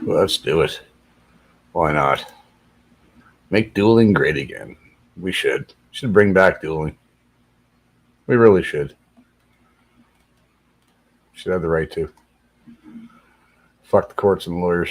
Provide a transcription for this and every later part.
Let's do it. Why not? Make dueling great again. We should. Should bring back dueling. We really should. Should have the right to. Fuck the courts and lawyers.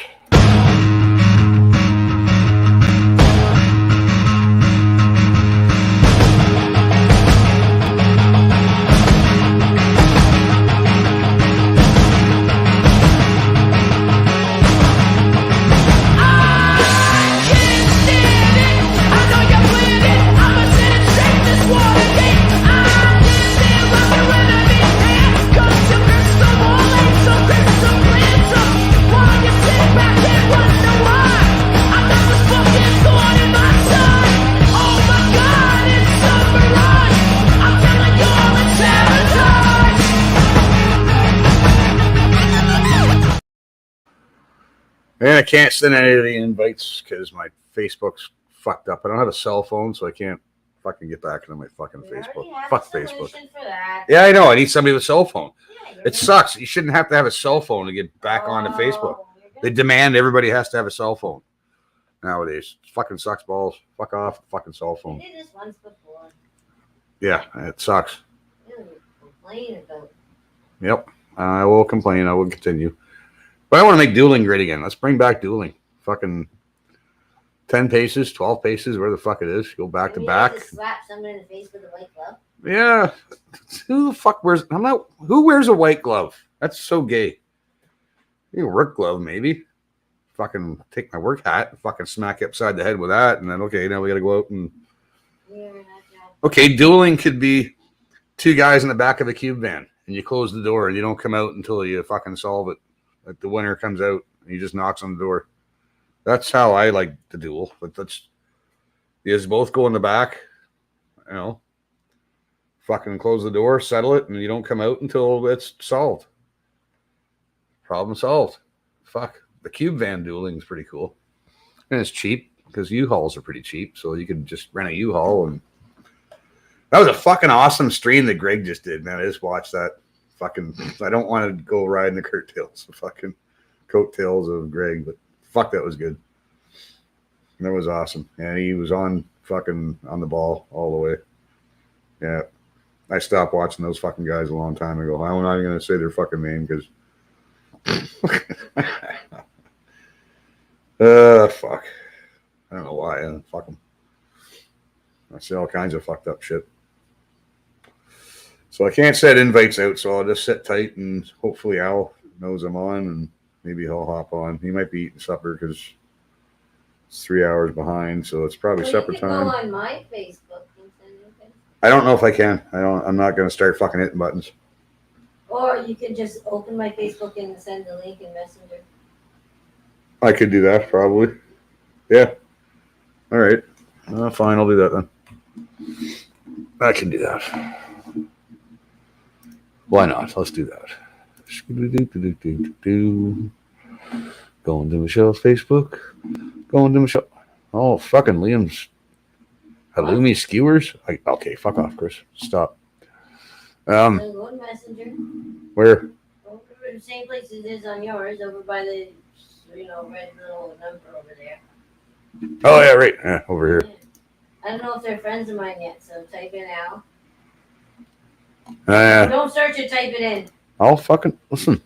And I can't send any of the invites because my Facebook's fucked up. I don't have a cell phone, so I can't fucking get back into my fucking Facebook. Fuck Facebook. For that. Yeah, I know. I need somebody with a cell phone. Yeah, it sucks. You shouldn't have to have a cell phone to get back onto Facebook. They demand everybody has to have a cell phone nowadays. It fucking sucks balls. Fuck off the fucking cell phone. I did this once before. Yeah, it sucks. Complain about. Yep. I will complain. I will continue. But I want to make dueling great again. Let's bring back dueling. Fucking 10 paces, 12 paces, where the fuck it is. Go back to back. To slap someone in the face with a white glove? Yeah. Who the fuck wears... Who wears a white glove? That's so gay. A work glove, maybe. Fucking take my work hat, fucking smack you upside the head with that, and then, okay, now we gotta go out and... Okay, dueling could be two guys in the back of a cube van, and you close the door, and you don't come out until you fucking solve it. Like the winner comes out, and he just knocks on the door. That's how I like the duel. But that's... You just both go in the back, you know, fucking close the door, settle it, and you don't come out until it's solved. Problem solved. Fuck. The cube van dueling is pretty cool. And it's cheap because U-Hauls are pretty cheap. So you can just rent a U-Haul. And that was a fucking awesome stream that Greg just did, man. I just watched that. Fucking, I don't want to go riding the fucking coattails of Greg, but fuck, that was good. That was awesome. And he was on the ball all the way. Yeah. I stopped watching those fucking guys a long time ago. I'm not even going to say their fucking name because fuck. I don't know why. Fuck them. I see all kinds of fucked up shit. So I can't set invites out, so I'll just sit tight and hopefully Al knows I'm on and maybe he'll hop on. He might be eating supper because it's 3 hours behind, so it's probably supper time. Go on my Facebook and send it. I don't know if I can. I'm not going to start fucking hitting buttons. Or you could just open my Facebook and send the link in Messenger. I could do that, probably. Yeah. All right. Fine, I'll do that then. I can do that. Why not? Let's do that. Going to Michelle's Facebook. Going to Michelle. Oh, fucking Liam's halloumi skewers. Okay, fuck off, Chris. Stop. Go to Messenger. Where? Over the same place it is on yours, over by the red little number over there. Oh yeah, right. Yeah, over here. I don't know if they're friends of mine yet, so type in Al. Don't search it, type it in. I'll fucking listen.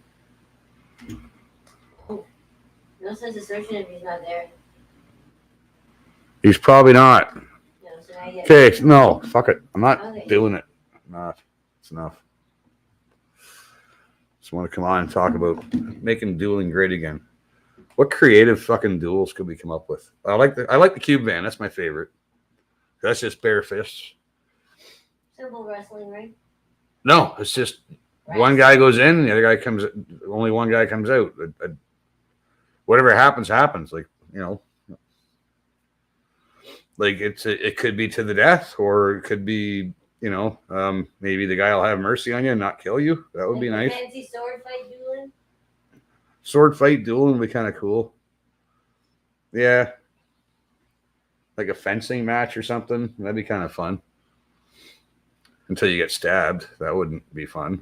No sense of searching if he's not there. He's probably not. No, so now you Okay, no, fuck it. I'm not doing it. I'm not. It's enough. Just want to come on and talk about making dueling great again. What creative fucking duels could we come up with? I like the cube van. That's my favorite. That's just bare fists. Simple wrestling, right? No, it's just one guy goes in, the other guy comes. Only one guy comes out. Whatever happens, happens. Like like it could be to the death, or it could be maybe the guy will have mercy on you and not kill you. That would be nice. Fancy sword fight dueling. Sword fight dueling would be kind of cool. Yeah, like a fencing match or something. That'd be kind of fun. Until you get stabbed, that wouldn't be fun.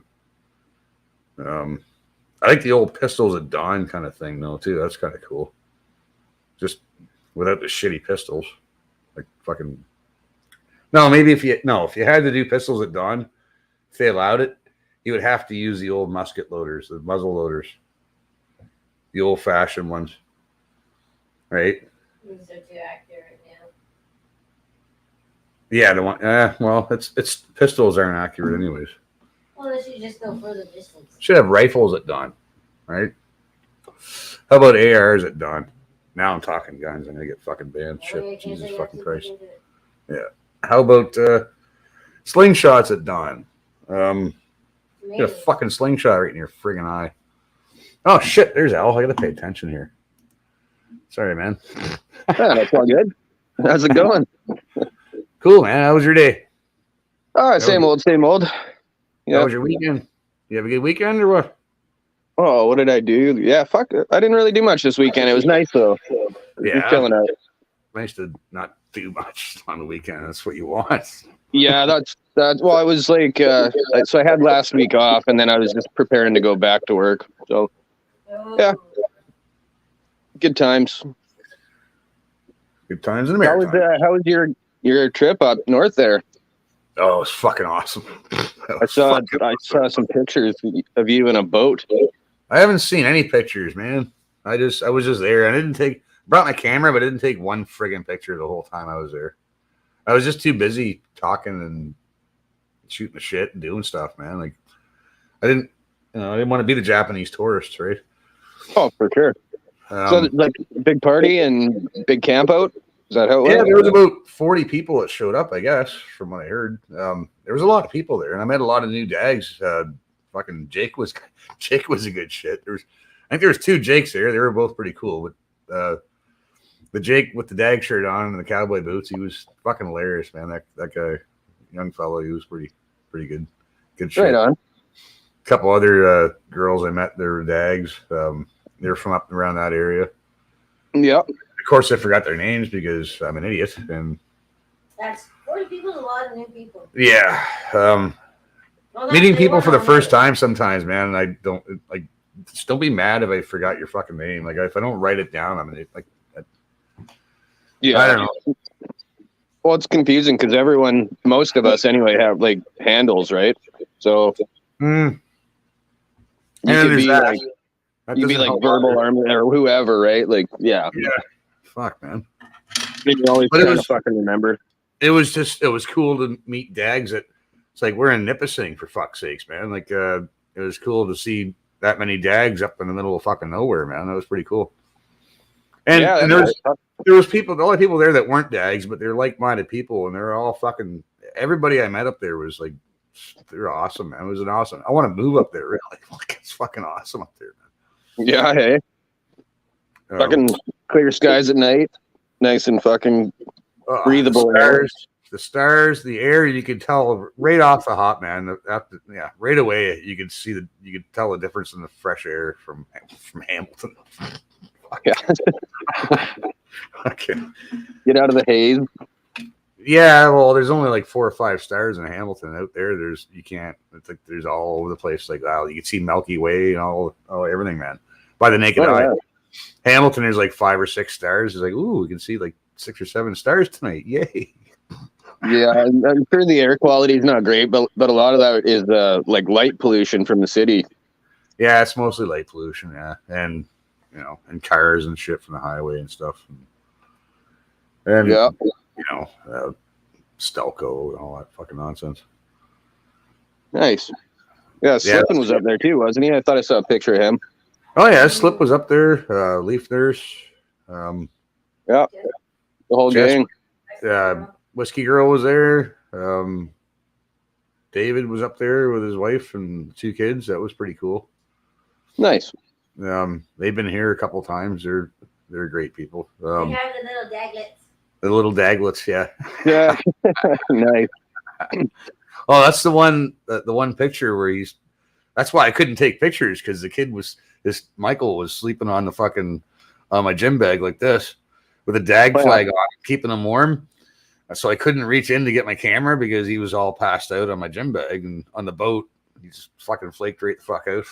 I like the old pistols at dawn kind of thing though too. That's kind of cool. Just without the shitty pistols, like fucking. No, maybe if you had to do pistols at dawn, if they allowed it, you would have to use the old musket loaders, the muzzle loaders, the old fashioned ones, right? These are too accurate now. Yeah, the one. Well, it's pistols aren't accurate anyways. Well, they should just go further distance. Should have rifles at dawn, right? How about ARs at dawn? Now I'm talking guns. I'm gonna get fucking banned. Shit, Jesus fucking Christ. Yeah. How about slingshots at dawn? Get a fucking slingshot right in your friggin' eye. Oh shit! There's Al. I gotta pay attention here. Sorry, man. Yeah, that's all good. How's it going? Cool, man. How was your day? Oh, same old, same old. Yeah. How was your weekend? You have a good weekend or what? Oh, what did I do? Yeah, fuck it. I didn't really do much this weekend. It was nice though. Yeah. Just chilling out. Nice to not do much on the weekend. That's what you want. Yeah, that's. Well, I was like, so I had last week off, and then I was just preparing to go back to work. So, yeah, good times. Good times in America. How was your trip up north there? Oh, it was fucking awesome. I saw some pictures of you in a boat. I haven't seen any pictures, man. I was just there. I brought my camera, but I didn't take one friggin' picture the whole time I was there. I was just too busy talking and shooting the shit and doing stuff, man. Like I didn't want to be the Japanese tourist, right? Oh, for sure. So like big party and big camp out? Is that how it went? Yeah, there was about 40 people that showed up, I guess, from what I heard. There was a lot of people there, and I met a lot of new dags. Fucking Jake was a good shit. I think there was 2 Jakes there. They were both pretty cool. But the Jake with the dag shirt on and the cowboy boots, he was fucking hilarious, man. That guy, young fellow, he was pretty good. Good shit. Right on. A couple other girls I met, they were dags. They were from up around that area. Yep. Of course, I forgot their names because I'm an idiot. And that's 40 people is a lot of new people. Yeah. Meeting people for the first time sometimes, man. I don't like. Just don't be mad if I forgot your fucking name. Like if I don't write it down, I'm like. Yeah. I don't know. Well, it's confusing because most of us anyway, have like handles, right? So you could be like. You'd be like Verbal Army or whoever, right? Like, yeah. Yeah. Fuck, man. You're always trying to fucking remember. It was cool to meet dags it's like we're in Nipissing for fuck's sakes, man. Like, it was cool to see that many dags up in the middle of fucking nowhere, man. That was pretty cool. And, yeah, and there was people, a lot of people there that weren't dags, but they're like-minded people, and they're all fucking. Everybody I met up there was like, they're awesome, man. It was awesome. I want to move up there, really. Like, it's fucking awesome up there, man. Yeah, hey. Fucking clear skies at night. Nice and fucking breathable air. The stars, the air, you could tell right off the hop, man. Right away you could tell the difference in the fresh air from Hamilton. Yeah. Okay. Get out of the haze. Yeah, well, there's only like 4 or 5 stars in Hamilton. Out there, it's like there's all over the place. Like, wow, you can see Milky Way and all everything, man, by the naked eye. Yeah. Hamilton, there's like 5 or 6 stars. It's like, ooh, we can see like 6 or 7 stars tonight. Yay. Yeah, I'm sure the air quality is not great, but a lot of that is like light pollution from the city. Yeah, it's mostly light pollution, yeah, and and cars and shit from the highway and stuff, and yeah, Stelco and all that fucking nonsense. Nice. Yeah, Slippin was up there too, wasn't he? I thought I saw a picture of him. Oh yeah, Slip was up there. Leaf Nurse. Yeah, the whole gang. Yeah. Whiskey Girl was there. David was up there with his wife and 2 kids. That was pretty cool. Nice. They've been here a couple times. They're great people. They have the little daglets. The little daglets, yeah. Yeah. Nice. Oh, that's the one picture where that's why I couldn't take pictures, because the kid Michael was sleeping on the fucking my gym bag like this with a dag flag on, keeping him warm. So I couldn't reach in to get my camera because he was all passed out on my gym bag and on the boat. He just fucking flaked right the fuck out.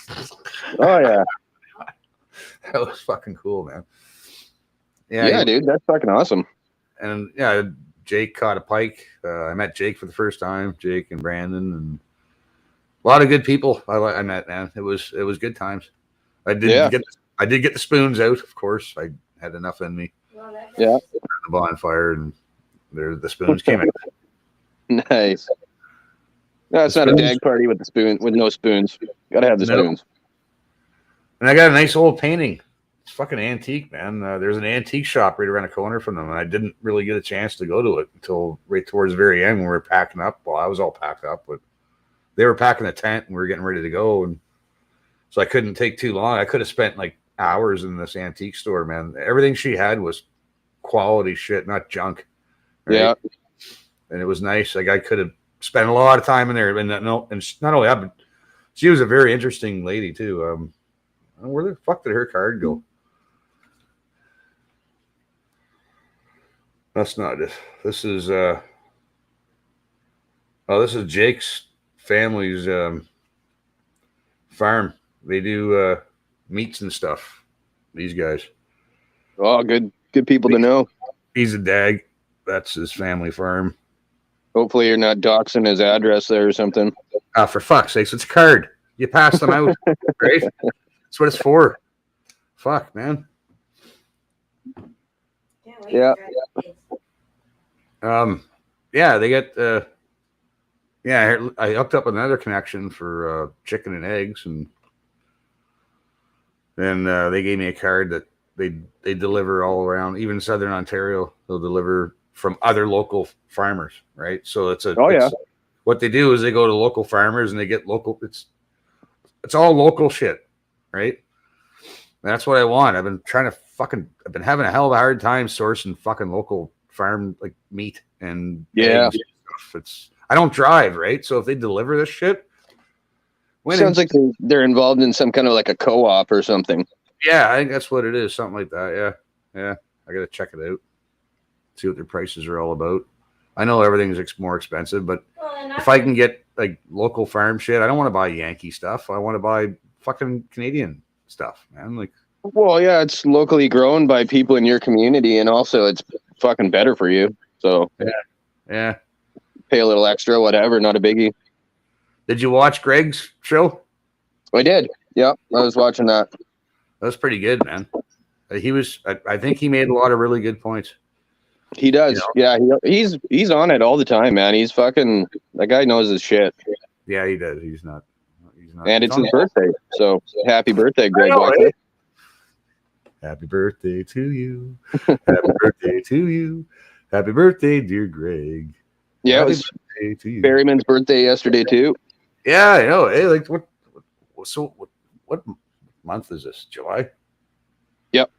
Oh yeah. That was fucking cool, man. Yeah, dude, that's fucking awesome. And yeah, Jake caught a pike. I met Jake for the first time. Jake and Brandon and a lot of good people I met, man. It was good times. I did get the spoons out, of course. I had enough in me. Yeah. The bonfire and the spoons came out. Nice. No, it's not a dag party with no spoons. Gotta have the spoons. And I got a nice old painting. It's fucking antique, man. There's an antique shop right around the corner from them, and I didn't really get a chance to go to it until right towards the very end when we were packing up. Well, I was all packed up, but they were packing the tent and we were getting ready to go, and so I couldn't take too long. I could have spent like hours in this antique store, man. Everything she had was quality shit, not junk. Right? Yeah. And it was nice. Like I could have spent a lot of time in there, and not only that, but she was a very interesting lady too. Where the fuck did her card go? That's not it. This is this is Jake's family's farm. They do meats and stuff. These guys. Oh, good people to know. He's a dag. That's his family farm. Hopefully you're not doxing his address there or something. For fuck's sakes, it's a card. You pass them out, right? That's what it's for. Fuck, man. Yeah. Yeah, they get I hooked up another connection for chicken and eggs, and then they gave me a card that they deliver all around, even Southern Ontario. They'll deliver from other local farmers, right? So it's what they do is they go to local farmers and they get local. It's all local shit, right? That's what I want. I've been having a hell of a hard time sourcing fucking local farm like meat and eggs and stuff. I don't drive, right? So if they deliver this shit, sounds like they're involved in some kind of like a co-op or something. Yeah, I think that's what it is, something like that. Yeah. I gotta check it out, see what their prices are all about. I know everything's more expensive, but if I can get like local farm shit, I don't want to buy Yankee stuff. I want to buy fucking Canadian stuff, man. Like, well, yeah, it's locally grown by people in your community, and also it's fucking better for you. So yeah, pay a little extra, whatever, not a biggie. Did you watch Greg's show? I did. Yeah, I was watching that. That was pretty good, man. I think he made a lot of really good points. He does. You know? Yeah, he's on it all the time, man. He's fucking, that guy knows his shit. Yeah, he does. He's not. And it's his birthday, so happy birthday, Greg. Right? Happy birthday to you. Happy birthday to you. Happy birthday, dear Greg. Yeah, it was Berryman's birthday yesterday too. Yeah, I know. Hey, like what month is this? July? Yep.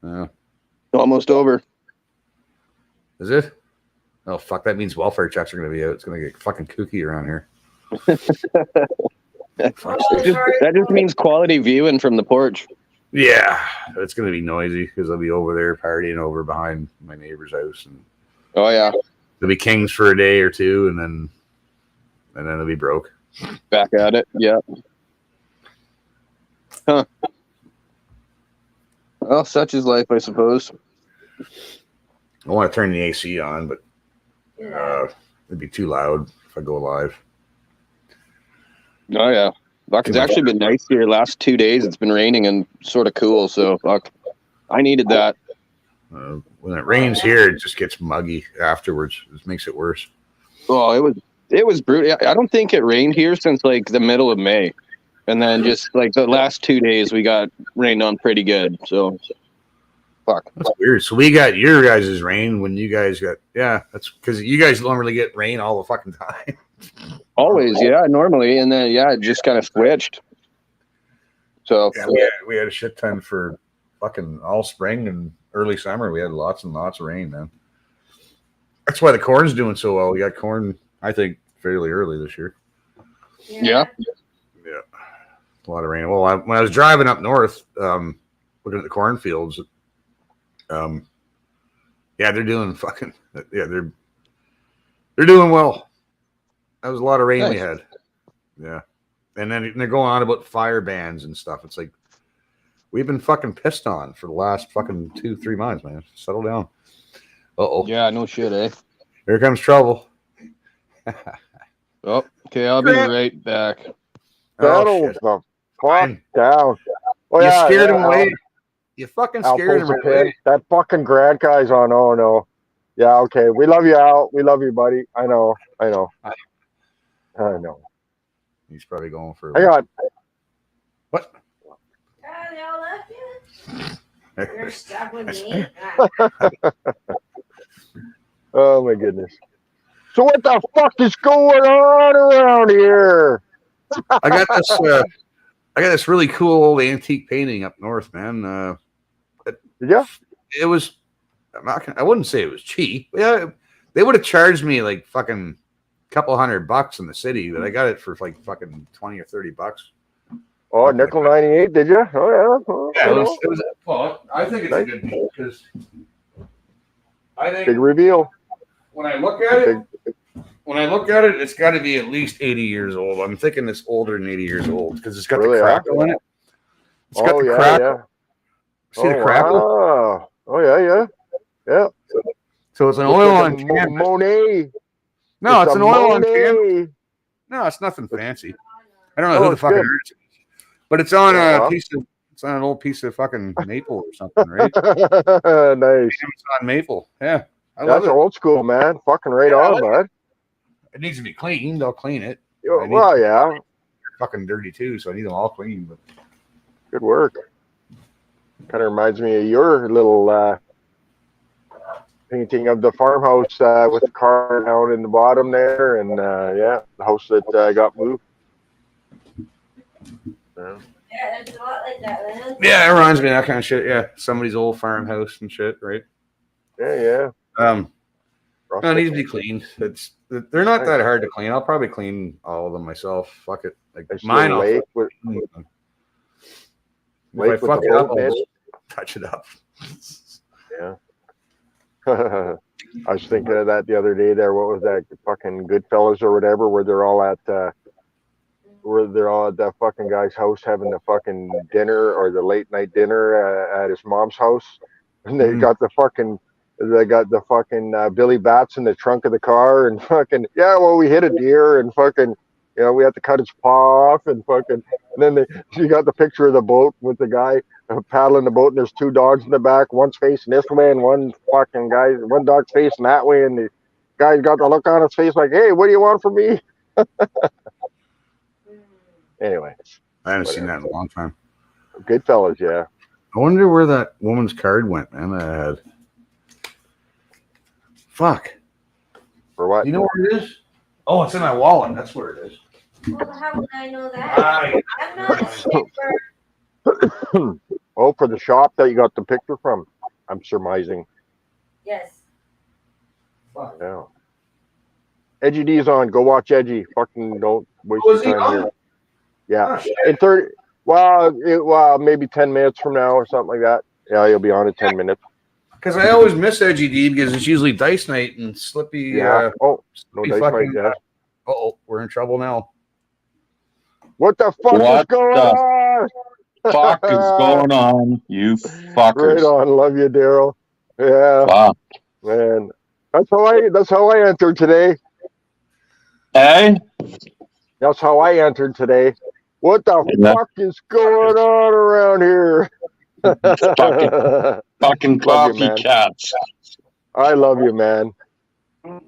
Yeah. Almost over. Is it? Oh fuck! That means welfare checks are going to be out. It's going to get fucking kooky around here. That just means quality viewing from the porch. Yeah, it's going to be noisy because I'll be over there partying over behind my neighbor's house, and oh yeah, they'll be kings for a day or two, and then they'll be broke. Back at it, yeah. Huh. Well, such is life, I suppose. I want to turn the AC on, but it'd be too loud if I go live. Oh yeah, fuck. It's actually been nice here. Last 2 days, it's been raining and sort of cool. So fuck, I needed that. When it rains here, it just gets muggy afterwards. It makes it worse. Oh, it was brutal. I don't think it rained here since like the middle of May, and then just like the last 2 days, we got rained on pretty good. So. Fuck. That's weird. So we got your guys' rain when you guys got that's because you guys don't really get rain all the fucking time. Always, yeah, normally, and then it just kind of switched. So we had a shit ton for fucking all spring and early summer. We had lots and lots of rain, man. That's why the corn's doing so well. We got corn, I think, fairly early this year. Yeah. A lot of rain. Well, when I was driving up north, looking at the cornfields. They're doing fucking they're doing well. That was a lot of rain we had. Yeah. And then they're going on about fire bans and stuff. It's like, we've been fucking pissed on for the last fucking 2-3 months, man. Settle down. Uh-oh. Yeah, no shit, eh? Here comes trouble. Oh, okay, I'll be right back. Settle shit. the fuck Fine. down. Oh, You yeah, scared yeah, him away. You fucking scared him Alfonso away. Pin. That fucking grad guy's on. Oh, no. Yeah, okay. We love you, Al. We love you, buddy. I know. He's probably going for Hang on. What? They all left you? You're stuck with me? Oh, my goodness. So what the fuck is going on around here? I got this really cool old antique painting up north, man. Yeah. It was, I wouldn't say it was cheap. Yeah, they would have charged me like fucking couple $100 in the city, but I got it for like fucking $20 or $30. Oh, nickel 98, did you? Oh, yeah. Oh, Yeah, I it know. was. Well, I think it's a good deal because I think Big reveal. when I look at it, it's got to be at least 80 years old. I'm thinking it's older than 80 years old because it's got Really, the crackle in it. It's got Oh, the yeah, crackle. yeah. See the crackle? Wow. Oh, yeah. Yeah. So it's an Looks oil like on a canvas. Monet. No, it's a an oil on Monet. canvas. No, it's nothing fancy. I don't know Oh, who the it's fucking good. artist is, but it's on Yeah, a well. piece of. It's on an old piece of fucking maple or something, right? Nice. Amazon maple. Yeah, I love That's it. old school, man. Fucking right Yeah, I on, like bud. It needs to be cleaned. I'll clean it. Well, yeah. Fucking dirty too, so I need them all clean. But Good work. Kind of reminds me of your little painting of the farmhouse with the car down in the bottom there, and yeah, the house that got moved. Yeah. Yeah, there's a lot like that, man. yeah, it reminds me of that kind of shit. Yeah, somebody's old farmhouse and shit, right? Yeah. No, it needs to be cleaned. They're not that hard to clean. I'll probably clean all of them myself. Fuck it. Like It's mine, your I'll lake with, if I lake with fuck the it up, boat, I'll man. just touch it up. Yeah. I was thinking of that the other day there. What was that? Fucking Goodfellas or whatever, where they're all at that fucking guy's house having the fucking dinner or the late night dinner at his mom's house. And they got the fucking Billy Bats in the trunk of the car and fucking, yeah, well, we hit a deer and fucking, you know, we had to cut its paw off and fucking, and then you got the picture of the boat with the guy paddling the boat and there's two dogs in the back, one's facing this way and one dog's facing that way, and the guy's got the look on his face like, hey, what do you want from me? Anyway. I haven't seen that in a long time. Goodfellas, yeah. I wonder where that woman's card went, man. I had. Fuck. For what? You know where it is? Oh, it's in my wallet. That's where it is. Well, how would I know that? I'm not a skipper. Oh, for the shop that you got the picture from. I'm surmising. Yes. Fuck. Yeah. Edgy D's on. Go watch Edgy. Fucking don't waste Was he your time on? here. Yeah. Oh, shit. In 30. Well, maybe 10 minutes from now or something like that. Yeah, you'll be on in 10 minutes. Because I always miss Edgy D because it's usually dice night and Slippy. Yeah. Oh, no Slippy dice fucking, night, yeah. Uh-oh, we're in trouble now. What the fuck is What going the on? fuck is going on, you fuckers? Right on. Love you, Daryl. Yeah, Wow. man. That's how I entered today. Hey? That's how I entered today. What the Yeah. fuck is going on around here? Fucking Love you, man. copycats. I love you, man. Out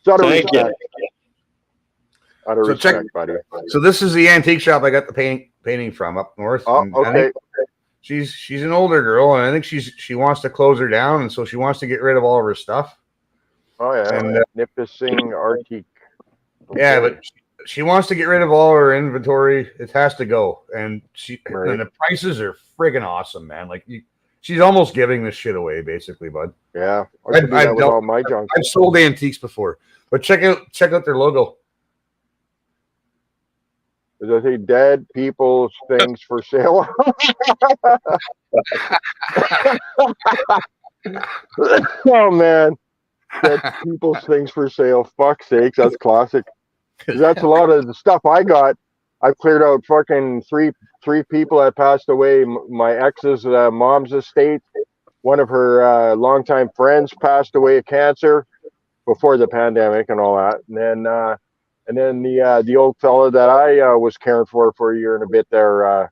of Thank you. respect. Out of So check- respect, buddy. So this is the antique shop I got the painting from up north. Oh, And I okay. think she's an older girl, and I think she wants to close her down, and so she wants to get rid of all of her stuff. Oh, yeah. And, Nipissing Arctic. Yeah, but she wants to get rid of all her inventory. It has to go, and Right. and the prices are friggin' awesome, man. Like she's almost giving this shit away, basically, bud. Yeah. I should do I've that with dealt- all my junk. I've sold antiques before, but check out their logo. Does it say dead people's things for sale? Oh, man. Dead people's things for sale. Fuck's sakes, that's classic. 'Cause that's a lot of the stuff I got. I've cleared out fucking three people that passed away. My ex's mom's estate. One of her longtime friends passed away of cancer before the pandemic and all that. And then the old fella that I was caring for a year and a bit there. I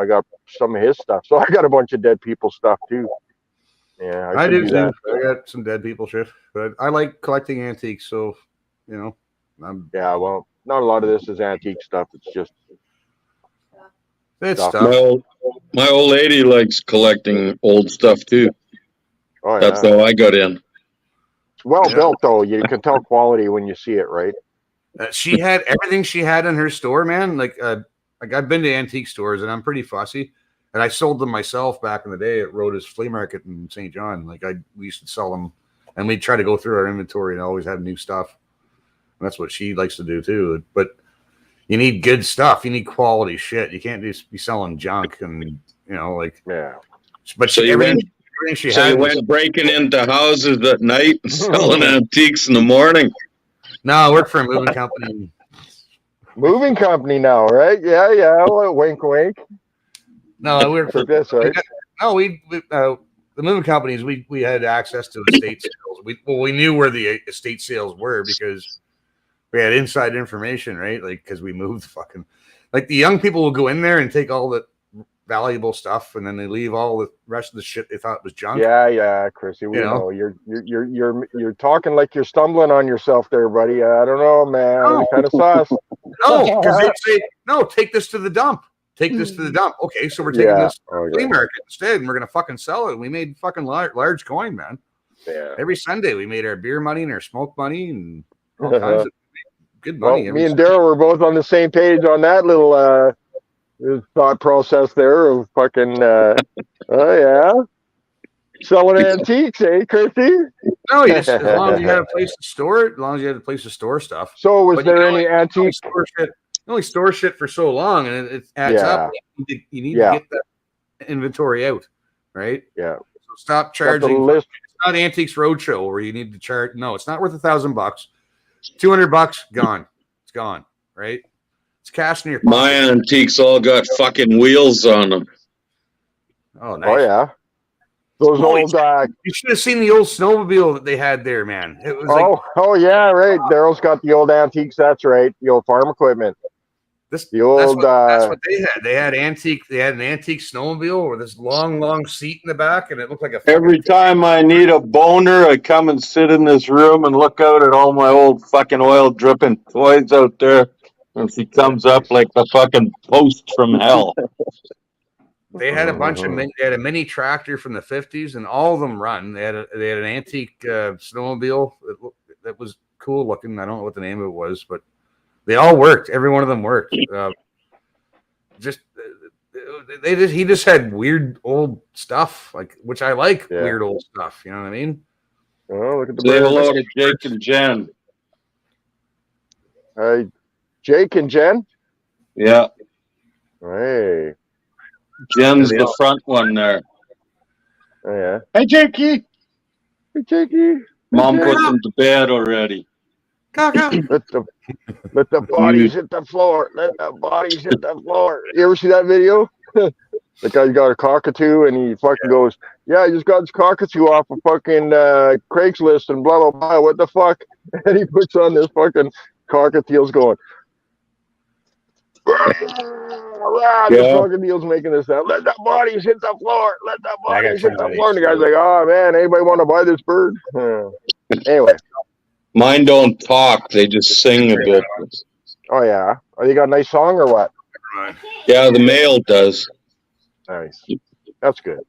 got some of his stuff. So I got a bunch of dead people stuff too. Yeah, I do too. that. I got some dead people shit, but I like collecting antiques. So, yeah. Well, not a lot of this is antique stuff. It's just stuff. My old lady likes collecting old stuff too. Oh, yeah. That's how I got in. It's well built though. You can tell quality when you see it, right? She had everything she had in her store, man. Like I've been to antique stores and I'm pretty fussy. And I sold them myself back in the day at Rhoda's Flea Market in St. John. We used to sell them, and we'd try to go through our inventory and always have new stuff. And that's what she likes to do too. But you need good stuff. You need quality shit. You can't just be selling junk and yeah. But so you went breaking into houses at night and selling antiques in the morning. No, I work for a moving company. Moving company now, right? Yeah. Wink, wink. No, I work for this, right? The moving companies. We had access to estate sales. We knew where the estate sales were because we had inside information, right? Like because we moved fucking. Like the young people will go in there and take all the valuable stuff, and then they leave all the rest of the shit they thought was junk. Yeah, Chrissy. We know you're talking like you're stumbling on yourself there, buddy. I don't know, man. No. Kind of sauce. No, because they say no. Take this to the dump. Take this to the dump. Okay, so we're taking this to the flea market instead, and we're gonna fucking sell it. We made fucking large coin, man. Yeah. Every Sunday we made our beer money and our smoke money and all kinds of good money. Well, me and Daryl were both on the same page on that little thought process there of fucking. Selling antiques, eh, Chrissy? No, as long as you had a place to store it, as long as you had a place to store stuff. So, was there any antique? You only store shit for so long, and it adds up. You need to get that inventory out, right? Yeah. So stop charging. It's not Antiques Roadshow where you need to charge. No, it's not worth $1,000. $200 gone. It's gone, right? It's cash in your pocket. My antiques all got fucking wheels on them. Oh, nice. Oh yeah. Those old. You should have seen the old snowmobile that they had there, man. It was oh yeah, right. Daryl's got the old antiques. That's right. The old farm equipment. That's what they had. They had an antique snowmobile with this long seat in the back, and it looked like a. Every time I need a boner, I come and sit in this room and look out at all my old fucking oil dripping toys out there, and she comes up like the fucking post from hell. They had a bunch of. They had a mini tractor from the 50s, and all of them run. They had an antique snowmobile that was cool looking. I don't know what the name of it was, but they all worked. Every one of them worked. He just had weird old stuff, which I like. Yeah. Weird old stuff. You know what I mean? Oh, look at the. Say hello to Jake and Jen. Jake and Jen. Yeah. Hey. Jen's the front one there. Oh, yeah. Hey, Jakey. Hey, Jakey. Mom put them to bed already. Let the bodies hit the floor. Let the bodies hit the floor. You ever see that video? The guy's got a cockatoo, and he fucking goes, "Yeah, I just got this cockatoo off of fucking Craigslist and blah, blah, blah. What the fuck?" And he puts on this fucking cockatiel's going, the fucking deal's making this sound. Let the bodies hit the floor. Let the bodies hit the floor. And the guy's like, "Oh man, anybody want to buy this bird?" Anyway, mine don't talk; they just sing a bit. Oh yeah, you got a nice song or what? Yeah, the male does. Nice, that's good.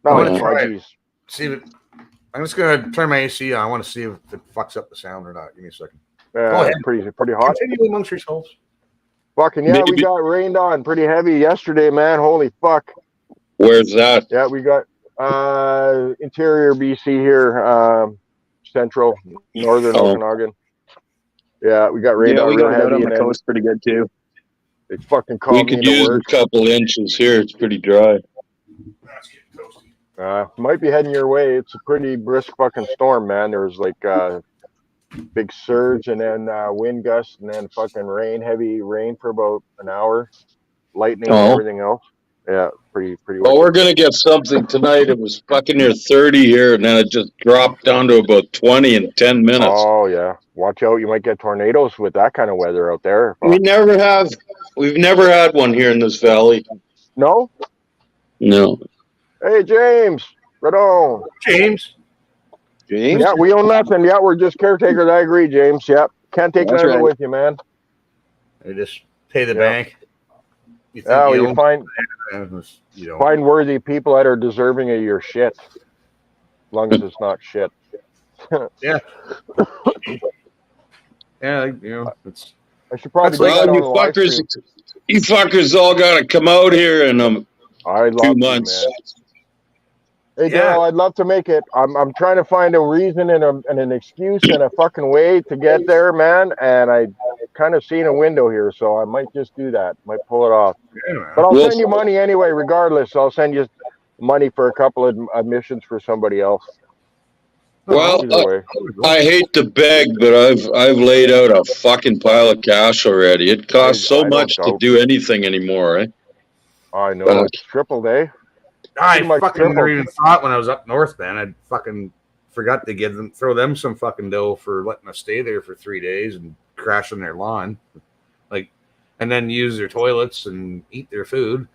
No, see if I'm just gonna turn my AC on. I want to see if it fucks up the sound or not. Give me a second. Pretty hot. Continue amongst yourselves. Fucking yeah, we got rained on pretty heavy yesterday, man. Holy fuck. Where's that? Yeah, we got interior BC here, central, northern Okanagan. Yeah, we got rained on real heavy. On the coast pretty good too. It's fucking called. We could use a couple inches here. It's pretty dry. Might be heading your way. It's a pretty brisk fucking storm, man. There's like big surge, and then wind gusts, and then fucking rain, heavy rain for about an hour, lightning and Oh, everything else. Yeah, pretty well, we're wicked. gonna get something tonight. It was fucking near 30 here, and then it just dropped down to about 20 in 10 minutes. Oh yeah, watch out! You might get tornadoes with that kind of weather out there. We Fuck. never have. We've never had one here in this valley. No. No. Hey James, right on. James. James? Yeah, we own nothing. Yeah, we're just caretakers. I agree, James. Yep, can't take That's none of it right. with you, man. They just pay the Yeah. bank. You think Yeah, well, you own find you know. find worthy people that are deserving of your shit, as long as it's not shit. Yeah. Yeah, you know, it's I should probably That's do like- that Well, on you the live fuckers, stream. you fuckers all got to come out here in I'd 2 love to, months. man. Hey, Yeah. Daryl, I'd love to make it. I'm trying to find a reason and an excuse and a fucking way to get there, man. And I kind of seen a window here, so I might just do that. Might pull it off. yeah, man. But I'll Well- send you money anyway, regardless. I'll send you money for a couple of admissions for somebody else. Well, Either way. I hate to beg, but I've laid out a fucking pile of cash already. It costs I so don't much to doubt. do anything anymore, eh? I know But- it's tripled, eh? I Pretty much fucking never tripled. even thought when I was up north, man. I fucking forgot to throw them some fucking dough for letting us stay there for 3 days and crash on their lawn, like, and then use their toilets and eat their food.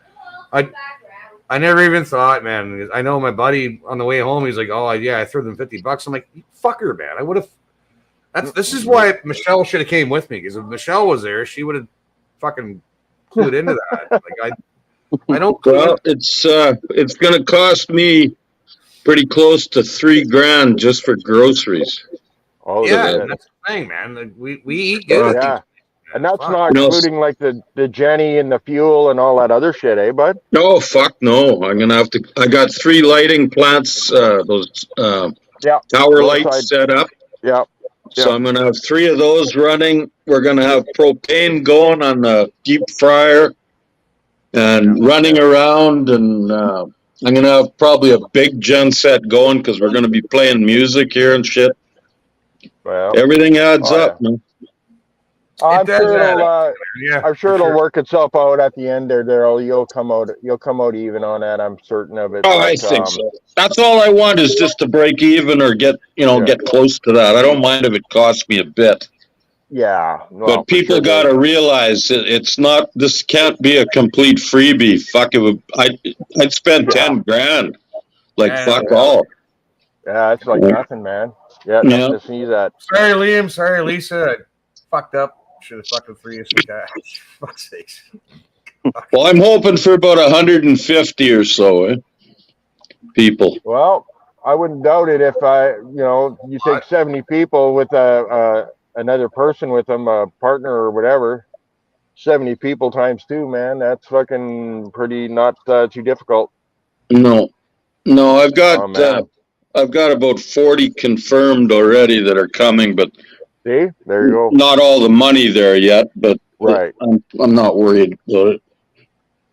I never even thought, man. I know my buddy on the way home, he's like, "Oh yeah, I threw them $50." I'm like, "You fucker, man! I would have." This is why Michelle should have came with me, because if Michelle was there, she would have fucking clued into that. Like I don't. Well, it's going to cost me pretty close to $3,000 just for groceries. Oh, Yeah, shit. that's the thing, man. Like, we eat good. Yeah. And that's Fuck. not No. including like the Jenny and the fuel and all that other shit, eh, bud? No, fuck no. I'm gonna have to. I got 3 lighting plants, those Yeah. tower Roadside. lights set up. Yeah. So I'm gonna have 3 of those running. We're gonna have propane going on the deep fryer and running around, and I'm gonna have probably a big gen set going because we're gonna be playing music here and shit. Well, Everything adds Oh, up, man. I'm does sure add it'll. Yeah, I'm sure for it'll work itself out at the end there, Daryl. You'll come out even on that. I'm certain of it. Oh, I But, think so. That's all I want is just to break even or get close to that. I don't mind if it costs me a bit. Yeah. Well, But people got to realize it's not. This can't be a complete freebie. Fuck it. I'd spend Yeah. $10,000. Like Yeah. fuck Yeah. all. Yeah, it's like nothing, man. Yeah, Yeah. nothing to sneeze at. Sorry, Liam. Sorry, Lisa. I fucked up. Should have fucking threw you some cash. Fuck's sakes. Well, I'm hoping for about 150 or so, people. Well, I wouldn't doubt it if you take 70 people with another person with them, a partner or whatever. 70 people times 2, man. That's fucking pretty not too difficult. No, I've got Oh, man. I've got about 40 confirmed already that are coming, but See, there you go. not all the money there yet. But Right. I'm not worried about it.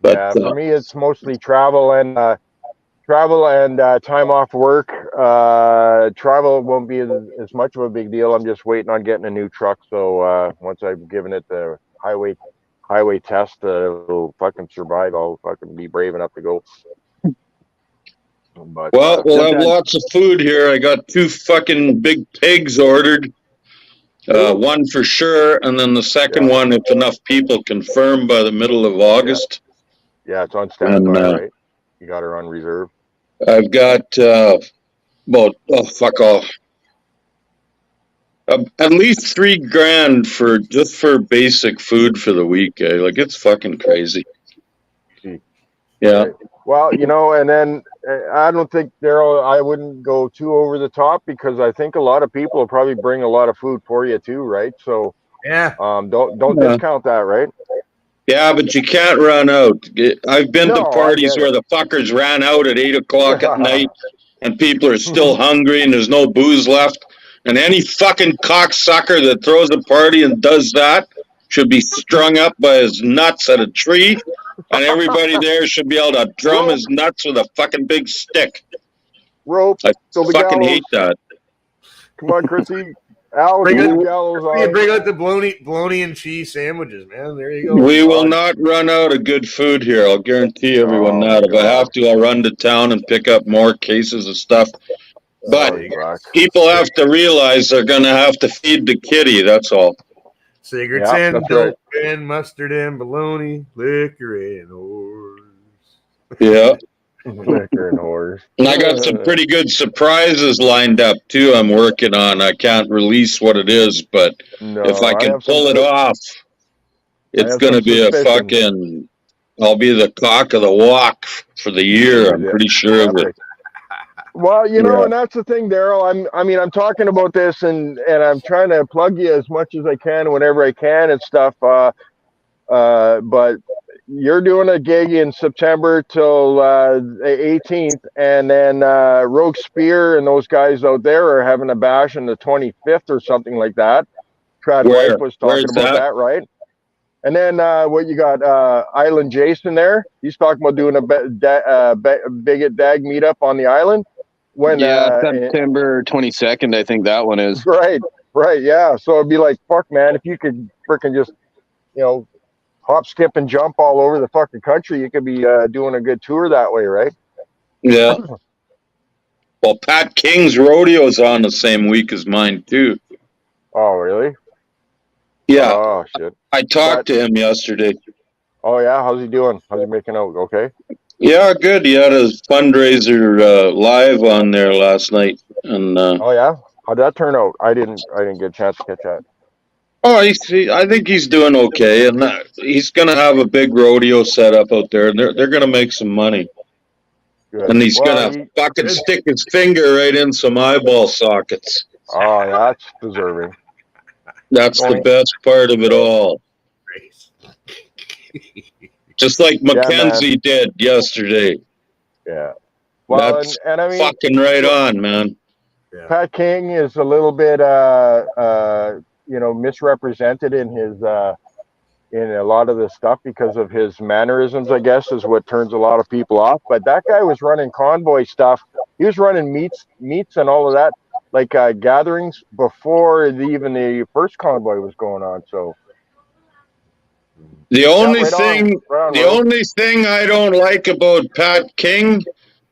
But Yeah, for me, it's mostly travel and time off work. Travel won't be as much of a big deal. I'm just waiting on getting a new truck. So once I've given it the highway test, it'll fucking survive. I'll fucking be brave enough to go. But we'll have lots of food here. I got 2 fucking big pigs ordered. One for sure, and then the second one, if enough people confirm by the middle of August. yeah, it's on standby, And, right? You got her on reserve. I've got about fuck off. At least $3,000 for basic food for the week. Like it's fucking crazy. Yeah. Well, and then I don't think I wouldn't go too over the top because I think a lot of people will probably bring a lot of food for you too, right? So Yeah. don't Yeah. discount that, right? Yeah, but you can't run out. I've been No, to I parties get where the fuckers ran out at 8:00 at night and people are still hungry and there's no booze left. And any fucking cocksucker that throws a party and does that should be strung up by his nuts at a tree. And everybody there should be able to drum his nuts with a fucking big stick. Rope. I So the fucking gallows. hate that. Come on, Chrissy. Alex Bring it- Gallows You on. bring out the bologna and cheese sandwiches, man. There you go. We will not run out of good food here. I'll guarantee everyone Oh, that. If I God. have to, I'll run to town and pick up more cases of stuff. But Oh, fuck. people have to realize they're going to have to feed the kitty. That's all. Cigarettes Yeah, and that's dope and mustard and bologna, liquor and whores. Yeah. Liquor and whores. And I got some pretty good surprises lined up too. I'm working on. I can't release what it is, but No, if I can have pull it some, off, it's have going to some be a suspicion. fucking. I'll be the cock of the walk for the year. I'm pretty sure of it. Epic. Well, you know, Yeah. and that's the thing, Daryl. I'm talking about this, and I'm trying to plug you as much as I can, whenever I can, and stuff. But you're doing a gig in September till the 18th, and then Rogue Spear and those guys out there are having a bash on the 25th or something like that. Trad Where? Wife was Where's talking about that? that, right? And then what you got? Island Jason there. He's talking about doing a Bigot Dag meetup on the island. When September 22nd, I think that one is. right, yeah. So it'd be like, fuck, man, if you could freaking just, hop, skip, and jump all over the fucking country, you could be doing a good tour that way, right? Yeah. Well, Pat King's rodeo's on the same week as mine too. Oh, really? Yeah. Oh, shit. I talked to him yesterday. Oh, yeah? How's he doing? How's he making out? Okay? Yeah, good. He had his fundraiser live on there last night, and Oh, yeah? How'd that turn out? I didn't get a chance to catch that. I think he's doing okay, and he's gonna have a big rodeo set up out there, and they're gonna make some money. Good. And he's Well, gonna fucking stick his finger right in some eyeball sockets. Oh, that's deserving. That's the best part of it all. Just like Mackenzie did yesterday. Yeah. Well, that's and I mean, fucking right on, man. Pat King is a little bit, misrepresented in his in a lot of the stuff because of his mannerisms, I guess, is what turns a lot of people off. But that guy was running convoy stuff. He was running meets and all of that, like gatherings before even the first convoy was going on. So the only thing I don't like about Pat King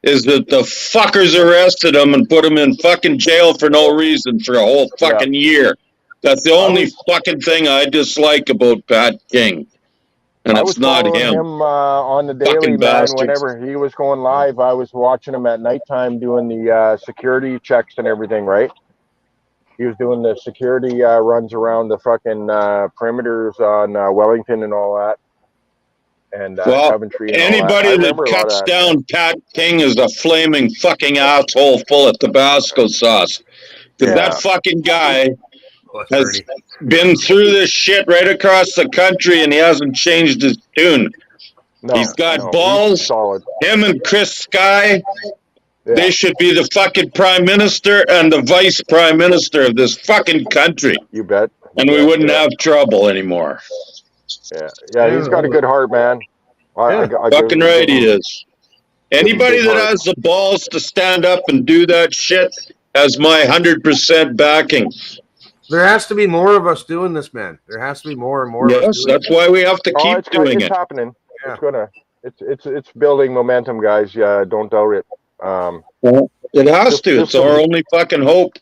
is that the fuckers arrested him and put him in fucking jail for no reason for a whole fucking year. That's the only fucking thing I dislike about Pat King. And it's not him. him on the daily, man. Whenever he was going live, I was watching him at nighttime doing the security checks and everything, right? He was doing the security runs around the fucking perimeters on Wellington and all that. And Coventry and anybody all that cuts down Pat King is a flaming fucking asshole full of Tabasco sauce. Because that fucking guy has been through this shit right across the country and he hasn't changed his tune. He's got balls. Him and Chris Sky, they should be the fucking prime minister and the vice prime minister of this fucking country. You bet. And we wouldn't have trouble anymore. Yeah, he's got a good heart, man. Fucking right he is. Anybody that has the balls to stand up and do that shit has my 100% backing. There has to be more of us doing this, man. There has to be more and more of us doing that's why we have to keep doing it. It's happening. Yeah. It's building momentum, guys. Yeah, don't doubt it. It has to. It's our only fucking hope.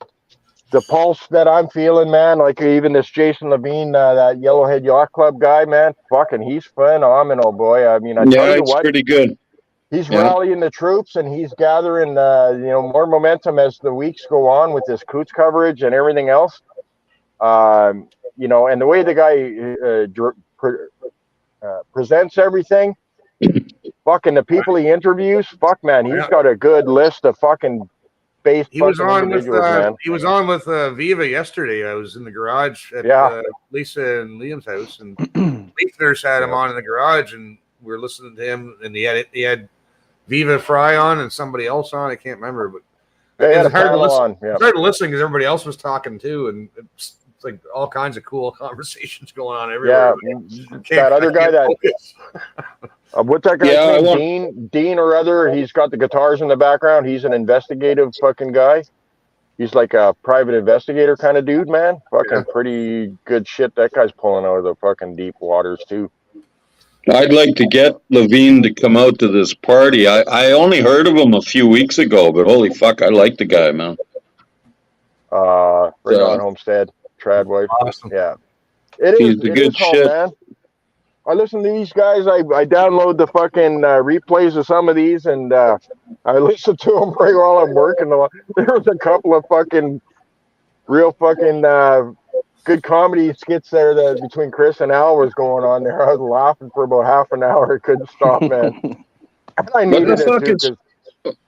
The pulse that I'm feeling, man, like even this Jason Levine, that Yellowhead Yacht Club guy, man, fucking, he's phenomenal, boy. I mean, I tell you what, pretty good. He's rallying the troops and he's gathering, more momentum as the weeks go on with this Coots coverage and everything else. And the way the guy presents everything, fucking the people he interviews, fuck, man, he's got a good list of fucking base. He was on with Viva yesterday. I was in the garage at Lisa and Liam's house, and Leafners had him on in the garage, and we were listening to him, and he had Viva Fry on and somebody else on. I can't remember, but it was hard to listen. Hard to listen because everybody else was talking too, and it's like all kinds of cool conversations going on everywhere. Yeah, that other guy what's that guy's name? Dean or other. He's got the guitars in the background. He's an investigative fucking guy. He's like a private investigator kind of dude, man. Fucking pretty good shit that guy's pulling out of the fucking deep waters too. I'd like to get Levine to come out to this party. I only heard of him a few weeks ago, but holy fuck, I like the guy, man. Right on Homestead, Tradwife. Awesome. Yeah. It is home, man. I listen to these guys. I download the fucking replays of some of these, and I listen to them right while I'm working. There was a couple of fucking real fucking good comedy skits there that between Chris and Al was going on there. I was laughing for about half an hour. I couldn't stop, man. I needed it too.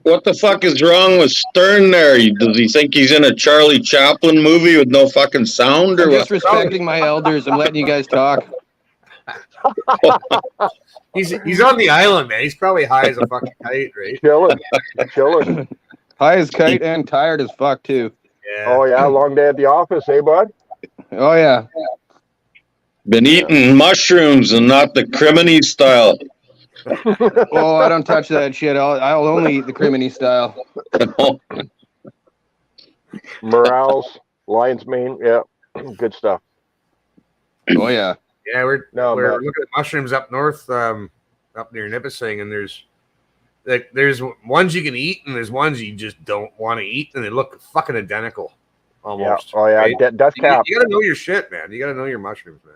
What the fuck is wrong with Stern there? Does he think he's in a Charlie Chaplin movie with no fucking sound, or I'm what? disrespecting my elders. I'm letting you guys talk. He's on the island, man. He's probably high as a fucking kite, right? Chilling. High as kite and tired as fuck too. Yeah. Oh yeah, long day at the office, eh, bud? Oh yeah. Been eating mushrooms and not the criminy style. Oh, I don't touch that shit. I'll only eat the criminy style. Morales, lion's mane, yeah, good stuff. Oh yeah. Yeah, we're looking at mushrooms up north, up near Nipissing, and there's ones you can eat, and there's ones you just don't want to eat, and they look fucking identical, almost. Yeah. Oh yeah, right? Death Cap. You gotta know your shit, man. You gotta know your mushrooms, man.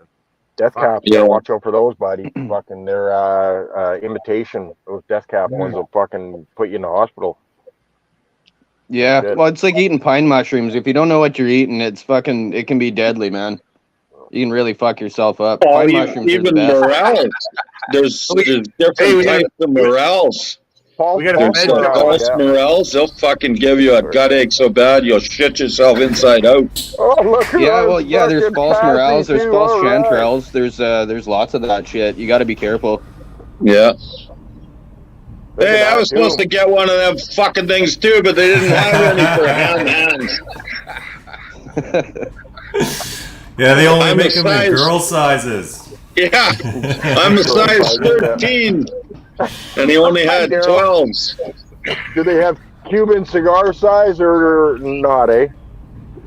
Death Cap. Yeah. Watch out for those, buddy. Fucking their imitation. Those Death Cap ones will fucking put you in the hospital. Yeah. Good. Well, it's like eating pine mushrooms. If you don't know what you're eating, it can be deadly, man. You can really fuck yourself up. Pine mushrooms are the even best. morels. There's different types of morels. We gotta There's mention false morels. They'll fucking give you a gut ache so bad you'll shit yourself inside out. Oh, look who Yeah, has well, yeah. There's fucking false morels. Patsy, There's too. false All right. chanterelles. There's lots of that shit. You got to be careful. Yeah. Look Hey, at I was that, supposed too. to get one of them fucking things too, but they didn't have any for hands. Yeah, they only I'm make a them in size- girl sizes. Yeah, I'm a size 13, and he only had 12s. Do they have Cuban cigar size or not, eh?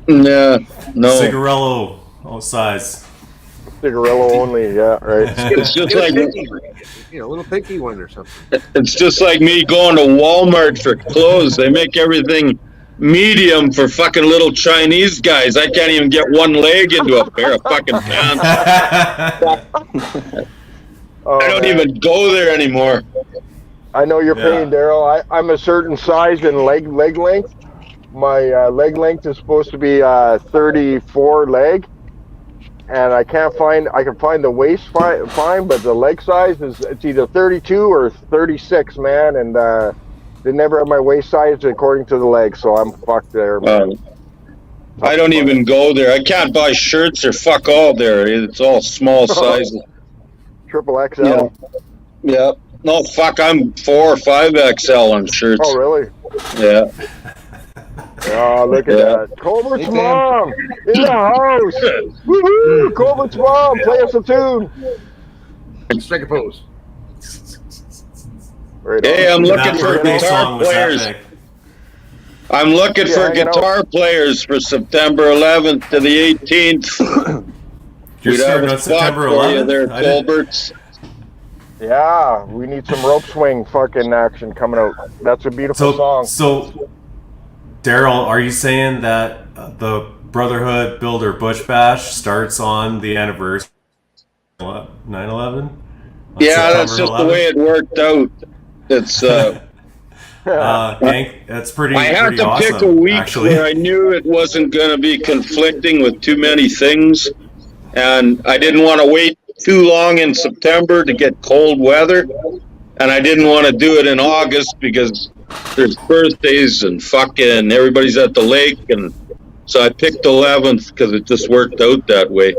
Yeah, no. Cigarello size. Cigarillo only, yeah, right. It's just Get a like pinky, a little pinky one or something. it's just like me going to Walmart for clothes. They make everything medium for fucking little Chinese guys. I can't even get one leg into a pair of fucking pants. Oh, I don't man. even go there anymore. I know your pain, Daryl. I'm a certain size in leg length. My leg length is supposed to be 34 leg, and I can find the waist fine, but the leg size it's either 32 or 36, man, and they never have my waist size according to the leg, so I'm fucked there. I don't even go there. I can't buy shirts or fuck all there. It's all small sizes. Triple XL. Yeah. Yeah. No, fuck, I'm 4 or 5 XL on shirts. Oh, really? Yeah. Oh, look at Yeah. that. Colbert's Hey, Sam. mom in the house. Woohoo! Colbert's mom, play us a tune. Strike a pose. Right Hey, on. I'm looking That for birthday guitar song was players. epic. I'm looking Yeah, for hanging out. guitar players for September 11th to the 18th. You're We'd have starting a on spot September for you 11th? there, I didn't- Colberts. Yeah, we need some rope swing fucking action coming out. That's a beautiful song. So, Daryl, are you saying that the Brotherhood Builder Bush Bash starts on the anniversary 9/11? Yeah, that's just the way it worked out. It's that's pretty. I had pretty to awesome, pick a week actually. where I knew it wasn't going to be conflicting with too many things, and I didn't want to wait too long in September to get cold weather, and I didn't want to do it in August because there's birthdays and fucking everybody's at the lake, and so I picked 11th because it just worked out that way.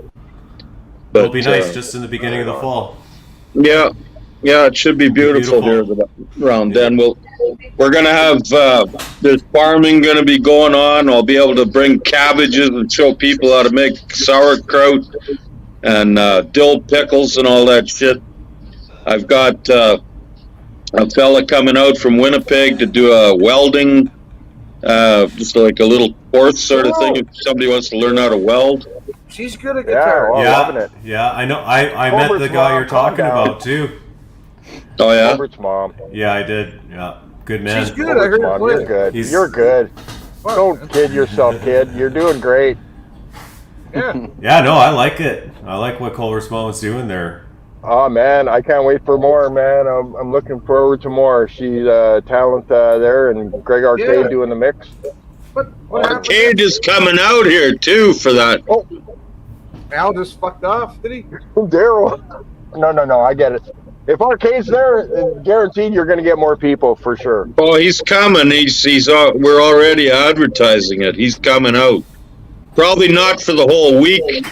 But It'll be nice just in the beginning of the fall. yeah, it should be beautiful here around then. We're gonna have there's farming gonna be going on. I'll be able to bring cabbages and show people how to make sauerkraut and dill pickles and all that shit. I've got a fella coming out from Winnipeg to do a welding, just like a little forth sort of thing if somebody wants to learn how to weld. She's good at Yeah, guitar. well, loving it. Yeah, I know. I met the Colbert's guy mom, you're talking calm down. about too. Oh yeah. Robert's mom. Yeah, I did. Yeah, good man. She's good. I heard her Mom, play. you're good. He's- You're good. Fuck, Don't that's- kid yourself, kid. You're doing great. Yeah. Yeah, no, I like it. I like what Culver's mom was doing there. Oh man, I can't wait for more, man. I'm looking forward to more. She's talent there, and Greg Arcade Yeah. doing the mix. What happened? Arcade is coming out here too for that. Al just fucked off, did he? Daryl. No, I get it. If Arcade's there, guaranteed you're going to get more people for sure. Oh, he's coming. We're already advertising it. He's coming out. Probably not for the whole week,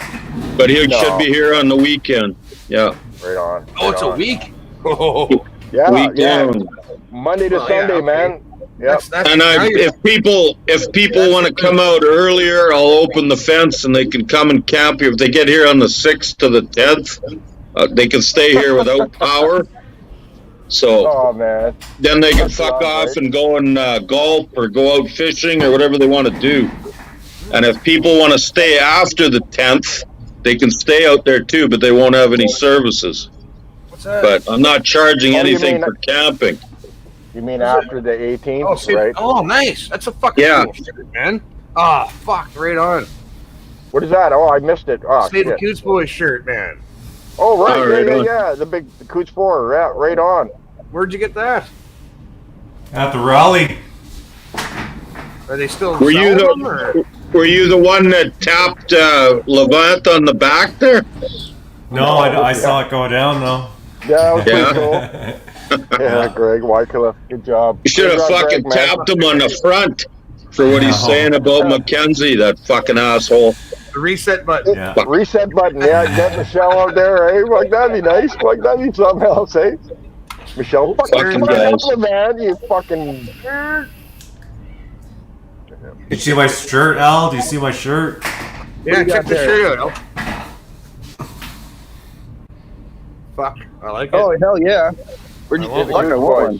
but he should be here on the weekend. Yeah. Right on. Oh, it's a week. Oh, Yeah, Weekend. yeah. Monday to Oh, yeah, Sunday, okay. man. Yep. And if people want to come out earlier, I'll open the fence and they can come and camp here. If they get here on the 6th to the 10th, they can stay here without power. So Oh man. then they can That's fuck a lot, off right? and go and golf or go out fishing or whatever they want to do. And if people want to stay after the 10th, they can stay out there too, but they won't have any services. what's that? But I'm not charging What do you anything mean? for camping. You mean after the 18th, Oh, see, right? oh, nice. That's a fucking Yeah. cool shirt, man. Oh, fuck, right on. What is that? Oh, I missed it. Oh, State of shit. Coots Boys shirt, man. Oh, right. Oh, right on. Yeah. The big Coots 4. Yeah, right on. Where'd you get that? At the rally. Are they still Were you selling them, or? Were you the one that tapped Levant on the back there? No, I saw it go down though. Yeah, that was Yeah. pretty cool. Yeah, Greg Wycliffe. Good job. You should have Good job, fucking Greg, man. tapped him on the front for what he's Yeah. saying about Mackenzie, that fucking asshole. The reset button. Yeah. Reset button. Yeah, get Michelle out there, eh? Fuck, that'd be nice. Fuck, that'd be something else, eh? Michelle, Fucking fucking guys. man, you fucking. Did you see my shirt, Al? Do you see my shirt? Yeah, you check got the there? shirt out. Fuck, I like it. Oh hell yeah! Where'd I you want get one? I want one.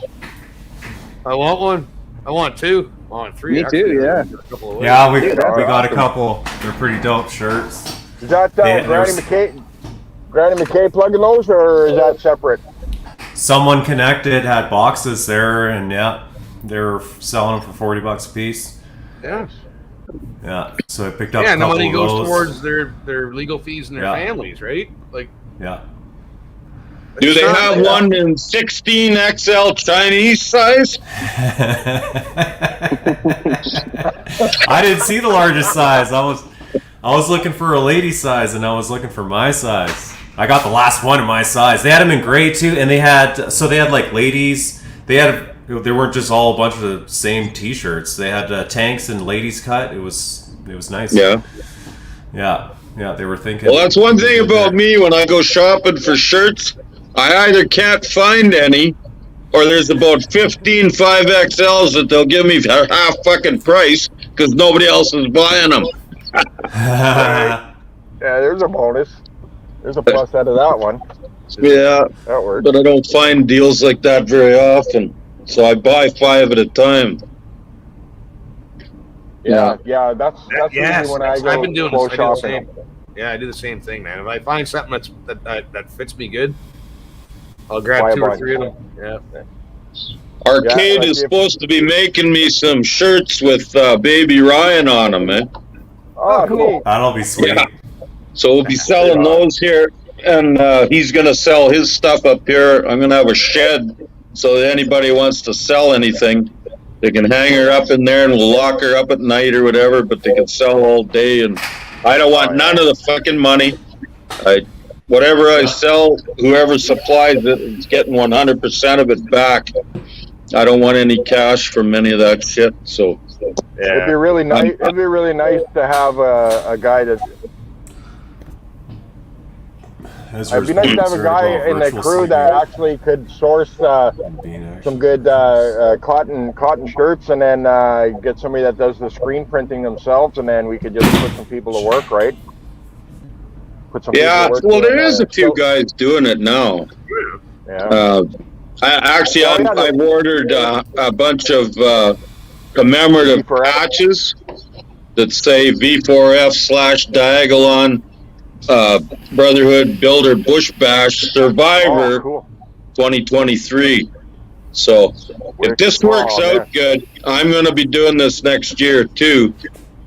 I want one. I want two. I want three. Me too, actually. yeah. A couple of ways. Yeah, we Dude, got a awesome. couple. They're pretty dope shirts. Is that Yeah, Granny there's- McKay plugging those, or is that separate? Someone connected had boxes there, and yeah, they were selling them for $40 a piece. Yeah. Yeah, so I picked up Yeah, a and the couple money of goes those. towards their legal fees and their Yeah. families, right? Like, Yeah. Do they it's not- have one in 16 XL Chinese size? I didn't see the largest size. I was looking for a lady size, and I was looking for my size. I got the last one in my size. They had them in gray too, and they had like ladies. They weren't just all a bunch of the same T-shirts. They had tanks and ladies cut. It was nice. Yeah. Yeah. They were thinking. Well, that's one thing about me when I go shopping for shirts. I either can't find any, or there's about 15 5XLs that they'll give me for half fucking price because nobody else is buying them. Yeah, there's a bonus. There's a plus out of that one. Yeah, That works. but I don't find deals like that very often. So I buy 5 at a time. Yeah, that's yes, usually when I go I've been doing clothes this. I do the shopping. same. Yeah, I do the same thing, man. If I find something that fits me good, I'll Buy grab a 2 or bunch. 3 of them. Yeah. Arcade like is if- supposed to be making me some shirts with Baby Ryan on them, man. Oh, cool. That'll be sweet. Yeah. So we'll be selling those here, and he's going to sell his stuff up here. I'm going to have a shed, so that anybody wants to sell anything, they can hang her up in there, and we'll lock her up at night or whatever, but they can sell all day, and I don't want none of the fucking money. Whatever I sell, whoever supplies it is getting 100% of it back. I don't want any cash from any of that shit, so... It'd be really nice. It'd be really nice to have a guy that. It'd be nice to have a guy in the crew that actually could source some good cotton shirts, and then get somebody that does the screen printing themselves, and then we could just put some people to work, right? Put some Yeah, people to work well, there doing, is a few so- guys doing it now. Yeah. I've ordered a bunch of commemorative For- patches, that say V4F/Diagolon Brotherhood Builder Bush Bash Survivor Oh, cool. 2023. So if this works Oh, out good, I'm going to be doing this next year too.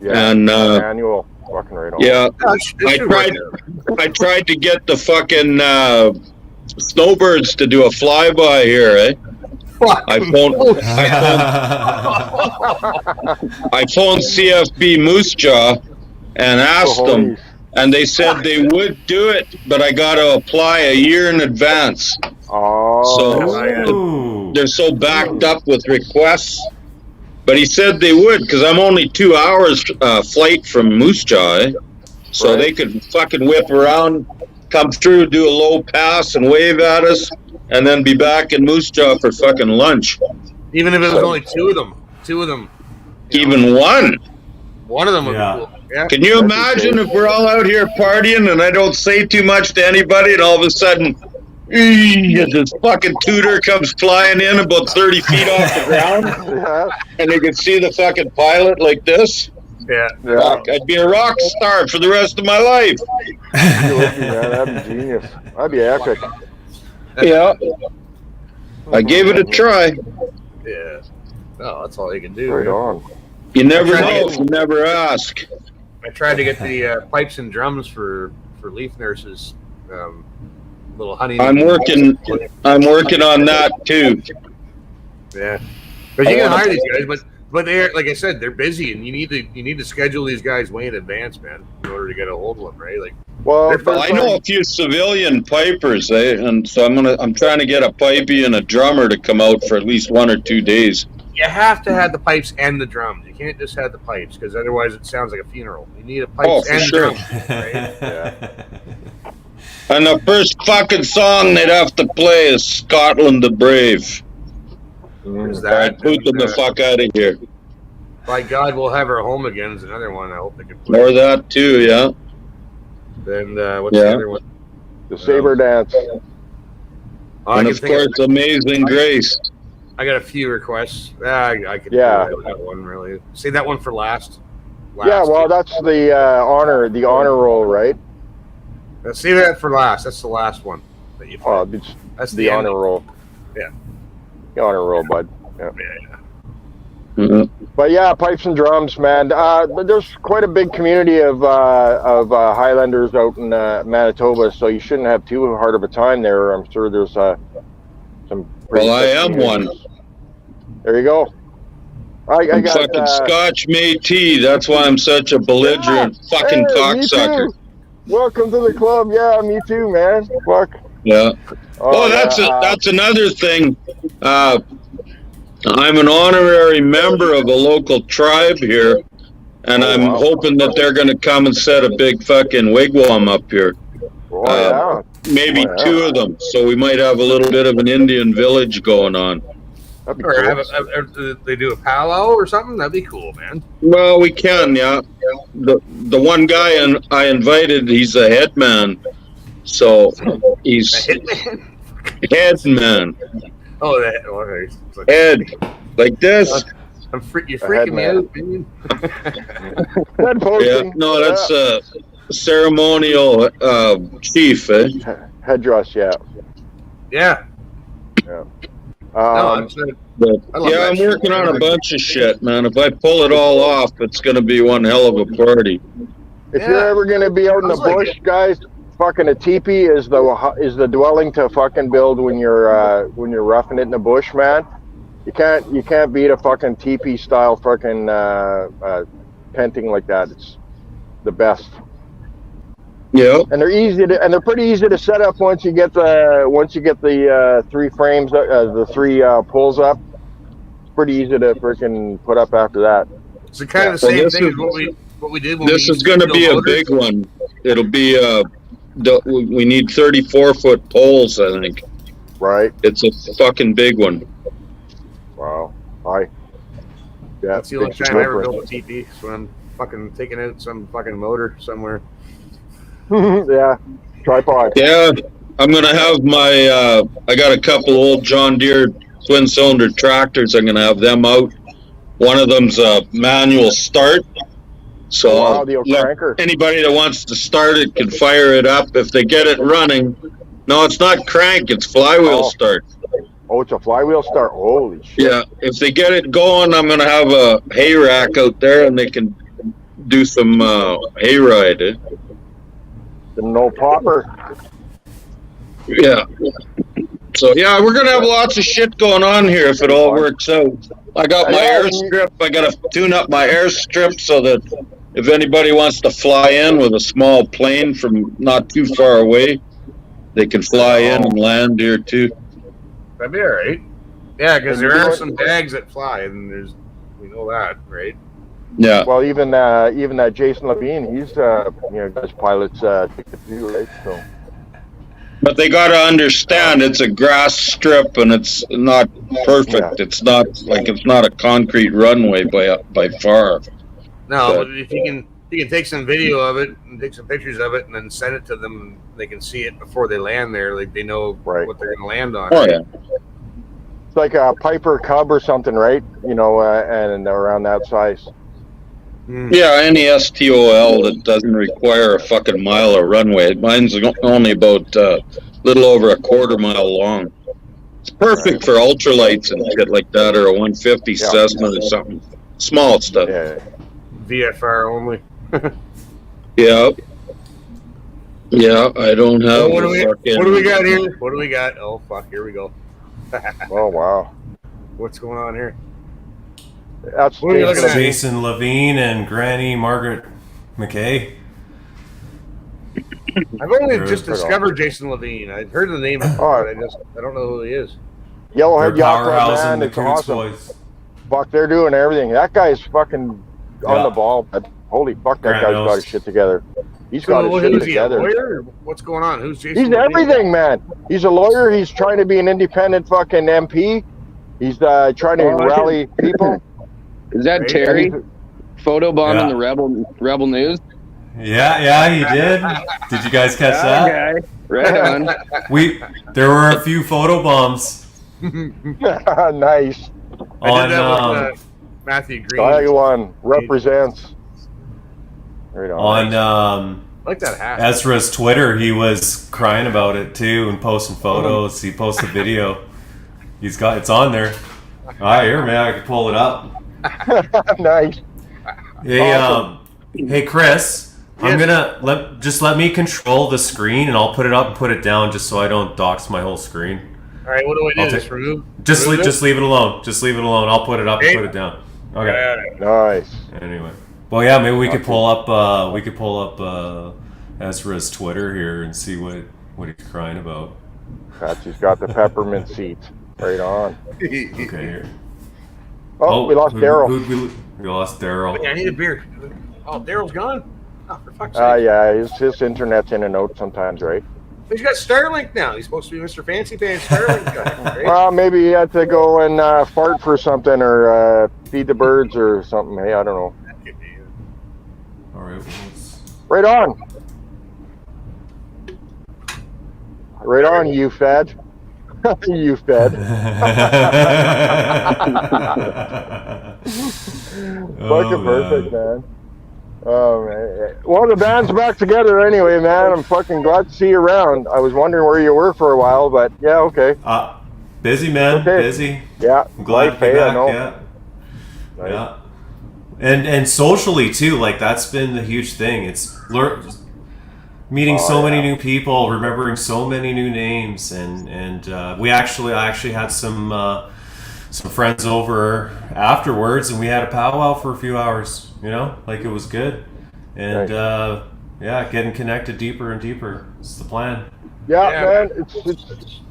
Yeah, And annual. Fucking right on. yeah, It I should work tried to get the fucking snowbirds to do a flyby here, eh? I phoned CFB Moose Jaw and asked them, and they said they would do it, but I got to apply a year in advance. Oh. So they're so backed up with requests. But he said they would, because I'm only 2 hours flight from Moose Jaw, eh? So Right. they could fucking whip around, come through, do a low pass, and wave at us, and then be back in Moose Jaw for fucking lunch. Even if it was only two of them. Even one. One of them would be cool. Yeah. Can you imagine if we're all out here partying and I don't say too much to anybody, and all of a sudden, this fucking tutor comes flying in about 30 feet off the ground, and you can see the fucking pilot like this? Yeah. Fuck, I'd be a rock star for the rest of my life. That'd be genius. That'd be epic. Yeah. I gave it a try. Yeah. No, that's all you can do. Right man. on. You never know if you never ask. I tried to get the pipes and drums for leaf nurses. Little honey. I'm working on that too. Yeah. But you can hire these guys, but they're, like I said, they're busy, and you need to schedule these guys way in advance, man, in order to get a hold of them, right? Like, Well, I know a few civilian pipers, and so I'm trying to get a pipey and a drummer to come out for at least 1 or 2 days. you have to have the pipes and the drums. You can't just have the pipes, because otherwise it sounds like a funeral. You need a pipes and sure. drums, right? yeah. And the first fucking song they'd have to play is Scotland the Brave. There's All right, that. put them the fuck out of here. By God, we'll have our home again is another one. I hope they can play. Or that too, yeah. Then what's the other one? The saber dance. Oh, I And can of think course, Amazing Grace. I got a few requests. I could Yeah. do that one really. Save that one for last. Yeah, well, that's the honor roll, right? Let's save that for last. That's the last one that you Oh, play. it's That's the end. honor roll. Yeah. The honor roll, bud. Yeah. Mhm. But yeah, pipes and drums, man. But there's quite a big community of Highlanders out in Manitoba, so you shouldn't have too hard of a time there. I'm sure there's some. Well, I am one. There you go. I I'm got fucking Scotch Métis. That's why I'm such a belligerent fucking me cocksucker. too. Welcome to the club. Yeah, me too, man. Fuck. Yeah. Oh, that's another thing. I'm an honorary member of a local tribe here, and I'm hoping that they're going to come and set a big fucking wigwam up here. Maybe 2 of them, so we might have a little bit of an Indian village going on. That'd be Or cool. they do a powwow or something. That'd be cool, man. Well, we can, yeah. The one guy I invited, he's a headman, so he's headman. Oh, that. Okay. It's like, Head like this. you're freaking me out, man. Head posting. Yeah, no, that's ceremonial chief, eh? Headdress, yeah. Yeah. Yeah. No, I'm saying, But, I love yeah, that I'm shit. working on a bunch of shit, man. If I pull it all off, it's gonna be one hell of a party. If you're ever gonna be out in the Sounds like bush, guys, fucking a teepee is the dwelling to fucking build when you're roughing it in the bush, man. You can't beat a fucking teepee style fucking tenting like that. It's the best. Yeah. And they're pretty easy to set up once you get the 3 frames, the 3 pulls up. It's pretty easy to freaking put up after that. It's kind of the same thing as what we did when This we is going to be a big one. It'll be we need 34-foot poles, I think. Right. It's a fucking big one. Wow. Hi. Yeah. That's the only big time I ever slippery. built a TP. So I'm fucking taking out some fucking motor somewhere. Yeah. Tripod. Yeah, I'm going to have my, I got a couple old John Deere twin-cylinder tractors. I'm going to have them out. One of them's a manual start, So Wow, the old cranker. anybody that wants to start it can fire it up. If they get it running, no, it's not crank, it's flywheel start. Oh, it's a flywheel start. Holy shit. Yeah, if they get it going, I'm going to have a hay rack out there and they can do some hay ride. The no popper. Yeah. So, yeah, we're going to have lots of shit going on here if it all works out. I got my airstrip. I got to tune up my airstrip so that if anybody wants to fly in with a small plane from not too far away, they can fly in and land here too. That'd be all right. Yeah, because there are some dags that fly, and we know that, right? Yeah. Well, even that Jason Levine, he's does pilots ticket too, right? So. But they got to understand it's a grass strip and it's not perfect. It's not a concrete runway by far. No, but if you can take some video of it and take some pictures of it and then send it to them, and they can see it before they land there. Like they know what they're going to land on. Oh yeah. It's like a Piper Cub or something, right? And around that size. Yeah, any STOL that doesn't require a fucking mile of runway. Mine's only about little over a quarter mile long. It's perfect for ultralights and shit like that, or a 150 Cessna or something. Small stuff. Yeah. VFR only. Yeah. Yeah, I don't have. What do we got here? What do we got? Oh fuck! Here we go. Oh wow! What's going on here? That's Jason Levine and Granny Margaret McKay. I've only just discovered Jason Levine. I've heard the name, but I don't know who he is. Yellowhead Yacht Club, man. it's awesome. Fuck, they're doing everything. That guy's fucking on the ball. But holy fuck, that guy's got his shit together. He's got his shit together. He a lawyer? What's going on? Who's Jason? He's everything, man. He's a lawyer. He's trying to be an independent fucking MP. He's trying to rally people. Is that Terry photobombing the Rebel News? Yeah, he did. Did you guys catch that? Okay. Right on. There were a few photo bombs. Nice. I did that with Matthew Green. Taiwan represents. Right on. I like that hat. Ezra's Twitter, he was crying about it too and posting photos. He posted a video. It's on there. Here, man, I can pull it up. Nice. Hey, awesome. Hey, Chris. Yes. I'm gonna let me control the screen, and I'll put it up and put it down, just so I don't dox my whole screen. All right, what do I do? Just remove? Just leave it alone. Just leave it alone. I'll put it up and put it down. Okay. Nice. Anyway, well, yeah, maybe we could pull up. Ezra's Twitter here and see what he's crying about. He's got the peppermint seat. Right on. Okay. Here. Oh, we lost Daryl. We lost Daryl. Yeah, I need a beer. Oh, Daryl's gone? Oh, for fuck's sake. Yeah, his internet's in and out sometimes, right? He's got Starlink now. He's supposed to be Mr. Fancy Pants Starlink guy, right? Well, maybe he had to go and fart for something or feed the birds or something. Hey, I don't know. All right. Right on. Right on, you fed. You fed. Fucking perfect, man. Oh, man. Well, the band's back together anyway, man. I'm fucking glad to see you around. I was wondering where you were for a while, but yeah, okay. Busy, man. Okay. Busy. Yeah. I'm glad to be back. Yeah. Nice. Yeah. And socially, too. Like, that's been the huge thing. It's meeting so many new people, remembering so many new names, and I actually had some friends over afterwards, and we had a powwow for a few hours. Like it was good, and getting connected deeper and deeper. It's the plan. Yeah, man. It's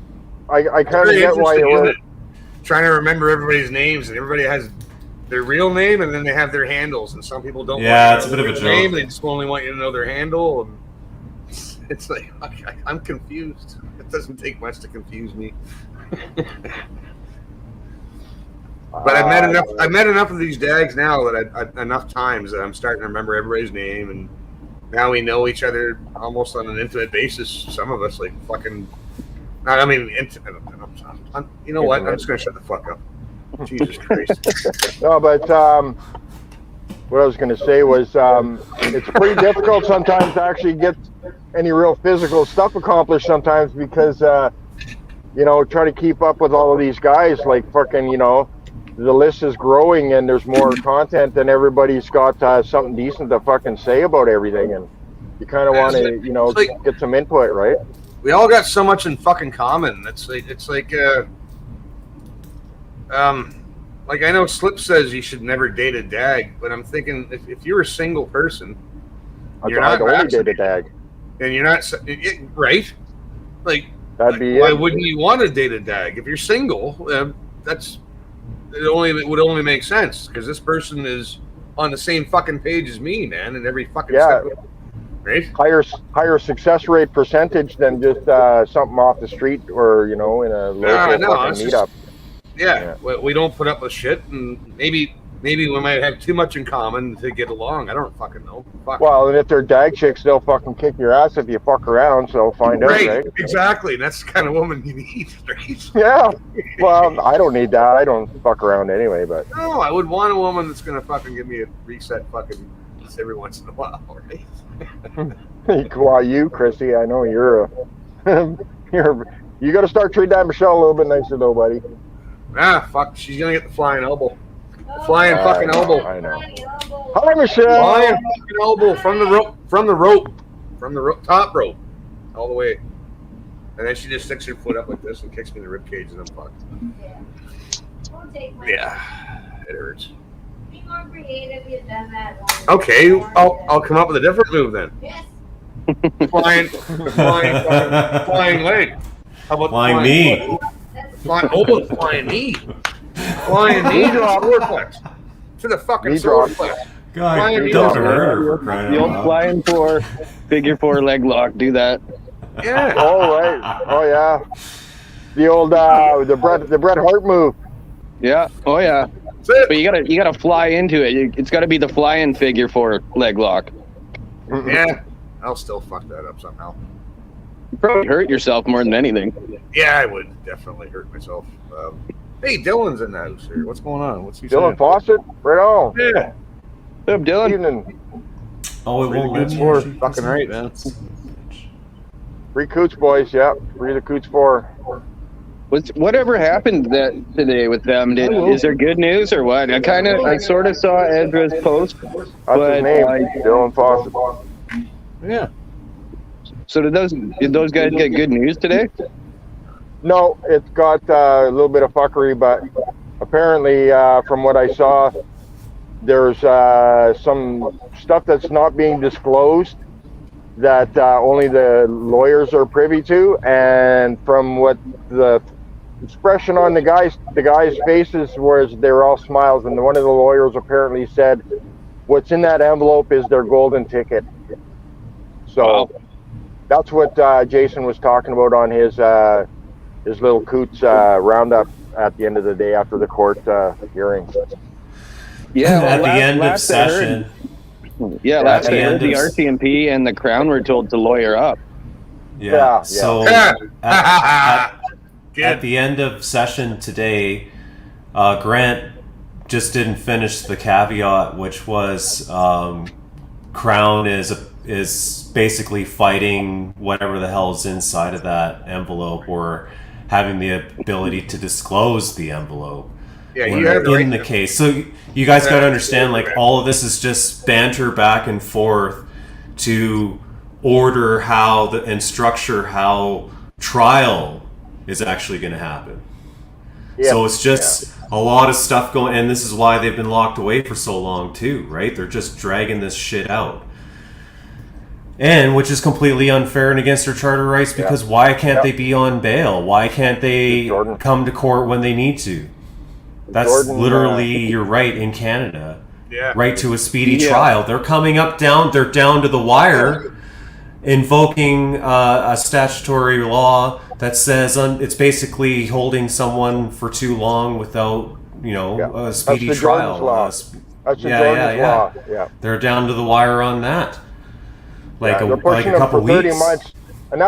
I kind of get why you were trying to remember everybody's names, and everybody has their real name, and then they have their handles, and some people don't. Yeah, it's a bit of a joke. Name, they just only want you to know their handle. And it's like I'm confused. It doesn't take much to confuse me. But I've met enough of these dags now that enough times that I'm starting to remember everybody's name, and now we know each other almost on an intimate basis. Some of us, like fucking. I mean, you know what? I'm just gonna shut the fuck up. Jesus Christ. No, but what I was going to say was it's pretty difficult sometimes to actually get any real physical stuff accomplished sometimes because, try to keep up with all of these guys. Like fucking, the list is growing and there's more content and everybody's got something decent to fucking say about everything. And you kind of want to, get some input, right? We all got so much in fucking common. It's like I know Slip says you should never date a dag, but I'm thinking if you're a single person, you're not only date a dag, and you're not right. Like, that'd be why wouldn't you want to date a dag if you're single? It would only make sense because this person is on the same fucking page as me, man, and every fucking step. Right? Higher success rate percentage than just something off the street or in a local meetup. Yeah, we don't put up with shit, and maybe we might have too much in common to get along. I don't fucking know. Fuck. Well, and if they're dag chicks, they'll fucking kick your ass if you fuck around. So find out, right? Exactly. That's the kind of woman you need, right? Yeah. Well, I don't need that. I don't fuck around anyway. But no, I would want a woman that's gonna fucking give me a reset, fucking just every once in a while, right? Well, you, Chrissy, I know you're you got to start treating that Michelle a little bit nicer, though, buddy. Ah, fuck. She's gonna get the flying elbow. Flying fucking elbow. I know. Hi, Michelle. Flying fucking elbow from the top rope, all the way. And then she just sticks her foot up like this and kicks me in the rib cage, and I'm fucked. Yeah, it hurts. Be more creative. You've done that. Okay, I'll come up with a different move then. Yes. Flying leg. How about flying knee? Flying knee. Flying knee to the solar flex. To the fucking solar flex. God, don't hurt her for crying The out old loud. flying figure four leg lock. Do that. Yeah. Oh right. Oh yeah. The old the Bret Hart move. Yeah. Oh yeah. That's it. But you gotta fly into it. It's gotta be the flying figure four leg lock. Yeah. I'll still fuck that up somehow. You probably hurt yourself more than anything. Yeah, I would definitely hurt myself. Hey, Dylan's in the house here. What's going on? What's he Dylan saying? Fawcett, right on. Yeah. What's up, Dylan? Evening. Oh, it won't let me. Four. Fucking right, man. Free Coots boys, yeah. Free the Coots 4. Whatever happened today with them? Is there good news or what? I sort of saw Ezra's post. That's but, his name, Dylan Fawcett. Yeah. So did those guys get good news today? No, it's got a little bit of fuckery, but apparently, from what I saw, there's some stuff that's not being disclosed that only the lawyers are privy to, and from what the expression on the guys' faces was, they were all smiles, and one of the lawyers apparently said, "What's in that envelope is their golden ticket." So wow. That's what Jason was talking about on his little Coots roundup at the end of the day after the court hearing. Yeah, At the end of session. Last I heard, the RCMP and the Crown were told to lawyer up. Yeah. So at the end of session today, Grant just didn't finish the caveat, which was Crown is basically fighting whatever the hell's inside of that envelope, or having the ability to disclose the envelope. Yeah, you have in the case. So you guys got to understand, like, all of this is just banter back and forth to order how and structure how trial is actually going to happen. Yeah. So it's just a lot of stuff going, and this is why they've been locked away for so long too, right? They're just dragging this shit out. And which is completely unfair and against their charter rights, because why can't they be on bail? Why can't they come to court when they need to? That's literally your right in Canada. Yeah. Right to a speedy trial. They're coming up they're down to the wire, invoking a statutory law that says it's basically holding someone for too long without, a speedy trial. That's the Jordan's law. Yeah. They're down to the wire on that. They're pushing them for 30 months, and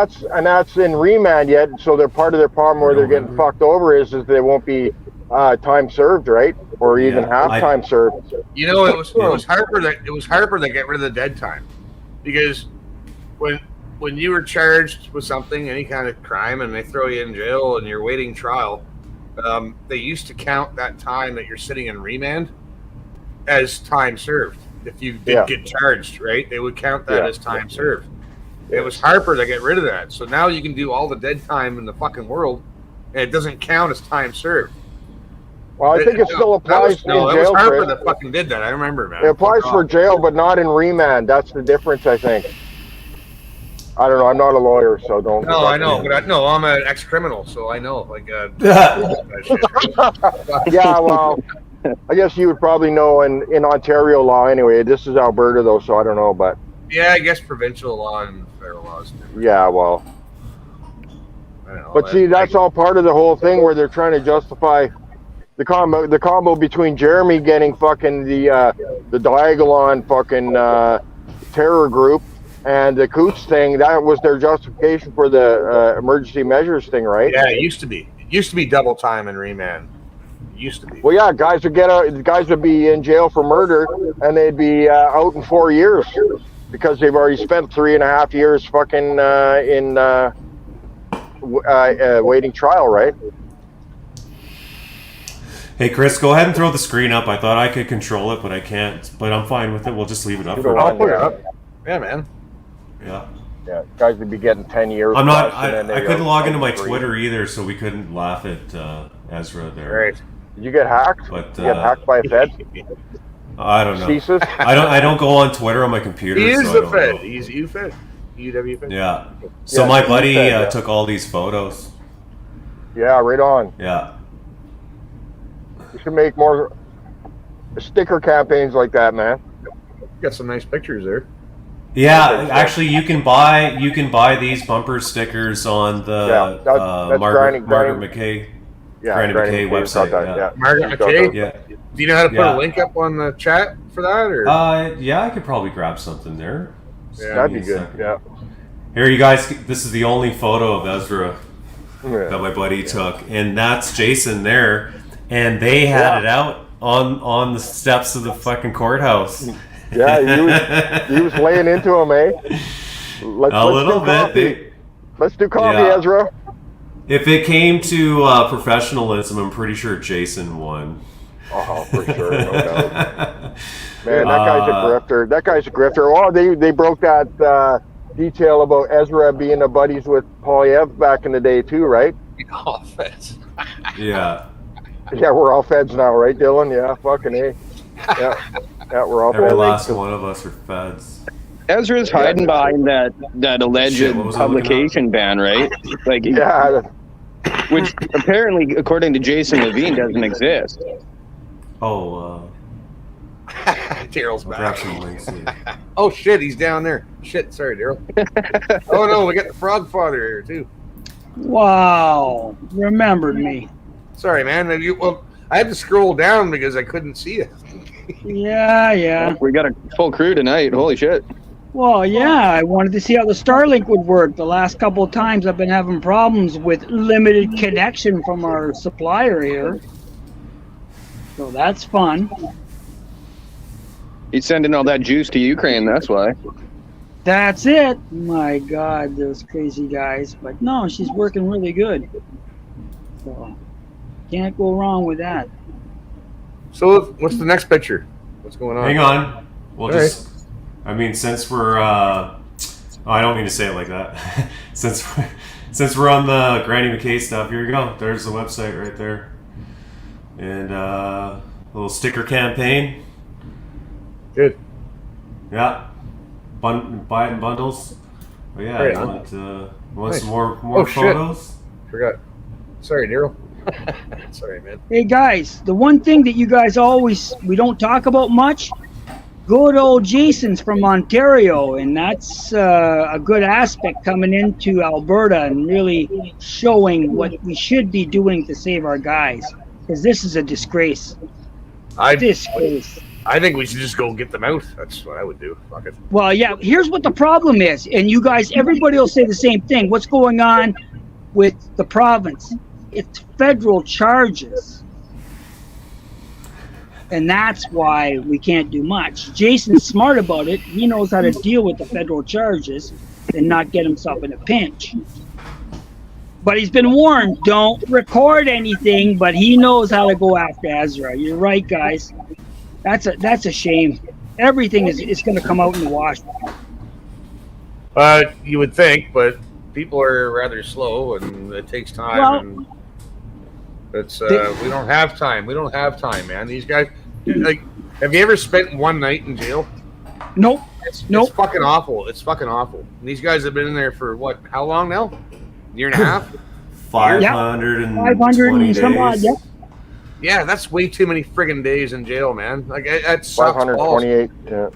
that's in remand yet. So they're part of their problem where they're getting fucked over is they won't be time served, right? Or even half time served. You know, it was Harper that got rid of the dead time, because when you were charged with something, any kind of crime, and they throw you in jail and you're waiting trial, they used to count that time that you're sitting in remand as time served. If you did get charged, right, they would count that as time served. It was Harper that got rid of that. So now you can do all the dead time in the fucking world, and it doesn't count as time served. Well, I think it still applies in jail. It was Harper that fucking did that. I remember, man. It applies for jail, but not in remand. That's the difference, I think. I don't know. I'm not a lawyer, so don't. No, I know, but I'm an ex-criminal, so I know. Like, yeah, well, I guess you would probably know in Ontario law anyway. This is Alberta, though, so I don't know, but. Yeah, I guess provincial law and federal laws too. Yeah, well. I don't know, but see, that's all part of the whole thing where they're trying to justify the combo between Jeremy getting fucking the Diagolon fucking terror group and the Coots thing. That was their justification for the emergency measures thing, right? Yeah, it used to be. It used to be double time and remand. It used to be. Well, yeah, guys would be in jail for murder, and they'd be out in 4 years because they've already spent 3.5 years fucking in waiting trial, right? Hey, Chris, go ahead and throw the screen up. I thought I could control it, but I can't. But I'm fine with it. We'll just leave it up for I'll now. put it up. Yeah, man. Yeah. Yeah, guys would be getting 10 years. I'm not. I couldn't log into my Twitter either, so we couldn't laugh at Ezra there. Right. Did you get hacked? But you get hacked by a Fed? I don't know. CSIS? I don't go on Twitter on my computer. He is so the Fed. He's UFed. UW Fed. Yeah. So my buddy took all these photos. Yeah, right on. Yeah. You should make more sticker campaigns like that, man. Got some nice pictures there. Yeah, actually, you can buy these bumper stickers on the that's Margaret McKay. Yeah, Granny McKay website. Yeah. Margaret McKay. Yeah. Do you know how to put a link up on the chat for that? Or yeah, I could probably grab something there. Yeah, that'd be good. Yeah. Here, you guys. This is the only photo of Ezra that my buddy took, and that's Jason there. And they had it out on the steps of the fucking courthouse. Yeah, he was laying into him, eh? Let's little bit. Let's do coffee, Ezra. If it came to professionalism, I'm pretty sure Jason won. Oh, for sure, no doubt. Man, that guy's a grifter. That guy's a grifter. Oh, they broke that detail about Ezra being a buddies with Polyev back in the day too, right? All feds. Yeah. Yeah, we're all feds now, right, Dylan? Yeah, fucking A. Yeah, we're all Every feds. last one of us are feds. Ezra's hiding behind that alleged publication ban, right? Like, which apparently, according to Jason Levine, doesn't exist. Oh, Daryl's back. Oh shit, he's down there. Shit, sorry, Daryl. Oh no, we got the frog father here too. Wow, remembered me. Sorry, man. I had to scroll down because I couldn't see it. Yeah. We got a full crew tonight. Holy shit. Well, yeah, I wanted to see how the Starlink would work. The last couple of times I've been having problems with limited connection from our supplier here. So that's fun. He's sending all that juice to Ukraine, that's why. That's it. My God, those crazy guys. But no, she's working really good. So can't go wrong with that. So what's the next picture? What's going on? Hang on. We'll just... I mean, since we're... I don't mean to say it like that. since we're on the Granny McKay stuff, here you go. There's the website right there. And a little sticker campaign. Good. Yeah. Buy it in bundles. But yeah, Right I on. want Nice. some more photos? Forgot. Sorry, Daryl. Sorry, man. Hey guys, the one thing that you guys we don't talk about much, good old Jason's from Ontario, and that's a good aspect coming into Alberta and really showing what we should be doing to save our guys, because this is a disgrace. Disgrace. I think we should just go get them out. That's what I would do. Fuck it. Well, yeah, here's what the problem is, and you guys, everybody will say the same thing. What's going on with the province? It's federal charges. And that's why we can't do much. Jason's smart about it. He knows how to deal with the federal charges and not get himself in a pinch. But he's been warned, don't record anything, but he knows how to go after Ezra. You're right, guys. That's a shame. Everything is going to come out in the wash. You would think, but people are rather slow, and it takes time. Well, and it's we don't have time. We don't have time, man. These guys, like, have you ever spent one night in jail? Nope. It's Nope. fucking awful. It's fucking awful. And these guys have been in there for what? How long now? A year and a half? 520 days. Some odd, yeah. Yeah, that's way too many friggin' days in jail, man. Like, that sucks balls. 528. Yeah.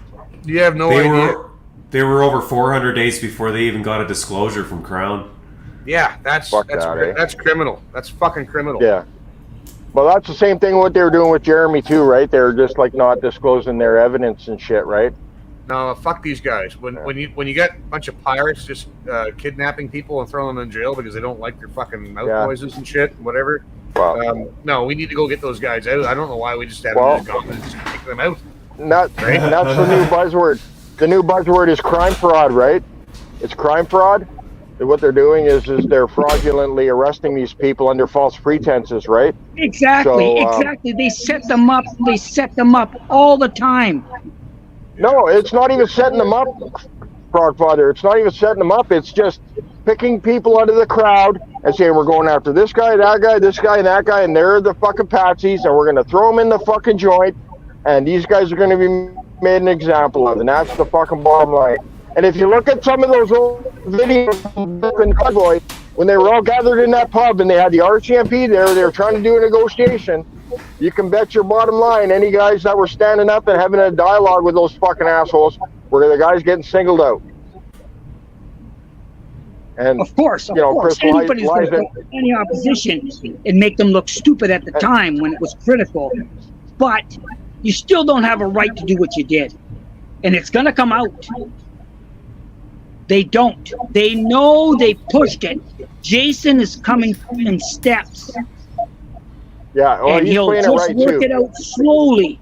You have no idea. They were over 400 days before they even got a disclosure from Crown. Yeah, that's criminal. That's fucking criminal. Yeah. Well, that's the same thing what they were doing with Jeremy too, right? They were just like not disclosing their evidence and shit, right? No, fuck these guys. When you get a bunch of pirates just kidnapping people and throwing them in jail because they don't like their fucking mouth noises and shit, whatever. Well, no, we need to go get those guys out. I don't know why we just had them gone and just take them out. That's the new buzzword. The new buzzword is crime fraud, right? It's crime fraud. And what they're doing is they're fraudulently arresting these people under false pretenses, right? Exactly, So, exactly. They set them up. They set them up all the time. No, it's not even setting them up, Frogfather. It's not even setting them up. It's just picking people out of the crowd and saying we're going after this guy, that guy, this guy, and that guy, and they're the fucking patsies, and we're going to throw them in the fucking joint, and these guys are going to be made an example of, and that's the fucking bottom line. And if you look at some of those old videos in Convoy, when they were all gathered in that pub and they had the RCMP there, they were trying to do a negotiation, you can bet your bottom line any guys that were standing up and having a dialogue with those fucking assholes were the guys getting singled out. And of course, anybody's going to put any opposition and make them look stupid at the time when it was critical. But you still don't have a right to do what you did. And it's going to come out. They don't. They know they pushed it. Jason is coming in steps. Yeah, well, and he's he'll playing just it right work too. it out slowly.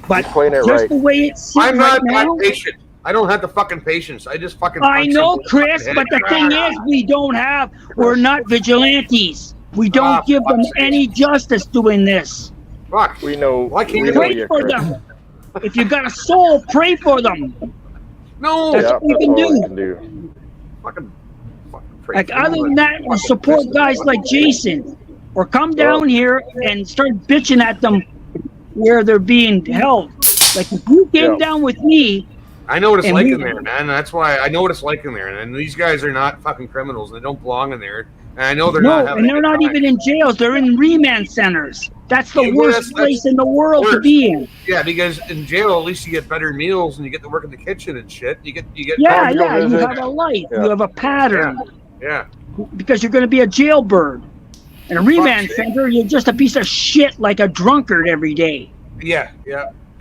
But He's playing it just right. the way it's I'm right not now, patient. I don't have the fucking patience. I just fucking. I punch know, them in the Chris, fucking but the head. thing is, we don't have. We're not vigilantes. We don't give them fuck's sake. any justice doing this. Fuck. We know. Why can't we you know Pray you, for Chris. them. If you got a soul, pray for them. No. That's Yeah, what we that's can all do. we can do. Fucking pray Like for other them, than that, we'll support guys like Jason, or come down here and start bitching at them where they're being held. Like if you came down with me, I know what it's and like we- in there, man. That's why I know what it's like in there. And these guys are not fucking criminals. They don't belong in there. And I know they're not no, having and a they're good not time. even in jails. They're in remand centers. That's the Yeah, worst that's place in the world to worst. be in. Yeah, because in jail, at least you get better meals and you get to work in the kitchen and shit. You get. Yeah, you go yeah. You visit. have a life. Yeah. You have a pattern. Yeah. Because you're going to be a jailbird. In a remand Fuck. center, you're just a piece of shit like a drunkard every day. Yeah.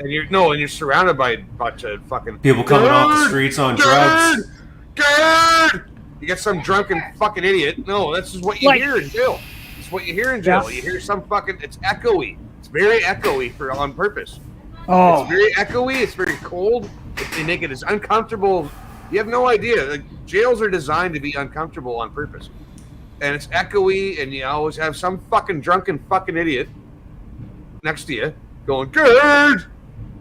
And you're surrounded by a bunch of fucking People coming off the "Guard! streets on Guard! drugs. Guard!" You get some drunken fucking idiot. No, this is what you Like- hear in jail. It's what you hear in jail. Yeah. You hear some fucking. It's echoey. It's very echoey on purpose. Oh, It's very echoey. It's very cold. They make it as uncomfortable. You have no idea. Like, jails are designed to be uncomfortable on purpose, and it's echoey. And you always have some fucking drunken fucking idiot next to you going, "Good,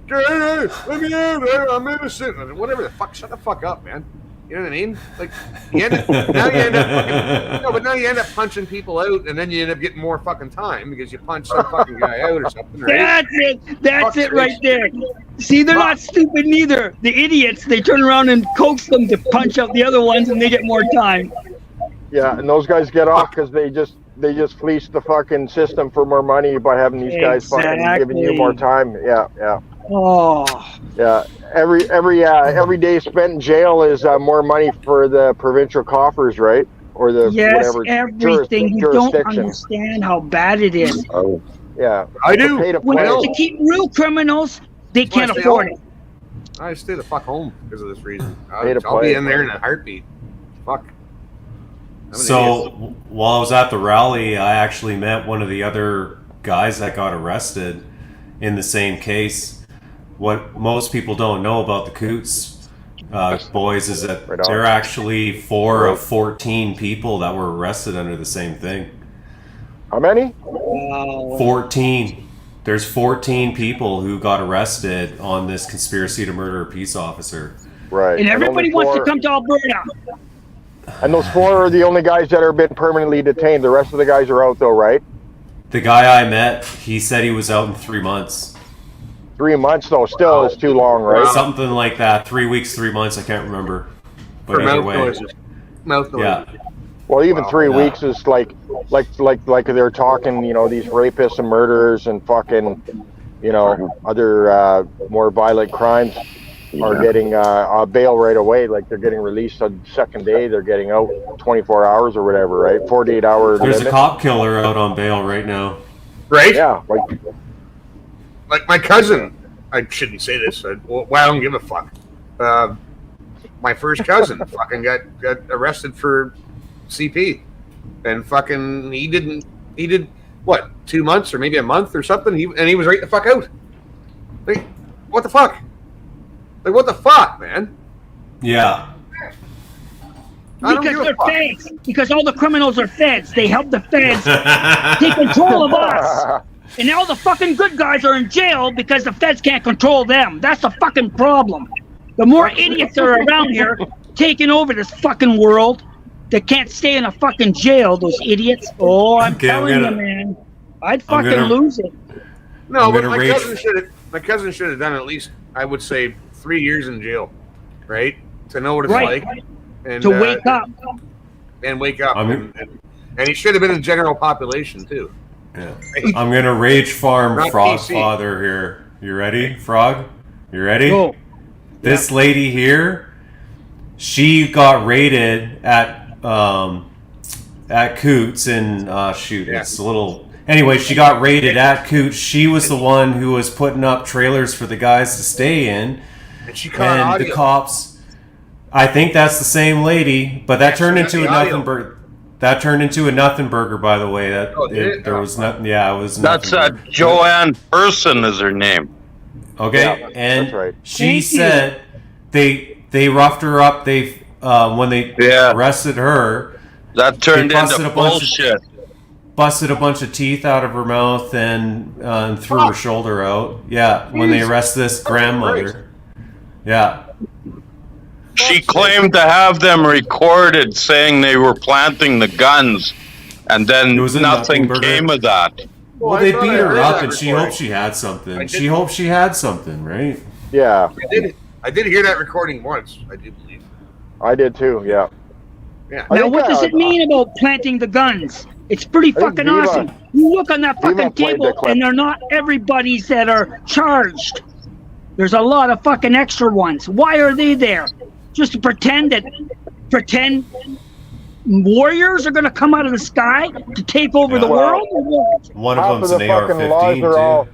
let me out. I'm innocent." And whatever the fuck. Shut the fuck up, man. You know what I mean? Like, now you end up punching people out, and then you end up getting more fucking time because you punch some fucking guy out or something, right? that's it. That's Fuck it right sakes. there. See, they're not stupid neither. The idiots, they turn around and coax them to punch out the other ones, and they get more time. Yeah, and those guys get off because they just fleece the fucking system for more money by having these guys fucking giving you more time. Yeah. Oh, Yeah, every day spent in jail is more money for the provincial coffers, right? Or the yes, whatever everything. You don't jurisdiction. understand how bad it is. Yeah, I do. Pay to When play. to keep real criminals, they That's why I can't stay afford home. it. I stay the fuck home because of this reason. Pay to I'll be play. in there in a heartbeat. Fuck. I'm an idiot. So while I was at the rally, I actually met one of the other guys that got arrested in the same case. What most people don't know about the Coots boys is that there are actually 4 of 14 people that were arrested under the same thing. How many? 14. There's 14 people who got arrested on this conspiracy to murder a peace officer. Right. And everybody wants to come to Alberta. And those 4 are the only guys that have been permanently detained. The rest of the guys are out, though, right? The guy I met, he said he was out in 3 months. 3 months, though, still is too long, right? Something like that. 3 weeks, 3 months. I can't remember. But either way, Mouth noises. yeah. Well, even 3 weeks is like they're talking, you know, these rapists and murderers and fucking, you know, other more violent crimes are getting bail right away. Like they're getting released on the second day. They're getting out 24 hours or whatever, right? 48 hours. There's a cop killer out on bail right now. Right? Yeah, Like my cousin. I shouldn't say this. I don't give a fuck. My first cousin fucking got arrested for CP, and fucking he did what, 2 months or maybe a month or something. He was right the fuck out. Like, what the fuck? Like, what the fuck, man? Yeah. Because they're feds. Because all the criminals are feds. They help the feds take control of us. And all the fucking good guys are in jail because the feds can't control them. That's the fucking problem. The more idiots that are around here taking over this fucking world that can't stay in a fucking jail, those idiots. Oh, I'm telling you, man. I'd fucking lose it. No, but my cousin should have done at least, I would say, 3 years in jail, right? To know what it's like. And, to wake up. And wake up. And he should have been in general population, too. Yeah. I'm going to rage farm Not Frog PC. Father here. You ready, Frog? You ready? Go. This lady here, she got raided at Coots and it's a little... Anyway, she got raided at Coots. She was the one who was putting up trailers for the guys to stay in. And she caught audio. The cops... I think that's the same lady, but that turned into a nothing burger. That turned into a nothing burger, by the way. There was nothing. Yeah, it was. That's Joanne Person is her name. Okay, Yeah, and that's right. she said they roughed her up. They when they arrested her, that turned into bullshit. Busted a bunch of teeth out of her mouth and threw her shoulder out. Yeah, when they arrested this grandmother. Yeah. She claimed to have them recorded saying they were planting the guns, and then nothing came of that. Well, they beat her up, and she hoped she had something. She hoped she had something, right? Yeah. I did hear that recording once, I do believe. I did too, yeah. Yeah. Now, what does it mean about planting the guns? It's pretty fucking awesome. You look on that fucking table, and they're not everybody's that are charged. There's a lot of fucking extra ones. Why are they there? Just to pretend warriors are going to come out of the sky to take over the world? Or what? One of them's an AR-15, too.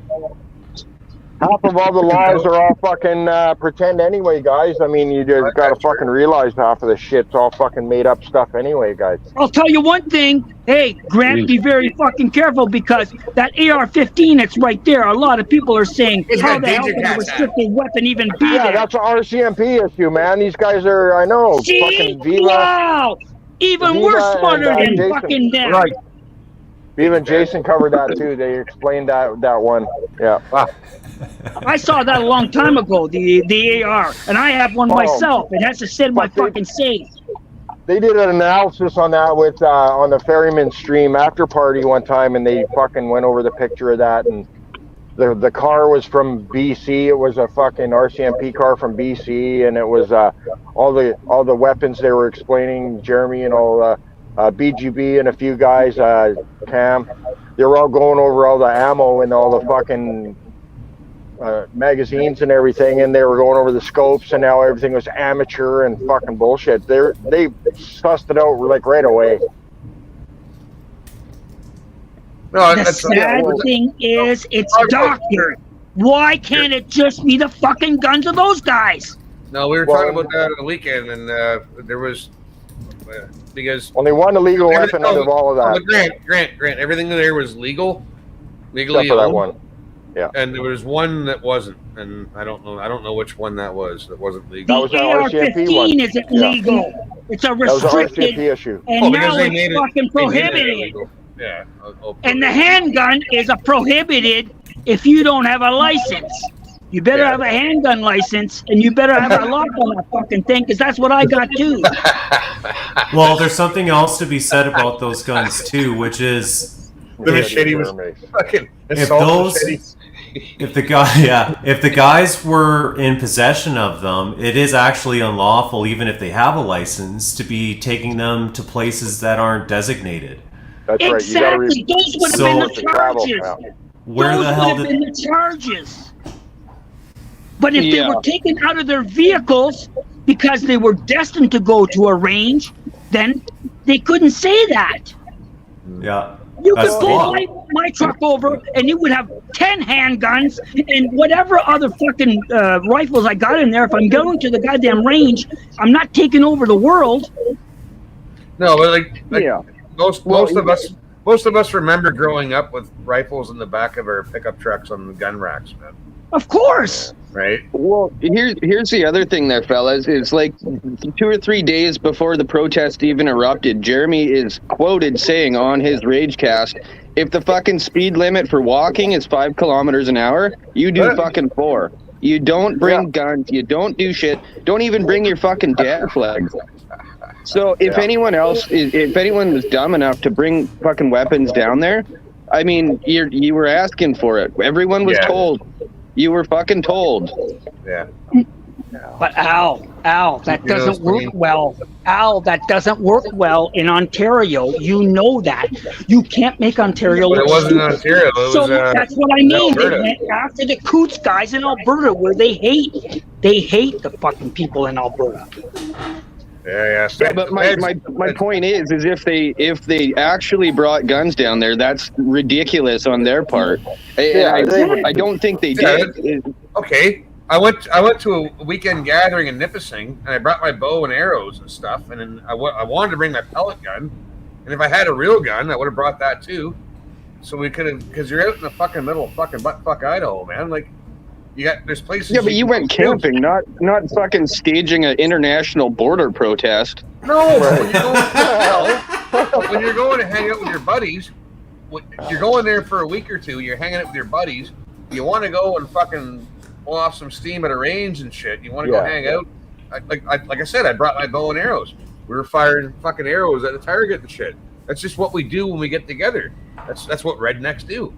Half of all the laws are all fucking pretend anyway, guys. I mean, you just got to fucking realize half of the shit's all fucking made up stuff anyway, guys. I'll tell you one thing. Hey, Grant, be very fucking careful because that AR-15 that's right there, a lot of people are saying, how the hell can a restricted weapon even be there? Yeah, that's an RCMP issue, man. These guys are, I know, See? fucking Viva. Wow! Even Viva we're smarter and, than fucking them. Right. Even Jason covered that too. They explained that one. Yeah. I saw that a long time ago, the AR, and I have one myself. It has to sit in my fucking safe. They did an analysis on that with on the Ferryman stream after party one time, and they fucking went over the picture of that. And the car was from BC. It was a fucking RCMP car from BC, and it was all the weapons they were explaining. Jeremy and all. BGB and a few guys, Cam, they were all going over all the ammo and all the fucking magazines and everything, and they were going over the scopes, and now everything was amateur and fucking bullshit. They sussed it out like right away. No, the sad thing is, it's doctored. Why can't it just be the fucking guns of those guys? No, we were talking about that on the weekend, and there was because only one illegal weapon out of all of that. Grant, everything there was legal, legally Except for that owned. one. Yeah. And there was one that wasn't, and I don't know which one that was. That wasn't The legal. That was our RCMP one. AR-15 isn't Yeah. legal. It's a That was an restricted, RCMP issue. and because now they it's made it fucking they made it prohibited. illegal. Yeah. And the handgun is a prohibited if you don't have a license. You better Yeah. have a handgun license, and you better have a lock on that fucking thing, because that's what I got too. Well, there's something else to be said about those guns too, which is The machete was Jeremy. fucking if assault those machete. if the guys were in possession of them, it is actually unlawful, even if they have a license, to be taking them to places that aren't designated. That's right. You gotta Exactly. Those would have been the So- travel. charges. Yeah. Where Those the hell would have did been the charges. But if they Yeah. were taken out of their vehicles because they were destined to go to a range, then they couldn't say that. yeah? You That's could the pull law. my truck over and you would have 10 handguns and whatever other fucking rifles I got in there. If I'm going to the goddamn range, I'm not taking over the world. No, but like Yeah. most of us remember growing up with rifles in the back of our pickup trucks on the gun racks, man. Of course. Right? Well, here's the other thing there, fellas. Is like 2 or 3 days before the protest even erupted, Jeremy is quoted saying on his Ragecast, if the fucking speed limit for walking is 5 kilometers an hour, you do fucking 4. You don't bring guns. You don't do shit. Don't even bring your fucking dad flags. So if anyone was dumb enough to bring fucking weapons down there, I mean, you were asking for it. Everyone was told. You were fucking told. Yeah. But Al, that doesn't work well. Al, that doesn't work well in Ontario. You know that. You can't make Ontario But it look wasn't stupid. Ontario. It was, So that's what I mean. They Alberta. went after the Coots guys in Alberta, where they hate the fucking people in Alberta. Yeah. Yeah, but my point is if they actually brought guns down there, that's ridiculous on their part. I don't think they did. Okay. I went to a weekend gathering in Nipissing, and I brought my bow and arrows and stuff, and then I wanted to bring my pellet gun, and if I had a real gun, I would have brought that too. So we could have, because you're out in the fucking middle of fucking butt-fuck Idaho, man. Like, there's places. Yeah, but you went camping, not fucking staging an international border protest. No, when you're going to hang out with your buddies, you're going there for a week or two. You're hanging out with your buddies. You want to go and fucking blow off some steam at a range and shit. You want to go hang out. Like I said, I brought my bow and arrows. We were firing fucking arrows at the target and shit. That's just what we do when we get together. That's what rednecks do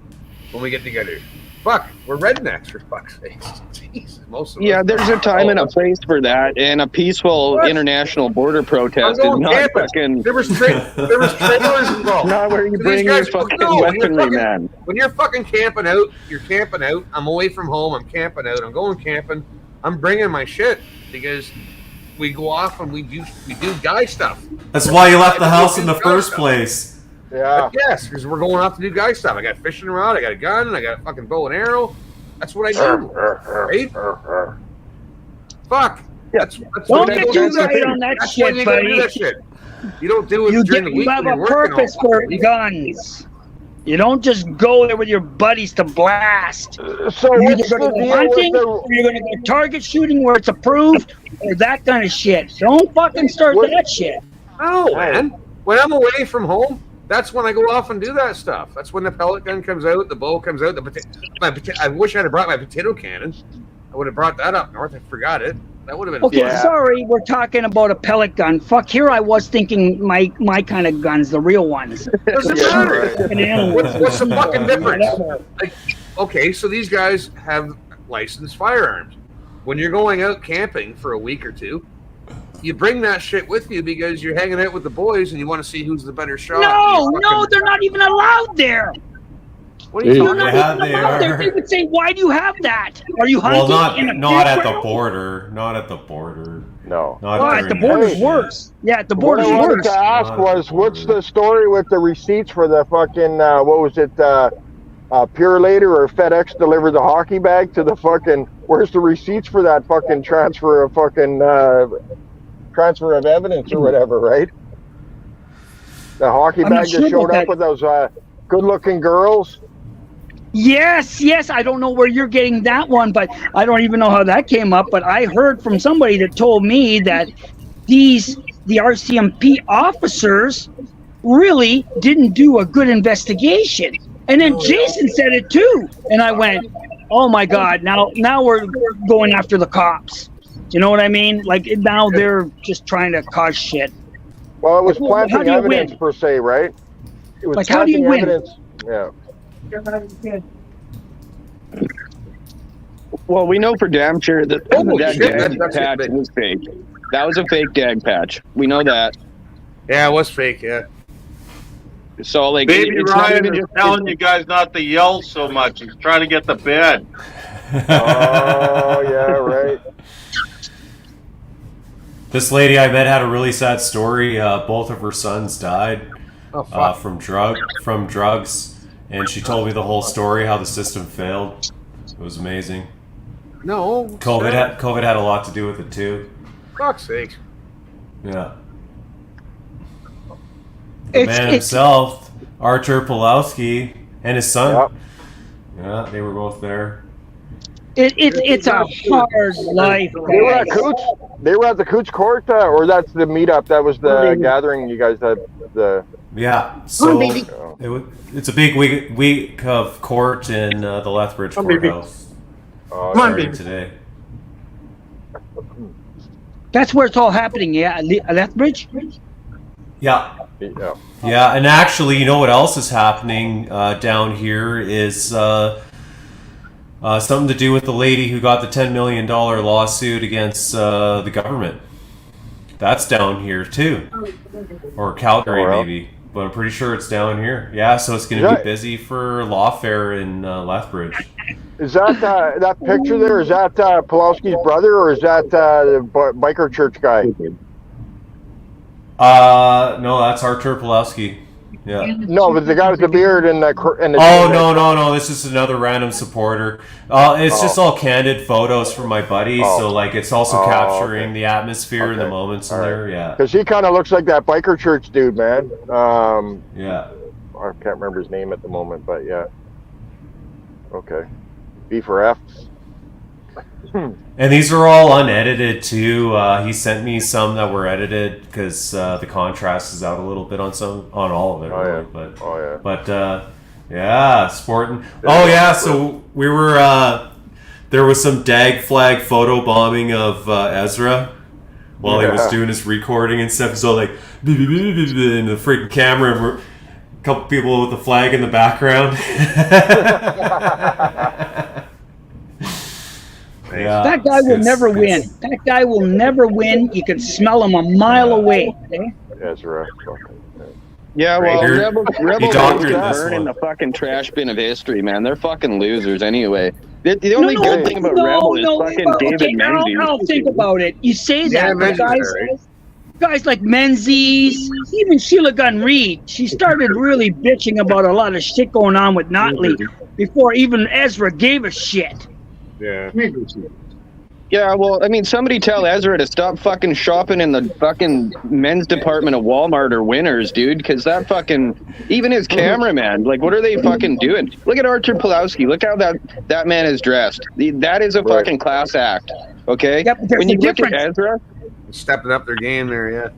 when we get together. Fuck, we're rednecks for fuck's sake. Jesus, most of us. Yeah, there's a time and a place for that, and a peaceful international border protest is not fucking. There was trailers involved. Not where you So bring these your guys- fucking no, when you're weaponry, fucking- man. When you're fucking camping out, you're camping out. I'm away from home. I'm camping out. I'm going camping. I'm bringing my shit because we go off and we do guy stuff. That's why you left the house in the first place. Yeah. But yes, because we're going off to do guy stuff. I got a fishing rod. I got a gun. I got a fucking bow and arrow. That's what I do. Right? Fuck. That's Don't what get you too do. right on that That's why shit, you gotta do buddy. that shit. You don't do it You during the week have when a you're working purpose all for week. guns. You don't just go there with your buddies to blast. So You're what's either the going to go deal hunting, with or you're going to go target shooting where it's approved, or that kind of shit. Don't fucking start that shit. No, man. When I'm away from home, that's when I go off and do that stuff. That's when the pellet gun comes out, the bow comes out. I wish I'd have brought my potato cannon. I would have brought that up north. I forgot it. That would have been. Okay, sorry, we're talking about a pellet gun. Fuck, here I was thinking my kind of guns, the real ones. Doesn't Yeah, matter. right. What's the fucking difference? Like, okay, so these guys have licensed firearms. When you're going out camping for a week or two, you bring that shit with you because you're hanging out with the boys and you want to see who's the better shot. No, they're not even allowed there. What are you They're talking not about? even they allowed there. are. They would say, "Why do you have that? Are you hunting?" Well, in a not at the campground?" border. Not at the border. No. Not Well, at the during border's that worse. Yeah, at the What I border's wanted worse. to ask was, what's the story with the receipts for the fucking, what was it, Pure Later or FedEx delivered the hockey bag to the fucking, where's the receipts for that fucking transfer of evidence or whatever, right? The hockey I'm not bag sure that showed about up with those good-looking girls. Yes. I don't know where you're getting that one, but I don't even know how that came up. But I heard from somebody that told me that the RCMP officers really didn't do a good investigation. And then Jason said it too. And I went, oh my God, now we're going after the cops. You know what I mean? Like now they're just trying to cause shit. Well, it was How planting do you evidence win? per se, right? It was Like, how do you planting win? evidence. Yeah. Well, we know for damn sure that Holy that shit, dag that's patch big. was fake. That was a fake dag patch. We know that. Yeah, it was fake. Yeah. So, like, Baby it's not Ryan even is just telling you guys not to yell so much. He's trying to get to bed. Oh, yeah, right. This lady I met had a really sad story. Both of her sons died Oh fuck. from drugs, and she told me the whole story, how the system failed. It was amazing. No. COVID had a lot to do with it too. Fuck's sake. Yeah. The man himself, Artur Pulowski, and his son. Yep. Yeah, they were both there. It's a hard life. They were at Cooch. They were at the Cooch Court, or that's the meetup. That was the gathering you guys had. Yeah, so it's a big week of court in the Lethbridge courthouse. Starting today. That's where it's all happening, yeah? Lethbridge? Yeah. Yeah. Yeah, and actually, you know what else is happening down here is something to do with the lady who got the $10 million lawsuit against the government. That's down here too. Or Calgary, maybe. But I'm pretty sure it's down here. Yeah, so it's going to be busy for Lawfare in Lethbridge. Is that that picture there? Is that Pulowski's brother, or is that the biker church guy? No, that's Artur Pulowski. Yeah. No, but the guy with the beard and the. No. This is another random supporter. It's just all candid photos from my buddy, so like it's also capturing the atmosphere and the moments in there. Yeah. Because he kind of looks like that biker church dude, man. Yeah. I can't remember his name at the moment, but yeah. Okay. B for F. And these are all unedited too. He sent me some that were edited because the contrast is out a little bit on all of it. Oh, really. yeah. But yeah, sporting. Oh yeah, so we were. There was some dag flag photo bombing of Ezra while he was doing his recording and stuff. So like, in the freaking camera, and a couple people with the flag in the background. Yeah, that guy will never win. That guy will never win. You can smell him a mile away. Ezra. Yeah, well, Rebel doctored burn in the fucking trash bin of history, man. They're fucking losers anyway. The only good thing about Rebel is fucking David Menzies. I'll think about it. You say that, but guys like Menzies, even Sheila Gunn Reid, she started really bitching about a lot of shit going on with Notley before even Ezra gave a shit. Yeah. Yeah, well, I mean, somebody tell Ezra to stop fucking shopping in the fucking men's department of Walmart or Winners, dude, because that fucking, even his cameraman, like, what are they fucking doing? Look at Artur Pulowski. Look how that man is dressed. That is a fucking class act, okay? Yep, when you look at Ezra, stepping up their game there,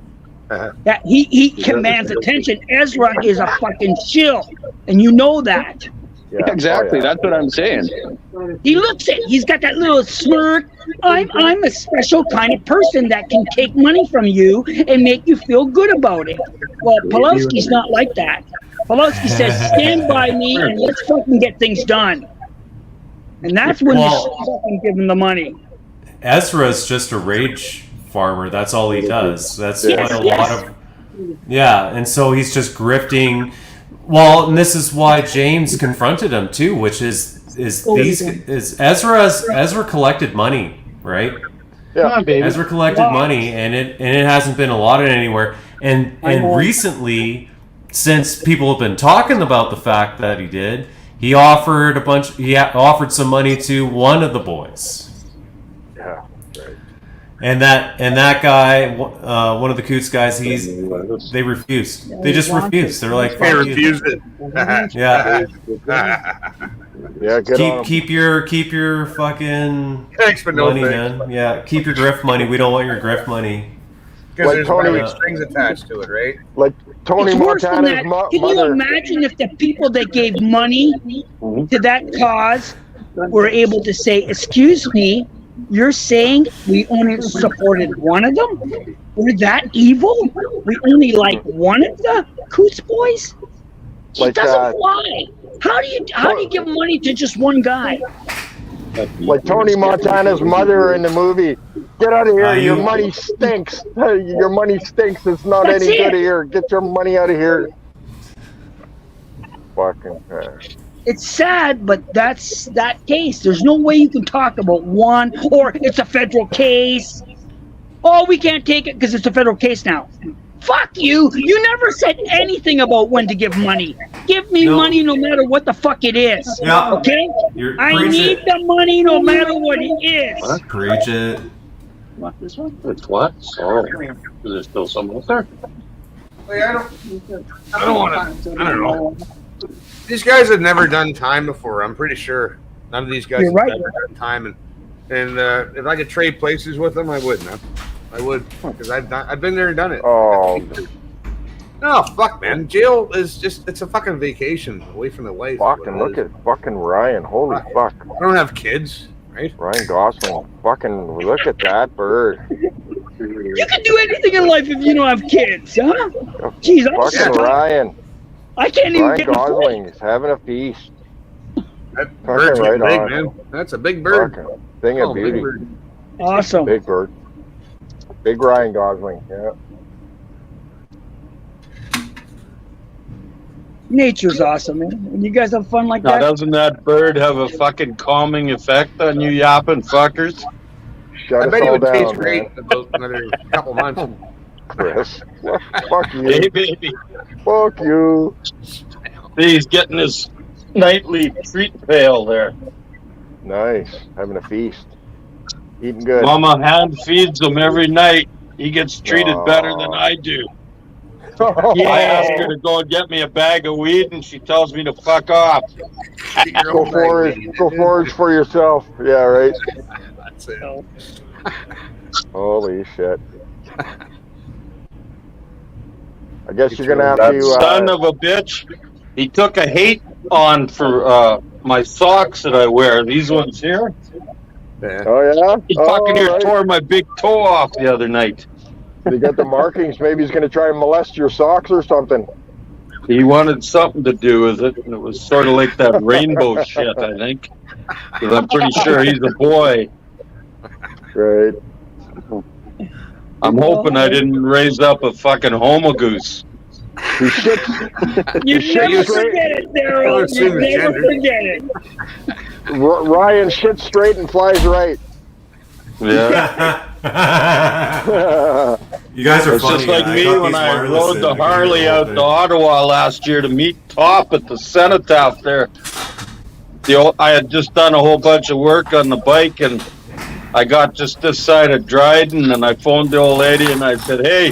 that he commands attention. Ezra is a fucking shill, and you know that. Yeah, exactly. That's what I'm saying. He looks it. He's got that little smirk. I'm a special kind of person that can take money from you and make you feel good about it. Well, Pulowski's not like that. Pulowski says, "Stand by me and let's fucking get things done." And that's when you fucking give him the money. Ezra's just a rage farmer. That's all he does. That's what a lot of. Yeah, and so he's just grifting. Well, and this is why James confronted him too, which is Ezra collected money, right? Yeah, Ezra collected money, and it hasn't been allotted anywhere. And recently, since people have been talking about the fact that he did, he offered offered some money to one of the boys. Yeah, right. And that guy, one of the Coots guys, they refused. They just refused. They're like, They fuck you. refused it. Yeah. Yeah, good on Keep your fucking Thanks, but no money, thanks. man. Yeah, keep your grift money. We don't want your grift money. Because Like there's Tony- probably strings attached to it, right? like Tony It's worse than Montana's that. Can you mother. imagine if the people that gave money to that cause were able to say, "Excuse me, you're saying we only supported one of them? We're that evil? We only like one of the Coots boys? It Like, doesn't fly. How do you give money to just one guy? Like Tony Montana's mother in the movie. Get out of here! Your you- money stinks. Your money stinks. It's not That's any good it. here. Get your money out of here. Fucking. It's sad, but that's that case. There's no way you can talk about one, or it's a federal case. Oh, we can't take it because it's a federal case now. Fuck you! You never said anything about when to give money. Give me No. money no matter what the fuck it is. Yeah. Okay? I Preach need it. the money no matter what it is. Preach it. Want this one? It's what? Oh, is there still some up there? Like, I don't want to. I don't know. These guys have never done time before. I'm pretty sure none of these guys You're have right. ever done time. And if I could trade places with them, I would, man. I would, because I've been there and done it. Oh, No, fuck, man. Jail is just—it's a fucking vacation away from the wife. fucking look at fucking Ryan. Holy fuck. I don't have kids, right? Ryan Gosling. Fucking look at that bird. You can do anything in life if you don't have kids, huh? Jeez, I'm Fucking surprised. Ryan. I can't even Ryan get a Gosling is having a feast. That bird's right getting big, on. man. That's a big bird. Fucking thing Oh, of big beauty. bird. Awesome. Big bird. Big Ryan Gosling. Yeah. Nature's awesome, man. When you guys have fun like Now, that, doesn't that bird have a fucking calming effect on you yapping fuckers? Shut I us bet it all would down, taste man. great in about another couple months. Chris. Fuck Hey, you. baby. Fuck you. He's getting his nightly treat pail there. Nice. Having a feast. Eating good. Mama hand feeds him every night. He gets treated better than I do. I ask her to go and get me a bag of weed, and she tells me to fuck off. Go forage for yourself. Yeah, right. That's it. Holy shit. I guess you're gonna have That to. son of a bitch. He took a hate on for my socks that I wear. These ones here. Yeah. Oh yeah. He fucking right. tore my big toe off the other night. You got the markings. Maybe he's gonna try and molest your socks or something. He wanted something to do with it, and it was sort of like that rainbow shit, I think. Because I'm pretty sure he's a boy. Right. I'm hoping I didn't raise up a fucking homogoose. He shits. you shit never straight. forget it, Daryl. You Assume it's never gender. forget it. Ryan shits straight and flies right. Yeah. You guys are It's funny. just like I me got when these I wireless rode in, the we can hear Harley the whole out thing. to Ottawa last year to meet Top at the Cenotaph there. I had just done a whole bunch of work on the bike, and I got just this side of Dryden, and I phoned the old lady, and I said, hey,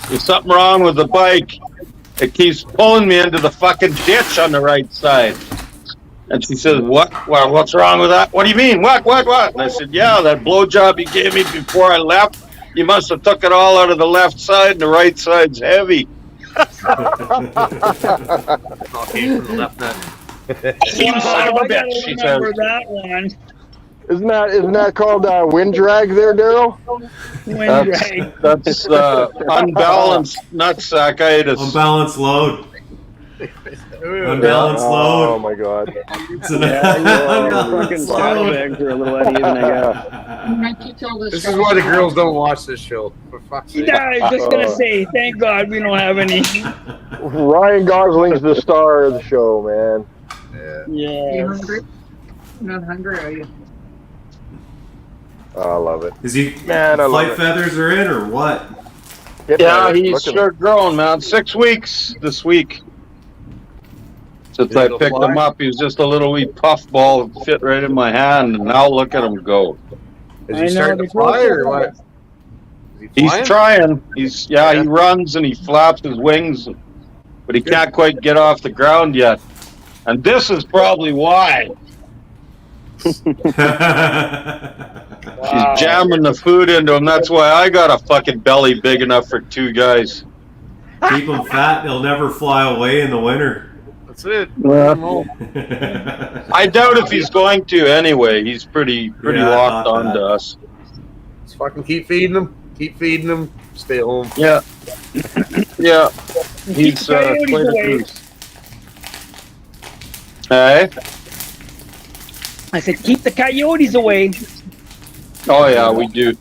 there's something wrong with the bike. It keeps pulling me into the fucking ditch on the right side. And she says, what? Well, what's wrong with that? What do you mean? What? And I said, yeah, that blowjob you gave me before I left, you must have took it all out of the left side, and the right side's heavy. Okay, from the left nut. You son of a I gotta bitch, she remember says. that one. Isn't that called wind drag there, Daryl? Wind drag. That's unbalanced nutsackitis. Unbalanced load. Unbalanced Oh load. my god. It's an Fucking unbalanced saddle load. bags are a little uneven, I guess. This is why the girls don't watch this show. For fuck's sake. Yeah, I was just gonna say, thank God we don't have any. Ryan Gosling's the star of the show, man. Yeah. Not hungry, are you? I love it. Is he Man, I love flight it. feathers are in or what? Get Yeah, better. he's Look at sure grown, man. 6 weeks this week. Since I It'll picked fly. him up, he was just a little wee puff ball that fit right in my hand, and now look at him go. Is I know, he starting they to fly grow or what? He's flying? trying. He runs and he flaps his wings, but he can't quite get off the ground yet. And this is probably why. She's jamming the food into him. That's why I got a fucking belly big enough for 2 guys. Keep him fat, he'll never fly away in the winter. That's it. I doubt if he's going to anyway. He's pretty locked on to us. Let's fucking keep feeding him. Keep feeding him. Stay home. Yeah. Yeah. He's quite a goose. Hey? I said, keep the coyotes away. Oh yeah, we do.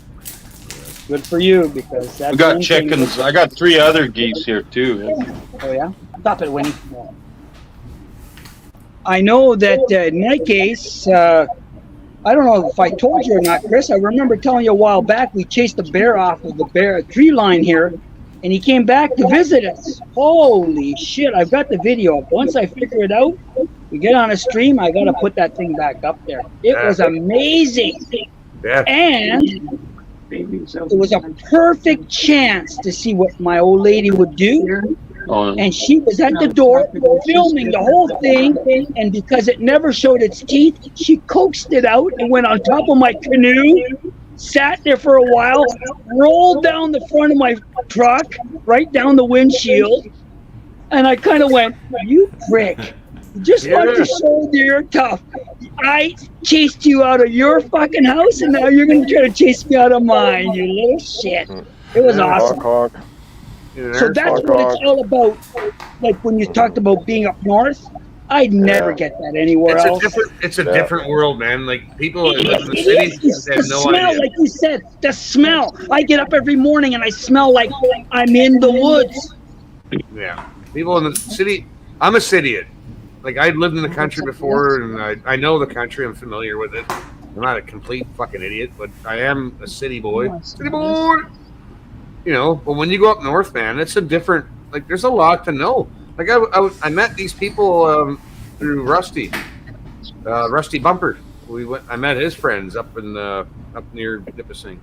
Good for you, because that's We got one thing- chickens. I got 3 other geese here too. Oh yeah? Stop it, Winnie. I know that in my case, I don't know if I told you or not, Chris. I remember telling you a while back we chased a bear off of the tree line here, and he came back to visit us. Holy shit! I've got the video up. Once I figure it out, we get on a stream. I gotta put that thing back up there. It was amazing, and it was a perfect chance to see what my old lady would do. And she was at the door filming the whole thing, and because it never showed its teeth, she coaxed it out and went on top of my canoe, sat there for a while, rolled down the front of my truck, right down the windshield, and I kind of went, you prick. You just want to show that you're tough. I chased you out of your fucking house, and now you're going to try to chase me out of mine, you little shit. It was awesome. Honk, honk. So that's what it's all about. Like when you talked about being up north, I'd never get that anywhere else. It's a different world, man. Like people that live in the city, It's they have the no smell, idea. like you said, the smell. I get up every morning and I smell like I'm in the woods. Yeah, people in the city. I'm a cityite. Like I lived in the country before, and I know the country. I'm familiar with it. I'm not a complete fucking idiot, but I am a city boy. City boy. You know, but when you go up north, man, it's a different. Like, there's a lot to know. Like, I met these people through Rusty Bumper. I met his friends up near Nipissing,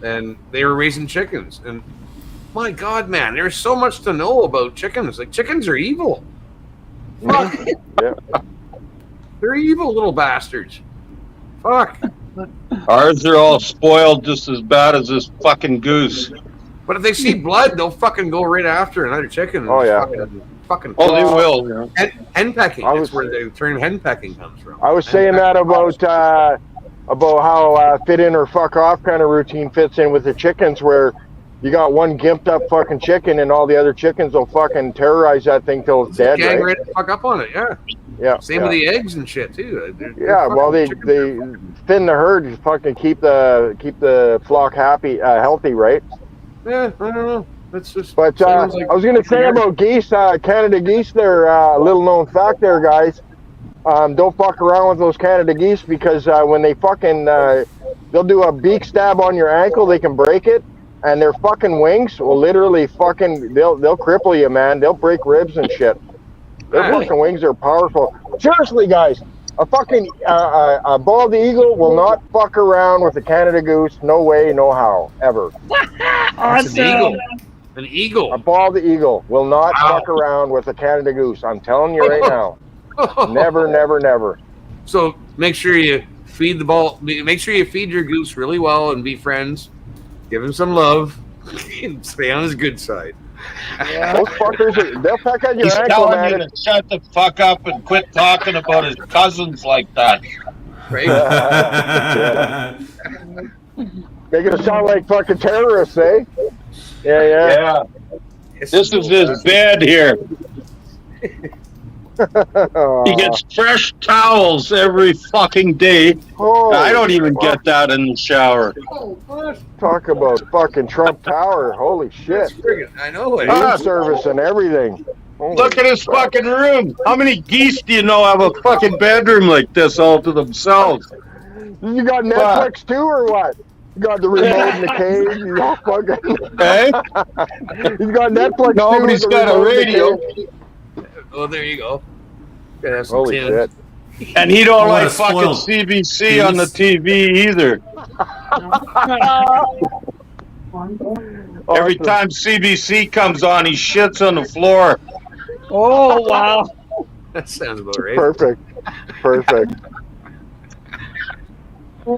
and they were raising chickens. And my God, man, there's so much to know about chickens. Like, chickens are evil. Fuck. Yeah. They're evil little bastards. Fuck. Ours are all spoiled just as bad as this fucking goose. But if they see blood, they'll fucking go right after another chicken. Oh, yeah. Fucking Oh, they will. Yeah. hen pecking. That's where the term hen pecking comes from. I was saying that about how fit in or fuck off kind of routine fits in with the chickens, where you got one gimped up fucking chicken and all the other chickens will fucking terrorize that thing till it's dead. Gang Right? right to fuck up on it, yeah. Yeah. Same with the eggs and shit too. Yeah, well, they thin the herd to fucking keep the flock healthy, right? Yeah, I don't know. That's just. But I was gonna say about geese, Canada geese. They're a little known fact there, guys. Don't fuck around with those Canada geese, because when they fucking they'll do a beak stab on your ankle, they can break it, and their fucking wings will literally fucking they'll cripple you, man. They'll break ribs and shit. Their fucking wings are powerful. Seriously, guys, a fucking a bald eagle will not fuck around with a Canada goose. No way, no how, ever. Awesome. An eagle. A bald eagle will not fuck around with a Canada goose. I'm telling you right now. Never, never, never. So make sure you feed the ball. Make sure you feed your goose really well and be friends. Give him some love. And stay on his good side. Those fuckers, they'll peck at your He's ankle, telling man. you to shut the fuck up and quit talking about his cousins like that. Right? Making it sound like fucking terrorists, eh? Yeah. This is his bed here. He gets fresh towels every fucking day. I don't even get that in the shower. Talk about fucking Trump Tower. Holy shit. I know it. Room service and everything. Holy Look at his fuck. fucking room. How many geese do you know have a fucking bedroom like this all to themselves? You got Netflix too, or what? You got the remote in the cage. You got fucking. Hey? He's got Netflix. Nobody's too, got a remote in the radio. cage. Oh, there you go. Holy shit. And he don't What a like fucking spoiled- CBC on the TV either. Every time CBC comes on, he shits on the floor. Oh wow! That sounds about right. Perfect.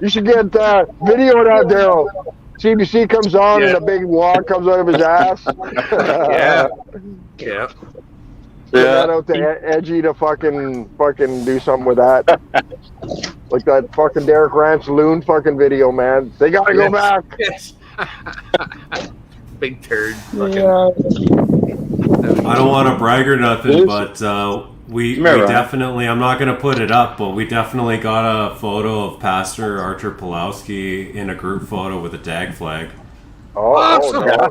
You should get video of that, Daryl. CBC comes on and a big wad comes out of his ass. Yeah. Get that out to Edgy to fucking do something with that. Like that fucking Derek Ranch loon fucking video, man. They gotta go back. Yes. Big turd. Yeah. I don't want to brag or nothing, but we definitely, I'm not going to put it up, but we definitely got a photo of Pastor Archer Pulowski in a group photo with a tag flag. No.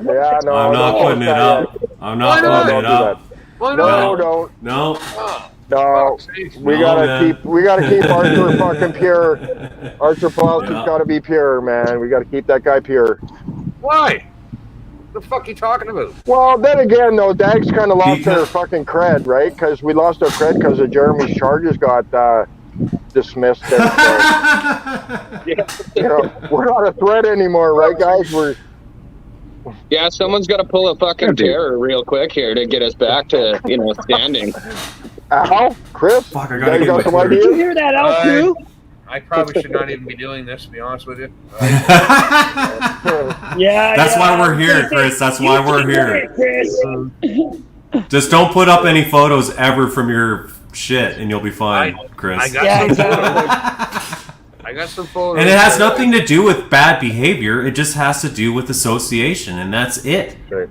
Yeah, no. I'm not putting it up. I'm not putting it up. Why No, not? No. No. We gotta keep Archer fucking pure. Archer Pulowski's gotta be pure, man. We gotta keep that guy pure. Why? What the fuck are you talking about? Well, then again, though, Dags kind of lost their fucking cred, right? Because we lost our cred because of Jeremy's charges got dismissed. There, so, we're not a threat anymore, right, guys? Yeah, someone's got to pull a fucking terror real quick here to get us back to standing. Al, Chris, Fuck, I you gotta guys get got my some word. Did you ideas? hear that out too? I probably should not even be doing this, to be honest with you. Yeah. That's why we're here, Chris. That's why we're here. Chris. Just don't put up any photos ever from your shit, and you'll be fine, Chris. I got some photos. I got some photos. And it has nothing to do with bad behavior. It just has to do with association, and that's it. Right.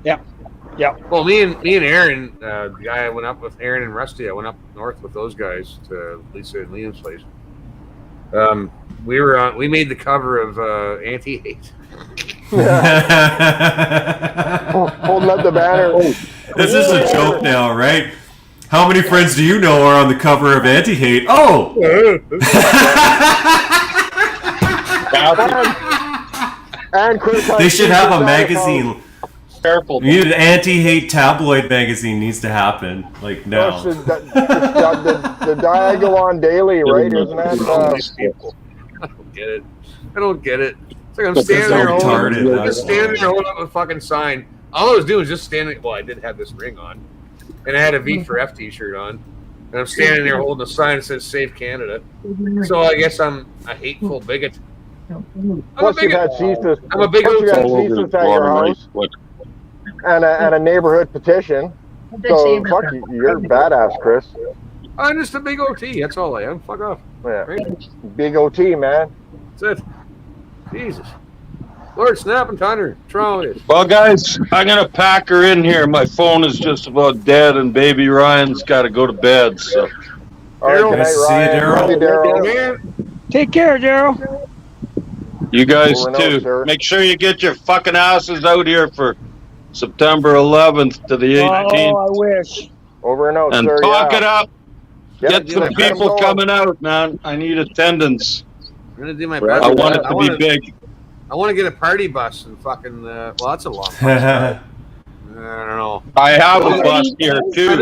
Yeah. Well, me and Aaron, the guy I went up with, Aaron and Rusty, I went up north with those guys to Lisa and Liam's place. We made the cover of Anti-Hate. Holding up the banner. This is a joke now, right? How many friends do you know are on the cover of Anti-Hate? Oh! And Chris, They should have a magazine. Careful. We need an anti-hate tabloid magazine needs to happen, like now. The Diagolon Daily, right? Isn't that? I don't get it. It's like I'm That's standing so there retarded. holding up a fucking sign. All I was doing was just standing. Well, I did have this ring on, and I had a V for F t-shirt on, and I'm standing there holding a sign that says "Save Canada." So I guess I'm a hateful bigot. Plus, you've had ceaseless. I'm a big Plus, you had old ceaseless at your house and a neighborhood petition. So fuck you, you're badass, Chris. I'm just a big OT. That's all I am. Fuck off. Yeah. Right? Big OT, man. That's it. Jesus. Lord Snap and Thunder. What's wrong with it? Well, guys, I'm going to pack her in here. My phone is just about dead, and baby Ryan's got to go to bed. So, All right, good Nice to night, see you, Ryan. Daryl. Love you, Daryl. Man, Take care, Daryl. you guys Over and out, too. sir. Make sure you get your fucking asses out here for September 11th to the 18th. Oh, I wish. Over and out, And sir. talk yeah. it up. Yeah, Get some let's get 'em people going. coming out, man. I need attendance. I'm gonna do my Right. best. I want it to be big. I want to get a party bus and fucking. Well, that's a long. I don't know. I have a bus here I too.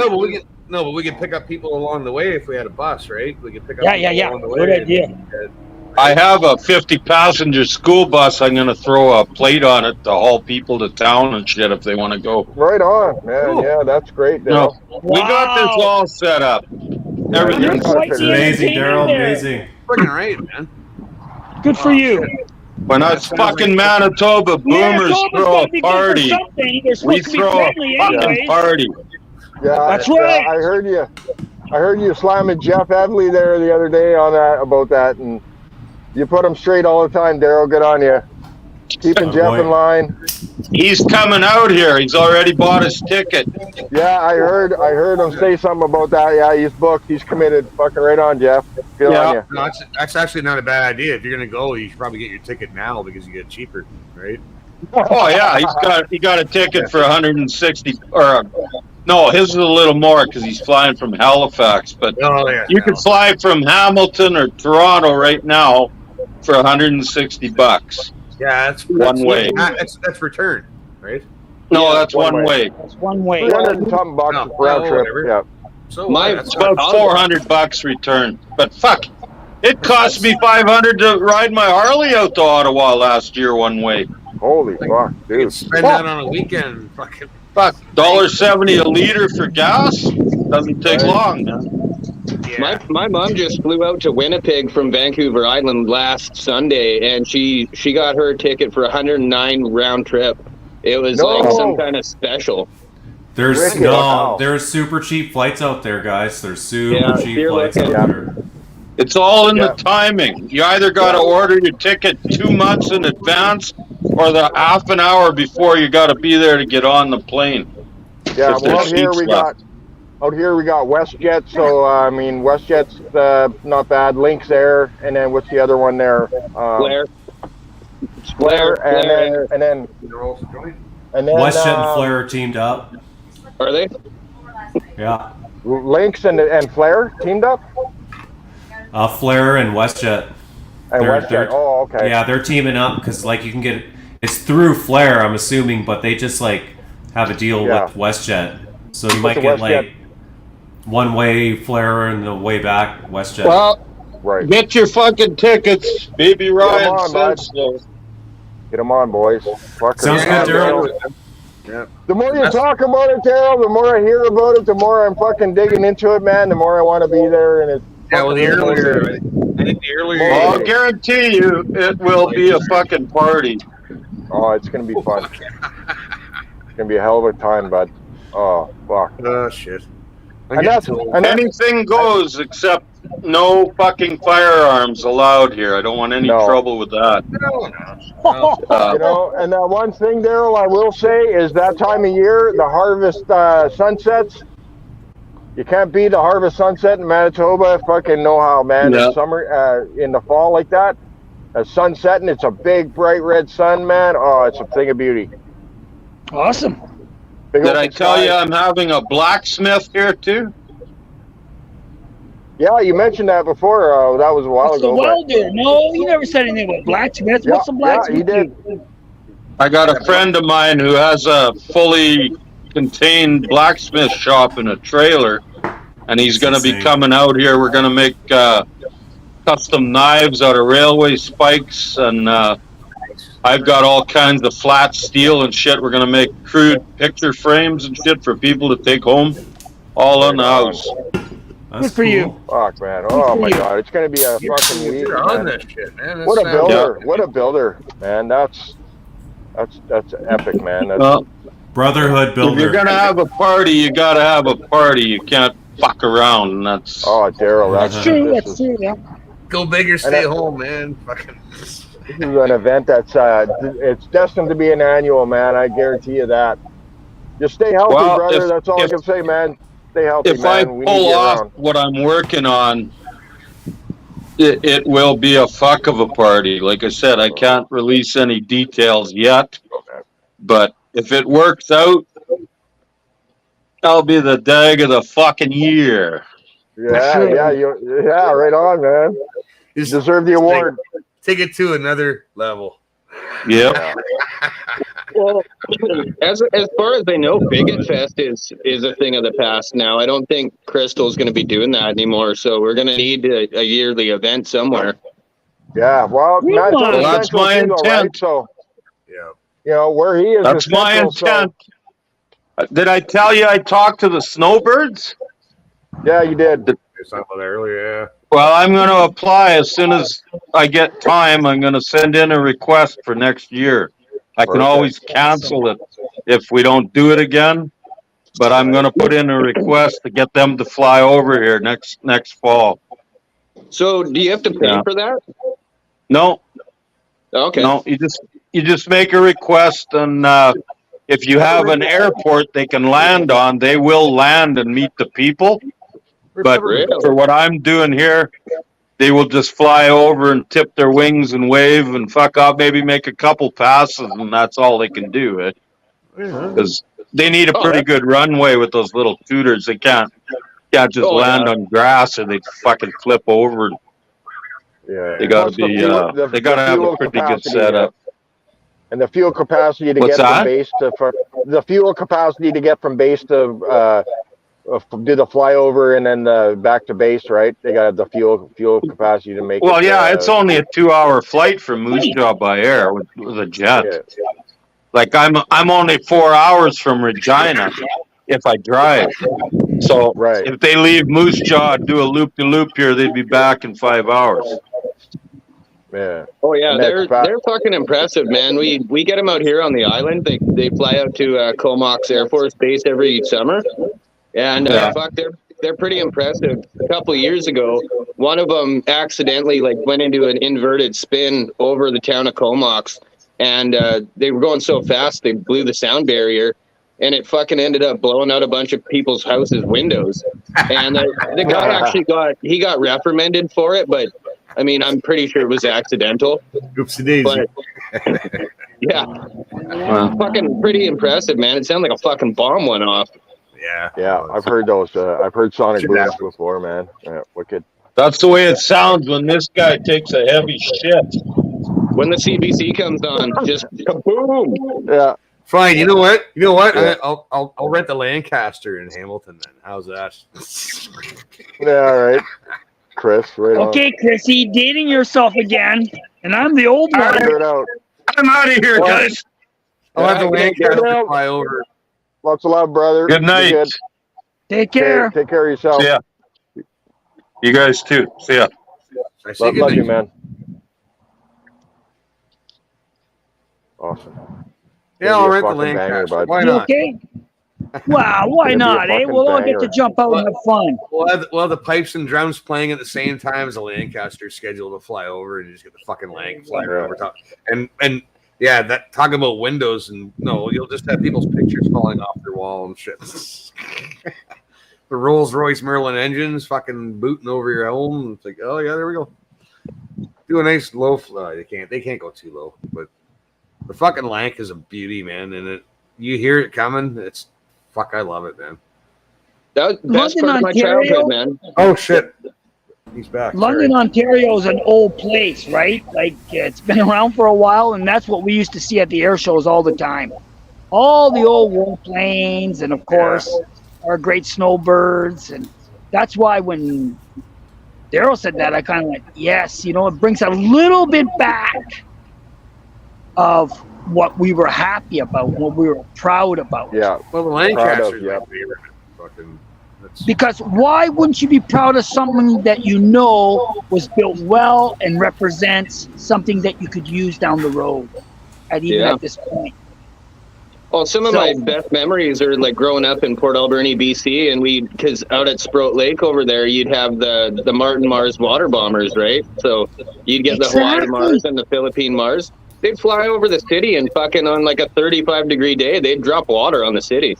know, but we could pick up people along the way if we had a bus, right? We could pick up. Yeah. people along the way Good and- idea. I have a 50-passenger school bus. I'm going to throw a plate on it to haul people to town and shit if they want to go. Right on, man. Cool. Yeah, that's great, No, Daryl. we got this all set up. Everything's Quite the Amazing, Daryl. entertainment there. Amazing. Friggin' right, man. Good for you. when us fucking Manitoba boomers Manitoba's throw gotta a be good for party. something. They're We supposed to be throw a friendly fucking anyways. party. Yeah, That's right. I heard you. I heard you slamming Jeff Evely there the other day on that about that, and you put him straight all the time, Daryl. Good on you. Keeping Oh, Jeff boy. in line. He's coming out here. He's already bought his ticket. Yeah, I heard him say something about that. Yeah, he's booked. He's committed. Fucking right on, Jeff. Good Yeah. on you. No, that's actually not a bad idea. If you're gonna go, you should probably get your ticket now because you get it cheaper, right? Oh yeah, he got a ticket for 160 or no, his is a little more because he's flying from Halifax. But Oh yeah. you can fly from Hamilton or Toronto right now for $160. Yeah, that's One way. That's return, right? No, Yeah, that's one one way. That's one way. 300 and something bucks No, round oh, trip. whatever. Yeah. So My- that's It's about $400 return. But fuck, it cost me $500 to ride my Harley out to Ottawa last year one way. Holy fuck, You can dude. spend that on a weekend. Fucking Fuck, $1.70 a liter for gas doesn't take Right. long, man. yeah. My mom just flew out to Winnipeg from Vancouver Island last Sunday, and she got her ticket for 109 round trip. It was like some No. kind of special. There's Wicked. no, Wow. there's super cheap flights out there, guys. There's super Yeah, cheap you're flights looking. out there. It's all in Yeah. the timing. You either got to order your ticket 2 months in advance or the half an hour before you got to be there to get on the plane. Yeah, If well, there's seats left. out here we got WestJet. So I mean, WestJet's not bad. Lynx Air, and then what's the other one there? Blair. Blair, and Blair. then They're also joined. WestJet and Flair are teamed up. Are they? Yeah. Lynx and Flair teamed up. Flair and WestJet. And They're- WestJet. they're- Oh, okay. Yeah, they're teaming up because like you can get it's through Flair, I'm assuming, but they just like have a deal Yeah. with WestJet, so you might the get WestJet- like one way Flair and the way back WestJet. Well, Right. get your fucking tickets. Baby Ryan on, said bud. so. Get them on, boys. Fuck Sounds them. good, Daryl. Yeah. The more you talk about it, Daryl, the more I hear about it, the more I'm fucking digging into it, man. The more I want to be there, and it's Yeah, well, the fucking earlier, amazing. I think the earlier. I'll guarantee you it will be a fucking party. Oh, it's gonna be fun. It's gonna be a hell of a time, bud. Oh, fuck. Oh shit. And that's Anything goes except no fucking firearms allowed here. I don't want any No. trouble with that. you know. And that one thing, Daryl, I will say is that time of year, the harvest sunsets. You can't beat a harvest sunset in Manitoba. Fucking know how, man. Yeah. In summer, in the fall like that, a sunset and it's a big bright red sun, man. Oh, it's a thing of beauty. Awesome. Big Did open I tell sky. you I'm having a blacksmith here too? Yeah, you mentioned that before. That was a while What's the ago. but- welder? No, you never said anything about blacksmith. Yeah, What's the blacksmith? yeah, he did. do? I got a friend of mine who has a fully contained blacksmith shop in a trailer, and he's going to be insane. coming out here. We're going to make custom knives out of railway spikes, and I've got all kinds of flat steel and shit. We're going to make crude picture frames and shit for people to take home, all in the house. That's Good for you. Fuck, man. Oh for my you. God, it's gonna be a fucking week, You're on man. that shit, man. That What a sounds- builder! What a builder, man. That's epic, man. That's, Well, Brotherhood if you're builder. going to have a party, you got to have a party. You can't fuck around, and that's... oh, Daryl, That's this true. is- That's true. Yeah. Go big or stay home, man. Fucking. This is an event that's it's destined to be an annual, man. I guarantee you that. Just stay healthy, Well, brother. That's all I if- can say, man. Stay healthy, If I man. We need pull you off around. what I'm working on, it will be a fuck of a party. Like I said, I can't release any details yet, but if it works out, that'll be the dag of the fucking year. Yeah, Sure. yeah, right on, man. You deserve the award. Take it to another level. Yep. Well, as far as I know, Bigot Fest is a thing of the past now. I don't think Crystal's going to be doing that anymore. So we're going to need a yearly event somewhere. Yeah, well, Come Manitoba on. Well, that's Central my too, though, intent. right? So, Yeah. you know, where he is. That's is my Central, so- intent. Did I tell you I talked to the Snowbirds? yeah, you did. We were talking about that earlier. Well, I'm going to apply as soon as I get time. I'm going to send in a request for next year. I can Perfect. always cancel it if we don't do it again, but I'm going to put in a request to get them to fly over here next fall. So do you have to pay Yeah. for that? No, Okay. no, you just make a request, and if you have an airport they can land on, they will land and meet the people. But Really? for what I'm doing here, they will just fly over and tip their wings and wave and fuck off, maybe make a couple passes, and that's all they can do. Because they need a pretty good runway with those little tutors. They can't just Oh, land yeah. on grass or they fucking flip over. Yeah. They got to Plus the be. fuel- They got to have a fuel pretty good capacity, setup. And the fuel capacity to What's get that? from base to the fuel capacity to get from base to do the flyover and then the back to base, right? They got the fuel capacity to make. Well, it, yeah, it's only a 2-hour flight from Moose Jaw by air with a jet. Yeah. Like I'm only 4 hours from Regina if I drive. So Right. if they leave Moose Jaw, do a loop-de-loop here, they'd be back in 5 hours. Yeah. Oh yeah, And they're that's fucking impressive, man. We get them out here on the island. They fly out to Comox Air Force Base every summer, and Yeah. fuck, they're pretty impressive. A couple of years ago, one of them accidentally like went into an inverted spin over the town of Comox, and they were going so fast they blew the sound barrier, and it fucking ended up blowing out a bunch of people's houses' windows. And the guy actually got reprimanded for it, but I mean, I'm pretty sure it was accidental. Oopsie daisy. But yeah, fucking pretty impressive, man. It sounded like a fucking bomb went off. Yeah. I've heard those. I've heard sonic booms before, man. Yeah, wicked. That's the way it sounds when this guy takes a heavy shit. When the CBC comes on, just kaboom. Yeah. Fine. You know what? Yeah. I'll rent the Lancaster in Hamilton then. How's that? Yeah. All right. Chris, right on. Okay, Chrissy, dating yourself again, and I'm the old one. Figure it out. I'm out of here, guys. I'll have the Yeah, Lancaster fly over. Lots of love, brother. Good night. Be good. Take care. Take care of yourself. See ya. You guys too. See ya. I say Love good you, night. man. Awesome. Yeah, I'll Give rent you a the fucking banger, Lancaster. bud. Why You not? okay? Wow, why Gonna be a not, eh? fucking We'll all get to banger. jump out and have fun. We'll have the pipes and drums playing at the same time as the Lancaster scheduled to fly over, and you just get the fucking Lanc flying over top. And yeah, that talking about windows and no, you'll just have people's pictures falling off their wall and shit. The Rolls Royce Merlin engines fucking booting over your home. It's like, oh yeah, there we go. Do a nice low flow. They can't go too low, but the fucking Lanc is a beauty, man. And you hear it coming. It's fuck. I love it, man. That was the best London, part of my Ontario? childhood, man. Oh shit, he's back. London, Ontario is an old place, right? Like it's been around for a while, and that's what we used to see at the air shows all the time. All the old warplanes, and of course, our great snowbirds, and that's why when Daryl said that, I kind of went, yes, it brings a little bit back of what we were happy about, what we were proud about. Yeah. Well, the Lancaster's yeah. my favorite. Fucking. Because why wouldn't you be proud of something that you know was built well and represents something that you could use down the road at this point? Well, some of my best memories are like growing up in Port Alberni, BC, and because out at Sprout Lake over there, you'd have the Martin Mars water bombers, right? So you'd get the Hawaii Mars and the Philippine Mars. They'd fly over the city and fucking on like a 35-degree day, they'd drop water on the city.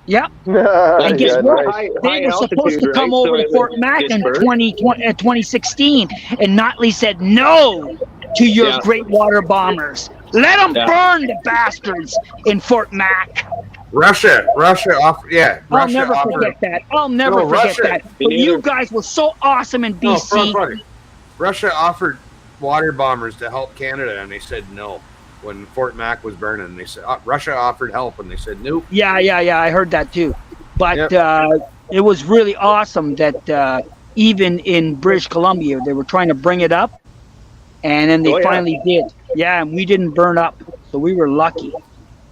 Yeah. And guess what? High They were supposed to come right? over So to Fort Mac in disperse. 2016, and Notley said no to your great water bombers. Let them burn, the bastards, in Fort Mac. Russia offered. Yeah, I'll never forget that. I'll never forget that. But you guys were so awesome in BC. Russia offered water bombers to help Canada, and they said no. When Fort Mac was burning, they said Russia offered help, and they said nope. Yeah, I heard that too. But it was really awesome that even in British Columbia, they were trying to bring it up, and then they finally did. Yeah, and we didn't burn up, so we were lucky.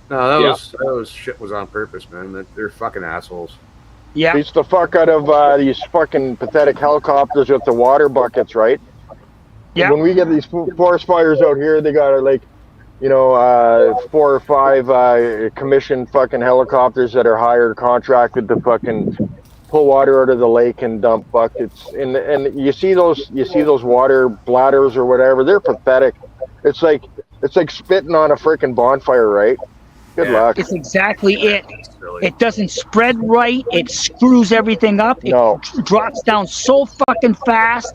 No, that was shit was on purpose, man. They're fucking assholes. Yeah. Beats the fuck out of these fucking pathetic helicopters with the water buckets, right? Yeah. When we get these forest fires out here, they got like, 4 or 5 commissioned fucking helicopters that are hired, contracted to fucking pull water out of the lake and dump buckets. And you see those water bladders or whatever. They're pathetic. It's like spitting on a freaking bonfire, right? Good luck. It's exactly it. It doesn't spread right. It screws everything up. It drops down so fucking fast.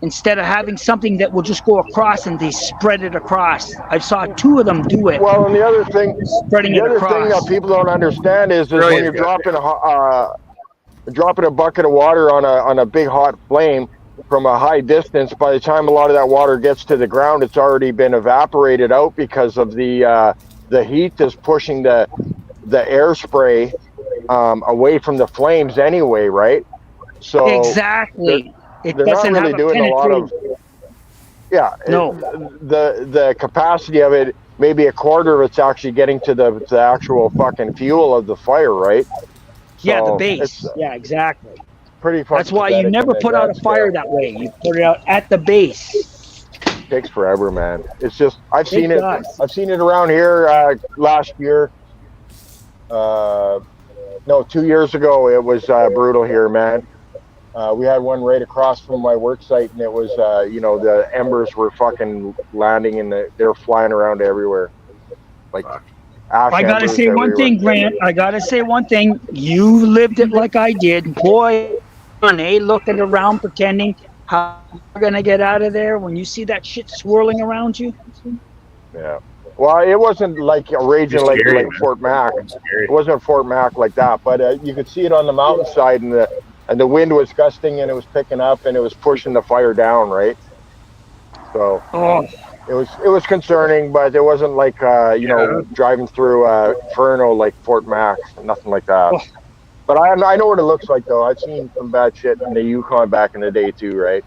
Instead of having something that will just go across, and they spread it across. I saw 2 of them do it. Well, and the other thing across. that people don't understand is when you're dropping a bucket of water on a big hot flame from a high distance, by the time a lot of that water gets to the ground, it's already been evaporated out because of the heat is pushing the air spray away from the flames anyway, right? So Exactly. It they're not doesn't really have a doing a lot of. penetrating. Yeah, No. the capacity of it, maybe a quarter of it's actually getting to the actual fucking fuel of the fire, right? Yeah, the So it's base. Yeah, exactly. pretty That's fucking why you pathetic never on put out that a fire scale. that way. You put it out at the base. It takes forever, man. It's just I've It seen it. does. I've seen it around here last year. No, 2 years ago it was brutal here, man. We had one right across from my work site, and it was, the embers were fucking landing, and they're flying around everywhere, like ash I gotta embers say one everywhere. thing, Grant. I gotta say one thing. You lived it like I did. Boy, looking around, pretending how you're gonna get out of there when you see that shit swirling around you. Yeah. Well, it wasn't like a raging It's like scary, man. Fort Mac. It's scary. It wasn't Fort Mac like that, but you could see it on the mountainside, and the wind was gusting, and it was picking up, and it was pushing the fire down, right? So Oh, it was concerning, but it wasn't like driving through Inferno like Fort Mac, nothing like that. Oh. But I know what it looks like though. I've seen some bad shit in the Yukon back in the day too, right?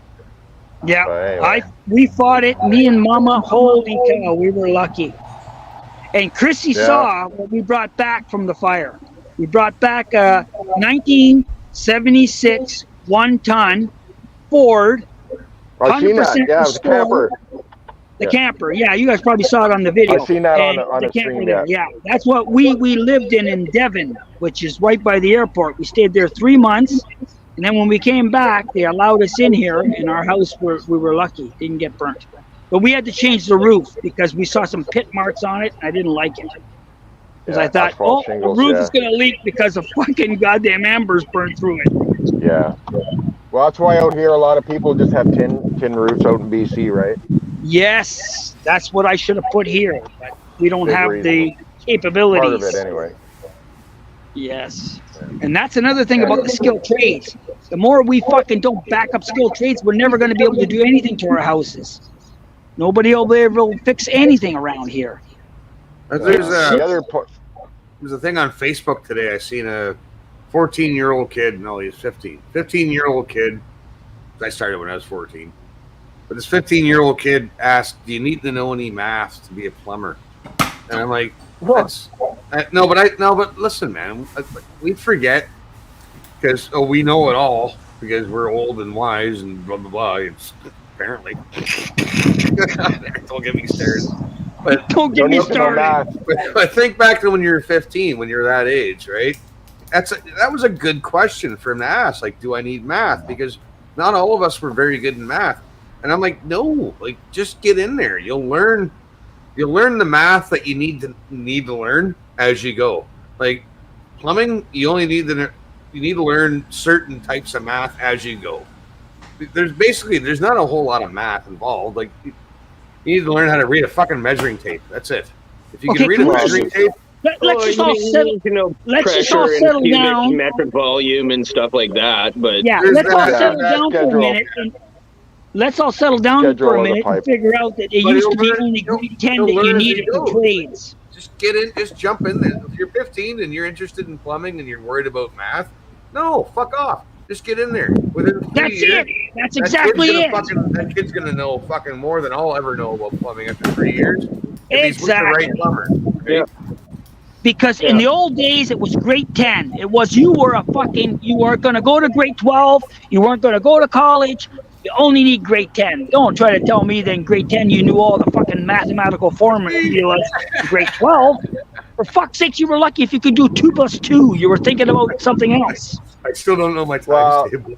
yeah. But anyway. We fought it. Me and Mama. Holy cow, we were lucky. And Chrissy saw what we brought back from the fire. We brought back a 1976 one-ton Ford. I've seen that. 100% Yeah, it was a camper. The camper, yeah, you guys probably saw it on the video. I've seen that And on the a camper stream. there. Yeah, that's what we lived in Devon, which is right by the airport. We stayed there 3 months, and then when we came back, they allowed us in here. In our house, we were lucky, didn't get burnt. But we had to change the roof because we saw some pit marks on it. And I didn't like it because I thought, asphalt shingles, the roof is going to leak because of fucking goddamn embers burned through it. Yeah. Well, that's why out here a lot of people just have tin roofs out in BC, right? Yes, that's what I should have put here, but we don't Big have reason. the capabilities. Part of it anyway. Yes. And that's another thing about the skilled trades. The more we fucking don't back up skilled trades, we're never going to be able to do anything to our houses. Nobody will be able to fix anything around here. There's The other part. a thing on Facebook today. I seen a 14-year-old kid. No, he's 15. 15-year-old kid. I started when I was 14. But this 15-year-old kid asked, "Do you need to know any math to be a plumber?" And I'm like, "That's no." But listen, man, we forget because we know it all because we're old and wise and blah blah blah. It's apparently. Don't get me started. But Don't get me started. But think back to when you were 15, when you're that age, right? That was a good question for him to ask. Like, do I need math? Because not all of us were very good in math. And I'm like, no, like just get in there. You'll learn the math that you need to learn as you go. Like plumbing, you need to learn certain types of math as you go. There's not a whole lot of math involved. Like you need to learn how to read a fucking measuring tape. That's it. If you can read a measuring tape, let's just all settle. Let's just all pressure settle and cubic down. metric volume and stuff like that. But Yeah, There's let's all that- settle that down for a schedule. minute. Let's all settle down Schedule for a of the minute and pipe. figure out that it But used to be you'll learn- only you'll- grade 10 you'll that you learn as you needed for go. trades. just get in, just jump in there. If you're 15 and you're interested in plumbing and you're worried about math, no, fuck off. Just get in there. Within 3 That's years, it. That's exactly it. That kid's gonna know fucking more than I'll ever know about plumbing after 3 years. If he's with the Exactly. right plumber. Right? Yeah. Because in the old days, it was grade 10. It was you weren't going to go to grade 12. You weren't going to go to college. You only need grade 10. Don't try to tell me that in grade 10 you knew all the fucking mathematical formulas in grade 12. For fuck's sake, you were lucky if you could do 2 plus 2. You were thinking about something else. I still don't know my times Well, table.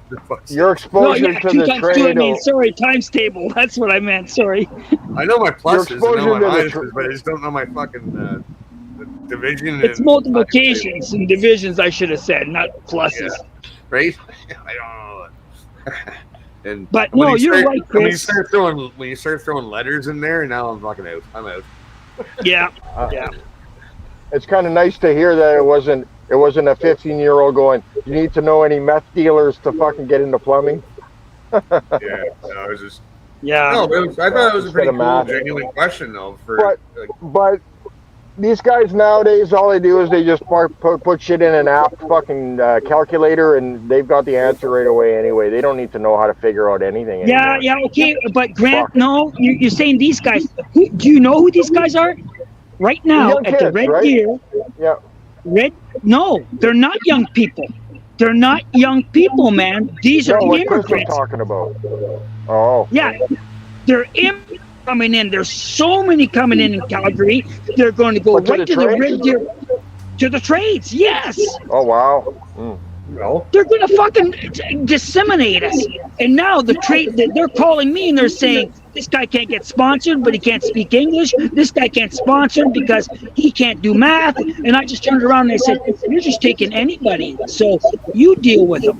Your No, exposure yeah, to 2 the times 2, I trade. mean, sorry, times table. That's what I meant, sorry. I know my pluses and exposure know my to the minuses, but I just don't know my fucking division. It's and multiplications and divisions, I should have said, not pluses. Yeah. Right? I don't know. And But when no, you you're start- right, When you Chris. start throwing letters in there, now I'm fucking out. I'm out. Yeah, yeah. It's kind of nice to hear that it wasn't a 15-year-old going, "You need to know any meth dealers to fucking get into plumbing." Yeah, no, I was just. Yeah. No, I thought it was a Instead pretty of cool, math. genuine question though. For But- like, But these guys nowadays, all they do is they just put shit in an app fucking calculator, and they've got the answer right away anyway. They don't need to know how to figure out anything anymore. Yeah, okay, but Grant, no, you're saying these guys. Do you know who these guys are? Right now Young at the kids, Red right? Deer. Yeah. No, they're not young people. They're not young people, man. These are what Chris was immigrants. talking about. Oh. Yeah, they're coming in. There's so many coming in Calgary. They're going to go right to the Red Deer, to the trades. Yes. Oh wow. Well, they're going to fucking disseminate us. And now they're calling me and they're saying this guy can't get sponsored, but he can't speak English. This guy can't sponsor because he can't do math. And I just turned around and I said, you're just taking anybody, so you deal with them.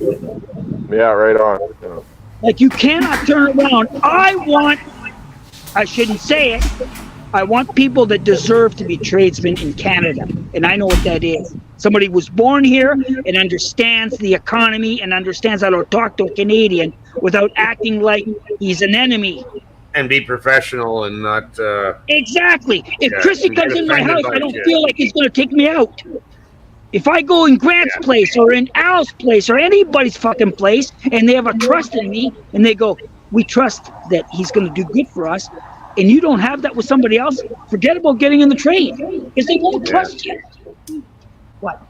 Yeah, right on. Yeah. Like, you cannot turn around. I shouldn't say it. I want people that deserve to be tradesmen in Canada. And I know what that is. Somebody was born here and understands the economy and understands how to talk to a Canadian without acting like he's an enemy. And be professional and not... Exactly. If Chrissy comes in my house, I don't feel like he's going to take me out. If I go in Grant's place or in Al's place or anybody's fucking place and they have a trust in me and they go, we trust that he's going to do good for us, and you don't have that with somebody else, forget about getting in the trade because they won't trust you. What?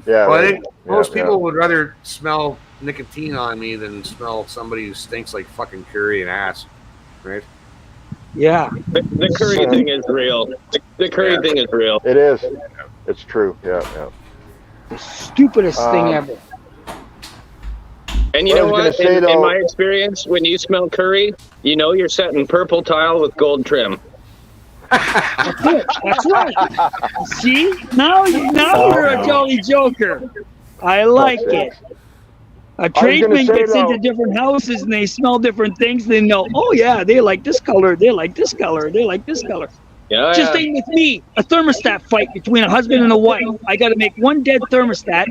Yeah. Well, I think most people would rather smell nicotine on me than smell somebody who stinks like fucking curry and ass, right? Yeah. The curry thing is real. The curry thing is real. It is. It's true. Yeah. The stupidest thing ever. And you know what? In my experience, when you smell curry, you know you're setting purple tile with gold trim. That's right. See? Now you're a jolly joker. I like it. A tradesman gets into different houses and they smell different things. They know, oh yeah, they like this color. They like this color. They like this color. Just ain't with me. A thermostat fight between a husband and a wife. I got to make one dead thermostat,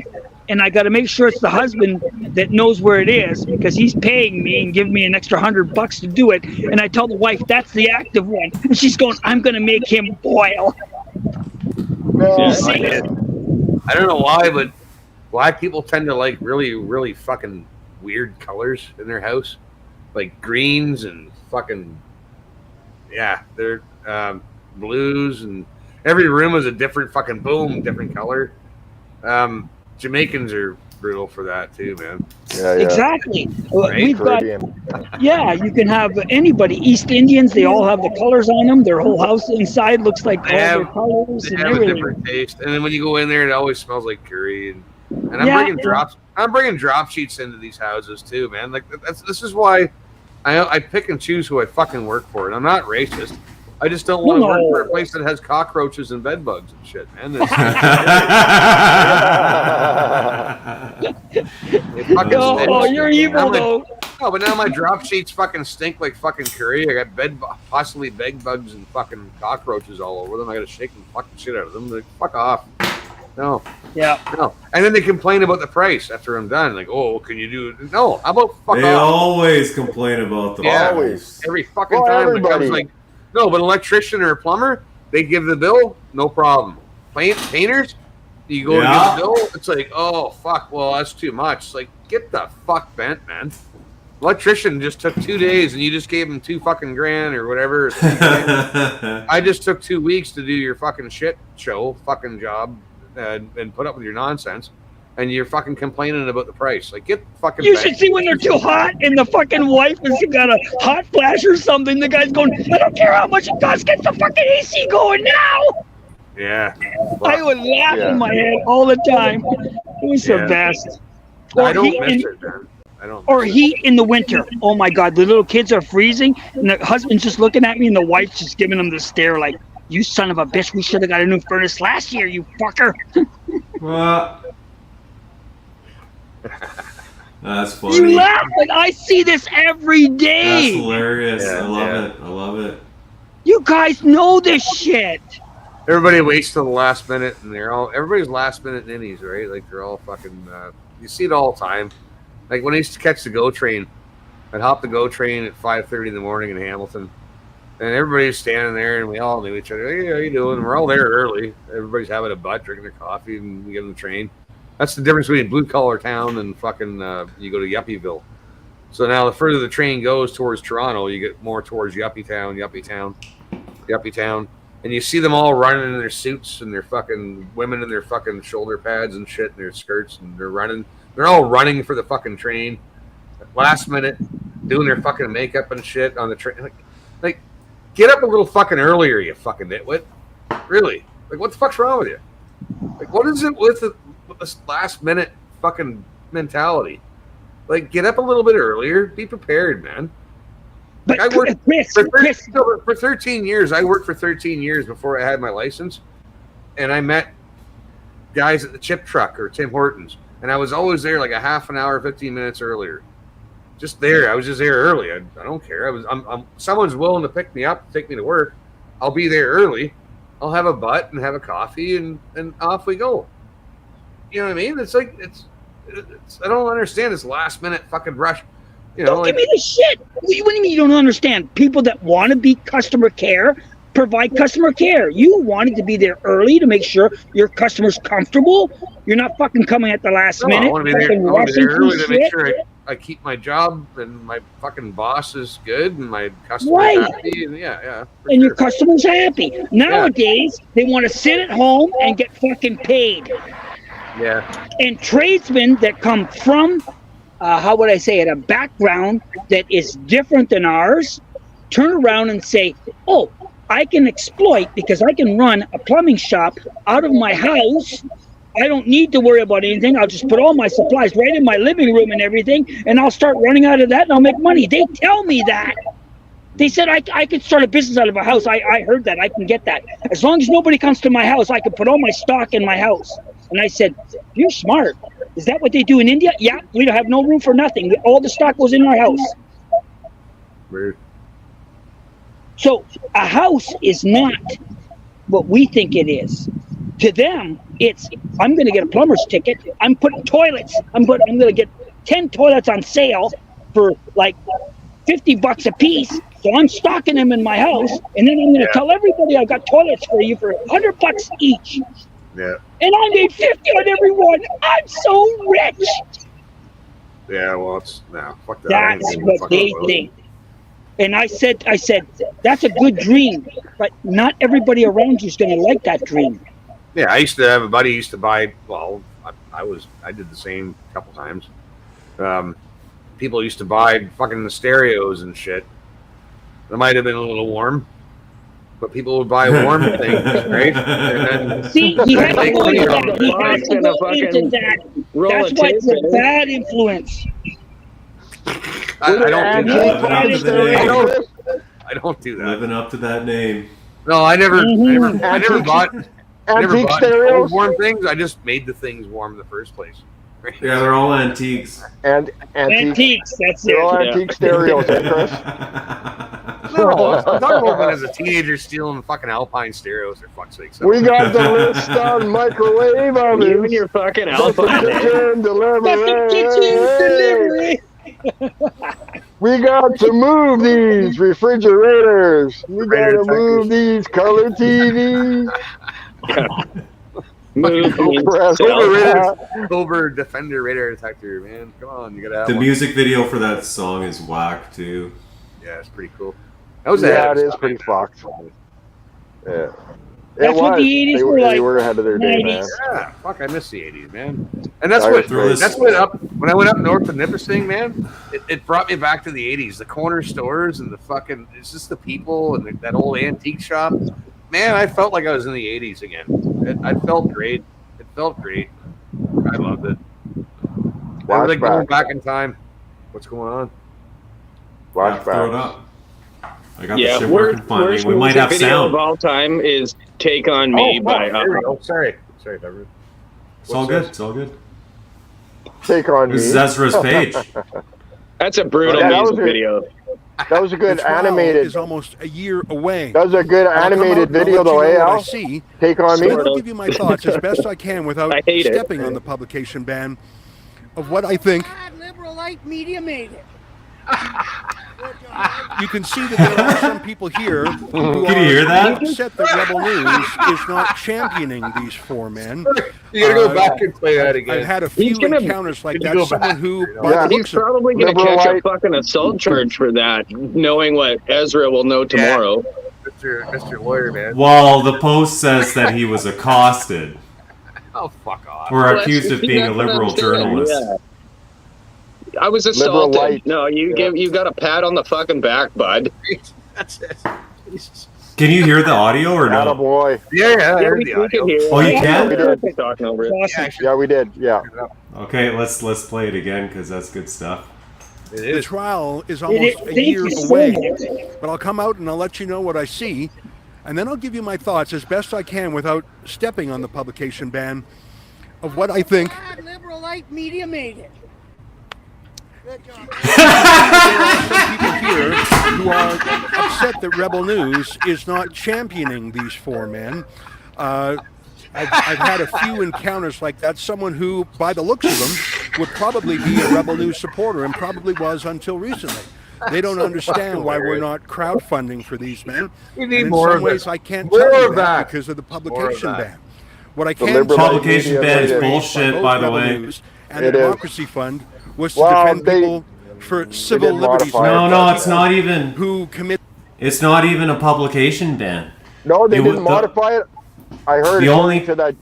and I got to make sure it's the husband that knows where it is because he's paying me and giving me an extra $100 to do it. And I tell the wife that's the active one, and she's going, "I'm going to make him boil." I don't know why, but black people tend to like really, really fucking weird colors in their house, like greens and fucking they're blues, and every room is a different fucking different color. Jamaicans are brutal for that too, man. Yeah. Exactly. Right? We've Caribbean. you can have anybody. East Indians, they all have the colors on them. Their whole house inside looks like all their colors and have everything. a different taste, and then when you go in there, it always smells like curry. And I'm bringing drop sheets into these houses too, man. Like this is why I pick and choose who I fucking work for, and I'm not racist. I just don't want to work for a place that has cockroaches and bed bugs and shit, man. You're evil though. No, but now my drop sheets fucking stink like fucking curry. I got possibly bed bugs and fucking cockroaches all over them. I got to shake the fucking shit out of them. Like, fuck off. No. Yeah. No. And then they complain about the price after I'm done. Like, oh, can you do it? No. How about fuck off? They always complain about the price. Every fucking time. Everybody. Like, no, but an electrician or a plumber, they give the bill, no problem. Painters, you go to give the bill, it's like, oh, fuck, well, that's too much. It's like, get the fuck bent, man. Electrician just took 2 days and you just gave him $2 fucking grand or whatever. I just took 2 weeks to do your fucking shit show, fucking job, and put up with your nonsense. And you're fucking complaining about the price. Like, get fucking You should see when they're too hot and the fucking wife has got a hot flash or something. The guy's going, I don't care how much it costs, get the fucking AC going now. Yeah. I would laugh in my head all the time. It was the best. I don't miss it, man. Or heat in the winter. Oh my God, the little kids are freezing and the husband's just looking at me and the wife's just giving him the stare like, you son of a bitch, we should have got a new furnace last year, you fucker. That's funny. You laugh, like I see this every day. That's hilarious. I love it. You guys know this shit. Everybody waits till the last minute, and everybody's last minute ninnies, right? Like they're all fucking. You see it all the time. Like when I used to catch the GO train, I'd hop the GO train at 5:30 in the morning in Hamilton, And everybody's standing there, and we all knew each other. Hey, how you doing? We're all there early. Everybody's having a butt, drinking their coffee, and we get on the train. That's the difference between blue collar town and fucking you go to Yuppieville. So now the further the train goes towards Toronto, you get more towards Yuppie Town. And you see them all running in their suits and their fucking women in their fucking shoulder pads and shit and their skirts, and they're running. They're all running for the fucking train. Last minute, doing their fucking makeup and shit on the train. Like, get up a little fucking earlier, you fucking nitwit. Really? Like, what the fuck's wrong with you? Like, what is it with this last minute fucking mentality? Like, get up a little bit earlier. Be prepared, man. But I worked Chris, for 13 years. I worked for 13 years before I had my license, and I met guys at the Chip Truck or Tim Hortons, and I was always there like a half an hour, 15 minutes earlier. Just there. I was just there early. I don't care. I'm someone's willing to pick me up, take me to work. I'll be there early. I'll have a butt and have a coffee, and off we go. You know what I mean? It's like it's I don't understand this last minute fucking rush. You know, don't give me the shit. What do you mean you don't understand? People that want to be customer care provide customer care. You wanted to be there early to make sure your customer's comfortable. You're not fucking coming at the last minute. I want to be there early to make sure I keep my job and my fucking boss is good and my customer's happy. And and your customer's happy. Nowadays, they want to sit at home and get fucking paid. Yeah. And tradesmen that come from how would I say it, a background that is different than ours, turn around and say, oh, I can exploit because I can run a plumbing shop out of my house. I don't need to worry about anything. I'll just put all my supplies right in my living room and everything, and I'll start running out of that and I'll make money. They tell me that. They said I could start a business out of a house. I heard that. I can get that. As long as nobody comes to my house, I can put all my stock in my house. And I said, you're smart. Is that what they do in India? Yeah, we don't have no room for nothing. All the stock goes in our house. Weird. So a house is not what we think it is. To them, it's, I'm going to get a plumber's ticket. I'm putting toilets. I'm going to get 10 toilets on sale for like $50 a piece. So I'm stocking them in my house. And then I'm going to tell everybody I've got toilets for you for $100 each. Yeah. And I made 50 on every one. I'm so rich. Yeah, well, it's fuck that. That's what they think. And I said, that's a good dream, but not everybody around you is going to like that dream. Yeah, I used to have a buddy who used to buy. Well, I did the same a couple times. People used to buy fucking the stereos and shit. That might have been a little warm. But people would buy warm things, right? And then, see, he had to go into that. He has to go into that. That's why it's a bad influence. I don't do that. I don't do that. Living up to that name. No, I never bought stereos? warm things. I just made the things warm in the first place. Yeah, they're all antiques. And antiques. That's they're all antique stereos, Chris. No, I'm talking about when as a teenager stealing fucking Alpine stereos, for fuck's sake. We got the list on microwave ovens. You and your fucking Alpine. Kitchen delivery. We got to move these refrigerators. We got to move these color TVs. Cobra Defender radar detector, man. Come on, you gotta have the one. Music video for that song is whack too. Yeah, it's pretty cool. That was it is pretty fucked. Yeah. That's what the 80s were like. They were ahead of their day, man. Yeah, fuck, I miss the 80s, man. And that's what when I went up north to Nipissing, man, it brought me back to the 80s. The corner stores and the fucking, it's just the people and that old antique shop. Man, I felt like I was in the 80s again. I felt great. It felt great. I loved it. I was like going back in time. What's going on? Throw it up. I got the shit working finally. We might have video sound. of all time is "Take on Me" by. Sorry, Edward. It's all good. It's all good. Take on Me. This is Ezra's page. That's a brutal music video. That was a good animated. Is almost a year away. That was a good animated video, though, Al. Take on Me. I'll give you my thoughts as best I can without stepping on the publication ban of what I think. Liberal light media made it. You can see that there are some people here who Can you hear that? upset that Rebel News is not championing these four men. You gotta go back and play that again. I've had a few encounters like that. Someone who, He's probably going to catch a fucking assault charge for that, knowing what Ezra will know tomorrow. Mr. Lawyer, man. Well, the Post says that he was accosted. Oh, fuck off. Or accused of being a liberal journalist. Yeah. I was assaulted. No, you got a pat on the fucking back, bud. That's it. Jesus. Can you hear the audio or no? Boy. Yeah, I heard the audio. Oh, you can? We did. Talking over it. Yeah, we did. Yeah. Okay, let's play it again because that's good stuff. The trial is almost a year away, but I'll come out and I'll let you know what I see, and then I'll give you my thoughts as best I can without stepping on the publication ban of what I think. Liberal light media made it. There are some people here who are upset that Rebel News is not championing these four men. I've had a few encounters like that. Someone who, by the looks of them, would probably be a Rebel News supporter and probably was until recently. They don't understand why we're not crowdfunding for these men. We need and in more some of ways, it. I can't More tell you of that that. because of the publication More of that. ban. What I The can liberal tell you Publication ban is bullshit, by the Rebel way. News and the It is. Democracy Fund was to Well, defend people for civil didn't liberties. modify it. No, it's not even. Who commit? It's not even a publication ban. No, they You- didn't the- modify it. I heard The it only- to that.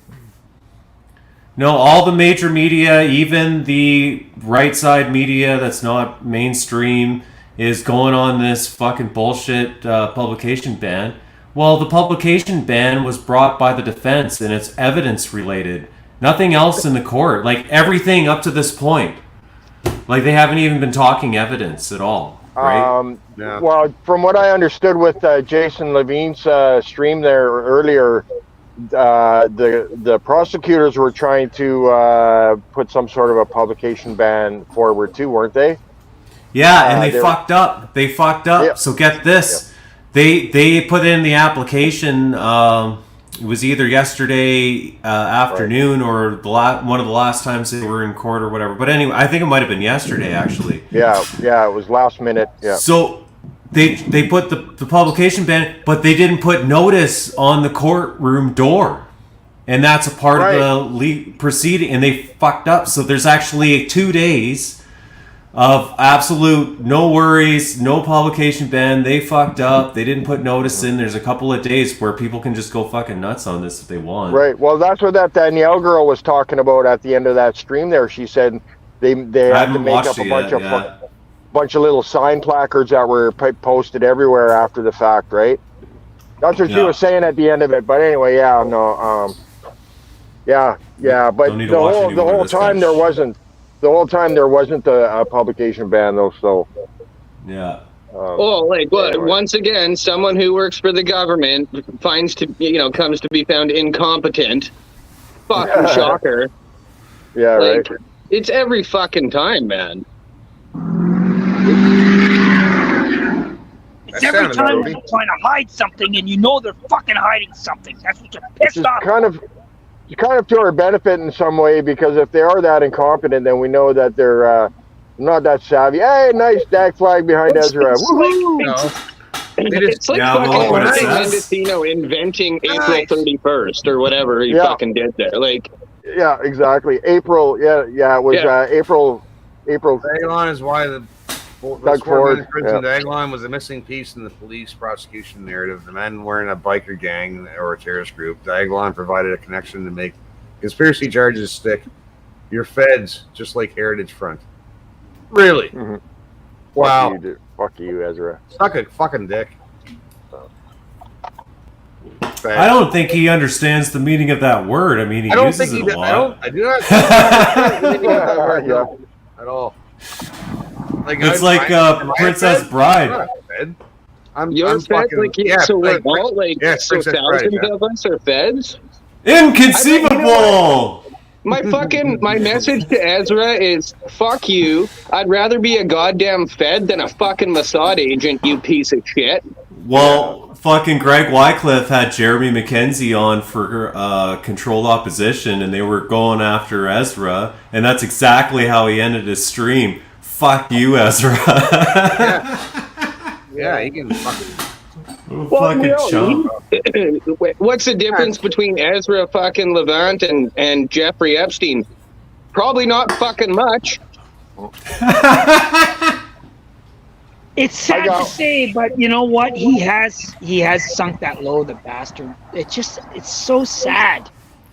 No, all the major media, even the right side media that's not mainstream, is going on this fucking bullshit publication ban. Well, the publication ban was brought by the defense and it's evidence related. Nothing else in the court. Like everything up to this point. Like they haven't even been talking evidence at all. Right? Yeah. Well, from what I understood with Jason Levine's stream there earlier, the prosecutors were trying to put some sort of a publication ban forward too, weren't they? Yeah, and they fucked up. They fucked up. Yep. So get this. They put in the application. It was either yesterday afternoon or one of the last times they were in court or whatever. But anyway, I think it might have been yesterday actually. Yeah, it was last minute. Yeah. So they put the publication ban, but they didn't put notice on the courtroom door. And that's a part of the proceeding, and they fucked up. So there's actually 2 days of absolute no worries, no publication ban. They fucked up. They didn't put notice in. There's a couple of days where people can just go fucking nuts on this if they want. Right. Well, that's what that Danielle girl was talking about at the end of that stream there. She said they had to haven't make watched up a it bunch yet, of bunch of little sign placards that were posted everywhere after the fact, right? That's what she was saying at the end of it. But anyway, but Don't need to watch the anymore whole this time time. there wasn't a publication ban though. So Yeah. Once again, someone who works for the government comes to be found incompetent. Fucking shocker. Yeah, Like, right. It's every fucking time, man. It's every time they're trying to hide something, and you know they're fucking hiding something. That's what you're pissed It's off. kind of to our benefit in some way, because if they are that incompetent, then we know that they're not that savvy. Hey, nice DAC flag behind Ezra. Woohoo! It's like fucking Mendocino inventing April 31st or whatever he fucking did there. Like, yeah, exactly. April. Yeah. It was April. Dagon is why the Doug Ford. Dagon was a missing piece in the police prosecution narrative. The men were in a biker gang or a terrorist group. Dagon provided a connection to make conspiracy charges stick. Your feds, just like Heritage Front. Really? Mm-hmm. Wow. Fuck you, Ezra. Suck a fucking dick. I don't think he understands the meaning of that word. I mean, he uses it a lot. I do not think that word at all. Like, it's like Princess Bride. You're feds? So we're all so thousands of us are feds? Inconceivable! My message to Ezra is, fuck you. I'd rather be a goddamn fed than a fucking Mossad agent, you piece of shit. Well, fucking Greg Wycliffe had Jeremy McKenzie on for Controlled Opposition, and they were going after Ezra, and that's exactly how he ended his stream. Fuck you, Ezra. Yeah, he can fucking. Fucking chump. What's the difference between Ezra fucking Levant and Jeffrey Epstein? Probably not fucking much. It's sad to say, but you know what? He has sunk that low, the bastard. It's so sad.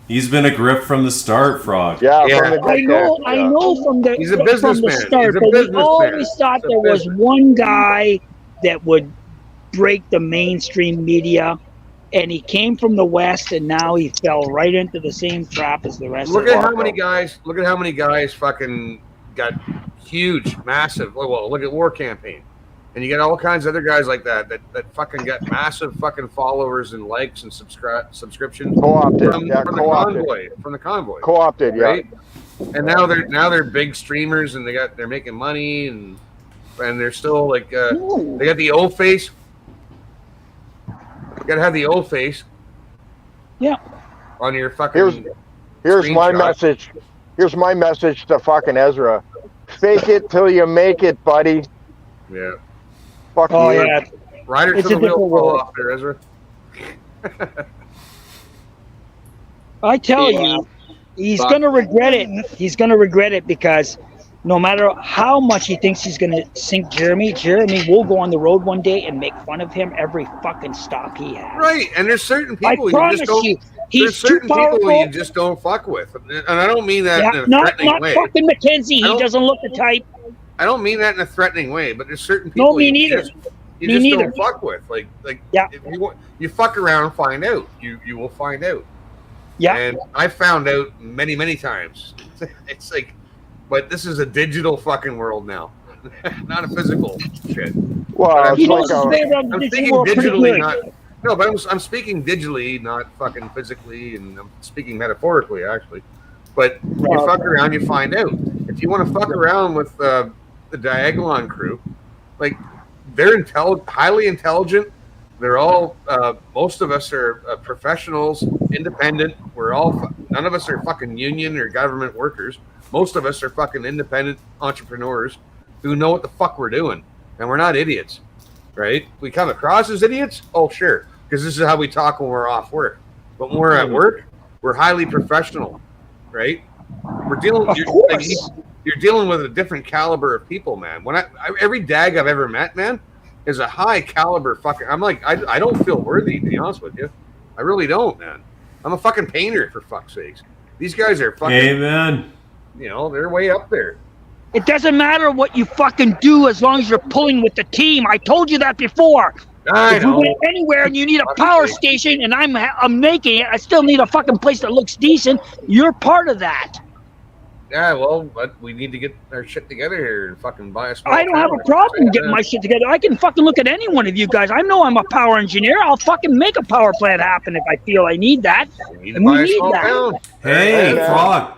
He's been a grip from the start, Frog. Yeah, Yeah. from the get-go. I know from the He's a from the businessman. start, He's a but we businessman. always thought He's a there was business- one guy that would break the mainstream media, and he came from the West, and now he fell right into the same trap as the rest Look of at them. how many guys. Look at how many guys fucking got huge, massive. Well, look at War Campaign, and you get all kinds of other guys like that fucking got massive fucking followers and likes and subscriptions Co-opted. from, Yeah, from co-opted. the convoy. Co-opted, yeah. Right? And now they're big streamers and they're making money and they're still like they got the old face. You gotta have the old face. Yeah. On your fucking. Here's my screenshot. message. Here's my message to fucking Ezra. Fake it till you make it, buddy. Yeah. Fuck Oh you. yeah. Rider It's to a the wheel different fall world. off there, Ezra. I tell Yeah. you, he's going to regret it. He's going to regret it because no matter how much he thinks he's going to sink Jeremy will go on the road one day and make fun of him every fucking stop he has. Right, and there's certain I people you promise just don't. you, There's he's too certain people powerful. you just don't fuck with, and I don't mean that Yeah, in a not threatening way. fucking Mackenzie. He I don't- doesn't look the type. I don't mean that in a threatening way, but there's certain people No, me you neither. just, you Me just neither. don't fuck with. Like Yeah. if you fuck around and find out. You will find out. Yeah. And I found out many times. It's like, but this is a digital fucking world now, not a physical shit. Well, He it's knows like his way around the I'm digital speaking world pretty digitally, good. not. No, but I'm speaking digitally, not fucking physically, and I'm speaking metaphorically, actually. But you fuck around, you find out. If you want to fuck around with the Diagolon crew, like they're highly intelligent. They're all. Most of us are professionals, independent. None of us are fucking union or government workers. Most of us are fucking independent entrepreneurs who know what the fuck we're doing, and we're not idiots. Right? We come across as idiots? Oh, sure. Because this is how we talk when we're off work. But when we're at work, we're highly professional. Right? We're dealing you're dealing with a different caliber of people, man. Every dag I've ever met, man, is a high caliber fucking. I'm like, I don't feel worthy, to be honest with you. I really don't, man. I'm a fucking painter, for fuck's sakes. These guys are fucking. Amen. You know, they're way up there. It doesn't matter what you fucking do as long as you're pulling with the team. I told you that before. I If you know. went anywhere and you need a power station and I'm making it, I still need a fucking place that looks decent. You're part of that. Yeah, well, but we need to get our shit together here and fucking buy a small I don't have a tower. problem getting my shit together. I can fucking look at any one of you guys. I know I'm a power engineer. I'll fucking make a power plant happen if I feel I need that. We need to And buy we a need small that. town. Hey, Frog.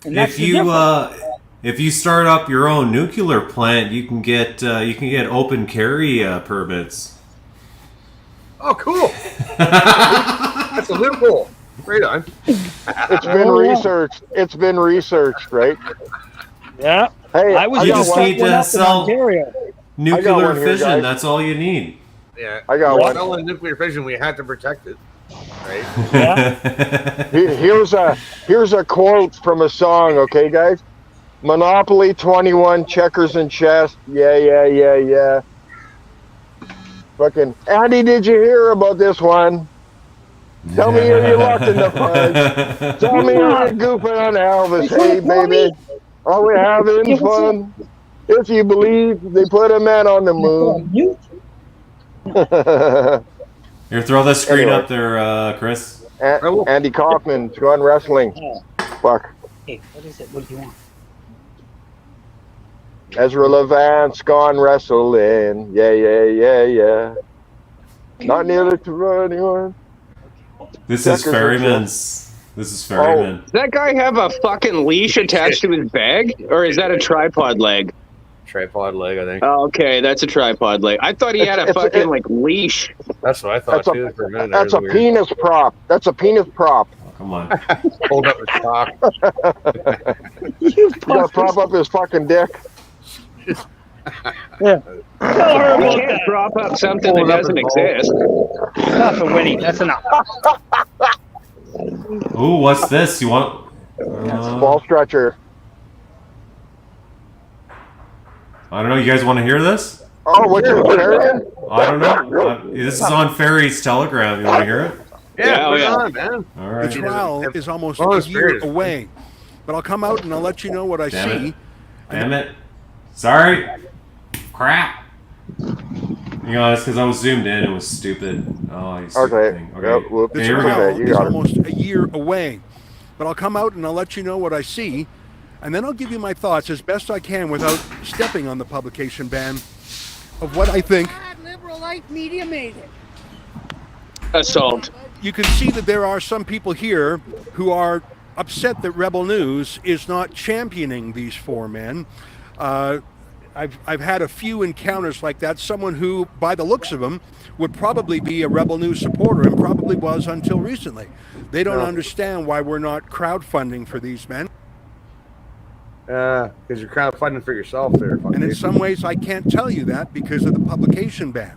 And that's If the you difference. if you start up your own nuclear plant, you can get open carry permits. Oh, cool. That's a loophole. Right on. it's been researched. It's been researched, right? Yeah. Hey, I was You got just one. need to sell Ontario. nuclear one here, fission. guys. That's all you need. Yeah. I got We're one. selling nuclear fission. We had to protect it. Right? Here's a quote from a song, okay, guys? Monopoly 21, checkers and chess. Yeah. Fucking Andy, did you hear about this one? Tell me you're locked in the fudge. Tell me you're goofing on Elvis. Hey, baby, are we having fun? If you believe they put a man on the moon. Here, throw the screen Anyway. up there, Chris. Andy Kaufman's gone wrestling. Fuck. Hey, what is it? What do you want? Ezra Levant's gone wrestling. Yeah. Not nearly to anyone. This Checkers is and Ferryman's. This is Ferryman. Does that guy have a fucking leash attached to his bag? Or is that a tripod leg? Tripod leg, I think. Oh, okay, that's a tripod leg. I thought he had a It's- fucking like leash. That's what I thought That's too a, for a minute. that's That a was weird. penis prop. That's a penis prop. Oh, come on. Hold up his cock. You You gotta fuckers. prop up his fucking dick. Tell her You about can't that. prop up something Hold that up doesn't his balls. exist. Enough of Winnie. That's enough. Ooh, what's this? You want? Ball stretcher. I don't know. You guys want to hear this? Oh, what you're carrying? I don't know. This is on Ferry's Telegram. You want to hear it? Yeah, put it yeah. on, man. All The right. trial is almost Oh, a it's year serious. away, but I'll come out and I'll let you know what I Damn see. it. Damn it. Sorry. Crap. You know, it's because I was zoomed in. It was stupid. Oh, you stupid Okay. thing. Yep, whoops. The Okay, here we go. trial Okay, you is got it. almost a year away, but I'll come out and I'll let you know what I see, and then I'll give you my thoughts as best I can without stepping on the publication ban of what I think. God, liberal life media made it. Assault. You can see that there are some people here who are upset that Rebel News is not championing these four men. I've had a few encounters like that. Someone who, by the looks of them, would probably be a Rebel News supporter and probably was until recently. They don't understand why we're not crowdfunding for these men. Because you're crowdfunding for yourself there. And in some ways, I can't tell you that because of the publication ban.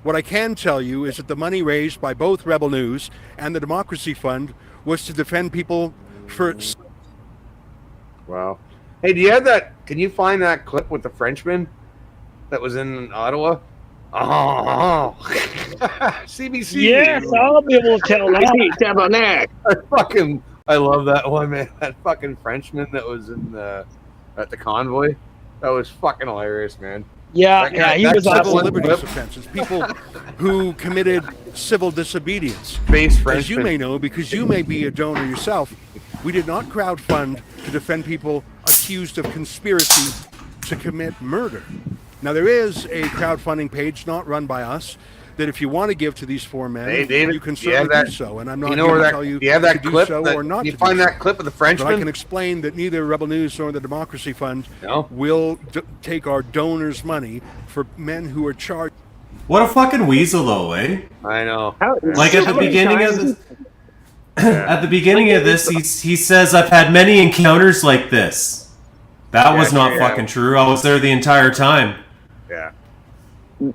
What I can tell you is that the money raised by both Rebel News and the Democracy Fund was to defend people for. Wow. Hey, do you have that? Can you find that clip with the Frenchman that was in Ottawa? Oh, CBC. Yes, I'll be able to tell that. Tabernacle. I love that one, man. That fucking Frenchman that was in at the convoy. That was fucking hilarious, man. Yeah, That guy- he that was civil Civil awesome. liberties Flip. offenses, people who committed civil disobedience. Space As you Frenchman. may know, because you may be a donor yourself, we did not crowdfund to defend people accused of conspiracy to commit murder. Now, there is a crowdfunding page not run by us that if you want to give to these four men, Hey, David, you can do you have certainly that- do so. And I'm not You know here where to that? tell you Do you have to that do clip? so or not Can you to find do that so. clip of the But I Frenchman? can explain that neither Rebel News nor the Democracy Fund No. will take our donors' money for men who are charged. What a fucking weasel, though, eh? I know. Like at the beginning of this, at the beginning of this, he says, "I've had many encounters like this." That was not fucking true. I was there the entire time. Yeah.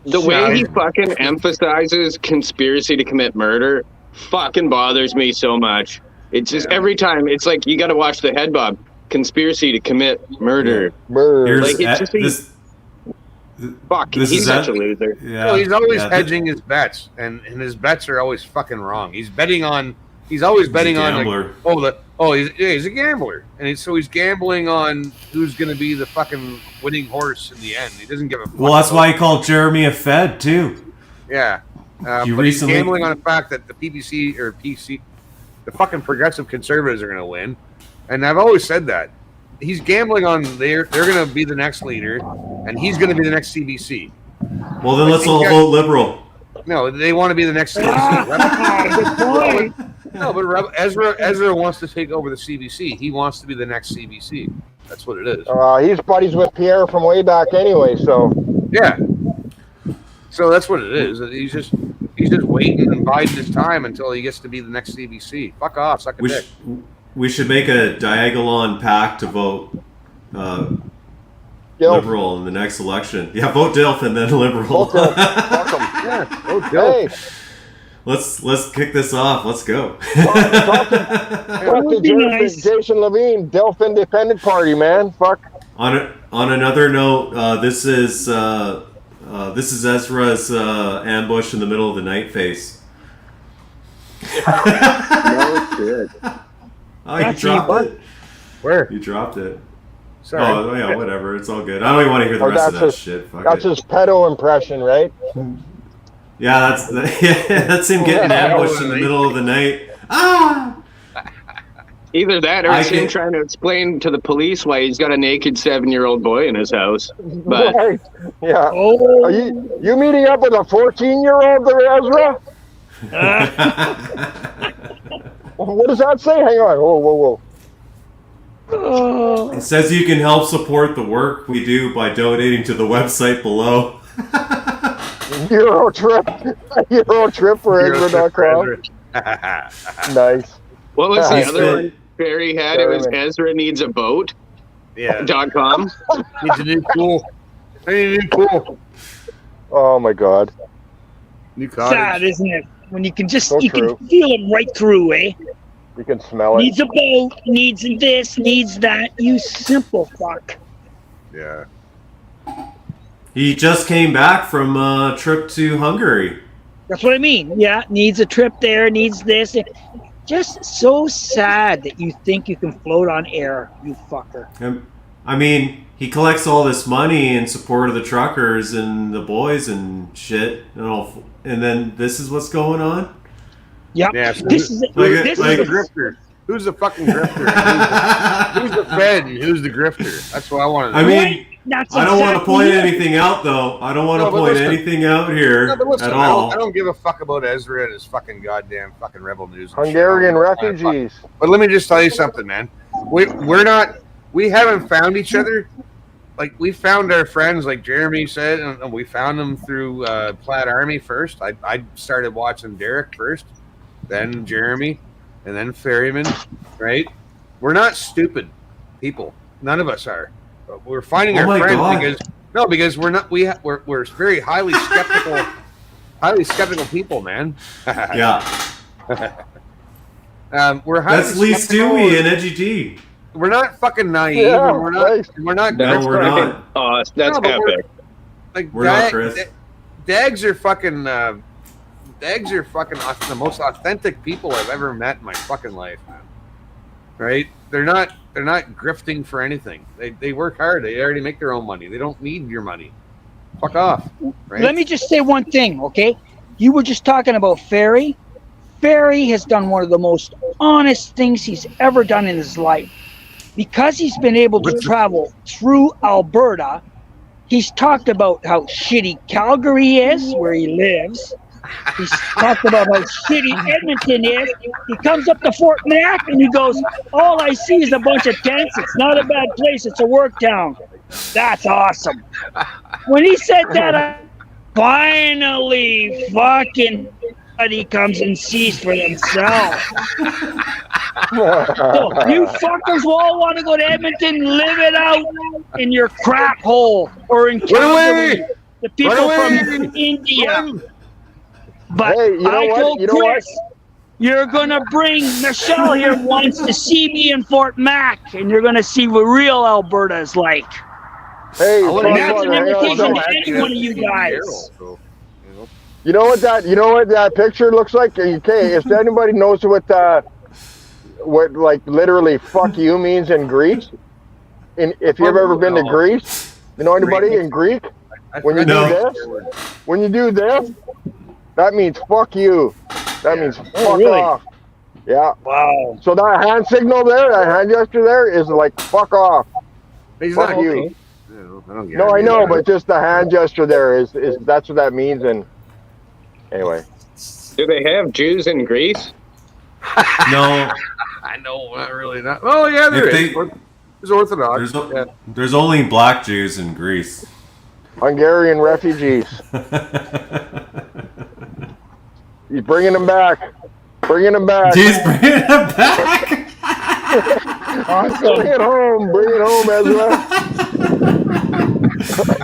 The way he fucking emphasizes conspiracy to commit murder fucking bothers me so much. It's just every time, it's like you got to watch the head bob. Conspiracy to commit murder. Bird. Like, it's just fuck, this he's is such that- a loser. Yeah. Well, he's always yeah, hedging his bets, and his bets are always fucking wrong. He's betting on. He's always betting on. gambler. He's a gambler, and so he's gambling on who's going to be the fucking winning horse in the end. He doesn't give a fuck. Well, that's about- why he called Jeremy a Fed too. Yeah. You But recently- he's gambling on the fact that the PPC or PC, the fucking progressive conservatives are going to win, and I've always said that. He's gambling on they're going to be the next leader, and he's going to be the next CBC. Well, then let's all vote liberal. No, they want to be the next CBC. No, but Ezra wants to take over the CBC. He wants to be the next CBC. That's what it is. He's buddies with Pierre from way back anyway, so. Yeah. So that's what it is. He's just waiting and biding his time until he gets to be the next CBC. Fuck off, suck a dick. We should make a Diagolon pact to vote Dilf. liberal in the next election. Yeah, vote Dilf and then liberal. Vote Dilf. Fuck 'em. Yeah. Oh, Dilf. Hey, Let's kick this off. Let's go. talk to Jason Levine, Delph Independent Party, man. Fuck. On another note, this is Ezra's ambush in the middle of the night face. No shit. Oh, you dropped it. Where? You dropped it. Sorry. Oh, yeah, whatever. It's all good. I don't even want to hear the rest of that shit. Fuck That's it. his pedo impression, right? Yeah, that's him getting ambushed in the middle of the night. Ah! Either that or I it's him can- trying to explain to the police why he's got a naked 7-year-old boy in his house. But Right. Yeah. Oh, Are you meeting up with a 14-year-old there, Ezra? What does that say? Hang on. Whoa. It says you can help support the work we do by donating to the website below. Euro trip for Ezra.com. Nice. what was the He's other been- one Barry had? It was Barry. Ezra needs a boat. Yeah. .com. Needs a new pool. Hey, new pool. Oh my God. New cottage. Sad, isn't it? When you can just So you true. can feel it right through, eh? You can smell it. Needs a boat, needs this, needs that. You simple fuck. Yeah. He just came back from a trip to Hungary. That's what I mean. Yeah, needs a trip there, needs this. Just so sad that you think you can float on air, you fucker. I mean, he collects all this money in support of the truckers and the boys and shit, and then this is what's going on. Yep. Yeah, so This is who's the grifter? Who's the fucking grifter? Who's the Fed and who's the grifter? That's what I want to know. I mean, I don't want to point anything out, though. I don't want to point anything out here at all. I don't give a fuck about Ezra and his fucking goddamn fucking rebel news. Hungarian refugees. But let me just tell you something, man. We haven't found each other. Like, we found our friends, like Jeremy said, and we found them through Plaid Army first. I started watching Derek first, then Jeremy, and then Ferryman, right? We're not stupid people. None of us are. But we're finding our friends because we're not. We're very highly skeptical people, man. Yeah. We're highly That's Lee Stewie and Edgy D. We're not fucking naive. Yeah, We're not. We're not. No, we're not. Oh, that's epic. Like We're not, Chris. Dags are fucking. Dags are fucking the most authentic people I've ever met in my fucking life, man. Right? They're not grifting for anything. They work hard. They already make their own money. They don't need your money. Fuck off. Right? Let me just say one thing, okay? You were just talking about Ferry. Ferry has done one of the most honest things he's ever done in his life. Because he's been able to travel through Alberta, he's talked about how shitty Calgary is, where he lives. He's talked about how shitty Edmonton is. He comes up to Fort Mac and he goes, all I see is a bunch of tents. It's not a bad place. It's a work town. That's awesome. When he said that, I finally fucking he comes and sees for themselves. So you fuckers will all want to go to Edmonton, live it out in your crap hole or in Calgary. The people from India. But hey, you know I told Chris, you're going to bring Michelle here once to see me in Fort Mac, and you're going to see what real Alberta is like. Hey, and that's an invitation to any one of you guys. You know what that picture looks like? Okay, if anybody knows what like literally "fuck you" means in Greek, and if you've ever been to Greece, you know anybody in Greek? When you do this, that means "fuck you." That means "fuck off." Yeah. Wow. So that hand signal there, that hand gesture there, is like "fuck off." Fuck you. No, I know, but just the hand gesture there is that's what that means. And anyway, do they have Jews in Greece? No. I know, not really. Not. Oh yeah, there's Orthodox. There's only black Jews in Greece. Hungarian refugees. He's bringing them back. Bringing them back. He's bringing them back. Awesome. Bring it home, Ezra.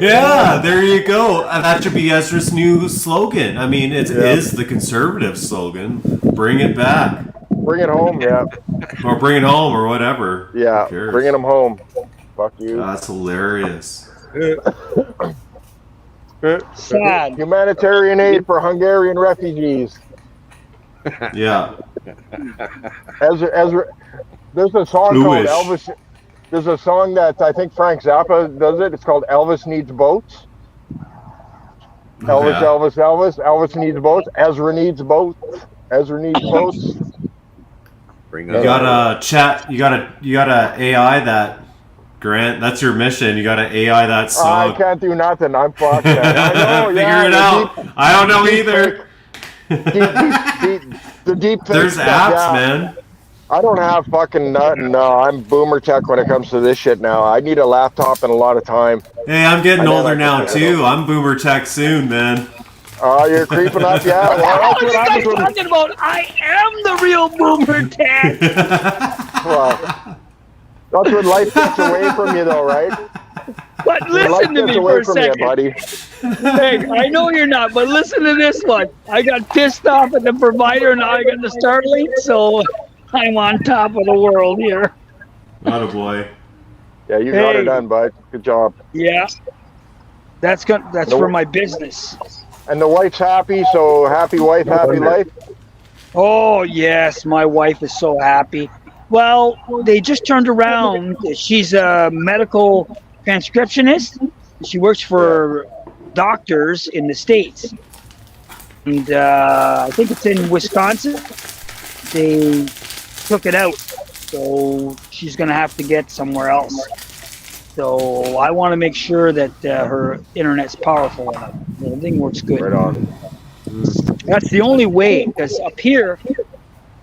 Yeah, there you go. That should be Ezra's new slogan. I mean, it is the conservative slogan. Bring it back. Bring it home, yeah. Or bring it home, or whatever. Yeah, bringing them home. Fuck you. That's hilarious. Sad. Humanitarian aid for Hungarian refugees. Yeah. Ezra, there's a song called Elvis. There's a song that I think Frank Zappa does it. It's called Elvis Needs Boats. Elvis needs boats. Ezra needs boats. Ezra needs boats. You gotta chat. You gotta AI that, Grant. That's your mission. You gotta AI that song. I can't do nothing. I'm fucked. I know. Figure it out. I don't know either. The deep fake There's stuff, apps, man. I don't have fucking nothing. No, I'm boomer tech when it comes to this shit now. I need a laptop and a lot of time. Hey, I'm getting older now too. I'm boomer tech soon, man. Oh, you're creeping up, yeah. Well, that's what happens when talking about. I am the real boomer tech. Well, that's when life takes away from you, though, right? But Your listen life to gets me away for a from you, second. buddy. Hey, I know you're not, but listen to this one. I got pissed off at the provider, now I got the Starlink, so I'm on top of the world here. Not a boy. Yeah, you got her Hey, done, bud. Good job. yeah, that's No- for my business. And the wife's happy, so happy wife, happy life. Oh yes, my wife is so happy. Well, they just turned around. She's a medical transcriptionist. She works for doctors in the States. And I think it's in Wisconsin. They took it out. So she's going to have to get somewhere else. So I want to make sure that her internet's powerful enough. Everything works good. Right on. That's the only way, because up here,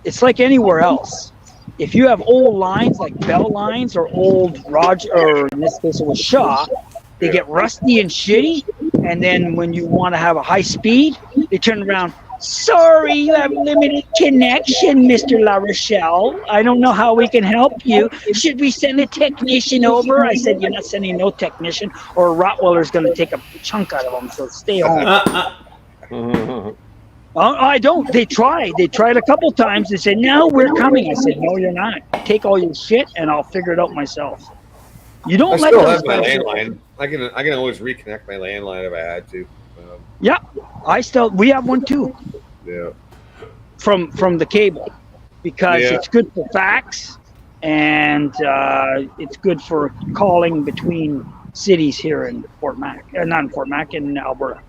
it's like anywhere else. If you have old lines like Bell lines or old Roger, or in this case it was Shaw, they get rusty and shitty. And then when you want to have a high speed, they turn around. Sorry, you have limited connection, Mr. La Rochelle. I don't know how we can help you. Should we send a technician over? I said, you're not sending no technician, or a Rottweiler's going to take a chunk out of them, so stay home. I don't. They tried. They tried a couple times. They said, no, we're coming. I said, no, you're not. Take all your shit, and I'll figure it out myself. You don't I let still those have my guys- landline. I can always reconnect my landline if I had to. Yeah, we have one too. Yeah. From the cable, because Yeah. it's good for fax, and it's good for calling between cities here in Fort Mac, not in Fort Mac, in Alberta.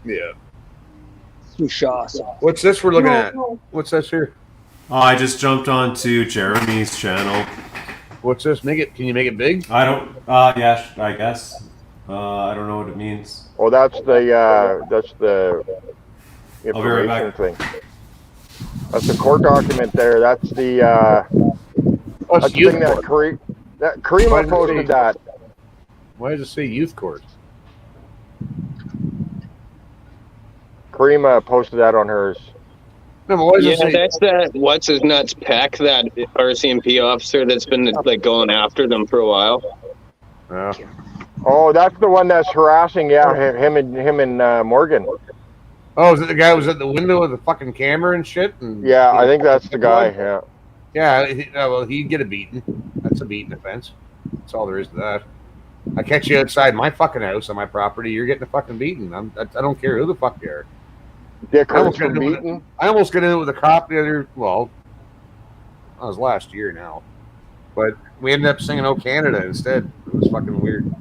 Yeah. Through Shaw. So. What's this we're looking at? What's this here? Oh, I just jumped onto Jeremy's channel. What's this? Can you make it big? I don't. Yeah, I guess. I don't know what it means. Oh, that's the I'll be right information back. thing. That's the court document there. That's the that's the youth thing that court. Why Karima does it posted say- that. Why does it say youth court? Karima posted that on hers. No, but why does Yeah, it say? that's that what's his nuts Peck, that RCMP officer that's been like going after them for a while. Yeah. Oh, that's the one that's harassing. Yeah, him and Morgan. Oh, is it the guy who was at the window with the fucking camera and shit? And Yeah, I think that's the guy. Yeah. Yeah, well, he'd get a beating. That's a beating offense. That's all there is to that. I catch you outside my fucking house on my property, you're getting a fucking beating. I don't care who the fuck you are. Dick I almost hurts got from into it- beating. I almost got in it with a cop the other. Well, that was last year now, but we ended up singing "Oh Canada" instead. It was fucking weird.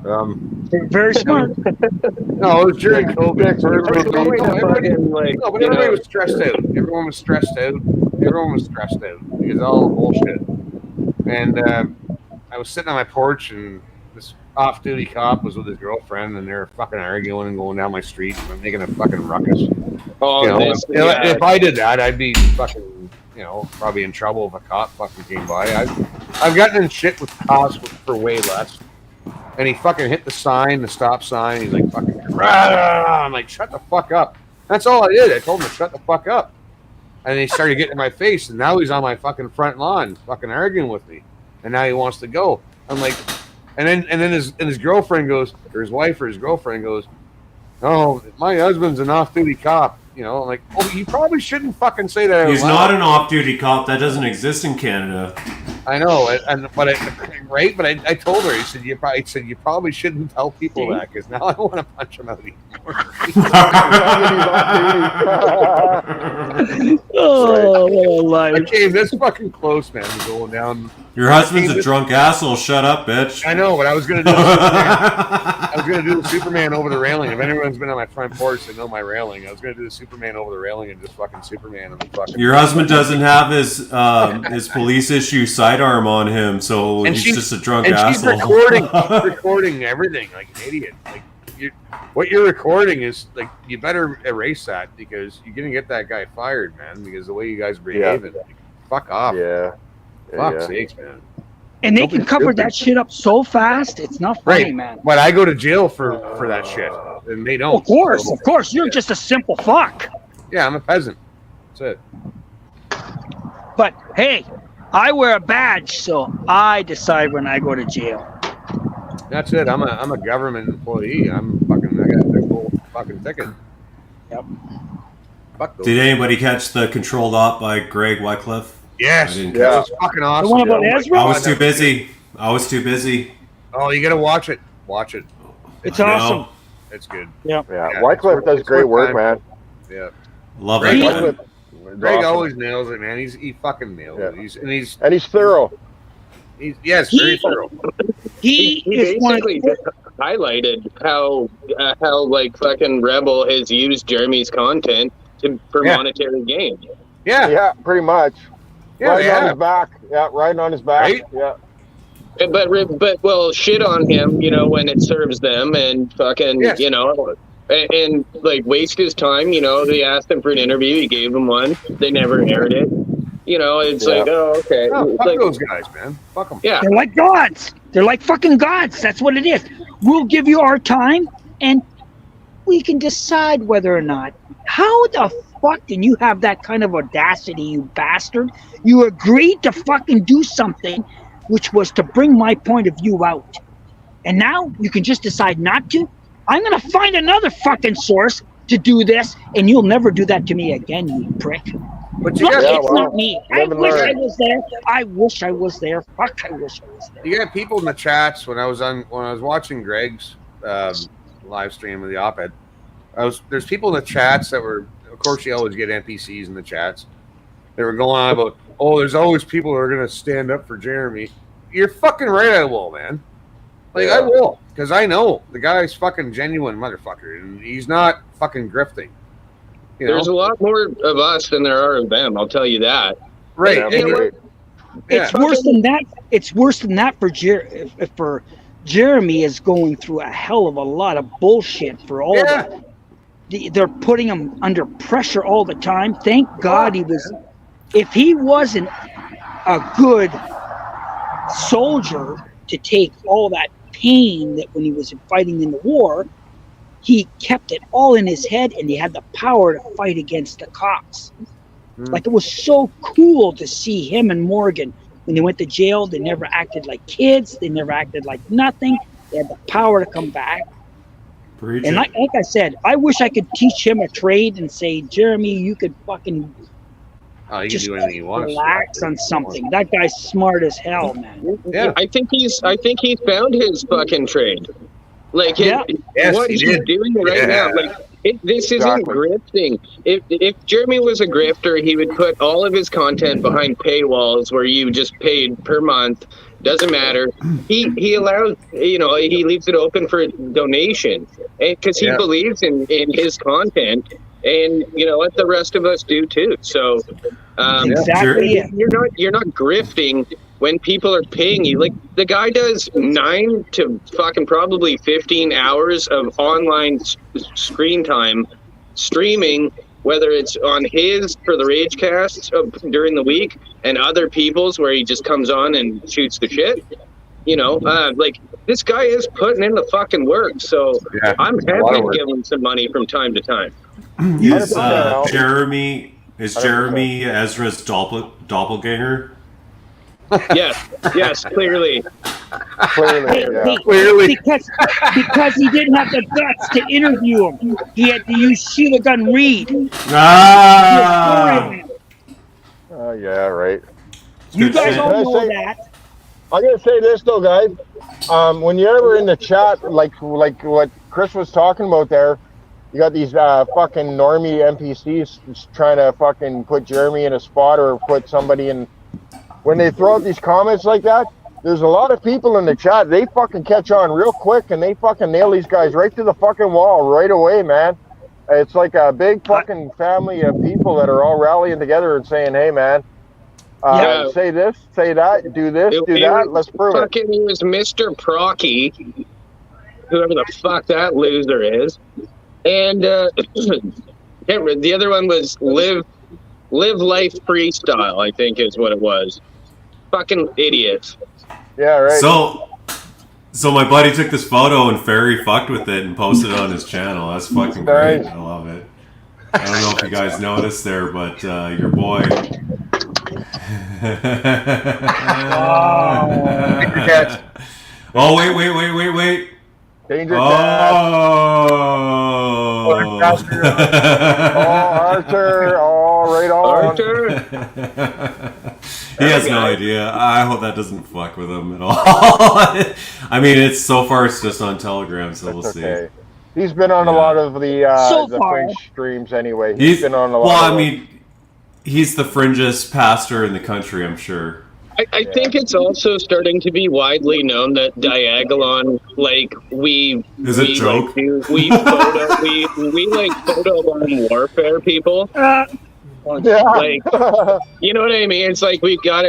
Very smart. No, it was during COVID. Dick So hurts from everybody- beating. No, but everybody was stressed out. Everyone was stressed out. Everyone was stressed out because of all the bullshit. And I was sitting on my porch, and this off-duty cop was with his girlfriend, and they were fucking arguing and going down my street and making a fucking ruckus. Oh, You know, this, if I did that, I'd be fucking, probably in trouble if a cop fucking came by. I've gotten in shit with cops for way less. And he fucking hit the stop sign. He's like, fucking, rah! I'm like, shut the fuck up. That's all I did. I told him to shut the fuck up. And he started getting in my face, and now he's on my fucking front lawn, fucking arguing with me. And now he wants to go. I'm like, and then his girlfriend goes, or his wife or his girlfriend goes, "Oh, my husband's an off-duty cop." I'm like, "Oh, you probably shouldn't fucking say that." He's not an off-duty cop. That doesn't exist in Canada. I know, but I told her. He said you probably shouldn't tell people that, because now I want to punch him out anymore. Oh, life. I came this fucking close, man, to going down. Your husband's a drunk asshole. Shut up, bitch. I know, but I was gonna do. I was gonna do the Superman over the railing. If anyone's been on my front porch, they know my railing. I was gonna do the Superman over the railing and just fucking Superman him. Fucking. Your husband doesn't have his police issue sidearm on him, so And he's she's- just a drunk and asshole. she's recording everything like an idiot. Like what you're recording is like, you better erase that, because you're gonna get that guy fired, man. Because the way you guys are behaving, like, fuck off. Yeah. Fuck sakes, man. And they Don't be can cover stupid. that shit up so fast. It's not funny, Right, man. but I go to jail for that shit, and they don't. Of course. You're just a simple fuck. Yeah, I'm a peasant. That's it. But hey, I wear a badge, so I decide when I go to jail. That's it. I'm a government employee. I got the whole fucking ticket. Yep. Fuck those. Did anybody catch the Controlled Op by Greg Wycliffe? Yes. I didn't That catch was fucking awesome. The one about Oh my Ezra? I God, was too busy. I was too busy. Oh, you gotta watch it. Watch it. It's I know. awesome. It's good. Yeah. Yeah, Wycliffe does it's great worth work, time. man. Yeah. Love Greg, that guy. Wycliffe is Greg awesome. always nails it, man. He fucking nails it. He's And he's thorough. yes, very thorough. He He is one of basically the, just highlighted how like fucking Rebel has used Jeremy's content for Yeah. monetary gain. Yeah. Yeah, pretty much. Yeah, Riding they on have. his back. Yeah, riding on his back. Right? Yeah. But well, shit on him, you know, when it serves them, and fucking, Yes. you know, and like waste his time. You know, they asked him for an interview, he gave them one. They never aired it. You know, it's Yeah. like, oh, okay, No, fuck like, those guys, man. Fuck them. yeah. they're like gods. They're like fucking gods. That's what it is. We'll give you our time and we can decide whether or not. How the fuck can you have that kind of audacity, you bastard? You agreed to fucking do something which was to bring my point of view out. And now you can just decide not to? I'm going to find another fucking source to do this, and you'll never do that to me again, you prick. But you Look, got Yeah, it's well, not me. I live and wish I learn. was there. I wish I was there. Fuck, I wish I was there. you got people in the chats when I was watching Greg's live stream of the op-ed. There's people in the chats that were, of course, you always get NPCs in the chats. They were going on about, oh, there's always people who are gonna stand up for Jeremy. You're fucking right, I will, man. Like I will, because I know the guy's fucking genuine motherfucker, and he's not fucking grifting. You know? There's a lot more of us than there are of them. I'll tell you that. Right. Yeah, and you know you're- It's yeah. worse than that. It's worse than that for for Jeremy is going through a hell of a lot of bullshit for all Yeah. they're putting him under pressure all the time. Thank God he was. If he wasn't a good soldier to take all that pain that when he was fighting in the war, he kept it all in his head and he had the power to fight against the cops. Like it was so cool to see him and Morgan when they went to jail. They never acted like kids. They never acted like nothing. They had the power to come back. Preach And it. like I said, I wish I could teach him a trade and say, Jeremy, you could fucking Oh, he can just do anything he wants. relax on something. That guy's smart as hell, man. Yeah. I think he's found his fucking trade. Like Yeah. Yes, what he he's did. doing right Yeah. now. Like this isn't Exactly. grifting. If Jeremy was a grifter, he would put all of his content behind paywalls where you just paid per month. Doesn't matter. He allows, you know, he leaves it open for donation because he Yeah. believes in his content, and you know what, the rest of us do too. So Exactly. it. you're not grifting when people are paying you. Like the guy does 9 to fucking probably 15 hours of online screen time streaming, whether it's on his for the rage casts during the week and other people's where he just comes on and shoots the shit. You know, like this guy is putting in the fucking work. So Yeah. I'm A lot happy of to work. give him some money from time to time. Is 100%. Jeremy Ezra's doppelganger? Yes, clearly. Clearly, Hey, yeah. hey, Clearly. because he didn't have the guts to interview him. He had to use Sheila Gunn Reid. Ah! Oh, yeah, right. You guys shit. all Can I know say- that. I'm gonna say this though, guys. When you're ever in the chat, like what Chris was talking about there, you got these fucking normie NPCs just trying to fucking put Jeremy in a spot or put somebody in. When they throw out these comments like that, there's a lot of people in the chat. They fucking catch on real quick and they fucking nail these guys right to the fucking wall right away, man. It's like a big fucking family of people that are all rallying together and saying, "Hey, man, Yeah. say this, say that, do this, do It that. was Let's prove it." fucking, he was Mr. Procky, whoever the fuck that loser is, and the other one was live life freestyle. I think is what it was. Fucking idiots. Yeah, right. So my buddy took this photo and Ferry fucked with it and posted it on his channel. That's fucking great. Nice. I love it. I don't know if you guys noticed there, but your boy. Oh, wait. Danger Cat. Oh. Arthur. Oh, right on. Arthur. He has no idea. I hope that doesn't fuck with him at all. I mean, it's so far it's just on Telegram, so we'll see. He's been on a lot of the fringe streams anyway. He's been on a lot. Well, I mean, he's the fringest pastor in the country, I'm sure. I think it's also starting to be widely known that Diagolon, like, we joke? Like, we like photo warfare people. Like, you know what I mean? It's like we've got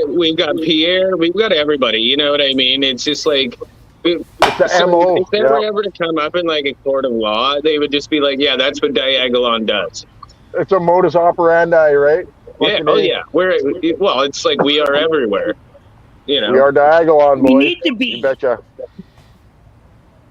Pierre, we've got everybody. You know what I mean? It's just like, it's the MO. If they were ever to come up in like a court of law, they would just be like, yeah, that's what Diagolon does. It's a modus operandi, right? Yeah. Oh yeah. It's like we are everywhere. You know, we are Diagolon, boys. We need to be. You betcha.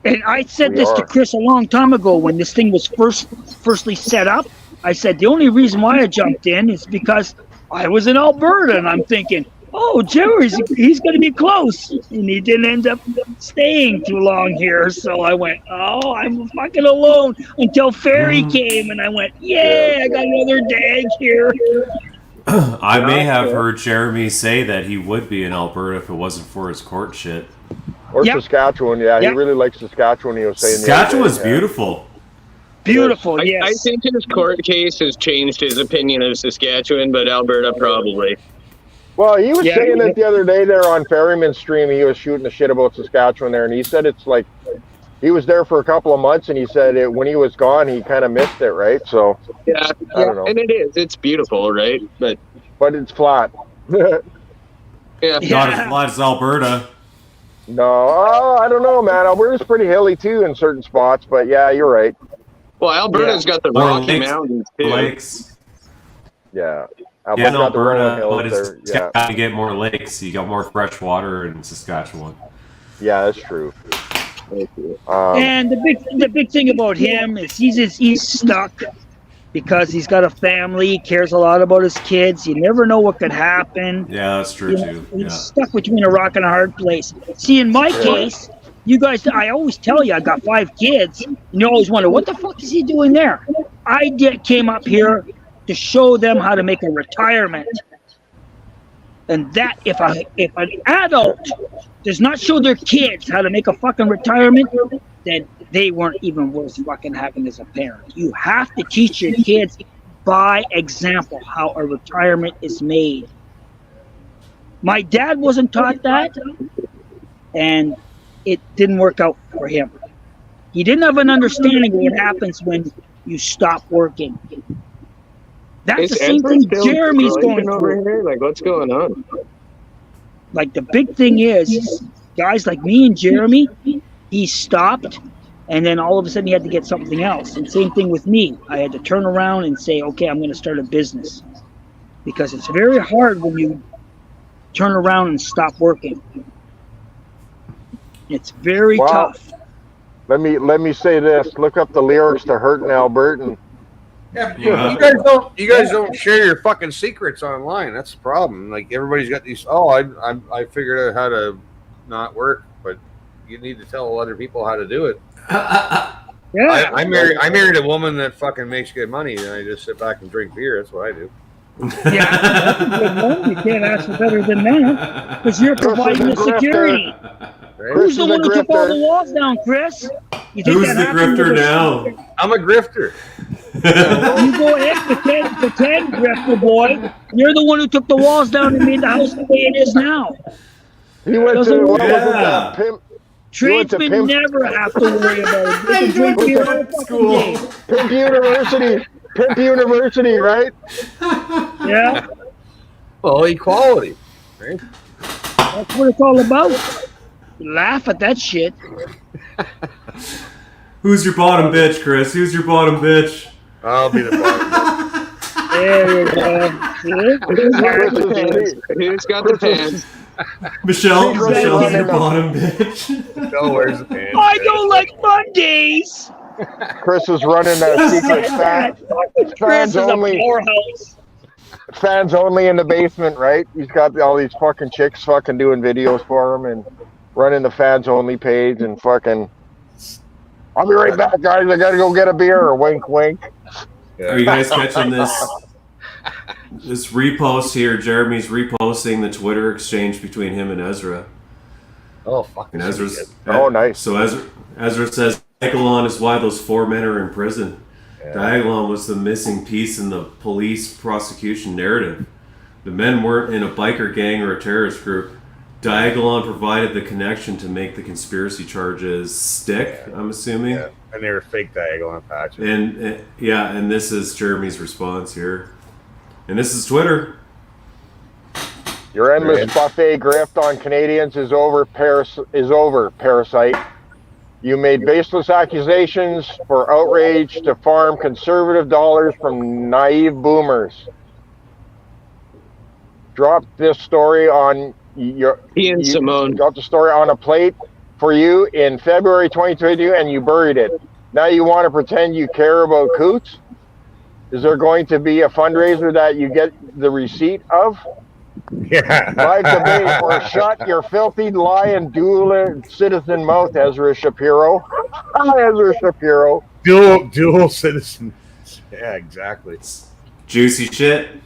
And I said this to Chris a long time ago when this thing was firstly set up. I said the only reason why I jumped in is because I was in Alberta, and I'm thinking, oh, Jerry's he's going to be close, and he didn't end up staying too long here. So I went, oh, I'm fucking alone until Ferry came, and I went, yeah, I got another dag here. I may have heard Jeremy say that he would be in Alberta if it wasn't for his court shit. Or Saskatchewan, he really likes Saskatchewan. He was saying Saskatchewan's beautiful. Beautiful, yes. I think his court case has changed his opinion of Saskatchewan, but Alberta probably. Well, he was saying it the other day there on Ferryman's stream. He was shooting the shit about Saskatchewan there, and he said it's like he was there for a couple of months, and he said when he was gone, he kind of missed it, right? So I don't know. And it's beautiful, right? But it's flat. Not as flat as Alberta. No, I don't know, man. Alberta's pretty hilly too in certain spots, but yeah, you're right. Well, Alberta's got the Rocky Mountains too. Lakes. Yeah. Alberta's got the rolling hills there. You get more lakes. You got more fresh water in Saskatchewan. Yeah, that's true. And the big thing about him is he's stuck because he's got a family. He cares a lot about his kids. You never know what could happen. Yeah, that's true too. He's stuck between a rock and a hard place. See, in my case, you guys, I always tell you I got 5 kids, and you always wonder what the fuck is he doing there. I came up here to show them how to make a retirement. And that if an adult does not show their kids how to make a fucking retirement, then they weren't even worth fucking having as a parent. You have to teach your kids by example how a retirement is made. My dad wasn't taught that, and it didn't work out for him. He didn't have an understanding of what happens when you stop working. That's the same thing Jeremy's going through. Here? Like, what's going on? Like, the big thing is, guys like me and Jeremy, he stopped, and then all of a sudden he had to get something else. And same thing with me. I had to turn around and say, okay, I'm going to start a business. Because it's very hard when you turn around and stop working. It's very tough. Let me say this. Look up the lyrics to Hurtin' Albertan. Yeah, you guys don't share your fucking secrets online. That's the problem. Like, everybody's got these. Oh, I figured out how to not work, but you need to tell other people how to do it. Yeah, I married a woman that fucking makes good money, and I just sit back and drink beer. That's what I do. Yeah, that's a good one. You can't ask for better than that because you're providing the security. Right? Who's the one who took all the walls down, Chris? Who's the grifter now? I'm a grifter. You go ahead, pretend, grifter boy. You're the one who took the walls down and made the house the way it is now. He went to what was that? Pimp. Tradesmen never have to worry about it. They can drink beer all fucking day. Pimp University, right? Yeah. Well, equality, right? That's what it's all about. Laugh at that shit. Who's your bottom bitch, Chris? Who's your bottom bitch? I'll be the bottom. There you go. Who's got the pants? Michelle's your bottom bitch. Michelle wears the pants. I don't like Mondays. Chris is running a secret Chris is a powerhouse. Fans only in the basement, right? He's got all these fucking chicks fucking doing videos for him and running the fans only page and fucking. I'll be right back, guys. I gotta go get a beer. Wink, wink. Are you guys catching this? This repost here, Jeremy's reposting the Twitter exchange between him and Ezra. Oh, fuck. And Ezra's, oh, nice. So Ezra says, Diagolon is why those 4 men are in prison. Yeah. Diagolon was the missing piece in the police prosecution narrative. The men weren't in a biker gang or a terrorist group. Diagolon provided the connection to make the conspiracy charges stick, I'm assuming. Yeah. And they were fake Diagolon patches. And this is Jeremy's response here. And this is Twitter. Your endless buffet grift on Canadians is over, parasite. You made baseless accusations for outrage to farm conservative dollars from naive boomers. Drop this story on Simone. Dropped the story on a plate for you in February 2022, and you buried it. Now you want to pretend you care about coots? Is there going to be a fundraiser that you get the receipt of? Yeah. Live debate or shut your filthy lying dual citizen mouth, Ezra Shapiro. Ezra Shapiro. Dual citizen. Yeah, exactly. Juicy shit.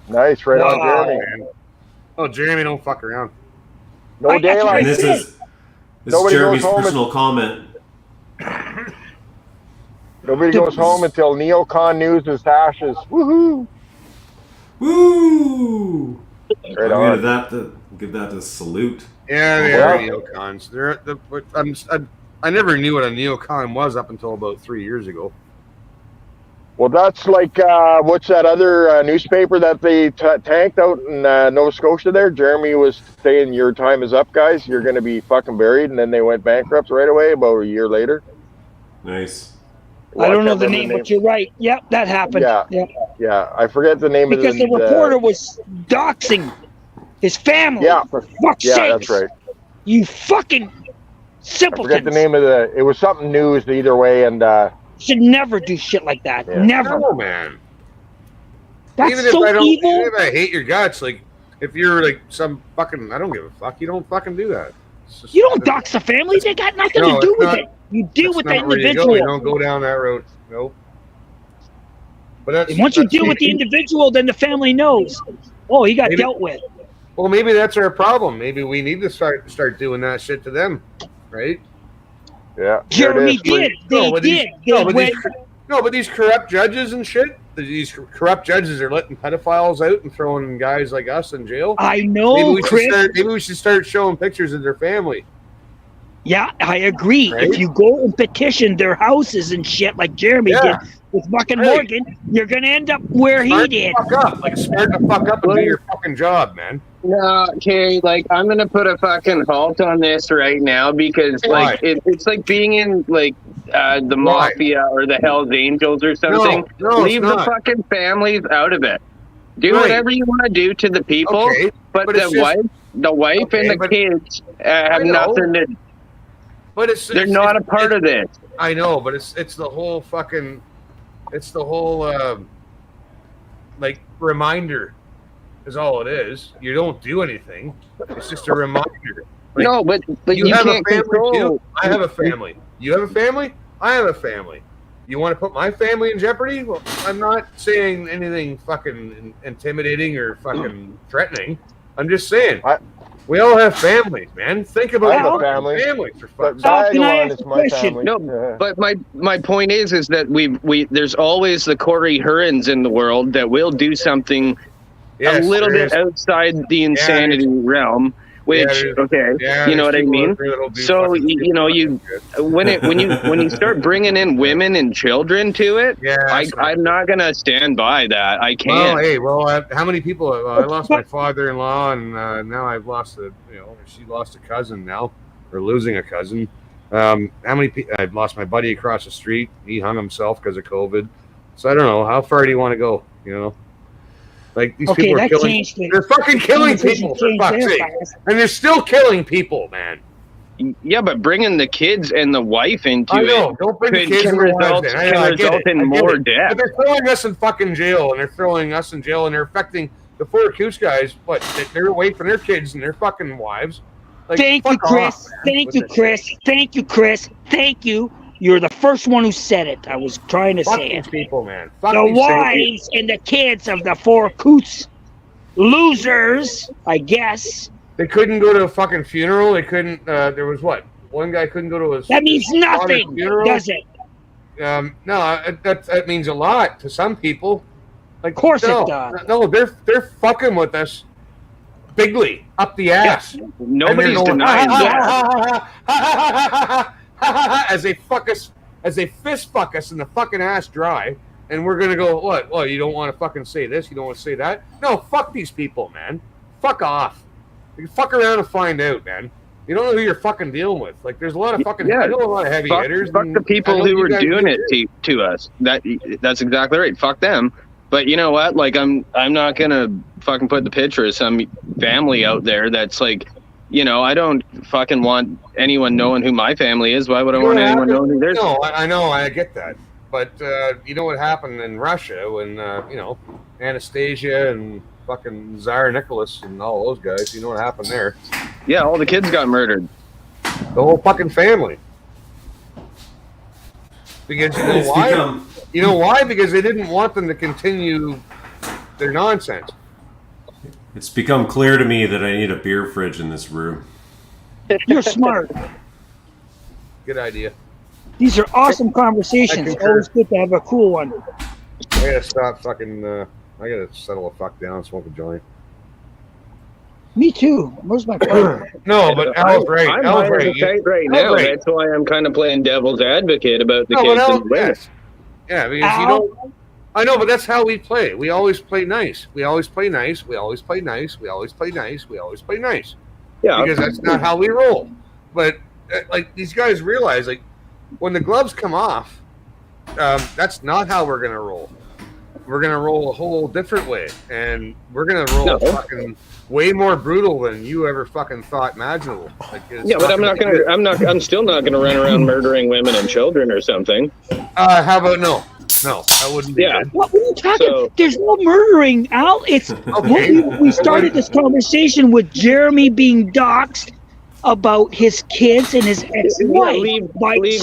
Nice, right on, Jeremy. Man. Oh, Jeremy, don't fuck around. No daylight. And this is Jeremy's personal comment. Nobody goes home until neocon news is ashes. Woohoo! Woo! Right on. Give that a salute. Yeah, they are neocons. I never knew what a neocon was up until about 3 years ago. Well, that's like, what's that other newspaper that they tanked out in Nova Scotia there? Jeremy was saying, your time is up, guys. You're going to be fucking buried. And then they went bankrupt right away about a year later. Nice. I don't know the name, but you're right. Yep, that happened. Yeah. I forget the name because of the reporter was doxing his family. Yeah, for fuck's yeah, sakes. That's right. You fucking simpletons. I forget the name of it was something news either way, and should never do shit like that. Yeah. Never. No, man. That's even so if evil. Even if I hate your guts, like if you're like some fucking, I don't give a fuck. You don't fucking do that. You don't dox the family. They got nothing to do with it. You deal with the individual. You don't go down that road. Nope. But once you deal with the individual, then the family knows. Oh, he got dealt with. Well, maybe that's our problem. Maybe we need to start doing that shit to them, right? Yeah. Jeremy did. They did. But these corrupt judges and shit. These corrupt judges are letting pedophiles out and throwing guys like us in jail. I know, maybe we should start showing pictures of their family. Yeah, I agree. Right? If you go and petition their houses and shit like Jeremy did with fucking Morgan, you're gonna end up where he did. Start the fuck up and do your fucking job, man. No, okay, like I'm gonna put a fucking halt on this right now because like it's like being in like the mafia or the Hell's Angels or something. No, leave the fucking families out of it. Do whatever you want to do to the people, but the wife and the kids have nothing to. But they're not a part of this. I know, but it's the whole fucking, it's the whole like reminder is all it is. You don't do anything. It's just a reminder. Like, no, but you have can't a family control. too. I have a family. You have a family? I have a family. You want to put my family in jeopardy? Well, I'm not saying anything fucking intimidating or fucking threatening. I'm just saying. We all have families, man. Think about families for fuck's sake. No, but my point is that we there's always the Corey Hurrens in the world that will do something a little bit outside the insanity realm. Which you know what I mean. So you know when you start bringing in women and children to it, I'm not gonna stand by that. I can't. Well, how many people? I lost my father-in-law, and now I've lost she lost a cousin now, or losing a cousin. How many people? I've lost my buddy across the street. He hung himself because of COVID. So I don't know. How far do you want to go? You know. Like these people are killing. They're fucking killing people for fuck's sake, and they're still killing people, man. Yeah, but bringing the kids and the wife into it don't bring the kids can result in more death. But they're throwing us in fucking jail, and they're affecting the 4 Coots guys. But they're away from their kids and their fucking wives, Like, Thank you, fuck Chris. off, man, Thank with you, that Chris. Thank you, Chris. Thank you. You're the first one who said it. I was trying to Fuck say these it. people, man. Fuck The these wives and the kids of the 4 coots losers, I guess. They couldn't go to a fucking funeral. They couldn't. There was what? One guy couldn't go to his. That means his daughter's nothing, funeral. does it? No, that means a lot to some people. Like, Of course no, it does. No, they're fucking with us, bigly up the ass. Nobody's And they're denying that. as they fuck us, as they fist fuck us in the fucking ass dry, and we're gonna go, what? Well, you don't want to fucking say this, you don't want to say that. No, fuck these people, man. Fuck off. You can fuck around and find out, man. You don't know who you're fucking dealing with. Like, there's a lot of fucking, I know a lot of heavy hitters. Fuck the people who were doing it to us. That's exactly right. Fuck them. But you know what? Like, I'm not gonna fucking put the picture of some family out there that's like, you know, I don't fucking want anyone knowing who my family is. Why would I want anyone knowing who theirs? No, I know, I get that. But you know what happened in Russia when you know, Anastasia and fucking Tsar Nicholas and all those guys. You know what happened there? Yeah, all the kids got murdered. The whole fucking family. Because you know why? You know why? Because they didn't want them to continue their nonsense. It's become clear to me that I need a beer fridge in this room. You're smart. Good idea. These are awesome conversations. Always good to have a cool one. I gotta stop fucking. I gotta settle the fuck down and smoke a joint. Me too. Where's my partner? No, but Al's right. I'm Al's right now. right. That's why I'm kind of playing devil's advocate about the No, kids. but Al, and women. yes. Yeah, because you don't. I know, but that's how we play. We always play nice. We always play nice. We always play nice. We always play nice. We always play nice. Yeah. Because that's not how we roll. But like these guys realize, like when the gloves come off, that's not how we're gonna roll. We're gonna roll a whole different way, and we're gonna roll fucking way more brutal than you ever fucking thought imaginable. Like, yeah, but I'm still not gonna run around murdering women and children or something. How about no? No, I wouldn't. Yeah. What are you talking? There's no murdering, Al. It's we started this conversation with Jeremy being doxxed about his kids and his ex-wife. Leave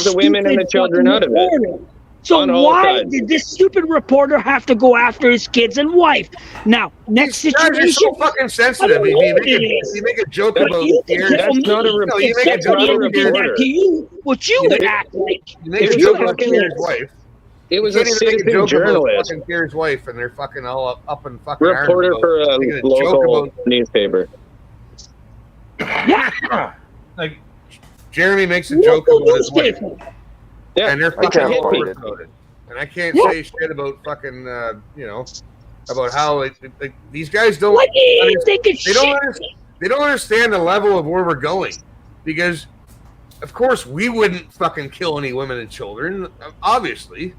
the women and the children out of it. So why did this stupid reporter have to go after his kids and wife? Now, next situation. You're so fucking sensitive. You make a joke about that's not a reporter. You make a joke about what you would act like. You make a joke about Pierre's wife. It was a citizen journalist. Fucking Pierre's wife, and they're fucking all up in fucking reporter for a local newspaper. Yeah. Like Jeremy makes a joke about his wife. Yeah, and they're fucking all about it. And I can't say shit about fucking, you know, about how these guys don't. They don't understand the level of where we're going, because, of course, we wouldn't fucking kill any women and children. Obviously,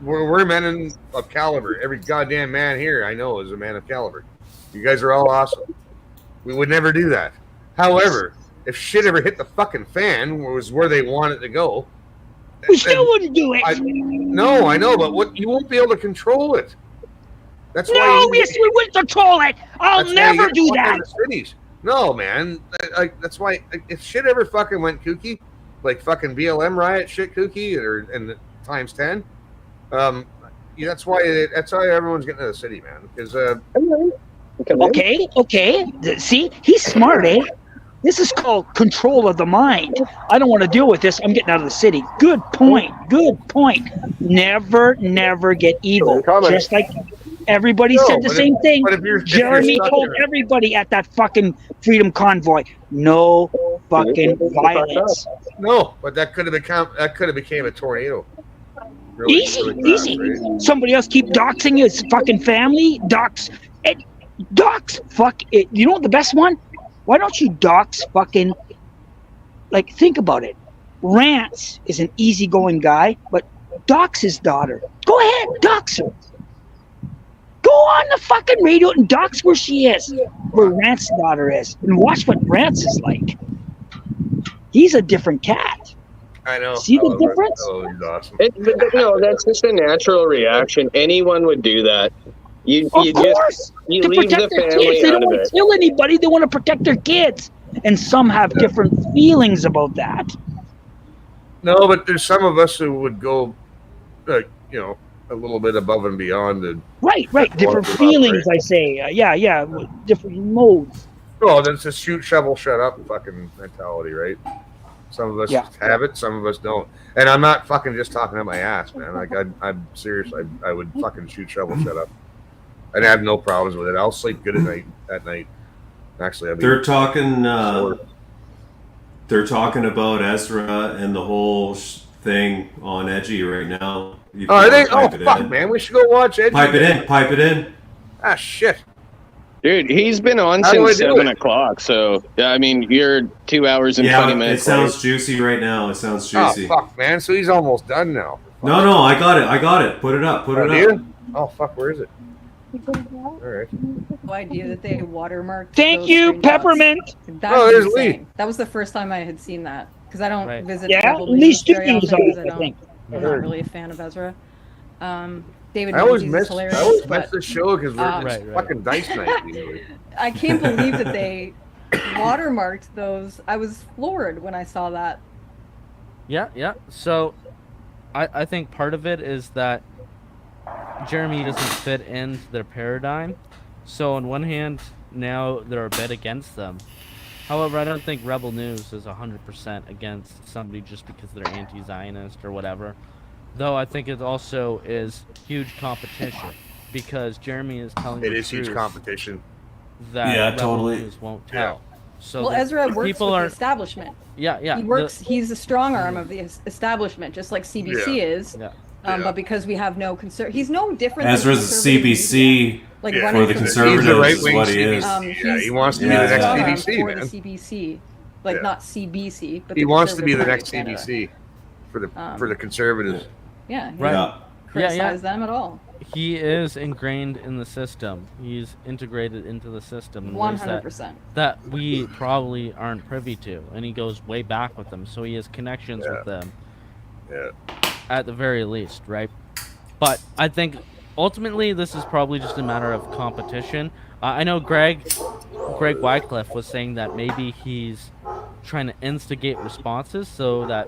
we're men of caliber. Every goddamn man here I know is a man of caliber. You guys are all awesome. We would never do that. However, if shit ever hit the fucking fan, was where they want it to go. We still wouldn't do it. No, I know, but you won't be able to control it. That's why. No, yes, we would control it. I'll never do that. Cities. No, man. That's why if shit ever fucking went kooky, like fucking BLM riot shit kooky, and times 10, that's why everyone's getting to the city, man. Because okay. See, he's smart, eh? This is called control of the mind. I don't want to deal with this. I'm getting out of the city. Good point. Never get evil. Just like everybody said the same thing. Jeremy told everybody at that fucking freedom convoy, no fucking violence. No, but that could have became a tornado. Really, easy. Right? Somebody else keep doxing his fucking family. Dox. Fuck it. You know what the best one? Why don't you dox fucking, like, think about it. Rance is an easygoing guy, but dox his daughter. Go ahead, dox her. Go on the fucking radio and dox where she is, where Rance's daughter is, and watch what Rance is like. He's a different cat. I know. See the difference? Oh, he's awesome. No, that's just a natural reaction. Anyone would do that. You of course, you to leave protect the their family kids. They out don't of want it. to kill anybody. They want to protect their kids. and some have different feelings about that. No, but there's some of us who would go, you know, a little bit above and beyond. Right. Different feelings, I say. Yeah, different modes. Well, that's a shoot, shovel, shut up fucking mentality, right? Some of us have it, some of us don't. And I'm not fucking just talking out my ass, man. Like, I'm serious. I would fucking shoot, shovel, shut up. I'd have no problems with it. I'll sleep good at night. Actually, they're talking about Ezra and the whole thing on Edgy right now. Are they? Oh, fuck, man. We should go watch Edgy. Pipe it in. Ah, shit. Dude, he's been on since 7 o'clock, so, yeah, I mean, you're 2 hours and 20 minutes. It sounds juicy right now. It sounds juicy. Oh, fuck, man. So he's almost done now. No, I got it. Put it up. Oh, fuck, where is it? All right. No idea that they watermarked. Thank you, Peppermint. There's Lee. That was the first time I had seen that because I don't visit. Yeah, Rebel Lee News very Stevens often on 'cause it, I think. I'm not really a fan of Ezra. David I always Menzies is hilarious. I always miss the show because we're Right. fucking dice night. Usually. I can't believe that they watermarked those. I was floored when I saw that. Yeah. So, I think part of it is that Jeremy doesn't fit into their paradigm. So on one hand, now they're a bit against them. However, I don't think Rebel News is 100% against somebody just because they're anti-Zionist or whatever. Though I think it also is huge competition because Jeremy is telling it the is huge truth competition. that Rebel News won't tell. So Well, Ezra works with the establishment. Yeah. He works. He's a strong arm of the establishment, just like CBC is. Yeah. But because we have no he's no different. Ezra's than CBC like for the conservatives is what he is. He wants to be the next CBC, for man. the CBC, like not CBC, but he wants to be the next Canada. CBC for the conservatives. Yeah. Right. Criticize them at all. He is ingrained in the system. He's integrated into the system in ways 100%. that we probably aren't privy to. And he goes way back with them, so he has connections with them. Yeah. At the very least, right? But I think ultimately this is probably just a matter of competition. I know Greg Wycliffe was saying that maybe he's trying to instigate responses so that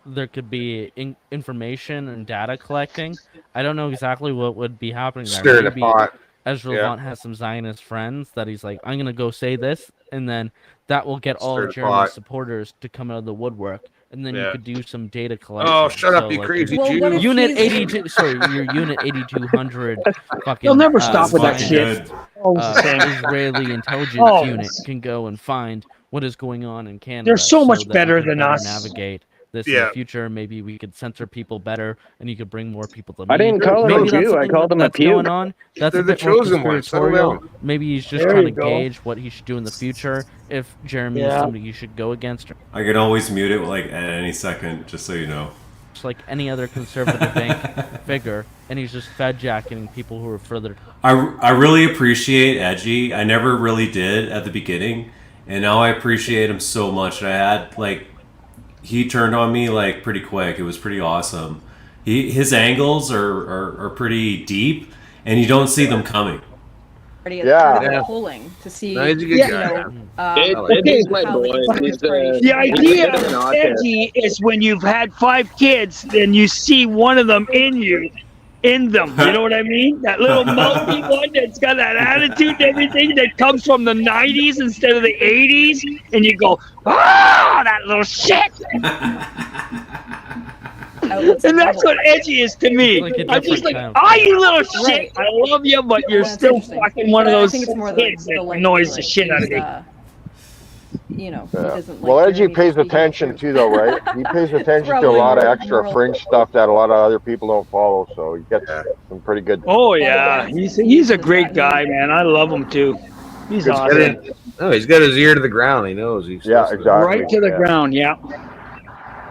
there could be information and data collecting. I don't know exactly what would be happening there. Stir the Maybe pot. Ezra Levant has some Zionist friends that he's like, I'm going to go say this, and then that will get all Stir of the Jeremy's pot. supporters to come out of the woodwork, and then you Yeah. could do some data collection. Oh, shut up, you like, crazy Well, Jew. what if Unit he's- 82, sorry, your Unit 8200 fucking... They'll never stop with that fucking, shit. Always the same. Israeli intelligence Oh. unit can go and find what is going on in Canada. They're so much that we better can than better us. Navigate this in Yeah. the future. Maybe we could censor people better, and you could bring more people to. I didn't call him a Maybe that's Jew, I something called him a that's going puke. on. That's They're a the bit more chosen ones. Settle conspiratorial. down. Maybe he's just There trying you to go. gauge what he should do in the future. If Jeremy is Yeah. somebody you should go against, I can always mute it like at any second, just so you know. just like any other conservative bank figure, and he's just fed jacking people who are further. I really appreciate Edgy. I never really did at the beginning, and now I appreciate him so much. I had he turned on me like pretty quick. It was pretty awesome. His angles are pretty deep, and you don't see them coming. Yeah. Polling to see. No, he's a good you guy. know, Edgy's my how the boy. Conservative Party- The idea he's an of author. edgy is when you've had 5 kids, then you see one of them in them. You know what I mean? That little mouthy one that's got that attitude and everything that comes from the 90s instead of the 80s. And you go, that little shit. And that's what edgy is to me. Like a I'm just like, different kind of- you little shit. I love you, but you're Well, that's still interesting. fucking one of But I those think it's more kids the that like annoys the feeling. shit out of He's, me. You know, he Yeah. doesn't Well, like Edgy Jeremy pays speaking attention the truth. too, though, right? He pays attention to a Probably lot of more extra moral. fringe stuff that a lot of other people don't follow. So he gets some pretty good. Oh, yeah. He's a great guy, man. I love him, too. He's He's awesome. he's got his ear to the ground. He knows. He's Yeah, supposed to- exactly. Right to the Yeah. ground, yeah.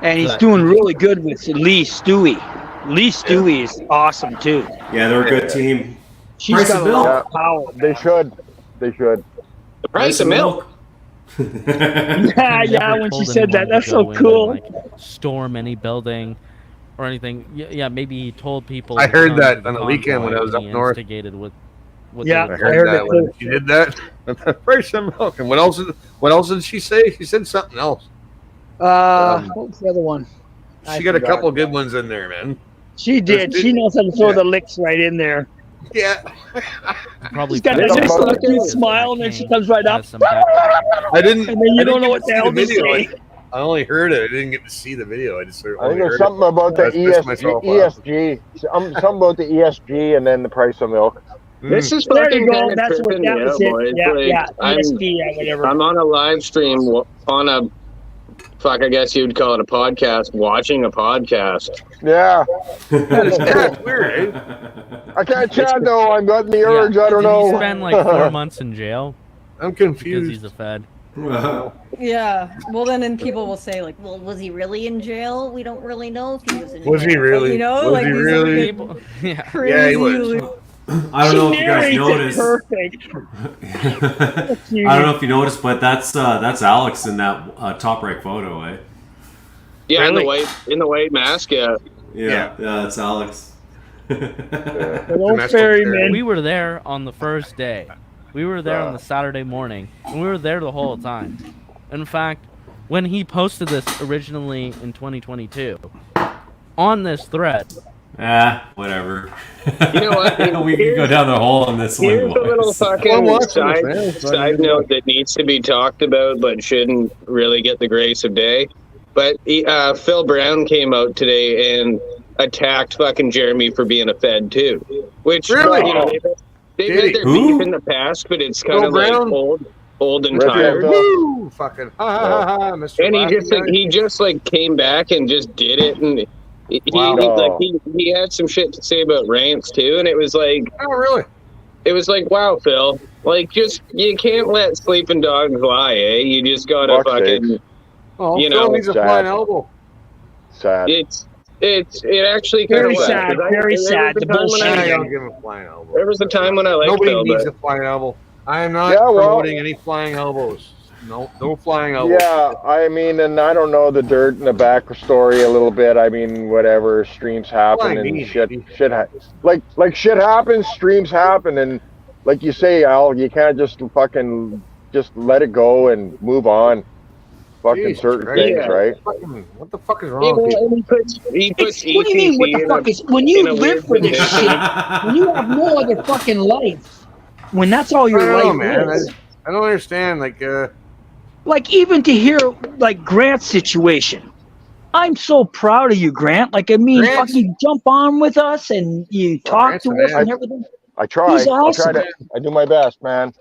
And he's doing really good with Lee Stewie. Lee Stewie is awesome, too. Yeah, they're a good team. She's Price got of a lot milk. of power. They should. They should. The price of milk. Yeah, Never when she told said anyone that, to that's go so in and, cool. like, storm any building or anything. Yeah, maybe he told people. I to heard come that to the on the weekend when I convoy was and up he north. instigated with Yeah, I I heard heard that it when too. she did that. The price of milk. And what else? What else did she say? She said something else. What was the other one? She got a couple good ones in there, man. She did. She knows how to throw the licks right in there. Yeah. Probably She's got that nice little cute smile, and then she comes right up. I didn't. And then you don't know what the hell to video. say. I only heard it. I didn't get to see the video. I just I think there's something about the ESG. Something about the ESG and then the price of milk. This is There you fucking go. kind of That's what tripping that me was out, it. boys. Yeah, Like, yeah. ESG, yeah, whatever. I'm on a live stream on a, fuck, I guess you'd call it a podcast, watching a podcast. Yeah. That's weird, eh? I can't chat though. I'm getting the urge. I don't Did know. he spend like 4 months in jail? I'm Because confused. he's a Fed. Yeah. Well, then people will say like, "Well, was he really in jail? We don't really know if he was in Was jail." he really? But, you know, Was like he these really? People, yeah. crazy. Yeah, he was. I don't know if you guys Narrates it noticed. perfect. I don't know if you noticed, but that's Alex in that top right photo, eh? Yeah, Really? in the white mask, yeah. Yeah, that's Alex. Hello, ferryman. We were there on the first day. We were there on the Saturday morning, and we were there the whole time. In fact, when he posted this originally in 2022, on this thread. Whatever. You know what? We can go down the hole on this one. Here's a little boys. fucking side note that needs to be talked about, but shouldn't really get the grace of day. But Phil Brown came out today and attacked fucking Jeremy for being a Fed too. Which Really? you know, they've had their Who? beef in the past, but it's kind Phil of like Brown? old and Richard tired. Phil. Woo! Fucking ha ha ha ha, Mr. And Laughing he just like came back and just did it, and he had some shit to say about rants too, and it was like, guy. Oh, really? it was like, wow, Phil, like just you can't let sleeping dogs lie, eh? You just gotta Fuck's fucking. sakes. Oh, You Phil know, needs a sad. flying elbow. Sad. It actually kind Very of sad. Very sad. The bullshit. I Yeah. don't give him a flying elbow. There was a time when I liked Nobody Phil, needs but a flying elbow. I am not Yeah, well- promoting any flying elbows. No flying elbows. Yeah, I mean, and I don't know the dirt in the back story a little bit. I mean, whatever, streams happen Well, I and mean, shit maybe. like shit happens, streams happen, and like you say, Al, you can't just fucking just let it go and move on. Fucking Jeez, certain Trey. things, Yeah. right? What the fuck is wrong with people? he puts What do you mean? What the fuck is when in you a live weird for this position. shit? When you have no other fucking life, when that's all your I don't life know, man. is. I don't understand. Like even to hear like Grant's situation. I'm so proud of you, Grant. Like I mean, Grant's- fucking jump on with us and you talk Grant's to a us man. and everything. I try. He's awesome. I do my best, man.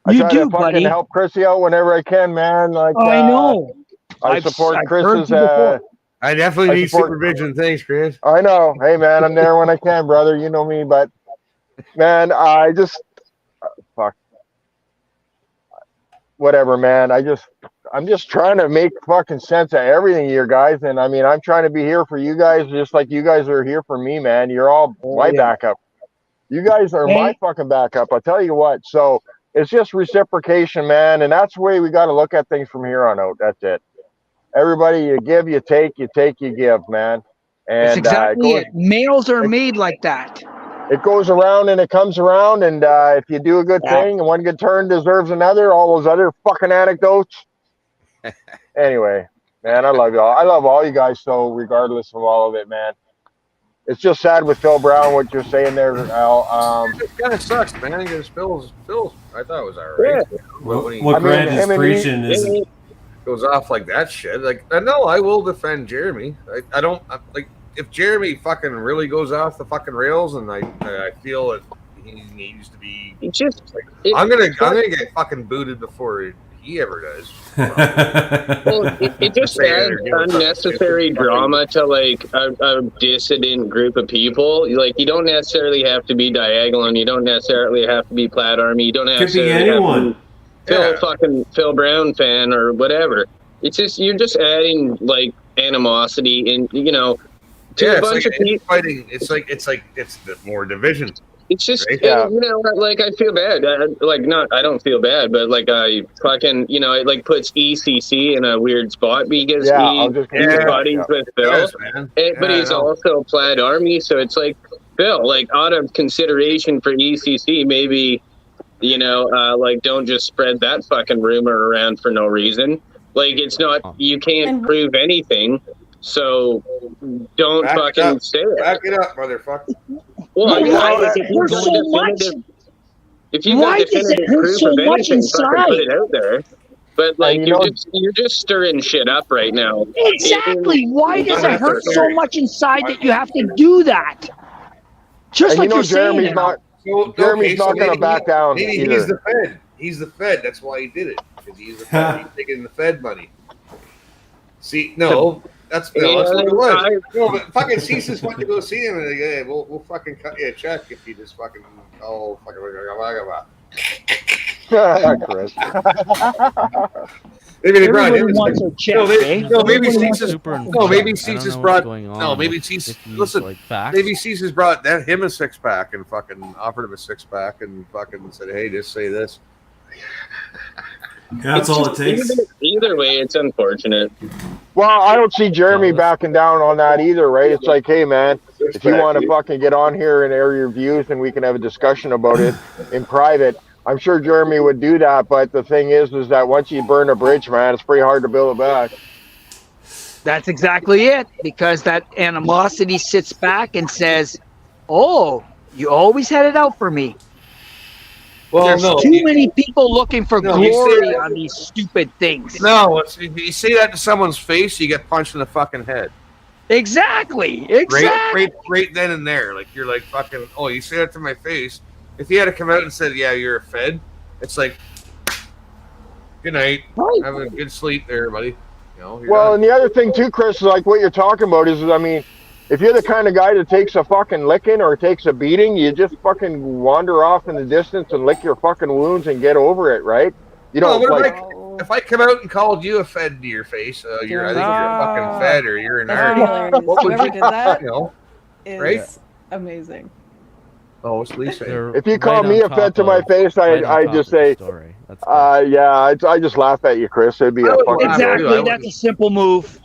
I You try do, to fucking buddy. help Chrissy out whenever I can, man. Like I know. I I've support heard Chris's. you before. I definitely I need support- supervision. Thanks, Chris. I know. Hey, man, I'm there when I can, brother. You know me, but man, I just fuck. Whatever, man. I'm just trying to make fucking sense of everything here, guys. And I mean, I'm trying to be here for you guys, just like you guys are here for me, man. You're all my backup. You guys are my fucking backup. I'll tell you what. So it's just reciprocation, man. And that's the way we got to look at things from here on out. That's it. Everybody, you give, you take, you give, man. And That's exactly it it. Males are made like that. it goes around and it comes around. And if you do a good thing and one good turn deserves another, all those other fucking anecdotes. Anyway, man, I love y'all. I love all you guys. So regardless of all of it, man, it's just sad with Phil Brown, what you're saying there, Al. It kind of sucks, man. Because Phil's, I thought it was alright. But when he What Grant is preaching is goes off like that shit, like, no, I will defend Jeremy. I don't like if Jeremy fucking really goes off the fucking rails, and I feel that he needs to be. I'm gonna get fucking booted before he ever does. Well, it just adds unnecessary drama to like a dissident group of people. Like you don't necessarily have to be Diagonal, you don't necessarily have to be Plaid Army, you don't necessarily have to be Phil Brown fan or whatever. It's just you're just adding like animosity and to a bunch of people. Fighting. It's the more division. It's just, right? like I feel bad. I don't feel bad, but like I fucking, it like puts ECC in a weird spot because he's buddies with Phil, Yes, but he's also Plaid Army, so it's like Phil, like out of consideration for ECC, maybe You know, like don't just spread that fucking rumor around for no reason. Like it's not, you can't prove anything, so don't fucking say it. Back it up, motherfucker. Well, I mean, Why does if it you've hurt got so much? definitive, if you've Why got does it definitive hurt proof so of much anything, fucking inside? put it out there. But like And you know- you're just stirring shit up right now. Exactly. Why does it hurt so much inside that you have to do that? Just And like you know, you're saying Jeremy's now. not. Jeremy's not going to back down Maybe either. he's the Fed. He's the Fed. That's why he did it. Because he's the Fed. He's taking the Fed money. See, no, that's what it was. No, but fucking CSIS went to go see him, and like, hey, we'll fucking cut you a check if you just fucking call fucking. Chris. Maybe they brought Everybody him. wants a check, No, eh? maybe Everybody wants CSIS. No, maybe CSIS brought. No, maybe if CSIS. he's, Listen, like, facts. maybe CSIS brought him a 6-pack and fucking offered him a 6-pack and fucking said, "Hey, just say this." Yeah, that's all it takes. Either way, it's unfortunate. Well, I don't see Jeremy backing down on that either, right? It's like, hey, man, if you want to fucking get on here and air your views, and we can have a discussion about it in private. I'm sure Jeremy would do that, but the thing is that once you burn a bridge, man, it's pretty hard to build it back. That's exactly it. Because that animosity sits back and says, "Oh, you always had it out for me." Well, There's no, too many people looking for No, you glory say- on these stupid things. No, if you say that to someone's face, you get punched in the fucking head. Exactly. Right then and there. Like you're like fucking. Oh, you say that to my face. If he had to come out and said, "Yeah, you're a Fed," it's like, "Good night, have a good sleep, there, buddy." You know. Well, done. and the other thing too, Chris, is like what you're talking about is, I mean, if you're the kind of guy that takes a fucking licking or takes a beating, you just fucking wander off in the distance and lick your fucking wounds and get over it, right? You know, No, but like, if I come out and called you a Fed to your face, I think you're a fucking Fed or you're an That's arty. hilarious. What would Whoever you did that you know? is Right? amazing. Oh, what's Lisa? if you call me a Fed to my face, I just say, yeah, I just laugh at you, Chris. It'd be a fucking Exactly. That's a simple move.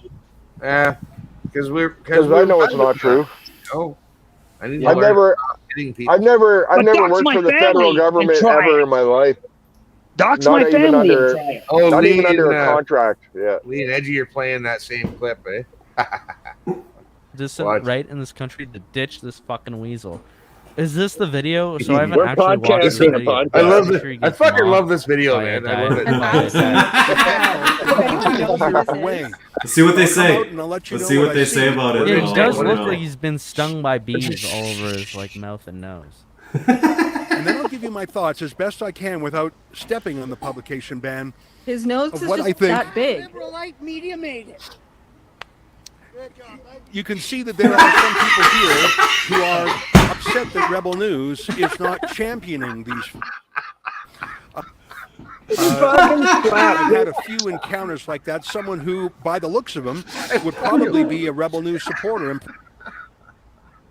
Yeah, because because I know it's not true. Oh, I didn't. I've never But dox worked my for the family federal and government try ever it. in my life. Dox Not my even family under- and try it. Oh, Not Lee even under and, a contract. Yeah. Lee and Edgy are playing that same clip, eh? This What? right in this country to ditch this fucking weasel. Is this the video? So I haven't We're actually watched the podcasting. video. I love I'm this. sure he I gets fucking mobbed love this video, by a man. I love it. Let's see what they say. Come out and I'll let you Let's know see what what I they see. say about it. Yeah, Oh, he does I look know. like he's been stung by bees all over his like mouth and nose. And then I'll give you my thoughts as best I can without stepping on the publication ban. His nose Of is what just I think- that big. Liberal light media made it. You can see that there are some people here who are upset that Rebel News is not championing these. I've had a few encounters like that. Someone who, by the looks of him, would probably be a Rebel News supporter. And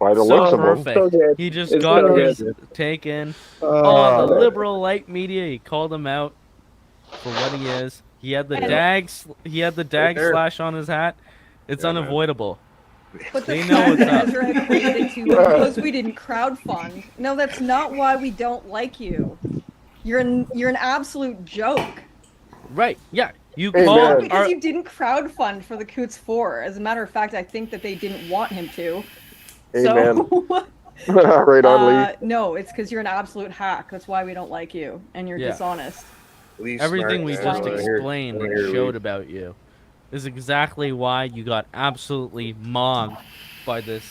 By the So looks of them. perfect. He just got his take in. Oh, the liberal light media. He called him out for what he is. He had the dags. He had the dag there. slash on his hat. It's unavoidable. But They the know fact what's that up. Ezra equated it to because we didn't crowdfund. No, that's not why we don't like you. You're an absolute joke. Right? Yeah. You Hey, called man. Because you didn't crowdfund for the Coots 4. As a matter of fact, I think that they didn't want him to. Amen. So, Right on, Lee. no, it's because you're an absolute hack. That's why we don't like you, and you're Yeah. dishonest. Lee's everything smart, we man. just I wanna hear- explained I wanna and hear showed Lee. about you is exactly why you got absolutely mogged by this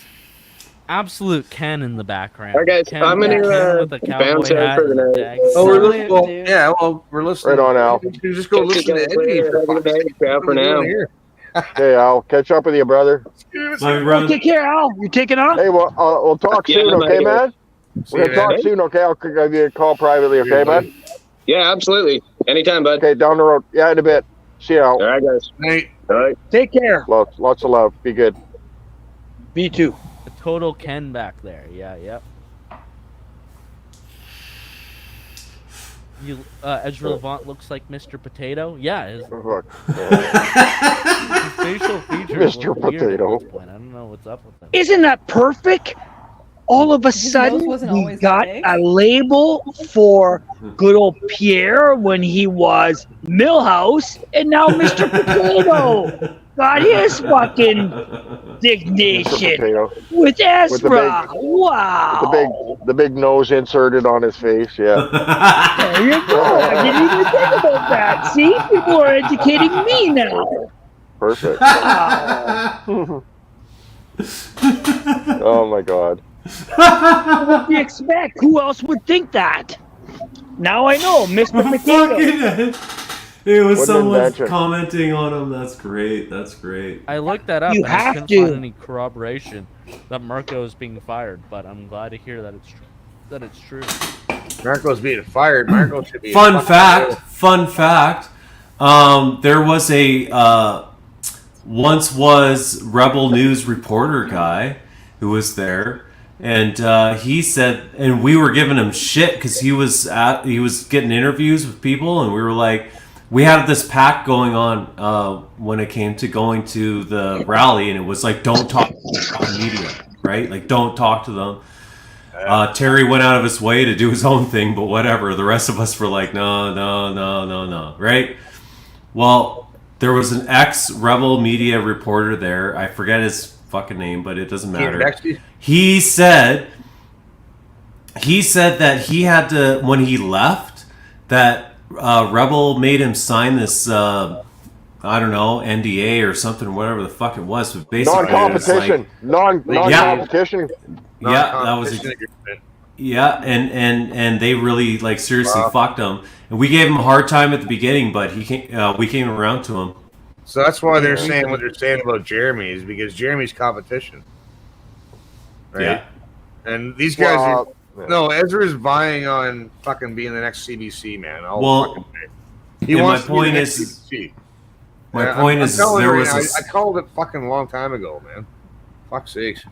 absolute Ken in the background. All right, guys, Ken, I'm gonna, Ken with the bounce cowboy out hat for the and the night. dags. Oh, we're Salute, listening. Well, dude. yeah, well, we're listening. Right on, Al. You just go listen to Eddie. For now. Hey, I'll catch up with you, brother. Love you, brother. Take care, Al. You taking off? Hey, well, we'll talk Yeah, soon, I'm okay, outta man? See We're you, gonna talk man. soon, okay? I'll give you a call privately, okay, Cheers, bud? buddy. Yeah, absolutely. Anytime, bud. Okay, down the road. Yeah, in a bit. See you, Al. All right, guys. Night. All right. Take care. Lots of love. Be good. Me too. A total Ken back there. Yeah, yep. You, Ezra Levant looks like Mr. Potato. Yeah, his Fuck. facial features Mr. look weird at Potato. this point. I don't know what's up with him. Isn't that perfect? all of a His nose sudden wasn't we always that got big? a label for good old Pierre when he was Millhouse, and now Mr. Potato got his fucking Mr. dignation Potato. with With the big, Ezra. Wow. the big nose inserted on his face. Yeah. There you go. I didn't even think about that. See, people are educating me now. Perfect. Wow. Oh my God. What do you expect? Who else would think that? Now I know, Mr. Potato. It was What an someone invention. commenting on him. That's great. That's great. I looked that up You and I have couldn't to. find any corroboration that Marco is being fired, but I'm glad to hear that it's true. Marco's being fired. Marco should be. Fun fact. There was a once was Rebel News reporter guy who was there, and he said, and we were giving him shit because he was getting interviews with people, and we were like, we had this pact going on when it came to going to the rally, and it was like, don't talk to media, right? Like, don't talk to them. Terry went out of his way to do his own thing, but whatever. The rest of us were like, no, right? Well, there was an ex-Rebel media reporter there. I forget his fucking name, but it doesn't matter. He said that he had to, when he left, that Rebel made him sign this, I don't know, NDA or something, whatever the fuck it was. But basically, Non-competition. Non-competition. Yeah, that was. Yeah, and they really like seriously fucked him, and we gave him a hard time at the beginning, but we came around to him. So that's why they're saying what they're saying about Jeremy is because Jeremy's competition, right? Yeah. And these guys no, Ezra's vying on fucking being the next CBC man. He wants my point is, CBC. My point is, there was. I called it fucking a long time ago, man. Fuck's sakes.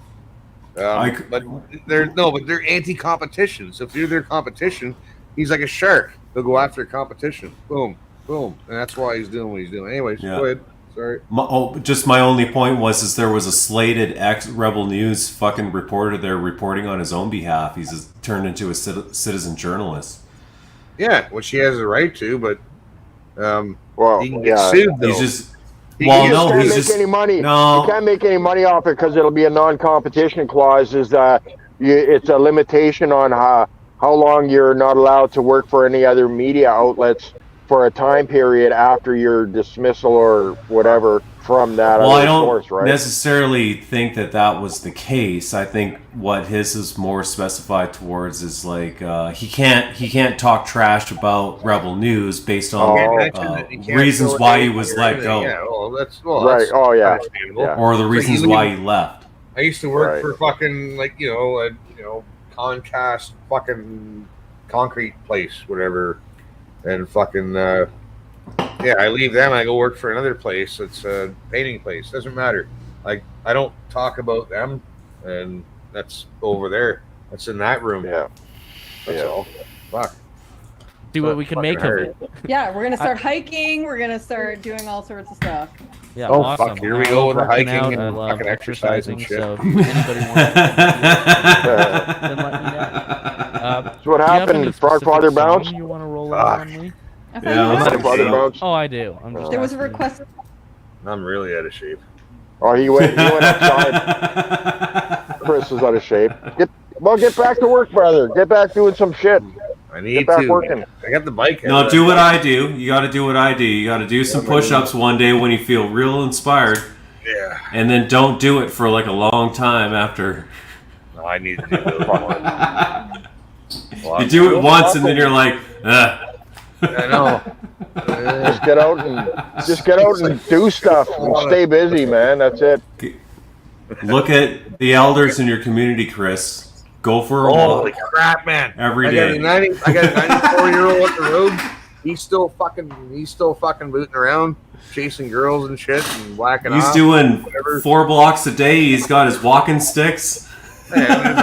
But they're anti-competition. So if you're their competition, he's like a shark. They'll go after competition. Boom, boom, and that's why he's doing what he's doing. Anyways, go ahead. Sorry. Just my only point was there was a slated ex-Rebel News fucking reporter there reporting on his own behalf. He's turned into a citizen journalist. Yeah, which he has a right to, but he can get yeah. sued though. He's just. He can't make any money. You can't make any money off it because it'll be a non-competition clause. It's a limitation on how long you're not allowed to work for any other media outlets for a time period after your dismissal or whatever from that other source, right? Necessarily think that was the case. I think what his is more specified towards is like he can't talk trash about Rebel News based on reasons why he was let go. Yeah, that's right. Oh yeah. Or the reasons why he left. I used to work for fucking Concast fucking concrete place, whatever, and fucking I leave them. I go work for another place. It's a painting place. Doesn't matter. Like I don't talk about them, and that's over there. That's in that room. Yeah. That's all. Fuck. See what we can make of it. Yeah, we're gonna start hiking. We're gonna start doing all sorts of stuff. Yeah, oh awesome. fuck! Here we go with the Working hiking out, I and love fucking exercise and shit. So if anybody wants to then let me know. So what happened? Frogfather bounce? You want to roll out on me? I thought you were Frogfather bounce. Oh, I do. I'm just there was a request. I'm really out of shape. Oh, he went outside. Chris is out of shape. Get back to work, brother. Get back doing some shit. I need Get back to. working. I got the bike. No, do what I do. You got to do what I do. You got to do some push-ups one day when you feel real inspired. Yeah. And then don't do it for like a long time after. No, I need to do it more. You do it once and then you're like, ugh. I know. Just get out and do stuff and stay busy, man. That's it. Look at the elders in your community, Chris. Go for a walk. Holy crap, man! Every day. I got a 94-year-old up the road. He's still fucking booting around, chasing girls and shit and whacking off. He's doing 4 blocks a day. He's got his walking sticks. Man,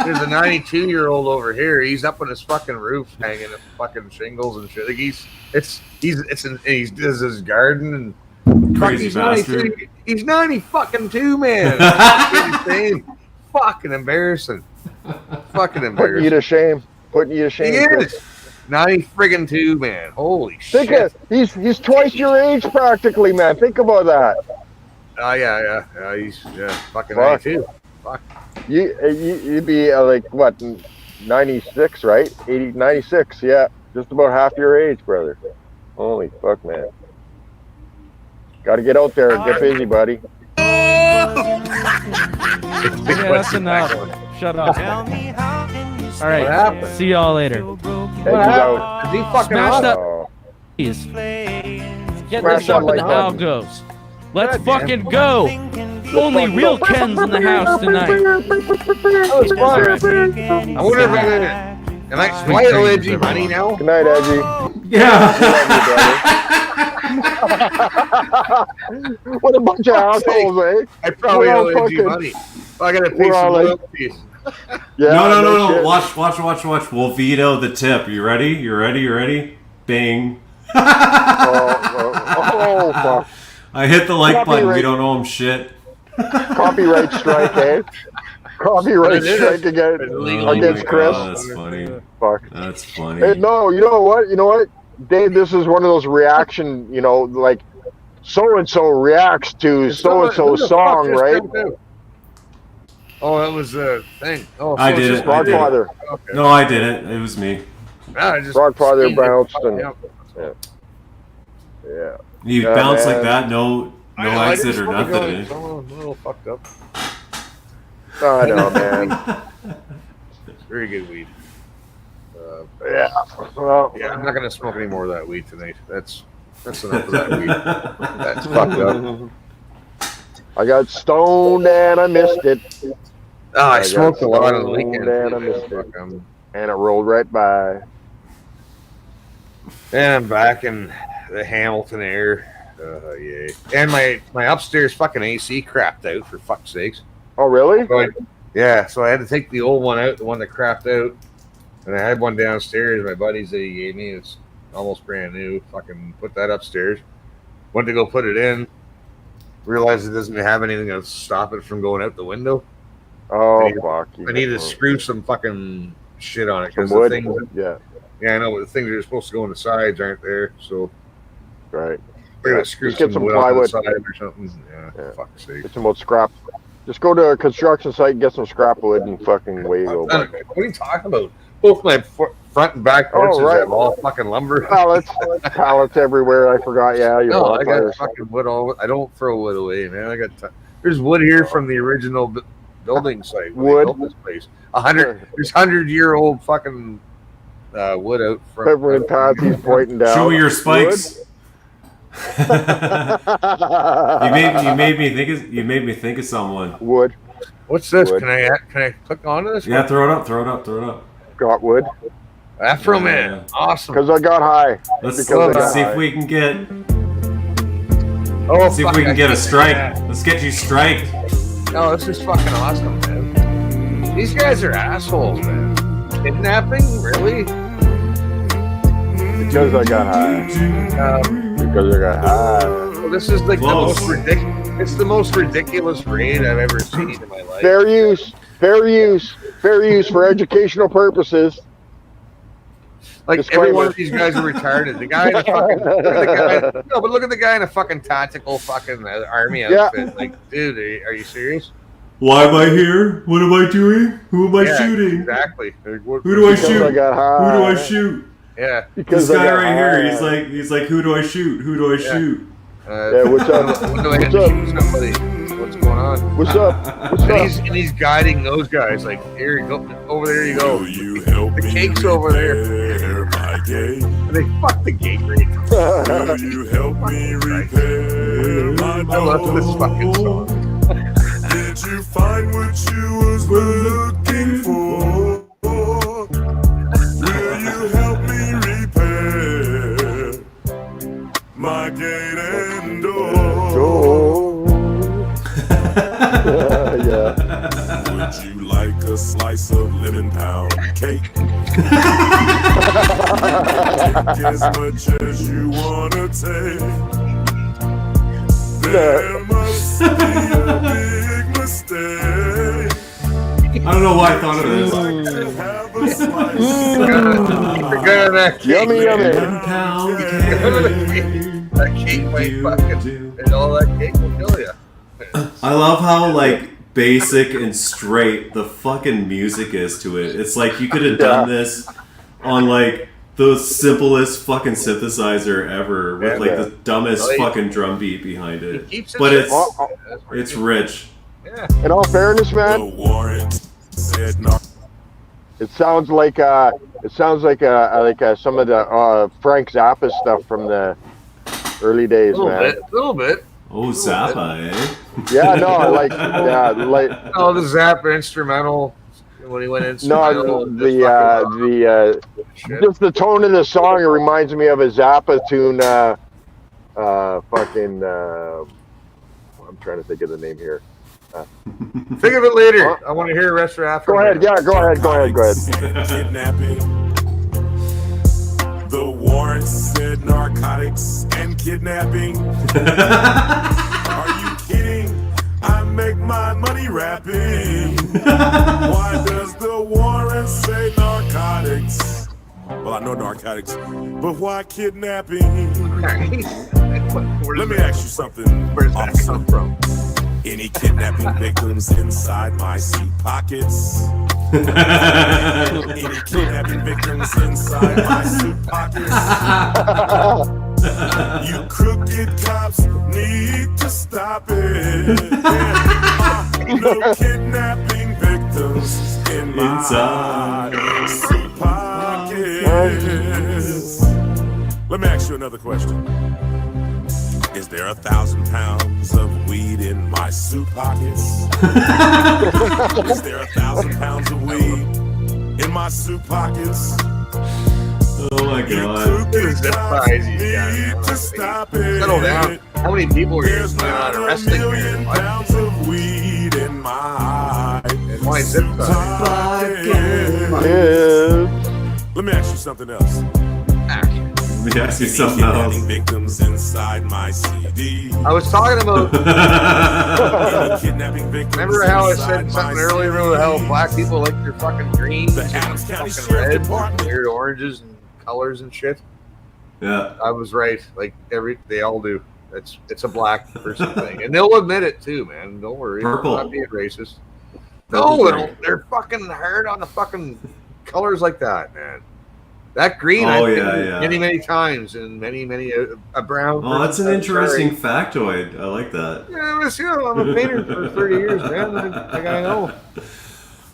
there's a 92-year-old over here. He's up on his fucking roof, hanging at fucking shingles and shit. Like he does his garden and crazy bastard. He's 90 fucking 2, man. Insane. fucking embarrassing. Fucking Putting you embarrassing. to shame. Putting you to shame. He Chris. is 90 friggin' 2, man. Holy Think shit. he's twice your age practically, man. Think about that. Oh yeah. He's fucking Fuck. 92. Fuck. You'd be like what, 96, right? 96, yeah. Just about half your age, brother. Holy fuck, man. Gotta get out there and get busy, buddy. Yeah, that's enough. Shut up. All right. See y'all later. What happened? Is he fucking Smash up? that. Oh. Please. Get Smash this up that in the like button. algos. Let's God fucking go. Only real Kens in the house tonight. That was fun. I wonder if am I quite Edgy money now? Good night, Edgy. Yeah. What a bunch of assholes, eh? I probably We're all owe Edgy fucking- money. I gotta pay we're some all like- royalties. Yeah, No. shit. Watch. We'll veto the tip. You ready? You ready? Bing. Oh, fuck. I hit the like button. We Copyright. don't owe him shit. Copyright strike, eh? Copyright It is. strike against Illegal. against Oh my Chris. God, that's funny. Fuck. That's funny. Hey, no, you know what, Dave? This is one of those reaction, like so and so reacts to so and so song, right? Oh, that was a thing. Oh, I so did it's it. just I did it. Frogfather. Okay. No, I didn't. It was me. I just Frogfather speeded bounced it. and- Yeah. Yeah. You Yeah, bounce man. like that, no I know, I exit just or wanna go, nothing. it's all a little fucked up. I know, man. Very good weed. Yeah. Well, Yeah, I'm not gonna smoke any more of that weed tonight. That's enough of that weed. That's fucked up. I got stoned and I missed it, Oh, I got smoked a lot on the stoned weekend. and I missed it, and it rolled right by. And I'm back in the Hamilton air. Yay. And my upstairs fucking AC crapped out, for fuck's sakes. Oh, really? So I had to take the old one out, the one that crapped out. And I had one downstairs, my buddies that he gave me. It's almost brand new. Fucking put that upstairs. Went to go put it in. Realized it doesn't have anything to stop it from going out the window. Oh, fuck. I need to screw some fucking shit on it. Some Because the wood? things, Yeah, I know, but the things that are supposed to go on the sides aren't there. So right. we're going to screw Just get some wood on the plywood. side or something. Yeah, Yeah. fuck's sake. Get some old scrap. Just go to a construction site and get some scrap wood and fucking away you go. What are you talking about? Both my front and back porches right. have all fucking lumber. Pallets everywhere. I forgot. Yeah, you No, know. I got fucking wood all. I don't throw wood away, man. I got. There's wood here from the original building site. When they Wood? built this place. 100. There's 100-year-old fucking wood out front. Pepper and Patsy's pointing down. Show me your spikes. You made me think of someone. Wood. What's this? Wood. Can I click onto this? Yeah, throw it up. Got wood. Afro Man. Yeah. Awesome. Because I got high. Let's Because I got see high. if we can get Oh, see if fuck, we I can get a can't strike. do that. Let's get you striked. Oh, this is fucking awesome, man. These guys are assholes, man. Kidnapping? Really? Because I got high. Because I got high. Well, this is like Close. the most ridiculous. It's the most ridiculous raid I've ever seen in my life. Fair use for educational purposes. Like Disclaimer. every one of these guys are retarded. The guy in a fucking look at the guy in a fucking tactical fucking army Yeah. outfit. Like, dude, are you serious? Why am I here? What am I doing? Who am I Yeah, shooting? Exactly. Like, Who do I Because I shoot? got high. Who do I shoot? Yeah. Because This I guy got right here. high. He's like, who do I shoot? Who do I shoot? Yeah, what's up? When do I have What's to up? shoot somebody? What's going on? What's up? What's And up? he's guiding those guys. Like, here you go, over there you go. You help The me cake's over there. repair my gate. And they fuck the gate rate. Will you help me repair my I love this fucking door? song. Did you find what you was looking for? Will you help me repair my gate and door? Yeah. Would you like a slice of lemon pound cake? Take as much as you wanna take. There must be a big mistake don't know why I thought of this. You're good at that cake. Yummy, yummy. That cake might fucking, and all that cake will kill you. I love how like basic and straight the fucking music is to it. It's like you could have done this on like the simplest fucking synthesizer ever with like the dumbest fucking drum beat behind it. But it's rich. Yeah. In all fairness, man, it sounds like some of the Frank Zappa stuff from the early days, A little bit. Oh, Zappa, eh? Yeah, no, like oh, the Zappa instrumental when he went instrumental. No, just the tone of the song. It reminds me of a Zappa tune. I'm trying to think of the name here. Think of it later. I want to hear the rest of after. Go ahead. Yeah, go ahead. Kidnapping. The warrant said narcotics and kidnapping. Are you kidding? I make my money rapping. Why does the warrant say narcotics? Well, I know narcotics, but why kidnapping? Let me ask you something. Where's that come from? Any kidnapping victims inside my suit pockets? Any kidnapping victims inside my suit pockets? You crooked cops need to stop it. No kidnapping victims in my suit pockets. Let me ask you another question. Is there 1,000 pounds of weed in my suit pockets? Is there 1,000 pounds of weed in my suit pockets? Oh my god. Settle down. How many people are you on a wrestling ring? Pounds of weed in my zip Let me ask you something else. Let me ask you something else. Victims inside my CD. I was talking about. Kidnapping victims. Remember how I said something earlier about how black people like their fucking greens and fucking reds and weird oranges and colors and shit? Yeah, I was right. Like they all do. It's a black person thing, and they'll admit it too, man. Don't worry. Purple. I'm not being racist. No, they're fucking hard on the fucking colors like that, man. That green, I've been many times, and many a brown. Oh, that's an interesting factoid. I like that. Yeah, I'm a painter for 30 years, man. I gotta know.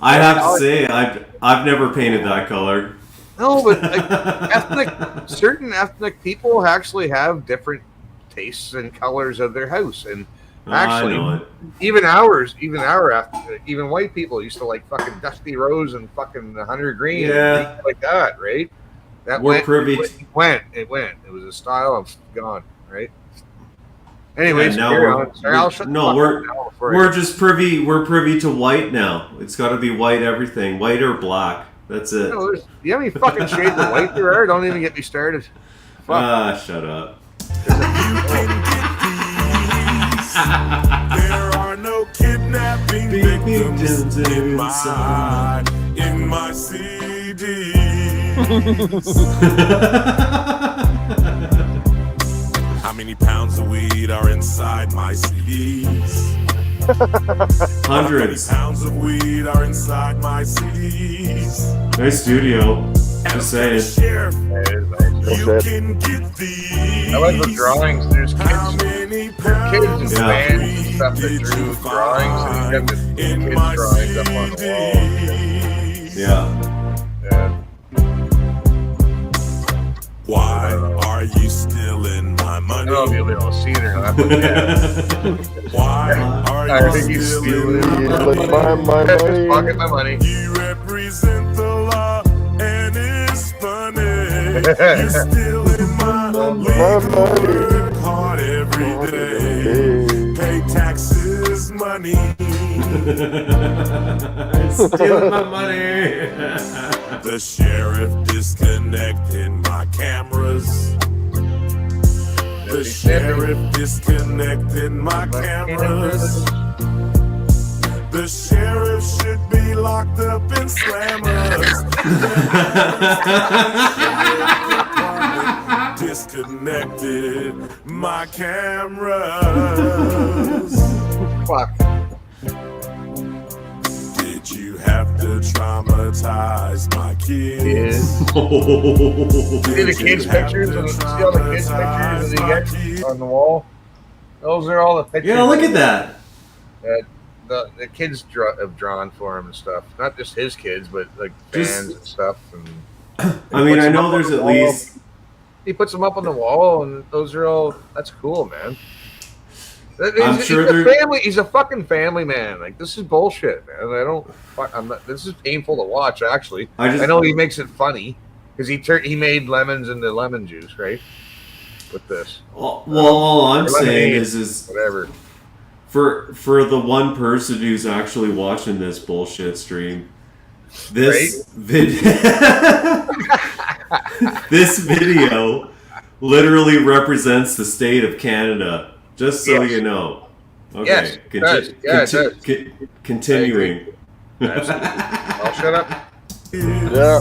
I have to say, I've never painted that color. No, but like, certain ethnic people actually have different tastes and colors of their house, and actually, even white people used to like fucking dusty rose and fucking 100 green, and things like that, right? That went. It went. It was a style of gone, right? Anyways, we're just privy. We're privy to white now. It's got to be white everything, white or black. That's it. Do you have any fucking shades of white there are? Don't even get me started. Shut up. There are no kidnapping victims in my CD. How many pounds of weed are inside my CDs? Hundreds. How many pounds of weed are inside my CDs? Nice studio. Just saying. You can get these. I like the drawings. There's kids and bands and stuff that drew drawings, and you got the kids' drawings up on the wall. Yeah. Why are you stealing my money? I don't know if you'll be able to see it or not, but yeah. Why are you stealing my money? Pocket my money. You represent the law, and it's funny. You're stealing my money. Hard every day. Pay taxes, money. Stealing my money. The sheriff disconnected my cameras. The sheriff disconnected my cameras. The sheriff should be me locked up in slammers. Disconnected my cameras. Fuck. Did you have to traumatize my kids? See the kids' pictures? See all the kids' pictures that he gets on the wall? Those are all the pictures. Yeah, look at that. The kids have drawn for him and stuff. Not just his kids, but like fans and stuff. And I mean, I know there's at least. He puts them up on the wall, and those are all. That's cool, man. I'm sure He's a fucking family man. Like, this is bullshit, man. This is painful to watch. Actually, I know he makes it funny because he made lemons into lemon juice, right? With this. Well, all I'm saying is whatever. For the one person who's actually watching this bullshit stream, this this video literally represents the state of Canada. Just so you know. Okay. Yes, continuing. I'll shut up. Yeah.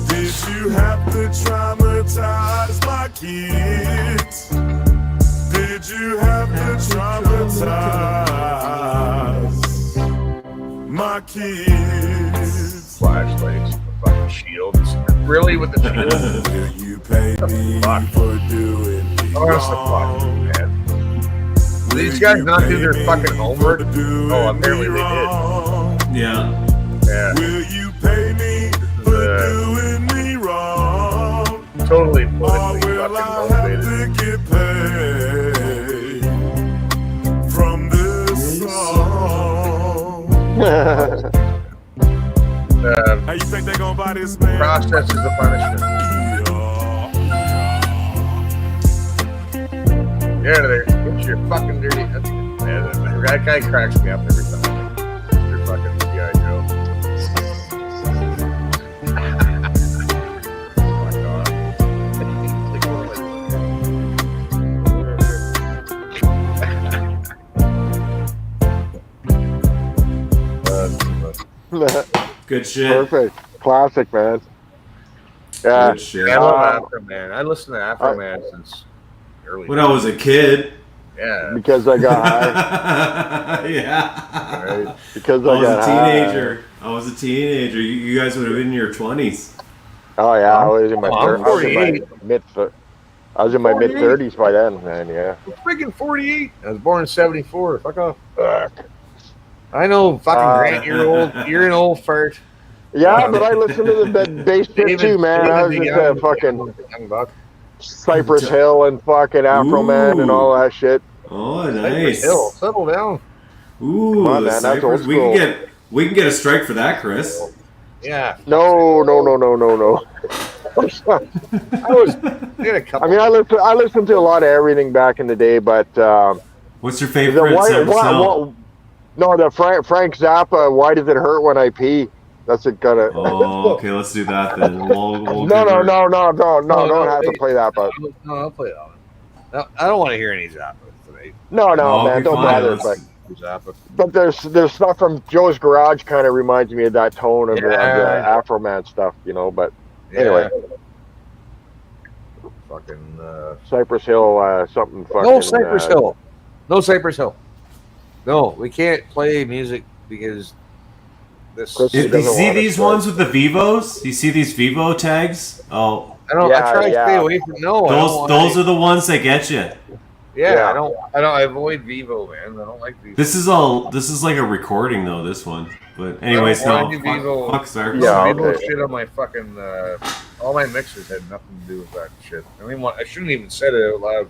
Did you have to traumatize my kids? Did you have to traumatize my kids? Flashlights, fucking shields. Really, with the shield? Will you pay me for doing me wrong? Man. These guys not do their fucking homework? Oh, apparently they did. Yeah. Will you pay me for doing me wrong? Totally politically fucking motivated. Get paid from this song. How you think they gonna buy this, man? Process is the punishment. Yeah, there. Get your fucking dirty. Man, that guy cracks me up every time. You're fucking G.I. Joe. Good shit. Perfect. Classic, man. Yeah. Good shit. I love Afro Man. I listened to Afro Man since early. When I was a kid. Yeah. Because I got high. Yeah. Right. Because I I got was a teenager. I was a teenager. You guys would have been in your 20s. Oh yeah, I was in my I'm 48. I was in my mid 30s by then, man. Yeah. I'm freaking 48. I was born in 74. Fuck off. I know, fucking Grant. You're old. You're an old fart. Yeah, but I listen to the bass shit too, man. I was into fucking Cypress Hill and fucking Afro Man and all that shit. Oh, nice. Cypress Hill, settle down. Ooh, come on, man, that's old we can get a strike for that, Chris. Yeah. No. I listened to a lot of everything back in the day, but what's your favorite Cypress Hill? No, the Frank Zappa. Why does it hurt when I pee? That's it. Gotta. Oh, okay. Let's do that then. We'll no. Don't have to play that, but no, I'll play that one. No, I don't want to hear any Zappa today. No, man, don't bother. But there's stuff from Joe's Garage kind of reminds me of that tone of the Afro Man stuff, you know. But anyway, fucking Cypress Hill, something fucking. No Cypress Hill. No Cypress Hill. No, we can't play music because this. You see these ones with the Vivos? You see these Vivo tags? Oh, I don't. I try to stay away from those are the ones that get you. Yeah, I don't. I avoid Vivo, man. I don't like Vivo. This is like a recording though. This one, but anyways, no. Fuck Cypress. Vivo shit on my fucking. All my mixers had nothing to do with that shit. I shouldn't even said it out loud.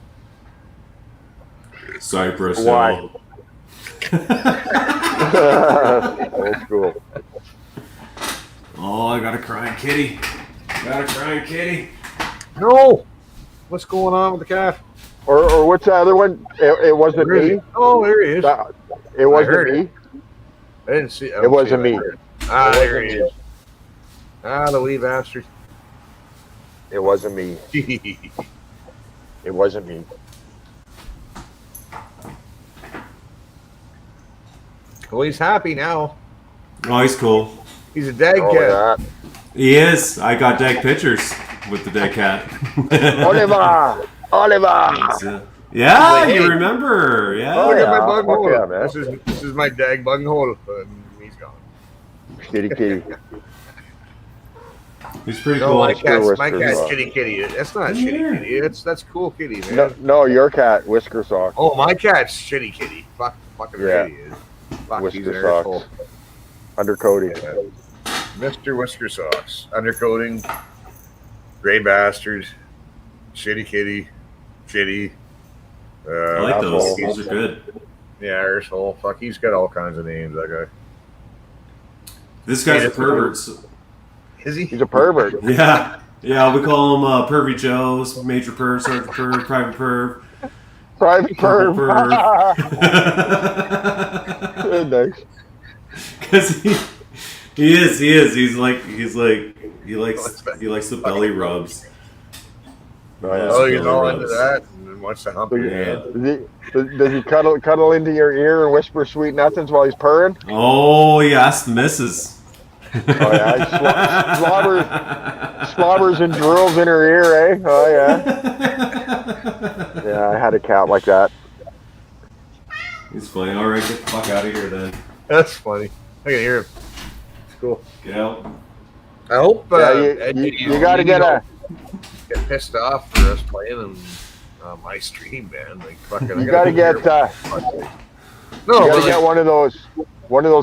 Cypress Why? Hill. Old school. Oh, I got a crying kitty. No. What's going on with the cat? Or what's the other one? It wasn't me. Oh, there he is. It wasn't me. I didn't see. It wasn't me. There he is. The wee bastard. It wasn't me. It wasn't me. Well, he's happy now. Oh, he's cool. He's a dag Oh, cat. that. He is. I got dag pictures with the dag cat. Oliver! Oliver! Yeah, Like, you hey. remember. Yeah. Oh, Look at my yeah. bung Fuck hole. yeah, man. This is my dag bung hole, and he's gone. Kitty kitty. He's pretty No, cool. my cat's Whiskers. Kitty Kitty. That's not Shitty Kitty. That's Cool Kitty, man. No, your cat, Whisker Socks. Oh, my cat's Shitty Kitty. Fucking Yeah. right he is. Fuck, he's Whisker an Socks. asshole. Undercoating. Mr. Whisker Socks. Undercoating. Gray bastard. Shitty Kitty. Shitty. I like those. asshole. Those are good. Yeah, arsehole. Fuck, he's got all kinds of names, that guy. This guy's a pervert. Is he? He's a pervert. Yeah. Yeah, we call him Pervy Joe's, Major Perv, Sergeant Perv, Private Perv. Private Purple perv. Nice. Because he is. He likes the belly rubs. Oh, he's all into that and wants to hump your hand. Does he cuddle into your ear and whisper sweet nothings while he's purring? Oh, he asked the missus. Oh yeah, he slobbers and drills in her ear, eh? Oh yeah. Yeah, I had a cat like that. He's funny. All right, get the fuck out of here then. That's funny. I can hear him. It's cool. Get out. I hope you got to get a. Get pissed off for us playing him on my stream, man. Like fucking. You got to get. No, you got to get one of those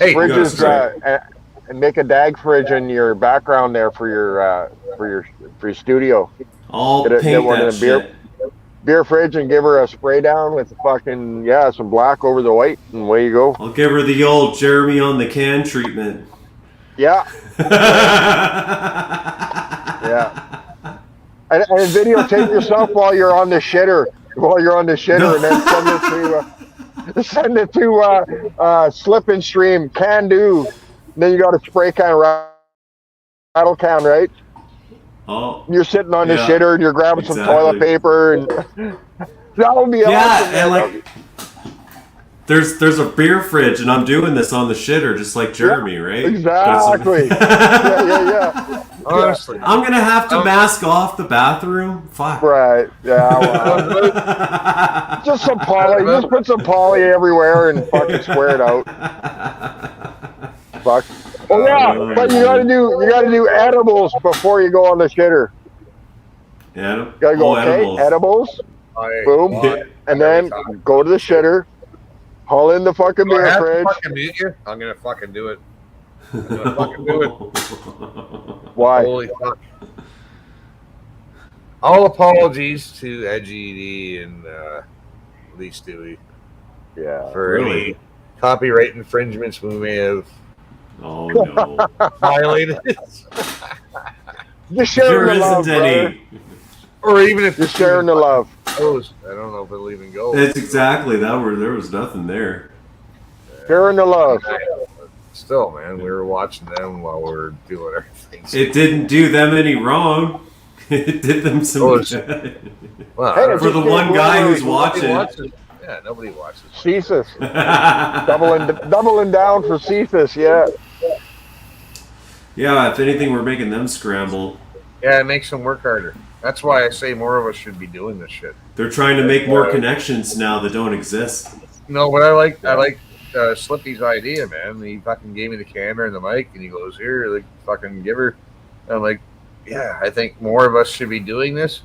Hey, fridges and make a dag fridge in your background there for your studio. I'll Get paint one that of the beer fridge and give her a spray down with fucking some black over the white, and away you go. I'll give her the old Jeremy on the can treatment. Yeah. Yeah. And videotape yourself while you're on the shitter, and then send it to Slip and Stream, Can Do. Then you got a spray can, rattle can, right? Oh. You're sitting on the shitter and you're grabbing some toilet paper, and that would be awesome. And like, there's a beer fridge, and I'm doing this on the shitter, just like Jeremy, right? Exactly. yeah. Honestly, I'm gonna have to mask off the bathroom. Fuck. Right. Yeah. Well, just some poly. Just put some poly everywhere and fucking square it out. Fuck. Oh yeah, but you gotta do edibles before you go on the shitter. Yeah. You gotta go edibles. Boom, and then go to the shitter. Haul in the fucking beer fridge. I'm gonna fucking do it. I'm gonna fucking do it. Why? Holy fuck. All apologies to Edgy and Lee Stewie. Yeah. For any copyright infringements we may have violated. Just sharing the love, brother. Or even if you're sharing the love. I don't know if it'll even go. It's exactly that. There was nothing there. Sharing the love. Still, man, we were watching them while we were doing our things. It didn't do them any wrong. It did them some good. Well, for the one guy who's watching. Yeah, nobody watches. Cephas. doubling down for Cephas, yeah. Yeah, if anything, we're making them scramble. Yeah, it makes them work harder. That's why I say more of us should be doing this shit. They're trying to make more connections now that don't exist. No, but I like Slippy's idea, man. He fucking gave me the camera and the mic, and he goes, "Here, like, fucking give her." And I'm like, "Yeah, I think more of us should be doing this."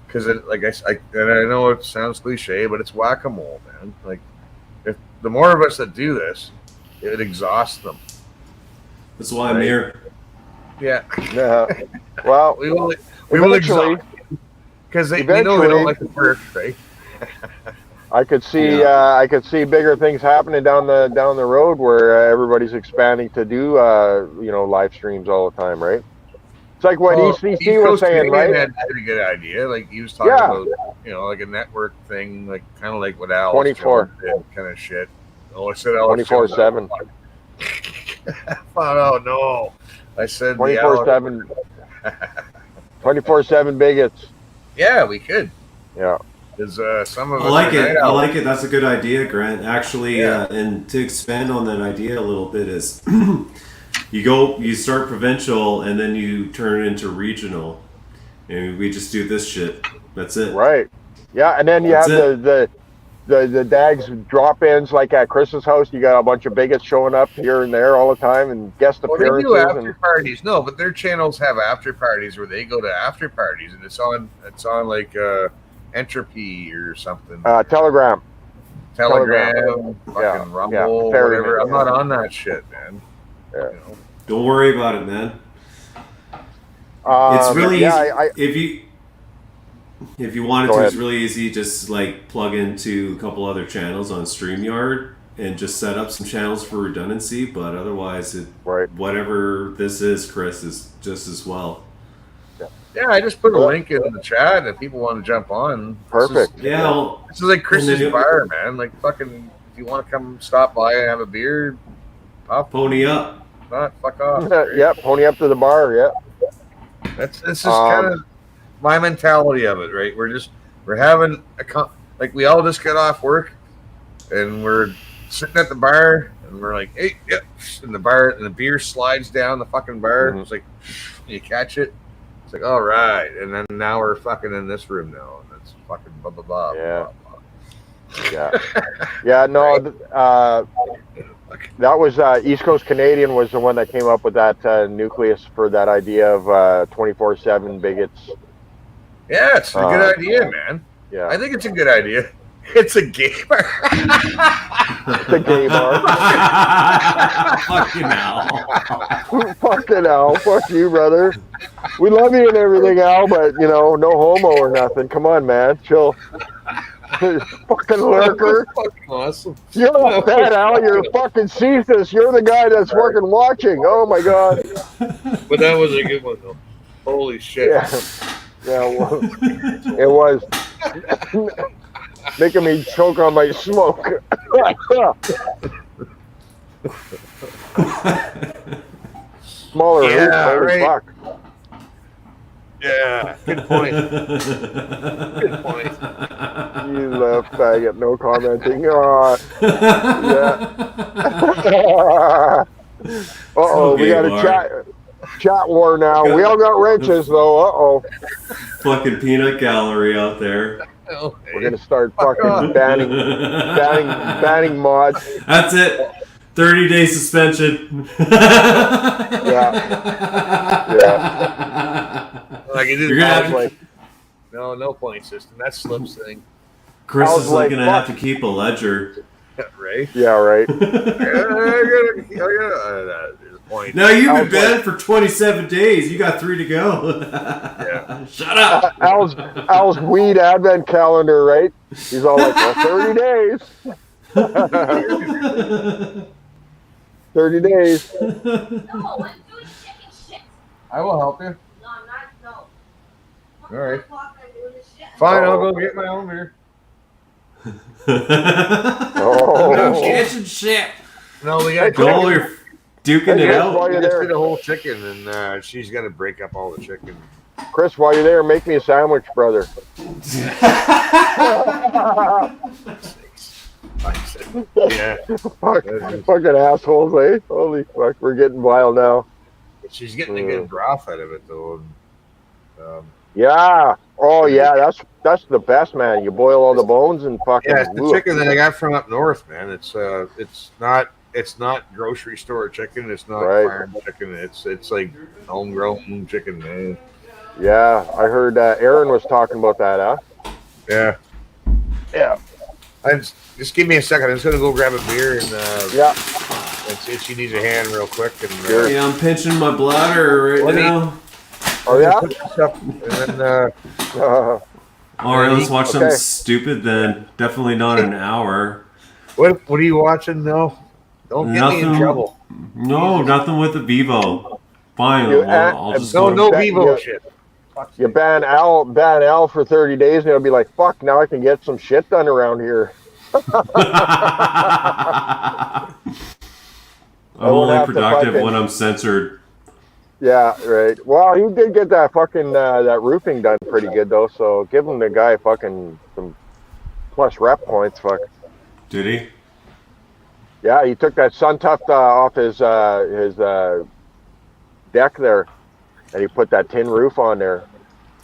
Because, and I know it sounds cliche, but it's whack-a-mole, man. Like, if the more of us that do this, it exhausts them. That's why I'm here. Yeah. Yeah. Well, we will exhaust because they know they don't like the perk, right? I could see bigger things happening down the road where everybody's expanding to do live streams all the time, right? It's like what ECC was saying, right? Had a good idea. Like he was talking about, like a network thing, like kind of like what Al 24 kind of shit. Oh, I said 24/7. Oh no, I said 24/7. 24/7 bigots. Yeah, we could. Yeah. Is some of I us like are it. night I owls. like it. That's a good idea, Grant. Actually, Yeah. and to expand on that idea a little bit is, you start provincial and then you turn it into regional, and we just do this shit. That's it. Right. Yeah, and then you That's have the Dags drop-ins like at Chris's house. You got a bunch of bigots showing up here and there all the time and guest Well, they do appearances after and parties. No, but their channels have after parties where they go to after parties, and it's on like Entropy or something. Telegram. Telegram, fucking Yeah, Rumble, yeah, whatever. Ferryman, I'm not yeah. on that shit, man. Yeah. You know? Don't worry about it, man. It's really yeah, easy. If you wanted Go to, ahead. it's really easy. Just like plug into a couple other channels on StreamYard and just set up some channels for redundancy. But otherwise, whatever this is, Chris, is just as well. Yeah, I just put a link in the chat if people want to jump on. Perfect. This is like Chris's then bar, man. Like fucking, if you want to come stop by and have a beer, pony up. Not fuck off. Yeah, pony up to the bar. Yeah. This is kind of my mentality of it, right? We're having like we all just got off work and we're sitting at the bar and we're like, hey, yeah, in the bar, and the beer slides down the fucking bar. It's like you catch it. It's like, all right, and then now we're fucking in this room now, and it's fucking blah blah blah. Yeah. Blah, Yeah. Yeah. No. That was East Coast Canadian was the one that came up with that nucleus for that idea of 24/7 bigots. Yeah, it's a good idea, man. Yeah. I think it's a good idea. It's a gay bar. It's a gay bar. Fucking hell. Fucking hell. Fuck you, brother. We love you and everything, Al, but, no homo or nothing. Come on, man. Chill. Fucking lurker. Fucking awesome. You're not that, Al. You're fucking Cephas. You're the guy that's fucking watching. Oh, my God. But that was a good one, though. Holy shit. Yeah, it was. Making me choke on my smoke. Smaller hoop, holy right. fuck. Yeah, good point. Good point. You left faggot, no commenting. Uh-oh, we got a chat war now. We all got wrenches, though. Uh-oh. Fucking peanut gallery out there. We're going to start fucking banning mods. That's it. 30-day suspension. Like it You're gonna have to, no point system. That's Slip's thing. Chris is like, going to have to keep a ledger. Right? Yeah, right. Now you've been banned for 27 days. You got 3 to go. Yeah. Shut up. Al's weed advent calendar, right? He's all like, well, 30 days. 30 days. No, I'm doing chicken shit. I will help you. No, I'm not. No. All right. I'm doing this shit. Fine, I'll go get my own beer. Oh. Kitchen shit. No, we got Go while you're duking it out. While you're Just there, did a whole chicken, and she's got to break up all the chicken. Chris, while you're there, make me a sandwich, brother. Yeah. Fucking assholes, eh? Holy fuck, we're getting wild now. She's getting a good broth out of it, though. Yeah. Oh, yeah. That's the best, man. You boil all the bones and fucking. Yeah, it's the chicken that I got from up north, man. It's not grocery store chicken. It's not farm chicken. It's like homegrown chicken, man. Yeah, I heard Aaron was talking about that, huh? Yeah. Yeah. Just give me a second. I'm just gonna go grab a beer and yeah. And see if she needs a hand real quick. And Yeah, I'm pinching my bladder right now. Oh yeah. And then All right, let's watch something stupid then. Definitely not an hour. What are you watching? No, don't get me in trouble. No, nothing with the Vivo. Fine, I'll just no Vivo shit. You ban Al for 30 days, and he'll be like, "Fuck! Now I can get some shit done around here." I'm only productive when I'm censored. Yeah, right. Well, he did get that fucking that roofing done pretty good though. So give him the guy fucking some plus rep points. Fuck. Did he? Yeah, he took that Sun Tuft off his deck there, and he put that tin roof on there.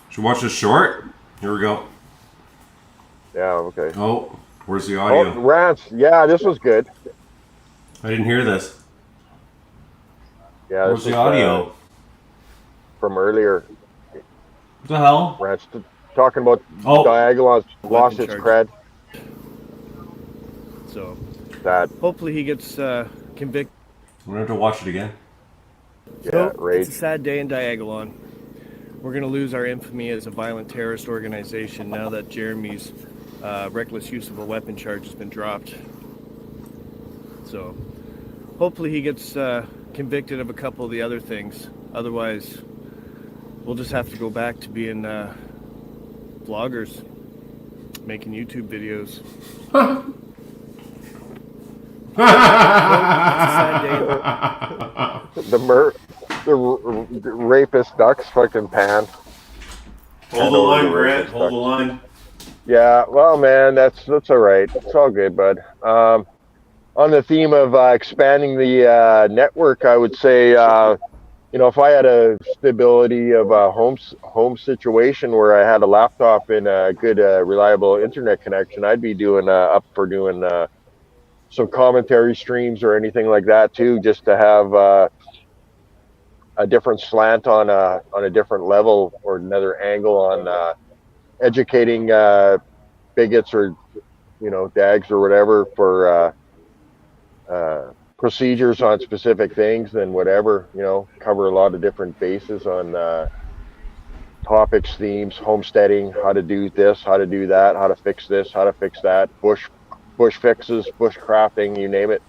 Should we watch this short? Here we go. Yeah. Okay. Oh, where's the audio? Oh, rants. Yeah, this was good. I didn't hear this. Yeah. Where's the audio? From earlier. What the hell? Rants talking about Diagolon's lost its cred. So that hopefully he gets convicted. We're gonna have to watch it again. Yeah, It's a sad day in Diagolon. We're gonna lose our infamy as a violent terrorist organization now that Jeremy's reckless use of a weapon charge has been dropped. So hopefully he gets convicted of a couple of the other things. Otherwise, we'll just have to go back to being vloggers, making YouTube videos. the rapist ducks fucking pan. Hold the line, Grant. Hold the line. Yeah, well, man, that's all right. It's all good, bud. On the theme of expanding the network, I would say, if I had a stability of a home situation where I had a laptop and a good, reliable internet connection, I'd be doing up for doing some commentary streams or anything like that too, just to have a different slant on a different level or another angle on educating bigots or dags or whatever for procedures on specific things and whatever, cover a lot of different bases on topics, themes, homesteading, how to do this, how to do that, how to fix this, how to fix that, bush fixes, bush crafting, you name it,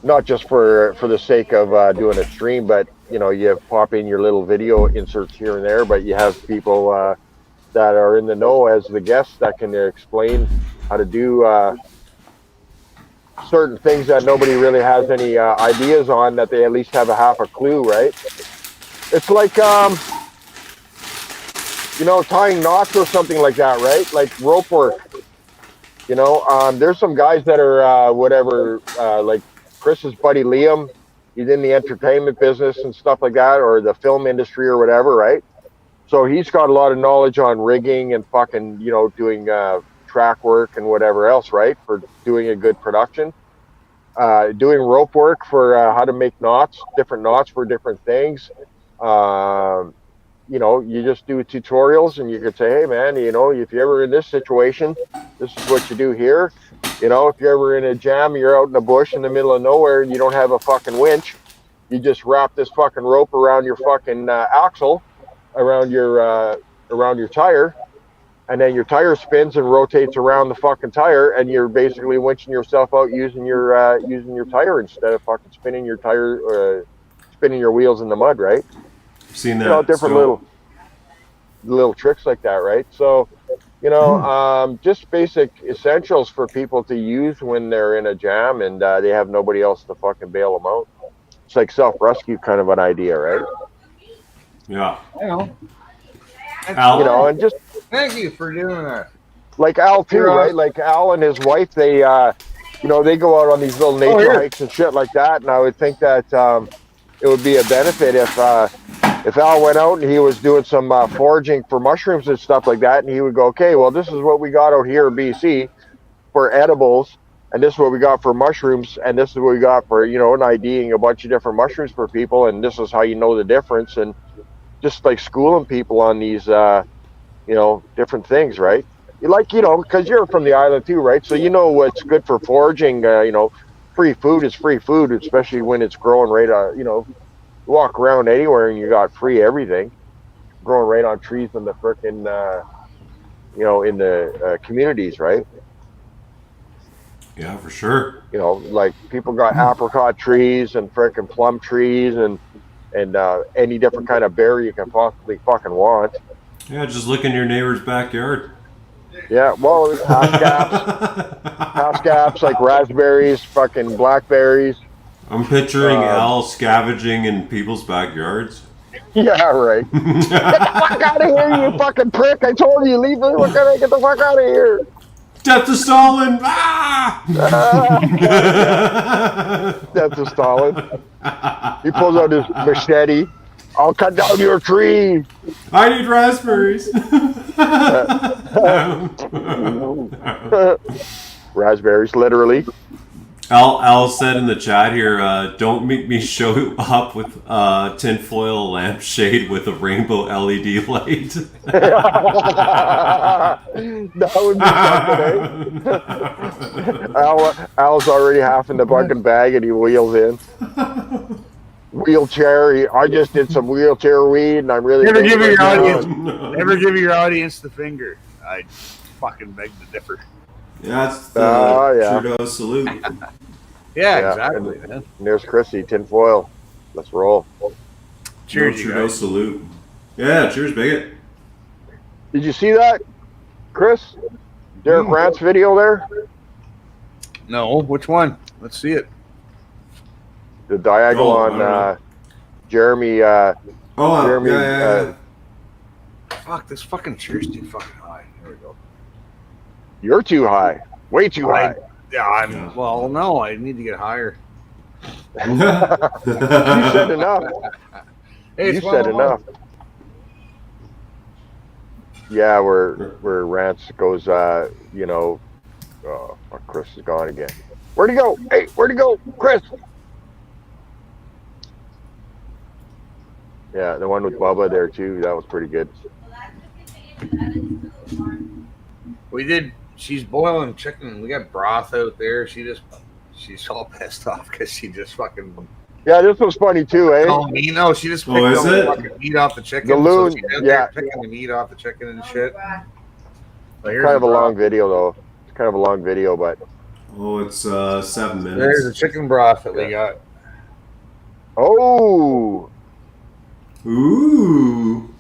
not just for the sake of doing a stream, but you pop in your little video inserts here and there, but you have people that are in the know as the guests that can explain how to do certain things that nobody really has any ideas on, that they at least have a half a clue, right? It's like tying knots or something like that, right? Like rope work. There's some guys that are like Chris's buddy Liam. He's in the entertainment business and stuff like that, or the film industry or whatever, right? So he's got a lot of knowledge on rigging and fucking, doing track work and whatever else, right? For doing a good production. Doing rope work for how to make different knots for different things. You just do tutorials and you could say, hey man, if you're ever in this situation, this is what you do here. If you're ever in a jam, you're out in the bush in the middle of nowhere and you don't have a fucking winch, you just wrap this fucking rope around your fucking axle, around your tire, and then your tire spins and rotates around the fucking tire, and you're basically winching yourself out using your tire instead of fucking spinning your tire, spinning your wheels in the mud, right? I've seen that. Different little tricks like that, right? So, just basic essentials for people to use when they're in a jam and they have nobody else to fucking bail them out. It's like self-rescue kind of an idea, right? Yeah. Al, and just thank you for doing that. Like Al too, right? Like Al and his wife, they go out on these little nature hikes and shit like that. And I would think that it would be a benefit if Al went out and he was doing some foraging for mushrooms and stuff like that, and he would go, okay, well, this is what we got out here in BC for edibles, and this is what we got for mushrooms, and this is what we got for, an IDing a bunch of different mushrooms for people, and this is how you know the difference, and just like schooling people on these, different things, right? Because you're from the island too, right? So what's good for foraging, free food is free food, especially when it's growing right on, walk around anywhere and you got free everything growing right on trees in the frickin' in the communities, right? Yeah, for sure. Like people got apricot trees and frickin' plum trees and any different kind of berry you can possibly fucking want. Yeah, just look in your neighbor's backyard. Yeah, well, there's half gaps like raspberries, fucking blackberries. I'm picturing Al scavenging in people's backyards. Yeah, right. Get the fuck out of here, you fucking prick! I told you, leave me. What can I get the fuck out of here? Death to Stalin! Ah! Yeah. Death to Stalin. He pulls out his machete. I'll cut down your tree. I need raspberries. Raspberries, literally. Al said in the chat here, don't make me show up with tinfoil lampshade with a rainbow LED light. That would be something, eh? Al's already half in the fucking bag and he wheels in. Wheelchair. I just did some wheelchair weed and I'm really... Never give your audience. Never give your audience the finger. I fucking beg to differ. Yeah, that's the Trudeau salute. Yeah, exactly. And there's Chrissy, tinfoil. Let's roll. Cheers, no Trudeau salute. Yeah, cheers, bigot. Did you see that, Chris? Derek Rant's video there? No, which one? Let's see it. The diagonal on Jeremy. Jeremy. Yeah. Fuck, this fucking chair's too fucking high. There we go. You're too high. Way too high. Yeah, well, no, I need to get higher. You said enough. Hey, you said enough. Yeah, where Rance goes, you know, fuck, Chris is gone again. Where'd he go? Hey, where'd he go? Chris! Yeah, the one with Bubba there too, that was pretty good. We did, she's boiling chicken. We got broth out there. She's all pissed off because she just fucking... Yeah, this was funny too, eh? Oh, me? No, she just picked all the fucking meat off the chicken. The loon, so she's out there picking the meat off the chicken and shit. It's kind of a long video though. It's kind of a long video, but... Oh, it's 7 minutes. There's the chicken broth that we got. Oh! Ooh!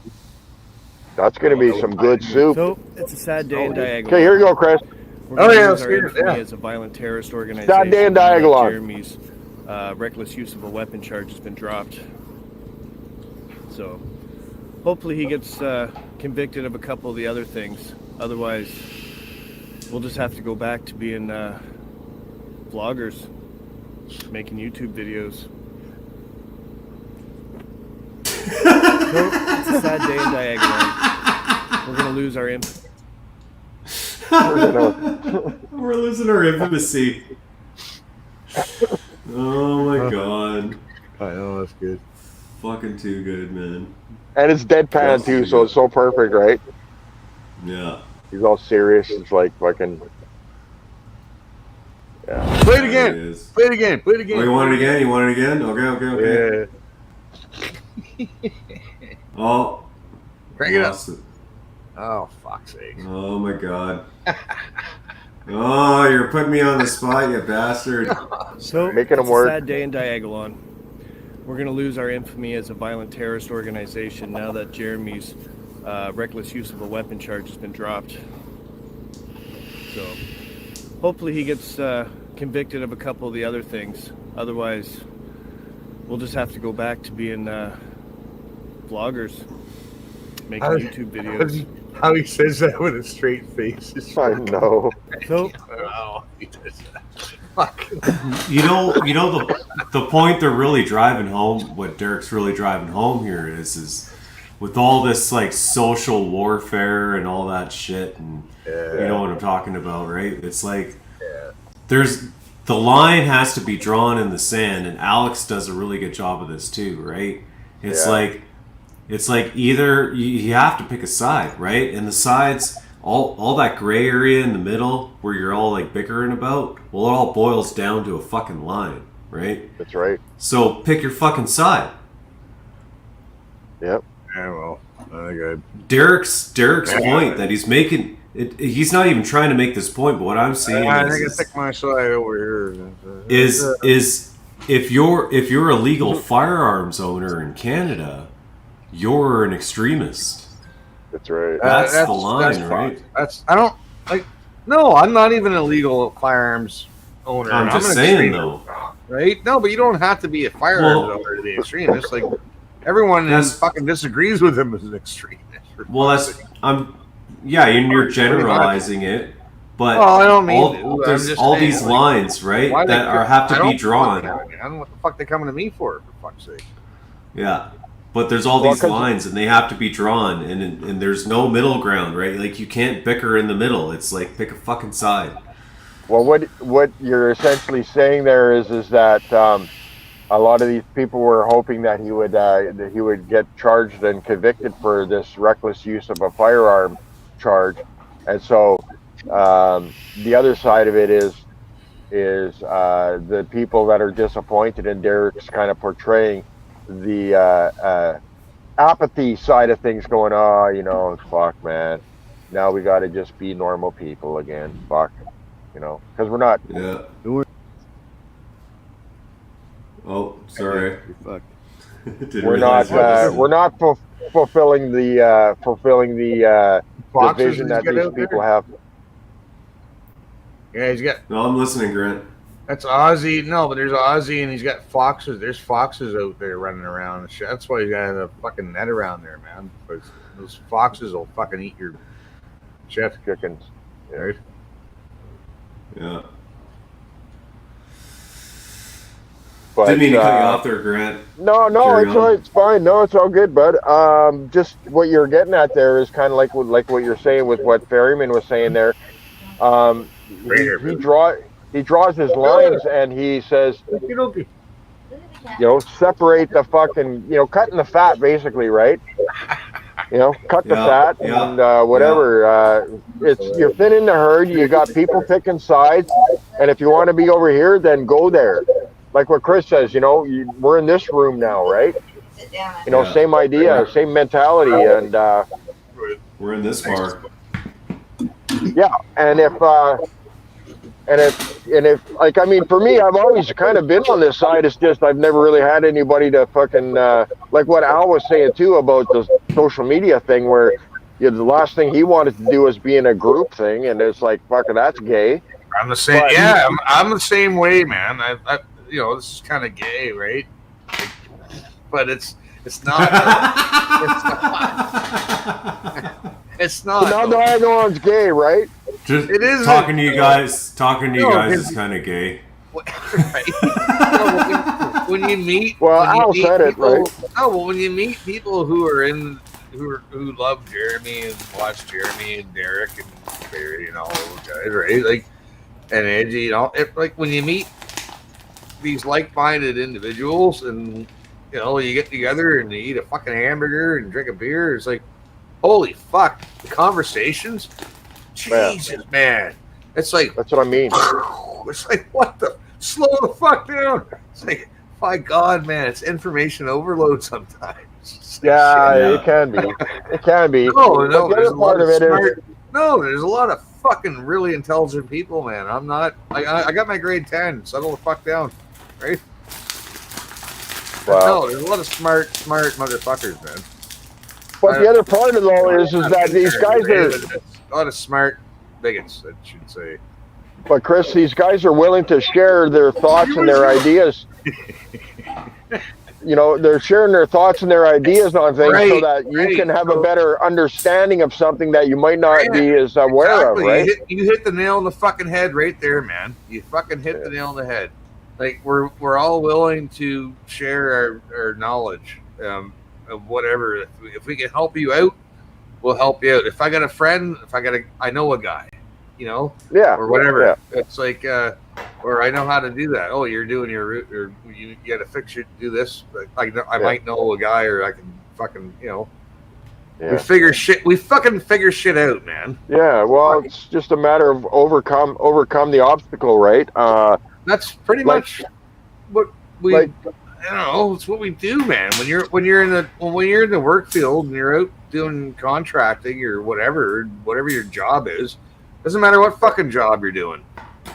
That's going to be some good soup. So, it's a sad day in Diagonal. Okay, here you go, Chris. Let's hear it. As a violent terrorist organization. Sad day in Diagonal. Jeremy's reckless use of a weapon charge has been dropped. So, hopefully he gets convicted of a couple of the other things. Otherwise, we'll just have to go back to being vloggers, making YouTube videos. So, it's a sad day in Diagonal. We're going to lose our We're losing our intimacy. Oh my god. I know, that's good. Fucking too good, man. And it's deadpan too, so it's so perfect, right? Yeah. He's all serious. It's like fucking... Yeah. Play it again. Play it again. Play it again. Oh, you want it again? You want it again? Okay. Yeah. Oh. Crank it up. Oh, fuck's sake. Oh my god. Oh, you're putting me on the spot, you bastard. So, making them it's work. a sad day in Diagonal. We're going to lose our infamy as a violent terrorist organization now that Jeremy's reckless use of a weapon charge has been dropped. So, hopefully he gets convicted of a couple of the other things. Otherwise, we'll just have to go back to being vloggers, making YouTube videos. How he says that with a straight face is I know. So, oh, he does that. Fuck. You know the point they're really driving home, what Derek's really driving home here is with all this like social warfare and all that shit, and you know what I'm talking about, right? It's like there's the line has to be drawn in the sand, and Alex does a really good job of this too, right? It's like either you have to pick a side, right? And the sides, all that gray area in the middle where you're all like bickering about, well, it all boils down to a fucking line, right? That's right. So pick your fucking side. Yep. Yeah, well, good. Derek's point that he's making, he's not even trying to make this point, but what I'm saying I think I pick my side over here. is if you're a legal firearms owner in Canada, you're an extremist. That's right. That's the line, right? I don't like. No, I'm not even a legal firearms owner. I'm just an saying extremist, though, right? No, but you don't have to be a firearms owner to be extremist. Like, Everyone fucking disagrees with him as an extremist. Well, that's yeah, you're generalizing it, but I don't mean to. there's I'm just all saying, these lines, right, that have to be drawn. What the fuck they coming to me for fuck's sake? Yeah, but there's all these lines, and they have to be drawn, and there's no middle ground, right? Like you can't bicker in the middle. It's like pick a fucking side. Well, what you're essentially saying there is that a lot of these people were hoping that he would get charged and convicted for this reckless use of a firearm charge, and so the other side of it is the people that are disappointed, and Derek's kind of portraying the apathy side of things, going, oh, you know, fuck, man, now we got to just be normal people again, fuck, you know, because we're not. Yeah. Oh, sorry. We're not fulfilling the vision that these people have. Yeah, he's got. No, I'm listening, Grant. That's Ozzy. No, but there's Ozzy, and he's got foxes. There's foxes out there running around. That's why he's got a fucking net around there, man. Because those foxes will fucking eat your shit. Chickens. Right? Yeah. But, didn't mean to cut you off there, Grant. No, it's all right. It's fine. No, it's all good, bud. Just what you're getting at there is kind of like what you're saying with what Ferryman was saying there. He draws his lines and he says, you know, separate the fucking, you know, cutting the fat, basically, right? You know, cut the fat and whatever. You're thinning the herd. You got people picking sides, and if you want to be over here, then go there. Like what Chris says, you know, we're in this room now, right? You know, same idea, same mentality, and we're in this bar. Yeah, and if like, I mean, for me, I've always kind of been on this side. It's just I've never really had anybody to fucking like what Al was saying too about the social media thing, where the last thing he wanted to do was be in a group thing, and it's like, fucking, that's gay. I'm the same. Yeah, I'm the same way, man. I you know, this is kind of gay, right? But it's not. It's not. Now that everyone's gay, right? Just it is talking to you guys. Talking to you guys is kind of gay. Right? When you meet, Al said it, right? No, well, when you meet people who are who love Jeremy and watch Jeremy and Derek and Barry and all those guys, right? Like, and Edgy, you know, like when you meet these like-minded individuals, and you know, you get together and you eat a fucking hamburger and drink a beer, it's like, holy fuck, the conversations, Jesus, man, it's like, that's what I mean. It's like, what the, slow the fuck down. It's like, my God, man, it's information overload sometimes. Yeah, it can be. It can be. No, there's a lot of it. No, there's a lot of fucking really intelligent people, man. I'm not. I got my grade 10. Settle the fuck down, right? Wow. No, there's a lot of smart motherfuckers, man. But the other part of it all is that these guys are a lot of smart bigots, I should say. But Chris, these guys are willing to share their thoughts and their ideas. You know, they're sharing their thoughts and their ideas on things so that you can have a better understanding of something that you might not be as aware of, right? You hit the nail on the fucking head right there, man. You fucking hit the nail on the head. Like, we're all willing to share our knowledge of whatever. If we can help you out, we'll help you out. If I got a friend, I know a guy, you know, or whatever. Yeah. It's like, or I know how to do that. Oh, you're doing your route, or you got to fix it. Do this. I might know a guy, or I can fucking, you know. Yeah. We fucking figure shit out, man. Yeah. Well, it's just a matter of overcome the obstacle, right? That's pretty much what we. You know, it's what we do, man. When you're in the work field and you're out doing contracting or whatever your job is, doesn't matter what fucking job you're doing.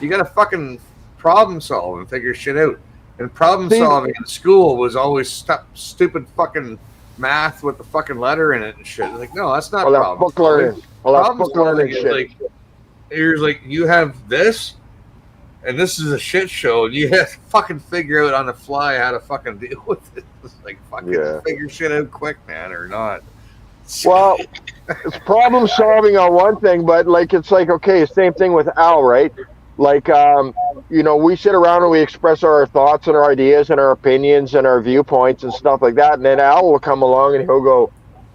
You got to fucking problem solve and figure shit out. And problem solving in school was always stupid fucking math with the fucking letter in it and shit. Like, no, that's not problem book learning. Problem solving is like, here's like, you have this, and this is a shit show, and you have to fucking figure out on the fly how to fucking deal with it. It's like fucking figure shit out quick, man, or not. Well, it's problem solving on one thing, but like it's like okay, same thing with Al, right? Like you know, we sit around and we express our thoughts and our ideas and our opinions and our viewpoints and stuff like that, and then Al will come along and he'll go,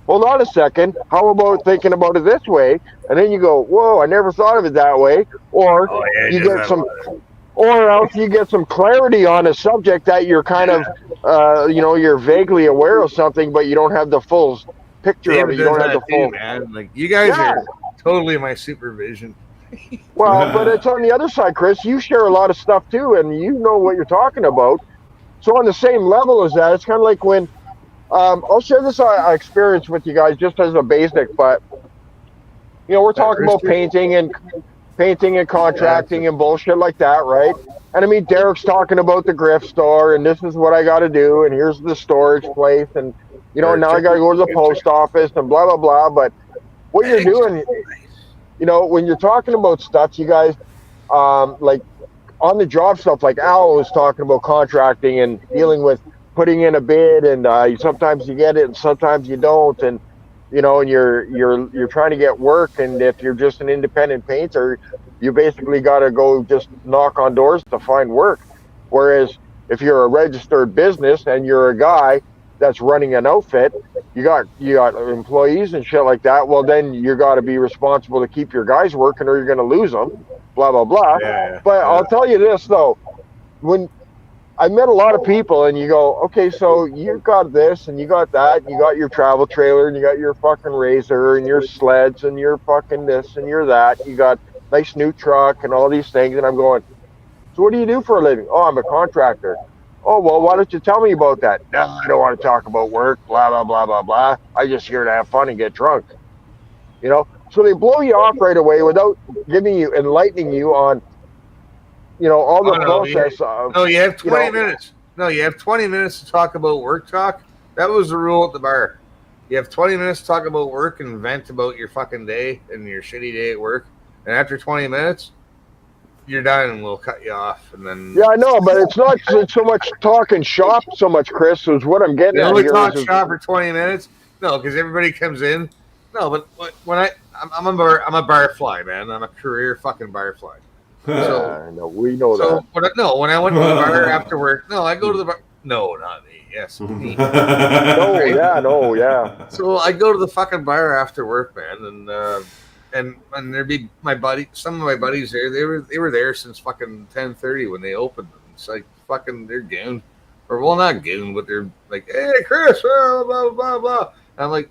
hold on a second, how about thinking about it this way? And then you go, whoa, I never thought of it that way. Or you get some, or else you get some clarity on a subject that you're kind of, you know, you're vaguely aware of something, but you don't have the full picture of it. You don't have the full. Man. Like you guys are totally my supervision. Well, but it's on the other side, Chris. You share a lot of stuff too, and you know what you're talking about. So on the same level as that, it's kind of like when I'll share this experience with you guys just as a basic, but you know, we're talking about painting and contracting and bullshit like that, right? And I mean, Derek's talking about the grift store, and this is what I got to do, and here's the storage place, and you know, now I got to go to the post office and blah blah blah. But what you're doing, you know, when you're talking about stuff, you guys, like on the job stuff, like Al was talking about contracting and dealing with putting in a bid, and sometimes you get it and sometimes you don't, and you know, and you're trying to get work, and if you're just an independent painter, you basically got to go just knock on doors to find work. Whereas if you're a registered business and you're a guy that's running an outfit, you got employees and shit like that, well then you got to be responsible to keep your guys working or you're going to lose them, blah blah blah. But I'll tell you this though, when I met a lot of people and you go, okay, so you got this and you got that, and you got your travel trailer and you got your fucking razor and your sleds and your fucking this and your that, you got nice new truck and all these things, and I'm going, so what do you do for a living? Oh, I'm a contractor. Oh, well, why don't you tell me about that? No, I don't want to talk about work, blah, blah, blah, blah, blah. I'm just here to have fun and get drunk. You know? So they blow you off right away without enlightening you on, you know, all the process. No, you have 20 minutes. No, you have 20 minutes to talk about work talk. That was the rule at the bar. You have 20 minutes to talk about work and vent about your fucking day and your shitty day at work. And after 20 minutes, you're done and we'll cut you off. And then I know, but it's not so much talking shop so much, Chris, is what I'm getting at here. Talk shop for 20 minutes? No, because everybody comes in. No, but when I'm a bar fly, man. I'm a career fucking bar fly. So no, we know that. When I went to the bar after work, no, I go to the bar. No, not me. Yes, me. Yeah. So I go to the fucking bar after work, man, and there'd be some of my buddies there. They were there since fucking 10:30 when they opened them. It's like fucking they're goon, or well, not goon, but they're like, hey, Chris, blah blah blah blah. And I'm like,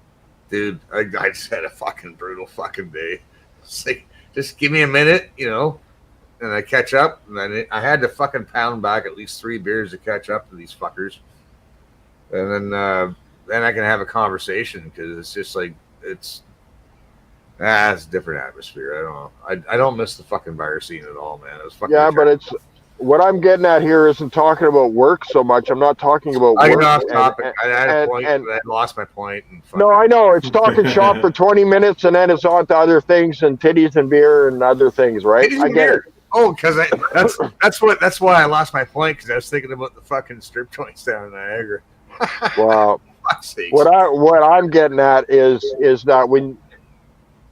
dude, I just had a fucking brutal fucking day. It's like, just give me a minute, you know. And I catch up, and then I had to fucking pound back at least 3 beers to catch up to these fuckers. And then I can have a conversation, because it's just like, it's a different atmosphere. I don't know. I don't miss the fucking bar scene at all, man. It was fucking but it's what I'm getting at here isn't talking about work so much. I'm not talking about work. I got off topic. I had a point, and I lost my point. No, I know. It's talking shop for 20 minutes, and then it's on to other things, and titties and beer and other things, right? I get it. Oh, because that's why I lost my point, because I was thinking about the fucking strip joints down in Niagara. Wow. What I'm getting at is that when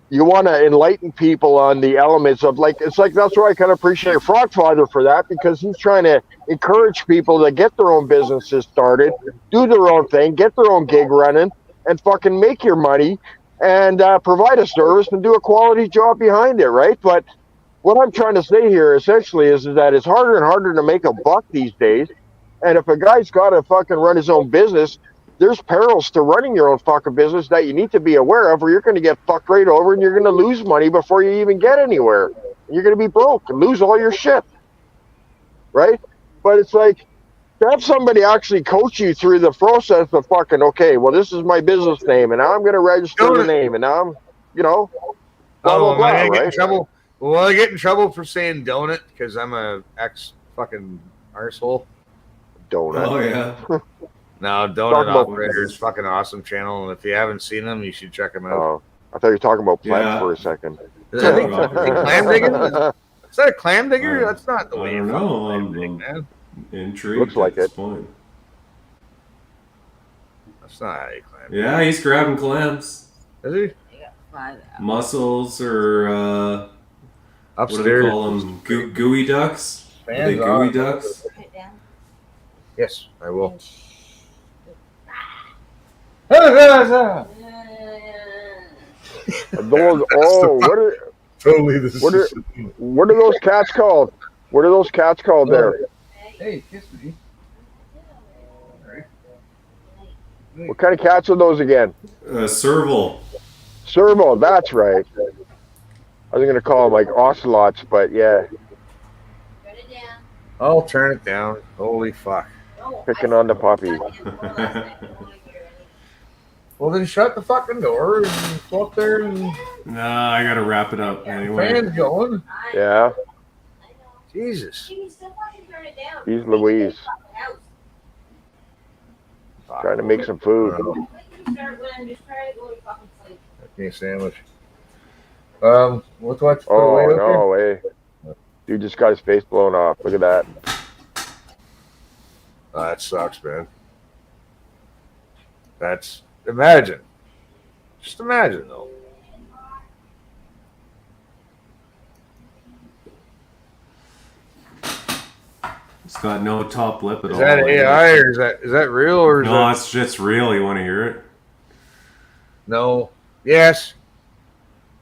you want to enlighten people on the elements of, like, it's like, that's why I kind of appreciate Frogfather for that, because he's trying to encourage people to get their own businesses started, do their own thing, get their own gig running, and fucking make your money and provide a service and do a quality job behind it, right? But what I'm trying to say here essentially is that it's harder and harder to make a buck these days. And if a guy's got to fucking run his own business, there's perils to running your own fucking business that you need to be aware of, or you're going to get fucked right over and you're going to lose money before you even get anywhere. You're going to be broke and lose all your shit. Right? But it's like, to have somebody actually coach you through the process of fucking, okay, well, this is my business name, and now I'm going to register the name, and now I'm, you know, blah, blah, blah, I right? get in trouble? Will I get in trouble for saying donut because I'm a ex-fucking arsehole? Donut. Oh, yeah. No, Donut Operator is fucking awesome channel, and if you haven't seen them, you should check them out. Oh, I thought you were talking about plants for a second. I think clam digging. Is that a clam digger? That's not the I way don't you know. fucking clam dig, man. Intrigued Looks like at this it. point. That's not how you clam. Yeah, he's grabbing clams. Is he? Mussels or what do they Upstairs. call them? Gooey ducks? Are they Fans gooey on. ducks? Yes, I will. Those, oh, Totally this what are those cats called? What are those cats called there? Hey, kiss me. What kind of cats are those again? Serval. Serval, that's right. I was going to call them like ocelots, but yeah. I'll turn it down. Holy fuck. Picking on the puppy. Well, then shut the fucking door and go up there and... Nah, I gotta wrap it up anyway. Fan's going. Yeah. Jesus. He's Louise. Trying to make some food. Okay, sandwich. What's Oh, no way. Dude just got his face blown off. Look at that. Oh, that sucks, man. That's... Imagine. Just imagine, though. It's got no top lip at all. Is that AI or is that real or is no? that... It's just real. You want to hear it? No. Yes.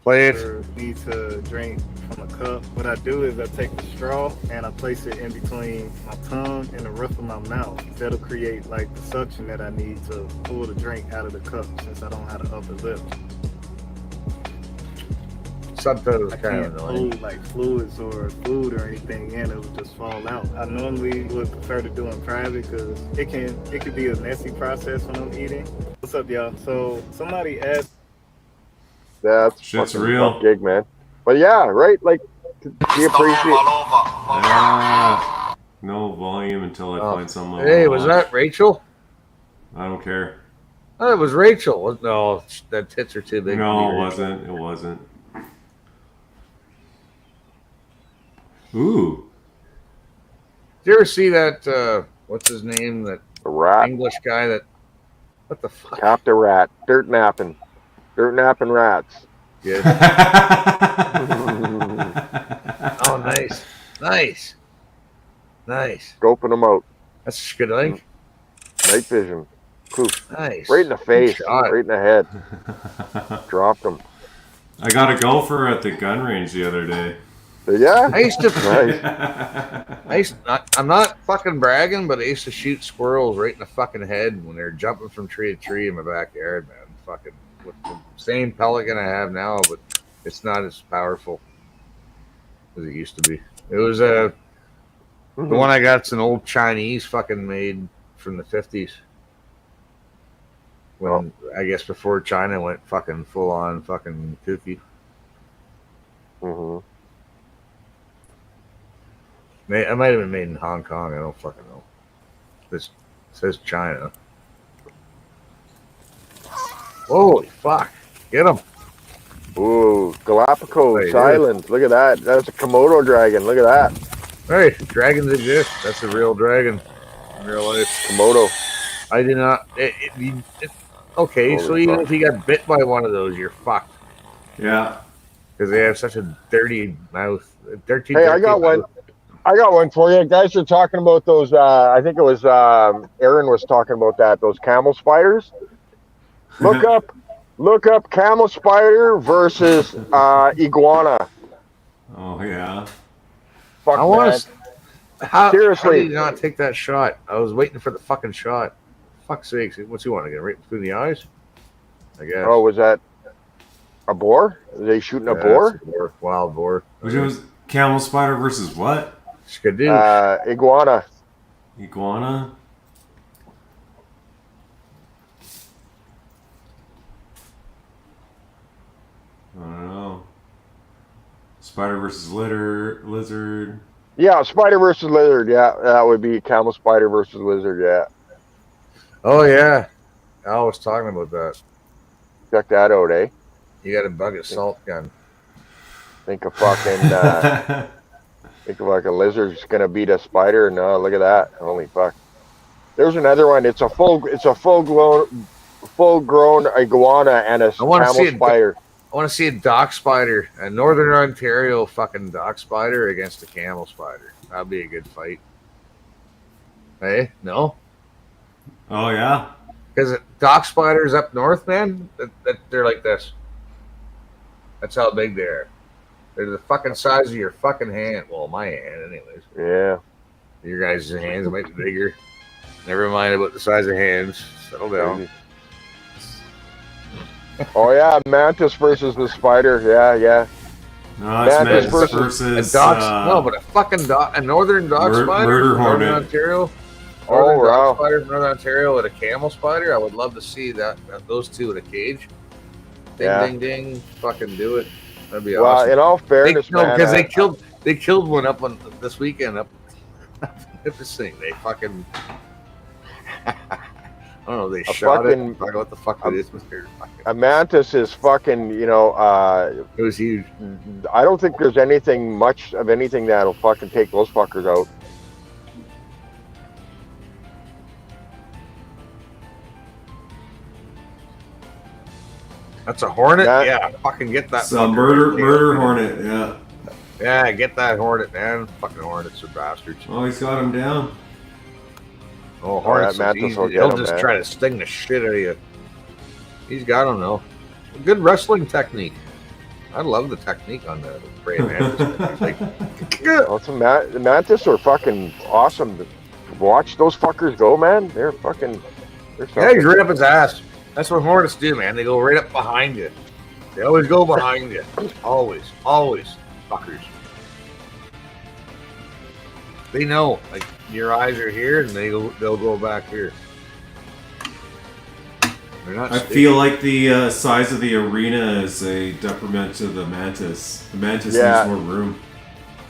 Play it. Need to drink from a cup. What I do is I take the straw and I place it in between my tongue and the roof of my mouth. That'll create like the suction that I need to pull the drink out of the cup since I don't have the upper lip. Subtitles I kind can't of annoying. hold like fluids or food or anything in, it will just fall out. I normally would prefer to do it in private because it can be a messy process when I'm eating. What's up, y'all? So somebody asked. That's shit's fucking real. tough gig, man. But yeah, right? Like, we appreciate. No volume until I find someone. Hey, was that Rachel? I don't care. Oh, it was Rachel. No, that tits are too big. No, it wasn't. It wasn't. Ooh. Did you ever see that? What's his name? That rat English guy. That what the fuck? Captain Rat, dirt napping rats. Good. Oh, nice, nice. Scoping them out. That's good. Like night vision. Poof. Nice. Right in the face. Shot. Right in the head. Dropped him. I got a gopher at the gun range the other day. Yeah. I used to. Nice. I'm not fucking bragging, but I used to shoot squirrels right in the fucking head when they're jumping from tree to tree in my backyard, man. Fucking with the same pelican I have now, but it's not as powerful as it used to be. It was the one I got's an old Chinese fucking made from the 50s. When I guess before China went fucking full on fucking kooky. It might have been made in Hong Kong. I don't fucking know. This says China. Holy fuck! Get him! Ooh, Galapagos Wait, Islands. Look at that. That's a Komodo dragon. Look at that. Hey, dragons exist. That's a real dragon in real life. Komodo. I did not. Okay, Holy so even fuck. if you got bit by one of those, you're fucked. Yeah. Because they have such a dirty mouth. Dirty. Hey, I got one. I got one for you. Guys are talking about those. I think it was Aaron was talking about that. Those camel spiders. Look up camel spider versus iguana. Oh yeah. Fuck, I want man. to. How Seriously. did you not take that shot? I was waiting for the fucking shot. Fuck's sakes! What's he want to get right between the eyes? I guess. Oh, was that a boar? Are they shooting a boar? It's a boar? Wild boar. Which was camel spider versus what? Skadoosh. Iguana. Iguana. I don't know. Spider versus lizard. Yeah, spider versus lizard. Yeah, that would be camel spider versus lizard. Yeah. Oh yeah, Al was talking about that. Check that out, eh? You got a bucket salt gun. Think of fucking Think like a lizard's gonna beat a spider. No, look at that. Holy fuck. There's another one. It's a full grown iguana and a I want to camel see spider. I want to see a dock spider, a Northern Ontario fucking dock spider against a camel spider. That'd be a good fight. Hey, no? Oh yeah. Because dock spiders up north, man, they're like this. That's how big they are. They're the fucking size of your fucking hand. Well, my hand, anyways. Yeah. Your guys' hands might be bigger. Never mind about the size of hands. Settle down. Oh yeah, mantis versus the spider. Yeah. No, it's mantis versus no, but a fucking a northern dog spider, murder from hornet. Northern Ontario. Oh wow. Spider from Northern Ontario and a camel spider. I would love to see those two in a cage. Ding, ding, ding! Fucking do it. That'd be awesome. Well, in all fairness, because they killed one up on this weekend up this thing. They fucking. I don't know. They shot it. I don't know what the fuck it is. A mantis is fucking. You know. It was huge. I don't think there's much of anything that'll fucking take those fuckers out. That's a hornet. Yeah, fucking get that. It's a murder hornet. Yeah. Yeah, get that hornet, man. Fucking hornets are bastards. Oh, he's got him down. Oh, hornets. He'll just try to sting the shit out of you. He's got him though. A good wrestling technique. I love the technique on the prey mantis. Like, the mantis are fucking awesome. Watch those fuckers go, man. They're fucking. Yeah, he's right up his ass. That's what hornets do, man. They go right up behind you. They always go behind you. Always, fuckers. They know, like your eyes are here, and they'll go back here. They're not. I feel like the size of the arena is a detriment to the mantis. The mantis needs more room.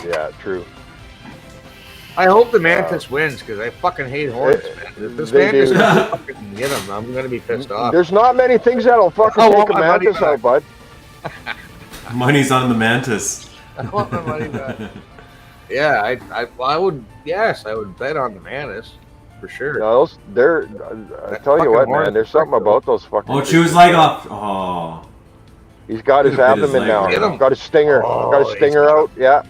Yeah, true. I hope the mantis wins because I fucking hate hornets, man. If this mantis fucking get him, I'm gonna be pissed off. There's not many things that'll fucking take a mantis out, bud. Money's on the mantis. I want my money back. Yeah, I would. Yes, I would bet on the mantis for sure. No, I tell you what, man. There's something about those fucking. Oh, chew his leg off. Oh. He's got his abdomen now. Got his stinger. Got his stinger out. Yeah.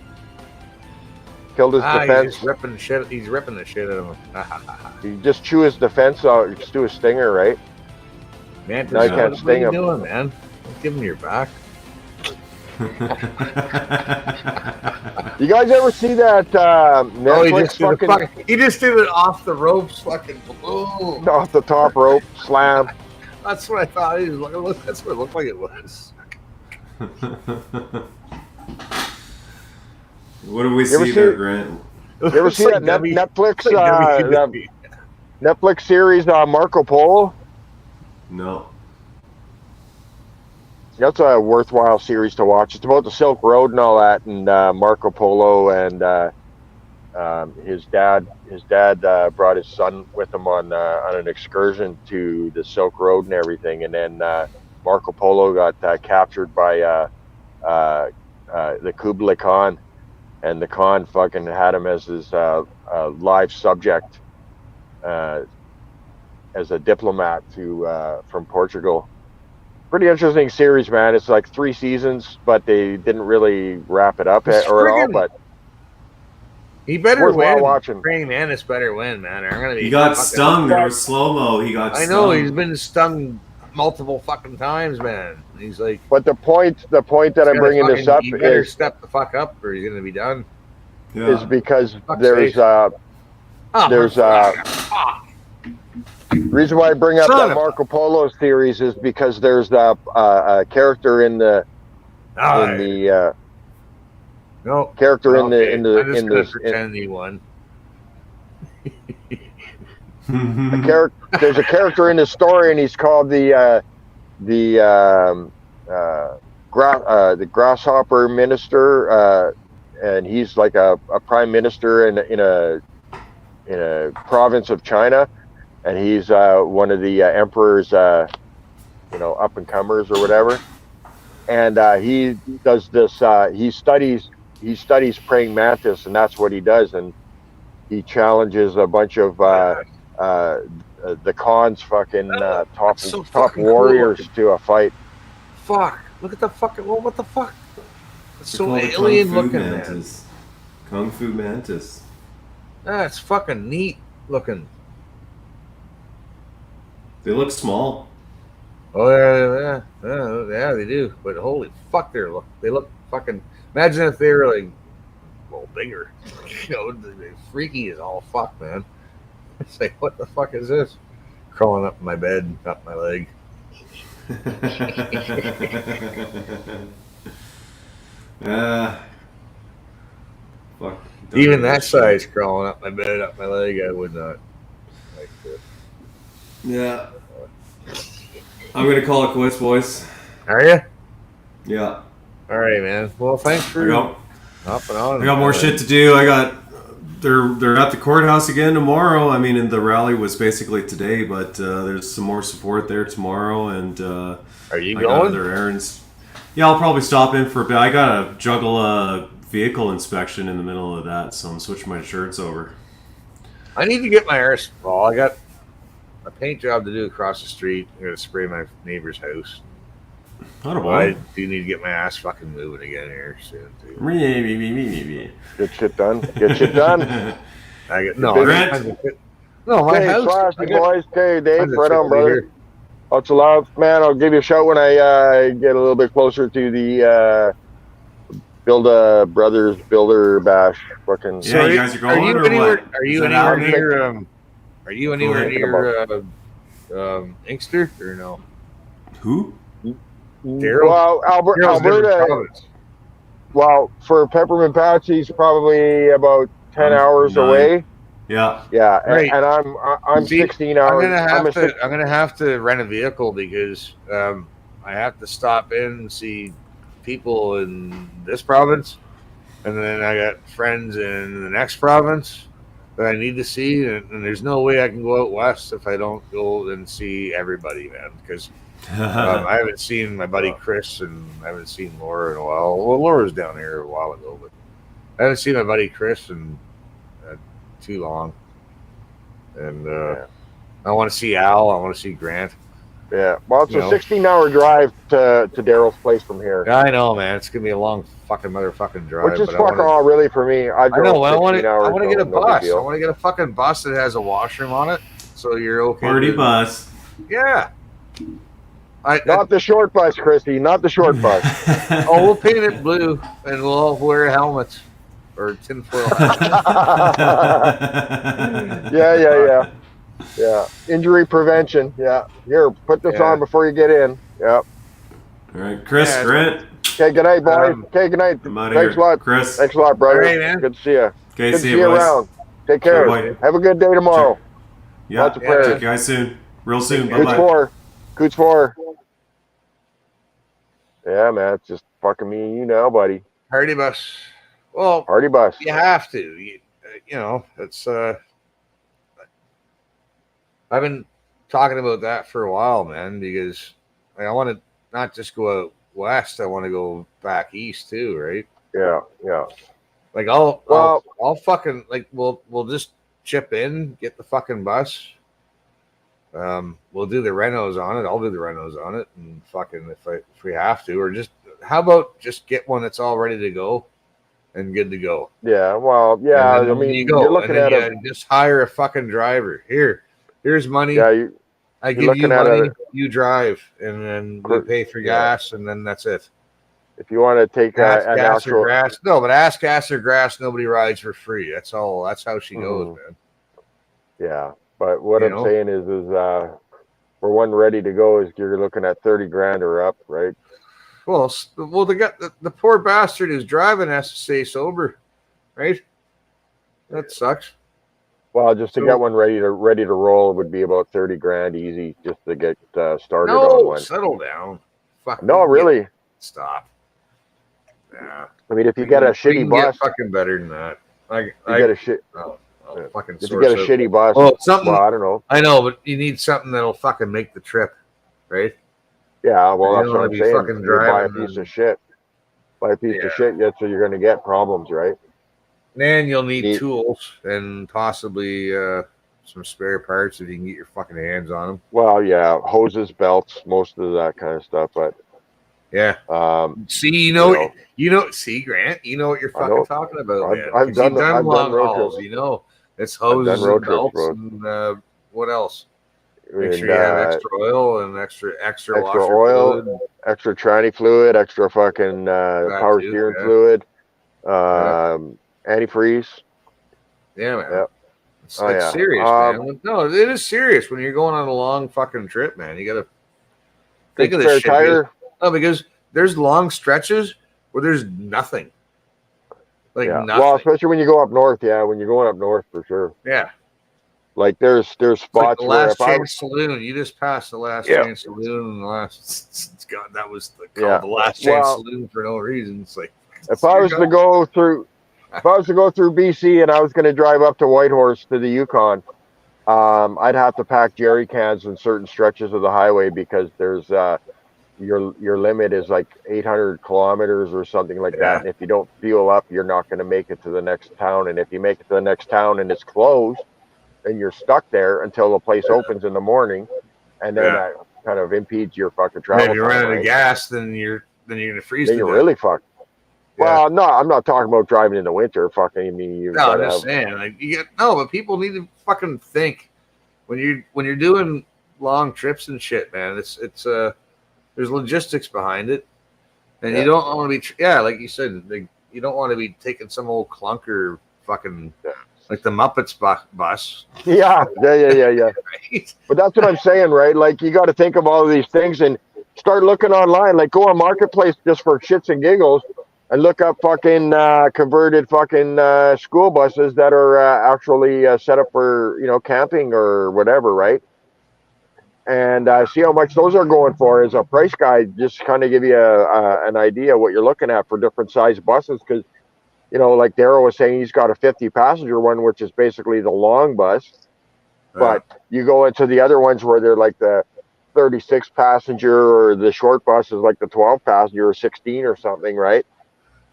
Killed his defense. He's ripping the shit out of him. You just chew his defense out. You just do a stinger, right? Mantis, now you can't sting him. What are you doing, man? Don't give him your back. You guys ever see that Netflix he just did it off the ropes, fucking boom. Off the top rope, slam. That's what I thought. That's what it looked like it was. What do we see there, Grant? You ever see that Netflix series Marco Polo? No. That's a worthwhile series to watch. It's about the Silk Road and all that, and Marco Polo and his dad. His dad brought his son with him on an excursion to the Silk Road and everything, and then Marco Polo got captured by the Kublai Khan, and the Khan fucking had him as his live subject as a diplomat from Portugal. Pretty interesting series, man. It's like 3 seasons, but they didn't really wrap it up at all. But he better win. Watching. Praying Mantis better win, man. He got stung. There was slow mo. He got. I know he's been stung multiple fucking times, man. He's like. But the point that I'm bringing this up is step the fuck up, or he's gonna be done. Yeah. Is because there's reason why I bring up that Marco Polo series is because there's a character in the pretend he won. There's a character in the story, and he's called the grasshopper minister, and he's like a prime minister in a province of China. And he's one of the emperor's, up and comers or whatever. And he does this. He studies he studies praying mantis, and that's what he does. And he challenges a bunch of the Khan's fucking top so top fucking warriors to a fight. Fuck! Look at the fucking. Well, what the fuck? It's They're so called the alien Kung Fu looking, man. mantis. Kung Fu mantis. That's fucking neat looking. They look small. Oh yeah, they do. But holy fuck, they look fucking. Imagine if they were like, well, bigger. You know, they're freaky as all fuck, man. It's like, what the fuck is this? Crawling up my bed, up my leg. Fuck. Even that size crawling up my bed, up my leg, I would not like to. Yeah. I'm gonna call it quits, boys. Are you? Yeah. All right, man. Well, thanks for hopping on. I got more shit to do. They're at the courthouse again tomorrow. I mean, and the rally was basically today, but there's some more support there tomorrow. And are you I going? got other errands. Yeah, I'll probably stop in for a bit. I gotta juggle a vehicle inspection in the middle of that, so I'm switching my shirts over. I need to get my arse. Well, I got a paint job to do across the street. I'm gonna spray my neighbor's house. I do need to get my ass fucking moving again here soon too. Get shit done. Get shit done. I get my my house. Classy boys. Okay, Dave, right on, brother. Lots of love, man. I'll give you a shout when I get a little bit closer to the Brothers Builder Bash. Fucking. So you guys are going, or what? Are you anywhere near? Are you anywhere near Inkster or no? Who? Daryl. Well, Alberta. Well, for Peppermint Patch, he's probably about 10 hours away. Yeah. Yeah, Right. and I'm 16 hours. I'm gonna have to rent a vehicle because I have to stop in and see people in this province, and then I got friends in the next province that I need to see, and there's no way I can go out west if I don't go and see everybody, man. Because I haven't seen my buddy Chris, and I haven't seen Laura in a while. Well, Laura's down here a while ago, but I haven't seen my buddy Chris in too long. And I want to see Al. I want to see Grant. Yeah, well, it's a 16-hour drive to Daryl's place from here. Yeah, I know, man. It's gonna be a long fucking motherfucking drive. Which is fuck all, really, for me. I know. I want to get a no bus. big I deal. want to get a fucking bus that has a washroom on it, so you're okay. Party bus. Yeah. Not the short bus, Christy. Not the short bus. Oh, we'll paint it blue, and we'll all wear helmets or tinfoil hats. Yeah. Injury prevention. Yeah. Here, put this on before you get in. Yeah. All right, Chris, Grant. Okay, good night, boys. Okay, good night. Thanks a lot, Chris. Thanks a lot, brother. All right, man. Good to see you. Okay, Good to see see you, you boys. around. Take care. Bye. Have a good day tomorrow. Yeah. Lots of prayers. Check you guys soon. Real soon. Coots Bye-bye. Coots 4. Yeah, man. It's just fucking me and you now, buddy. Party bus. Well, party bus. You have to. You know, it's. I've been talking about that for a while, man, because I want to not just go out west. I want to go back east too, right? Yeah. Like I'll fucking like we'll just chip in, get the fucking bus. We'll do the renos on it. I'll do the renos on it, and fucking if we have to, or just how about just get one that's all ready to go and good to go. Yeah. Well, yeah. I mean, you're looking at just hire a fucking driver. Here's money. Yeah. I give you money. You drive, and then we pay for gas, and then that's it. If you want to take Ask an gas actual or grass, no, but ask gas or grass. Nobody rides for free. That's all. That's how she goes, man. Yeah. But what I'm saying is for one ready to go is you're looking at 30 grand or up, right? Well, the poor bastard who's driving has to stay sober, right? That sucks. Well, just to get one ready to roll would be about 30 grand easy just to get started on one. Settle down. Fuck. No, really. Stop. Yeah. I mean, if you get a shitty bus, get fucking better than that. If you get a shitty bus, well, something. Well, I don't know. I know, but you need something that'll fucking make the trip, right? Yeah, well, You that's don't what wanna I'm be saying. fucking You buy a driving piece of shit. buy a piece of shit yet, so you're going to get problems, right? Then you'll need tools and possibly some spare parts if you can get your fucking hands on them. Well, yeah, hoses, belts, most of that kind of stuff. But yeah, see, see, Grant, you know what you're fucking talking about, man. I've done long road hauls, trips. you know. It's hoses and belts and what else? Make sure you have extra oil and extra washer oil, fluid. extra tranny fluid, extra fucking power steering fluid, antifreeze. Yeah, man. Yeah. It's serious, man. No, it is serious when you're going on a long fucking trip, man. You got to think of this shit. Tire. Because there's long stretches where there's nothing. Nothing. Well, especially when you go up north. Yeah, when you're going up north for sure. Yeah. Like there's spots like the where Last Chance Saloon. You just passed the Last Chance Saloon, and the last God, that was called the Last Chance Saloon for no reason. It's like if I was to go through BC and I was going to drive up to Whitehorse to the Yukon, I'd have to pack jerry cans in certain stretches of the highway because there's your limit is like 800 kilometers or something like that. And if you don't fuel up, you're not going to make it to the next town. And if you make it to the next town and it's closed, and you're stuck there until the place opens in the morning, and then that kind of impedes your fucking travel. If you're running out of gas, then you're gonna freeze. Then you're really fucked. Well, no, I'm not talking about driving in the winter. Fucking, I mean, I'm just saying, like but people need to fucking think when you're doing long trips and shit, man. It's there's logistics behind it, and you don't want to be like you said, you don't want to be taking some old clunker fucking. Like the Muppets bus. Yeah. Right? But that's what I'm saying, right? Like you got to think of all of these things and start looking online. Like go on Marketplace just for shits and giggles and look up fucking converted fucking school buses that are actually set up for camping or whatever, right? And see how much those are going for as a price guide. Just kind of give you an idea what you're looking at for different size buses because. Like Darryl was saying, he's got a 50 passenger one, which is basically the long bus. But you go into the other ones where they're like the 36 passenger or the short bus is like the 12 passenger or 16 or something, right?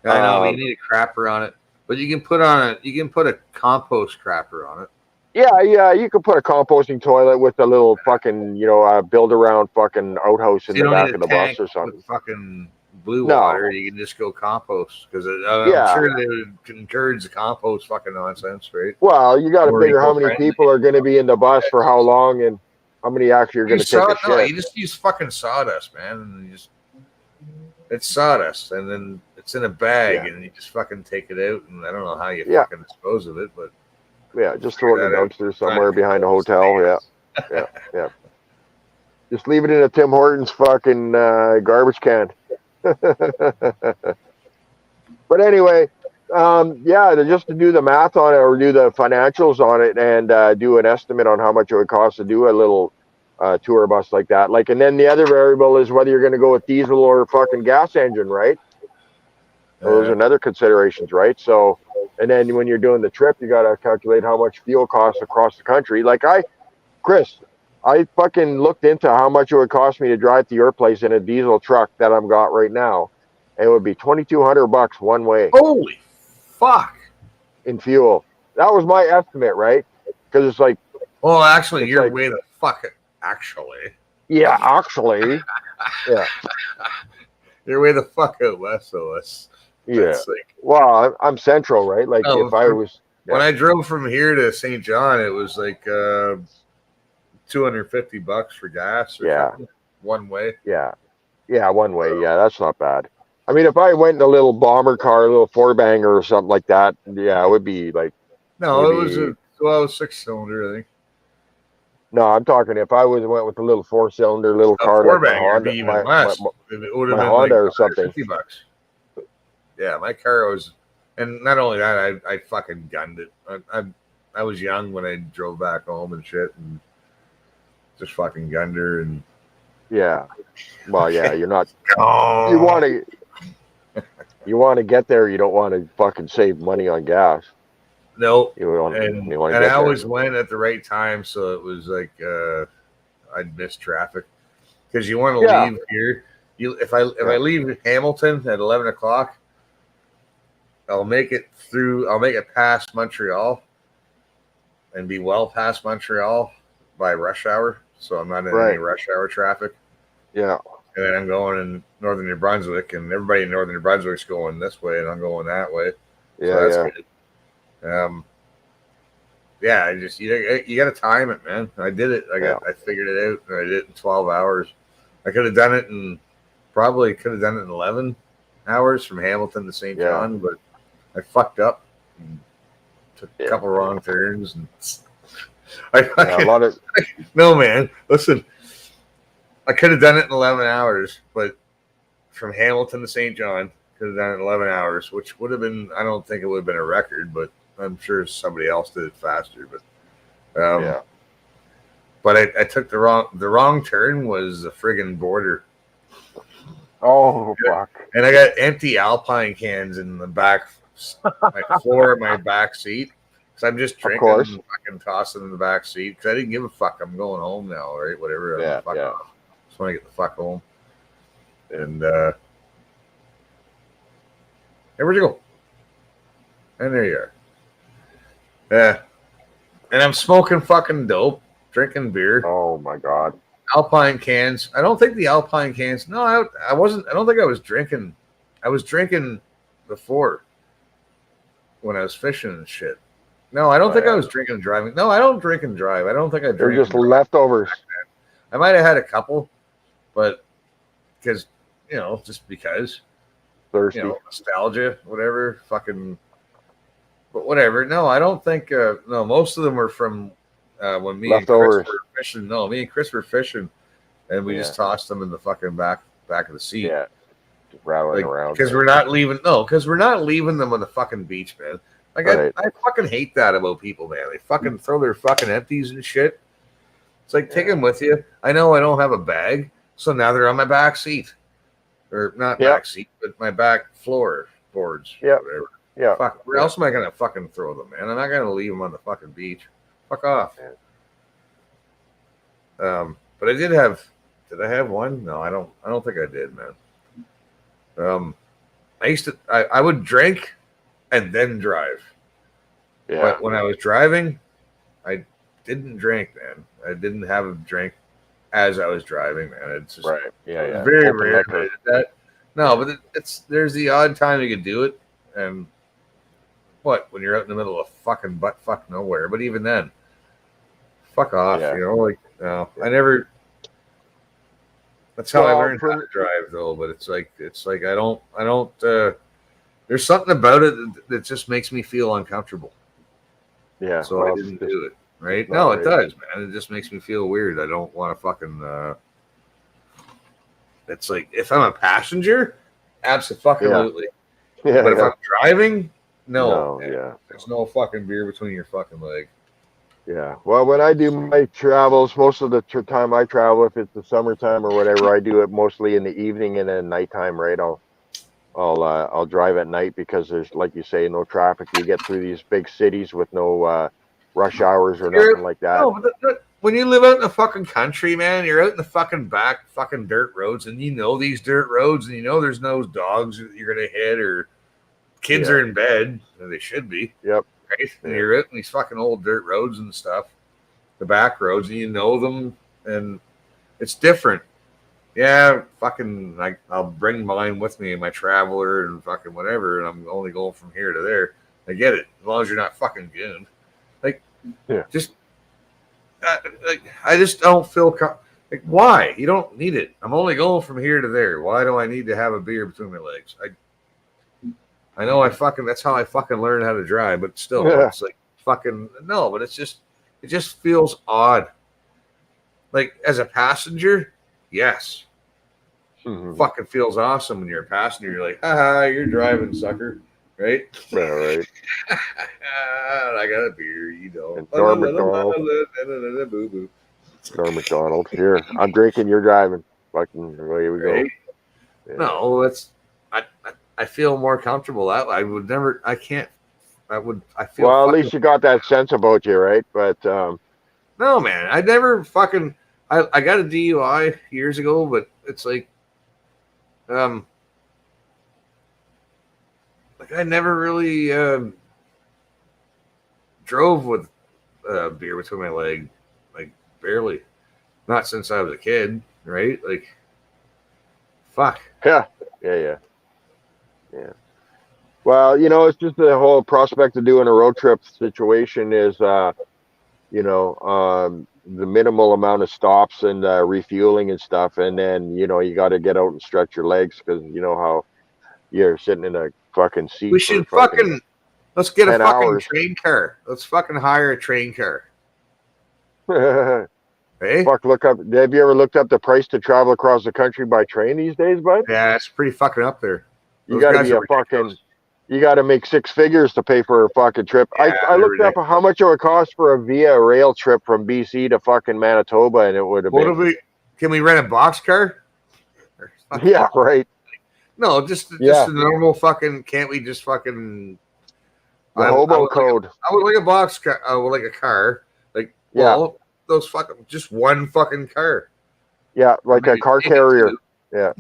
I know you need a crapper on it, but you can put a compost crapper on it. Yeah, you can put a composting toilet with a little fucking build around fucking outhouse in the back of the bus or something. Fucking blue water, you can just go compost because I'm sure they would encourage the compost fucking nonsense, right? Well, you got to figure how many people are going to be in the bus for how long and how many actually are going to take a shit. No, you just use fucking sawdust, man, and it's sawdust, and then it's in a bag, and you just fucking take it out, and I don't know how you fucking dispose of it, but just throw it in a dumpster somewhere behind a hotel. Yeah. Just leave it in a Tim Hortons fucking garbage can. But anyway, just to do the math on it or do the financials on it and do an estimate on how much it would cost to do a little tour bus like that. And then the other variable is whether you're going to go with diesel or fucking gas engine, right? Those are another considerations, right? So, and then when you're doing the trip, you got to calculate how much fuel costs across the country. Chris, I fucking looked into how much it would cost me to drive to your place in a diesel truck that I've got right now. And it would be $2,200 one way. Holy fuck! In fuel. That was my estimate, right? Because it's like. Well, actually, you're way the fuck. Actually. Yeah, actually. Yeah. You're way the fuck out west of us. Yeah. Well, I'm central, right? Like if I was. When I drove from here to St. John, it was like. $250 for gas or something. One way. Yeah, one way. Yeah, that's not bad. I mean, if I went in a little bomber car, a little four banger or something like that, it would be like. No, it was a 6-cylinder, I think. No, I'm talking if I went with a little 4-cylinder little car, four banger would be even less. It would have been Honda or something. $50. Yeah, my car was, and not only that, I fucking gunned it. I was young when I drove back home and shit, and. Just fucking gunned her and well, you're not. You want to get there. You don't want to fucking save money on gas. No, and I always went at the right time, so it was like I'd miss traffic because you want to leave here if I leave Hamilton at 11 o'clock, I'll make it past Montreal and be well past Montreal by rush hour. So I'm not in any rush hour traffic. Yeah. And then I'm going in northern New Brunswick, and everybody in northern New Brunswick's going this way, and I'm going that way. Yeah, so that's good. Yeah, I just you got to time it, man. I did it. I figured it out, and I did it in 12 hours. I could have done it in 11 hours from Hamilton to St. John, but I fucked up. And took a couple wrong turns, and a lot of no, man. Listen, I could have done it in 11 hours, but from Hamilton to St. John, could have done it in 11 hours, which would have been, I don't think it would have been a record, but I'm sure somebody else did it faster. But but I took the wrong turn was the friggin' border. Oh, fuck. And I got empty Alpine cans in the back, floor of my back seat. Because I'm just drinking and fucking tossing in the back seat. Because I didn't give a fuck. I'm going home now, right? Whatever. Fuck off. Just want to get the fuck home. And, hey, where'd you go? And there you are. Yeah. And I'm smoking fucking dope, drinking beer. Oh, my God. Alpine cans. I don't think the Alpine cans. No, I wasn't. I don't think I was drinking. I was drinking before when I was fishing and shit. No, I don't think I was drinking and driving. No, I don't drink and drive. I don't think I drink. They're just leftovers. I might have had a couple, but because just because thirsty, nostalgia, whatever, fucking. But whatever. No, I don't think. No, most of them were from when me and Chris were fishing. No, me and Chris were fishing, and we just tossed them in the fucking back of the seat. Yeah, just rattling around. Because we're not leaving. No, because we're not leaving them on the fucking beach, man. Like I fucking hate that about people, man. They fucking throw their fucking empties and shit. It's like take them with you. I know I don't have a bag, so now they're on my back seat, or not back seat, but my back floor boards. Yeah, whatever. Yeah. Fuck. Where else am I gonna fucking throw them, man? I'm not gonna leave them on the fucking beach. Fuck off. But I did have. Did I have one? No, I don't. I don't think I did, man. I used to. I would drink and then drive. Yeah. But when I was driving, I didn't drink, man. I didn't have a drink as I was driving, man. It's just very rare I did that. No, but there's the odd time you could do it, and when you're out in the middle of fucking butt fuck nowhere. But even then, fuck off. No, I never. That's how I learned how to drive, though. But it's like I don't. There's something about it that just makes me feel uncomfortable. Yeah. So I didn't do it. Right? No, it does, man. It just makes me feel weird. I don't want to fucking. It's like if I'm a passenger, absolutely. Yeah. But if I'm driving, no. Yeah. There's no fucking beer between your fucking legs. Yeah. Well, when I do my travels, most of the time I travel, if it's the summertime or whatever, I do it mostly in the evening and then nighttime. Right? I'll drive at night because there's, like you say, no traffic. You get through these big cities with no rush hours or nothing like that. No, but when you live out in the fucking country, man, you're out in the fucking back fucking dirt roads, and you know these dirt roads, and you know there's no dogs that you're gonna hit, or kids are in bed, and they should be. Yep. Right? And you're out in these fucking old dirt roads and stuff, the back roads, and you know them, and it's different. Yeah, fucking, I'll bring mine with me, my Traveler and fucking whatever, and I'm only going from here to there. I get it, as long as you're not fucking gooned. I just don't feel why? You don't need it. I'm only going from here to there. Why do I need to have a beer between my legs? I know that's how I fucking learned how to drive, but still, it's like fucking no. But it just feels odd. Like as a passenger, yes, fucking feels awesome when you're a passenger. You're like, haha, you're driving, sucker. Right? Yeah, right. I got a beer, Norm McDonald. Here, I'm drinking, you're driving. Fucking away we go. Yeah. No, I feel more comfortable that way. I would never. I can't. I feel. Well, at least you got that sense about you, right? But no, man, I never fucking. I got a DUI years ago, but it's like Like I never really drove with beer between my leg, like barely. Not since I was a kid, right? Like, fuck. Yeah. Well, it's just the whole prospect of doing a road trip situation is, the minimal amount of stops and refueling and stuff, and then you got to get out and stretch your legs because you know how you're sitting in a fucking seat We for should fucking let's get a 10 fucking hours. train car. Let's fucking hire a train car. Hey? Fuck, look up. Have you ever looked up the price to travel across the country by train these days, bud? Yeah, it's pretty fucking up there. You got to be a fucking. You got to make 6 figures to pay for a fucking trip. Yeah, I looked up how much it would cost for a via rail trip from BC to fucking Manitoba, and it would have been. Can we rent a box car? Yeah, right. No, just a normal fucking. Can't we just fucking the hobo code? I would like a box car. I would like a car. Like those fucking just one fucking car. Yeah, like a car carrier. Yeah.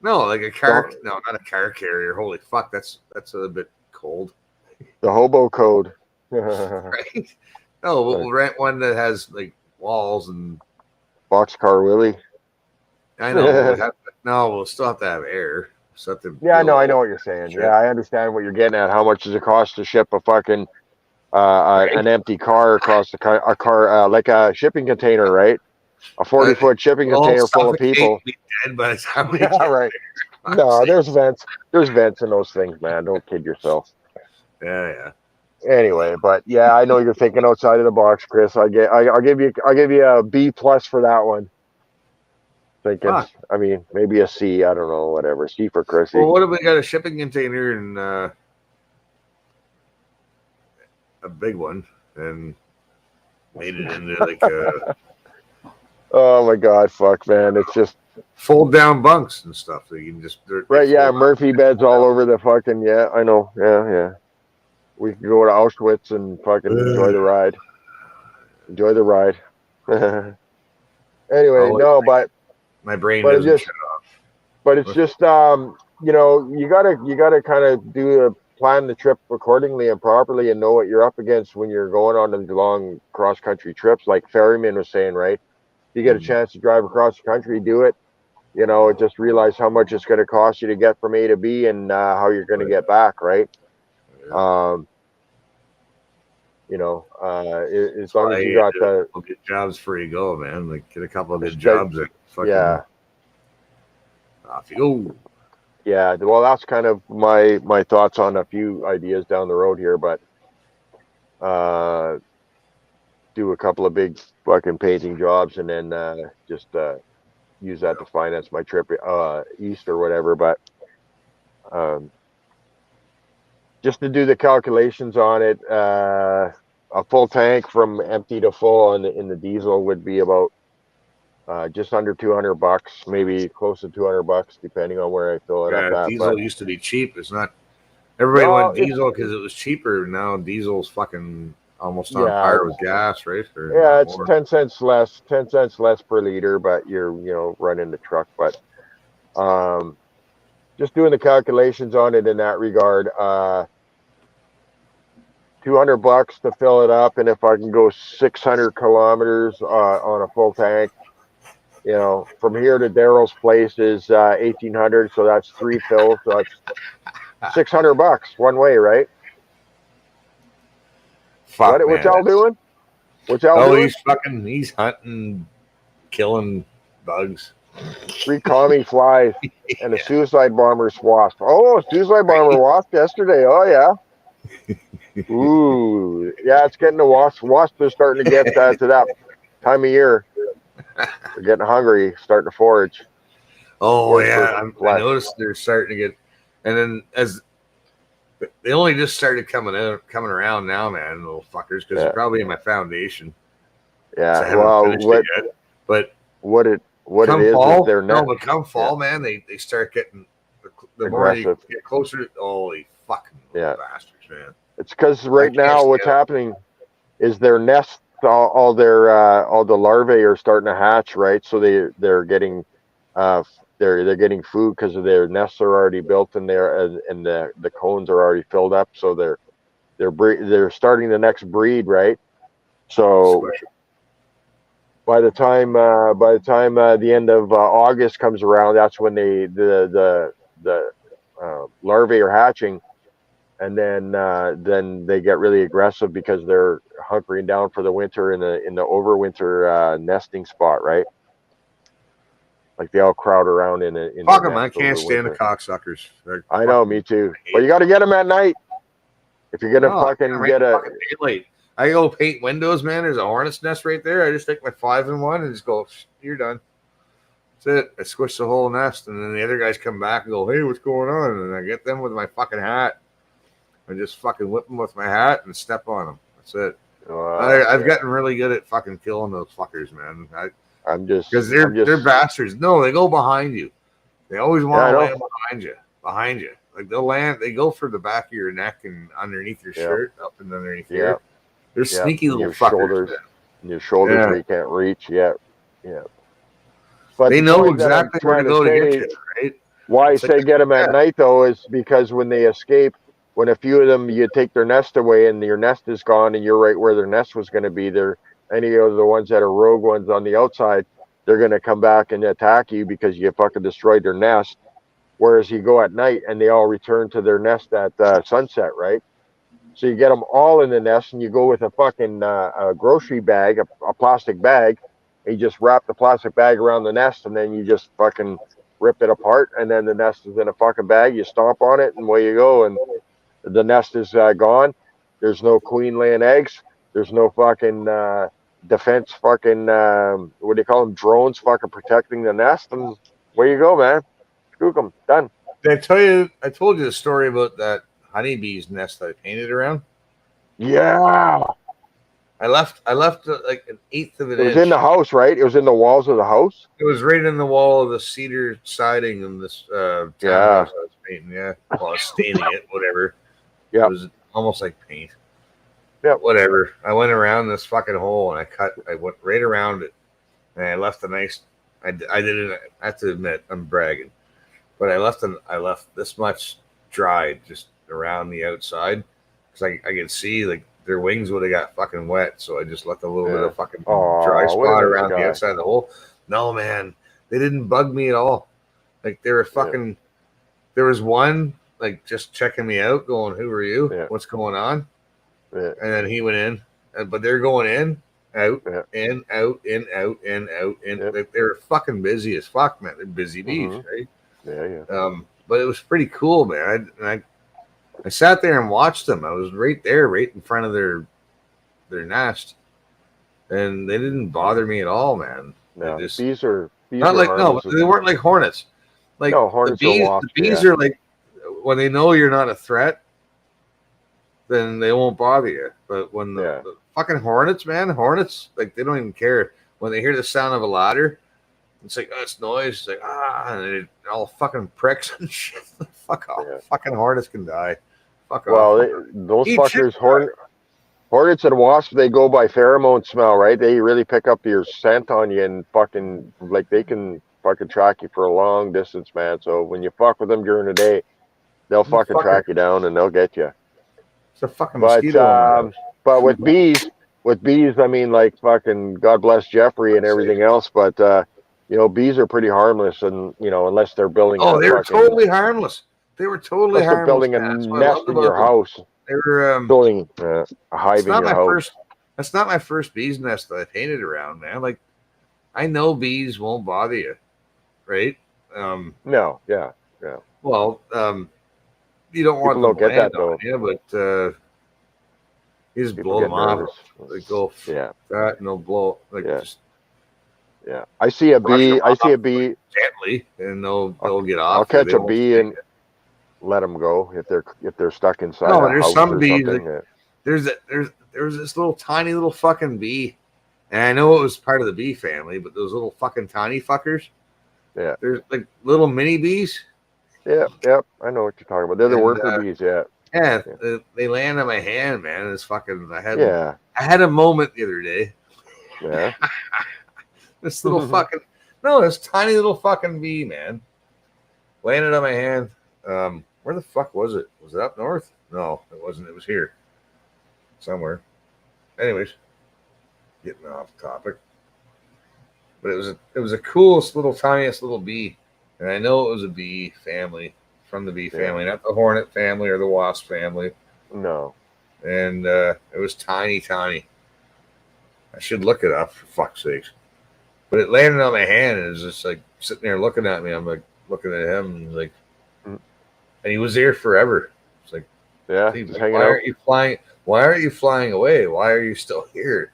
No, like a car. No, not a car carrier. Holy fuck, that's a bit cold. The hobo code. Right? No, we'll rent one that has like walls and boxcar Willie. I know. We'll still have to have air. I know what you're saying. Shit. Yeah, I understand what you're getting at. How much does it cost to ship a fucking an empty car across a car like a shipping container, right? A 40-foot shipping container full of people. Dead by the time we right. No, there's vents. There's vents in those things, man. Don't kid yourself. Yeah. Anyway, but yeah, I know you're thinking outside of the box, Chris. I'll give you a B+ for that one. Thinking, I mean, maybe a C. I don't know, whatever. C for Chrissy. Well, what if we got a shipping container and a big one and made it into like a. Oh my God, fuck, man! It's just fold down bunks and stuff. So you can just right, yeah, Murphy beds all over the fucking. Yeah, I know. Yeah. We can go to Auschwitz and fucking enjoy the ride. Enjoy the ride. Anyway, but my brain doesn't shut off. But it's just you gotta kind of plan the trip accordingly and properly and know what you're up against when you're going on these long cross country trips. Like Ferryman was saying, right? You get a chance to drive across the country, do it. Just realize how much it's going to cost you to get from A to B and how you're going to get back, right? As long as you got the get jobs before you go, man. Like get a couple of good jobs that fucking off you go. Yeah, well, that's kind of my thoughts on a few ideas down the road here, but do a couple of big fucking painting jobs and then just use that to finance my trip east or whatever. But just to do the calculations on it, a full tank from empty to full in the diesel would be about just under $200, maybe close to $200, depending on where I fill it up at. Diesel used to be cheap. It's not. Everybody went diesel because it was cheaper. Now diesel's fucking almost on par with gas, right? It's 10 cents less per liter, but you're running the truck. But just doing the calculations on it in that regard, $200 to fill it up, and if I can go 600 kilometers on a full tank, from here to Daryl's place is 1,800, so that's 3 fills, so that's $600 one way, right? Fuck, what y'all doing? What y'all doing? He's hunting, killing bugs. 3 commie flies and a suicide bomber's wasp. Oh, a suicide bomber wasp yesterday. Oh yeah. Ooh, yeah, it's getting the wasps. Wasps are starting to get to that time of year. They're getting hungry, starting to forage. Oh yeah, I noticed they're starting to get, and then as they only just started coming around now, man, little fuckers, because they're probably in my foundation. Yeah, so I haven't finished it yet. But what it is they're no, but come fall, man, they start getting the more you get closer. Holy fucking bastards, man! It's because right now what's happening is their nests, all the larvae are starting to hatch, right? So they're getting they're getting food because their nests are already built in there, and the cones are already filled up. So they're starting the next breed, right? So by the time the end of August comes around, that's when the larvae are hatching, and then they get really aggressive because they're hunkering down for the winter in the overwinter nesting spot, right? Like they all crowd around in the Fuck them, I nest can't over stand the winter. cocksuckers. I know, me too. But you got to get them at night if you're gonna No, fucking right get a. fucking daylight. I go paint windows, man. There's a hornet's nest right there. I just take my 5-in-1 and just go, you're done. That's it. I squish the whole nest, and then the other guys come back and go, hey, what's going on? And I get them with my fucking hat. I just fucking whip them with my hat and step on them. That's it. I've gotten really good at fucking killing those fuckers, man. Because they're bastards. No, they go behind you. They always want to land behind you. Like they go for the back of your neck and underneath your shirt, up and underneath here. They're sneaky little fuckers. Your shoulders where you can't reach. Yeah. But they know exactly where to go to get you, right? Why I say get them at night though is because when they escape, when a few of them you take their nest away and your nest is gone and you're right where their nest was going to be, they're any of the ones that are rogue ones on the outside, they're going to come back and attack you because you fucking destroyed their nest. Whereas you go at night and they all return to their nest at sunset, right? So you get them all in the nest and you go with a fucking a grocery bag, a plastic bag, and you just wrap the plastic bag around the nest and then you just fucking rip it apart and then the nest is in a fucking bag. You stomp on it and away you go and the nest is gone. There's no queen laying eggs. There's no fucking defense fucking, what do you call them, drones fucking protecting the nest. And where you go, man. Spook them. Done. Did I told you the story about that honeybee's nest that I painted around? Yeah. I left like an eighth of an inch. It was inch. in the house, right? It was in the walls of the house? It was right in the wall of the cedar siding in this townhouse I was painting. Yeah. Well, I was staining it, whatever. Yeah. It was almost like paint. Yeah. Whatever. I went around this fucking hole and I went right around it. And I left a nice, I didn't, I have to admit, I'm bragging. But I left this much dried just around the outside. Because I could see like their wings would have got fucking wet. So I just left a little bit of fucking dry spot around the outside of the hole. No, man. They didn't bug me at all. Like they were fucking, there was one like just checking me out, going, "Who are you? What's going on?" And then he went in, but they're going in, out, in, out, in, out, in, out, in. Like, they were fucking busy as fuck, man. They're busy bees, right? Yeah. But it was pretty cool, man. I sat there and watched them. I was right there, right in front of their nest, and they didn't bother me at all, man. No, bees are not like they weren't like hornets. Like hornets the bees are like when they know you're not a threat, then they won't bother you. But when the fucking hornets, like they don't even care. When they hear the sound of a ladder, it's like, oh, it's noise. It's like, and they're all fucking pricks and shit. Fuck off. Fucking hornets can die. Fuck off. Well, those fuckers, hornets and wasps, they go by pheromone smell, right? They really pick up your scent on you and fucking, like, they can fucking track you for a long distance, man. So when you fuck with them during the day, they'll fucking track you down and they'll get you. It's a fucking mosquito. But with bees, I mean, like, fucking God bless Jeffrey and everything else, but bees are pretty harmless, and unless they're building. Oh, they were totally harmless. They were totally harmless. They're building a nest in your house. They were building a hive in your house. That's not my first bee's nest that I painted around, man. Like, I know bees won't bother you, right? No, yeah. Well, you don't want them to land on you, but you just blow them off. They go that, and they'll blow just. Yeah, I see a bee gently, and they'll get off. I'll catch a bee and let them go if they're stuck inside. No, there's some bees. There's this little tiny little fucking bee, and I know it was part of the bee family, but those little fucking tiny fuckers. Yeah, there's like little mini bees. Yeah, I know what you're talking about. They're the worker bees. Yeah, they land on my hand, man. It's fucking. I had a moment the other day. Yeah. This little fucking No, this tiny little fucking bee, man. Landed on my hand. Where the fuck was it? Was it up north? No, it wasn't. It was here. Somewhere. Anyways, getting off topic. But it was a coolest little tiniest little bee. And I know it was a bee family from the bee family, not the hornet family or the wasp family. No. And it was tiny. I should look it up for fuck's sakes. But it landed on my hand and it was just like sitting there looking at me. I'm like looking at him and like, and he was there forever. It's like, yeah, like, why aren't you flying? Why aren't you flying away? Why are you still here?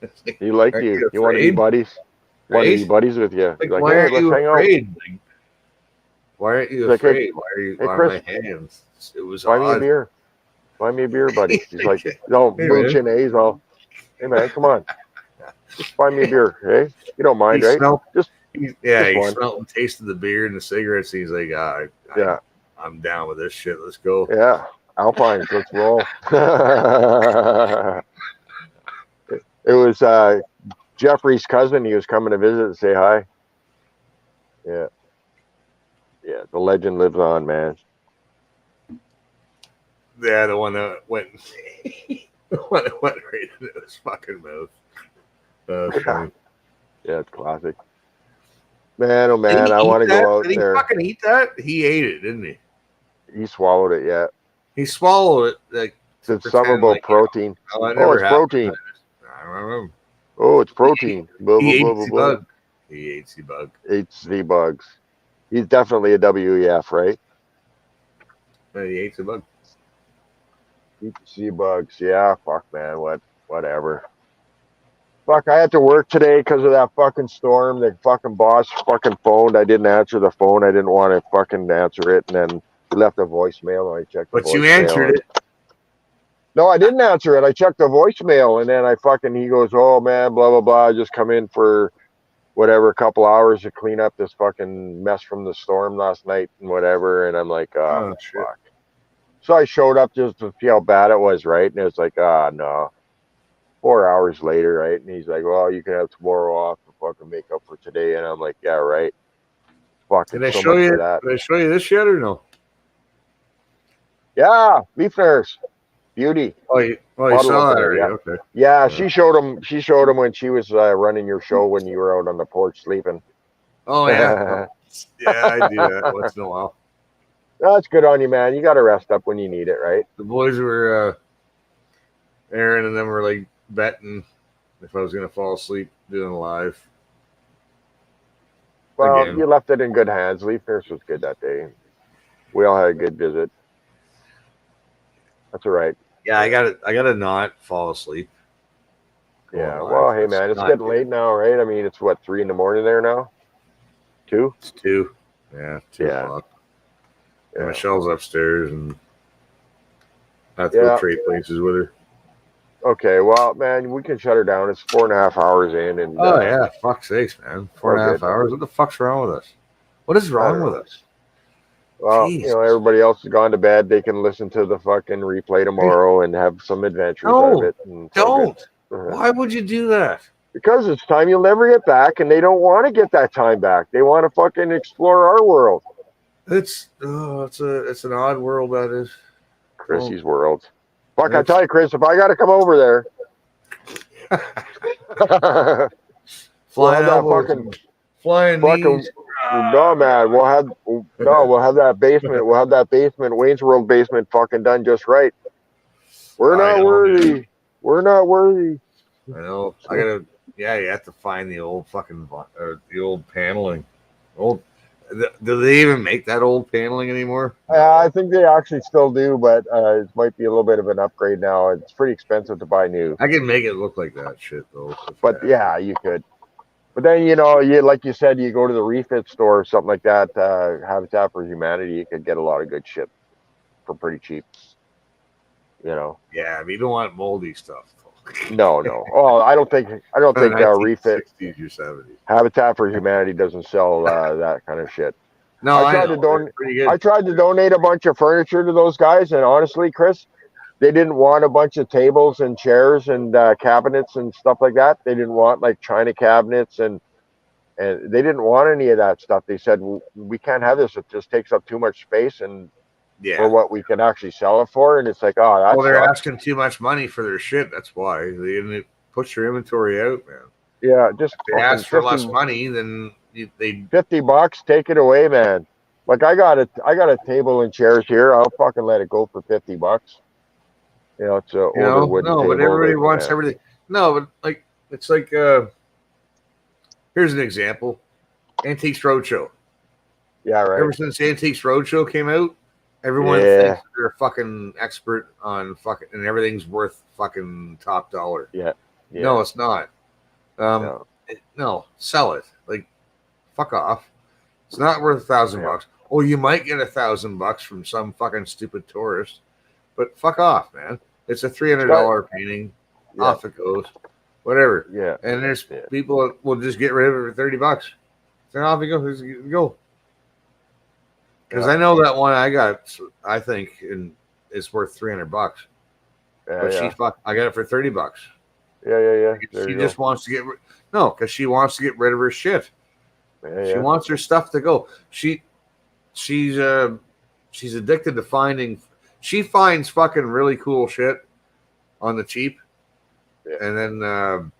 Like, he liked you. You want to be buddies? Right? Want to be buddies with you? Like, like, why hey, aren't let's you hang afraid? out. Like, why aren't you He's afraid? Like, hey, why are you hey, on Chris, my hands? It was buy me a odd. beer. Buy me a beer, buddy. He's like, no, Hey, mooching, man. A's all. Hey man, come on. Just buy me a beer, hey? You don't mind, He right? smelled, just he one. smelled and tasted the beer and the cigarettes. He's like, I'm down with this shit. Let's go. Yeah, Alpines, let's roll. It was Jeffrey's cousin. He was coming to visit and say hi. Yeah. Yeah, the legend lives on, man. Yeah, the one that went, the one that went right into his fucking mouth. Yeah, it's classic. Man, oh man, I want to go out there. Did he fucking eat that? He ate it, didn't he? He swallowed it, yeah. He swallowed it. Like, it's something about like, protein. Oh, it's protein. I don't know. Oh, it's protein. Blah, he blah, ate blah, the blah. bug. He ate the bug. Eats the bugs. He's definitely a WEF, right? Yeah, he ate the bug. Eats the bugs. Yeah, fuck, man. Whatever. Fuck, I had to work today because of that fucking storm. The fucking boss fucking phoned. I didn't answer the phone. I didn't want to fucking answer it. And then he left a voicemail and I checked the voicemail. But you answered it. No, I didn't answer it. I checked the voicemail and then he goes, oh man, blah, blah, blah. I just come in for whatever, a couple hours to clean up this fucking mess from the storm last night and whatever. And I'm like, oh fuck. So I showed up just to see how bad it was, right? And it's like, no. 4 hours later, right? And he's like, well, you can have tomorrow off to fucking make up for today. And I'm like, yeah, right. Fucking Did I so show much you? for that. Did I show you this yet or no? Yeah, leaf nurse. Beauty. Oh, you saw that already? Yeah. Okay. Yeah, she showed him. She showed him when she was running your show when you were out on the porch sleeping. Oh yeah, yeah, I do that once in a while. That's good on you, man. You got to rest up when you need it, right? The boys were, Aaron and them were like betting if I was gonna fall asleep doing live. Well, Again. you left it in good hands. Leaf nurse was good that day. We all had a good visit. That's all right. Yeah, I gotta not fall asleep. Yeah. Well, hey man, it's getting late now, right? I mean, it's what, 3 a.m. there now? 2? It's 2. Yeah, 2 o'clock. Yeah. Michelle's upstairs, and I have to go trade places with her. Okay, well, man, we can shut her down. It's 4.5 hours in, and yeah, fuck's sakes, man, 4.5 hours. What the fuck's wrong with us? What is wrong with us? Well, Jeez. Everybody else has gone to bed. They can listen to the fucking replay tomorrow and have some adventures out of it. Don't. Why would you do that? Because it's time you'll never get back, and they don't want to get that time back. They want to fucking explore our world. It's an odd world, that is. Chrissy's world. Fuck, I tell you, Chris, if I got to come over there, flying knees. No, man, we'll have that basement. We'll have that basement, Wayne's World basement, fucking done just right. We're not worthy. Man. We're not worthy. I know. I gotta. Yeah, you have to find the old fucking the old paneling. Do they even make that old paneling anymore? I think they actually still do, but it might be a little bit of an upgrade now. It's pretty expensive to buy new. I can make it look like that shit though. But yeah, you could. But then you like you said, you go to the refit store or something like that. Habitat for Humanity, you could get a lot of good shit for pretty cheap. Yeah, but you don't want moldy stuff. No. Oh, I don't think refit 60s or 70s. Habitat for Humanity doesn't sell that kind of shit. No, I tried to donate a bunch of furniture to those guys, and honestly, Chris, they didn't want a bunch of tables and chairs and cabinets and stuff like that. They didn't want like china cabinets and and they didn't want any of that stuff. They said, we can't have this. It just takes up too much space and for what we can actually sell it for. And it's like, oh, that well, they're sucks. asking too much money for their shit. That's why they didn't push their inventory out, man. Yeah, just if they ask for less money, then they $50, take it away, man. Like I got a table and chairs here. I'll fucking let it go for $50. You know, it's an older wooden table. but everybody wants everything. No, but like it's like here's an example: Antiques Roadshow. Yeah, right. Ever since Antiques Roadshow came out, everyone thinks they're a fucking expert on fucking and everything's worth fucking top dollar. Yeah. No, it's not. No, sell it. Like, fuck off. It's not worth $1,000. Oh, you might get $1,000 from some fucking stupid tourist, but fuck off, man. It's a $300 painting. Yeah. Off it goes. Whatever. Yeah. And there's people that will just get rid of it for $30. Then off you go. Go. Because I know that one I got, I think, is worth $300. But I got it for $30. Yeah. She just wants to get because she wants to get rid of her shit. She wants her stuff to go. She's addicted to finding. She finds fucking really cool shit on the cheap, and then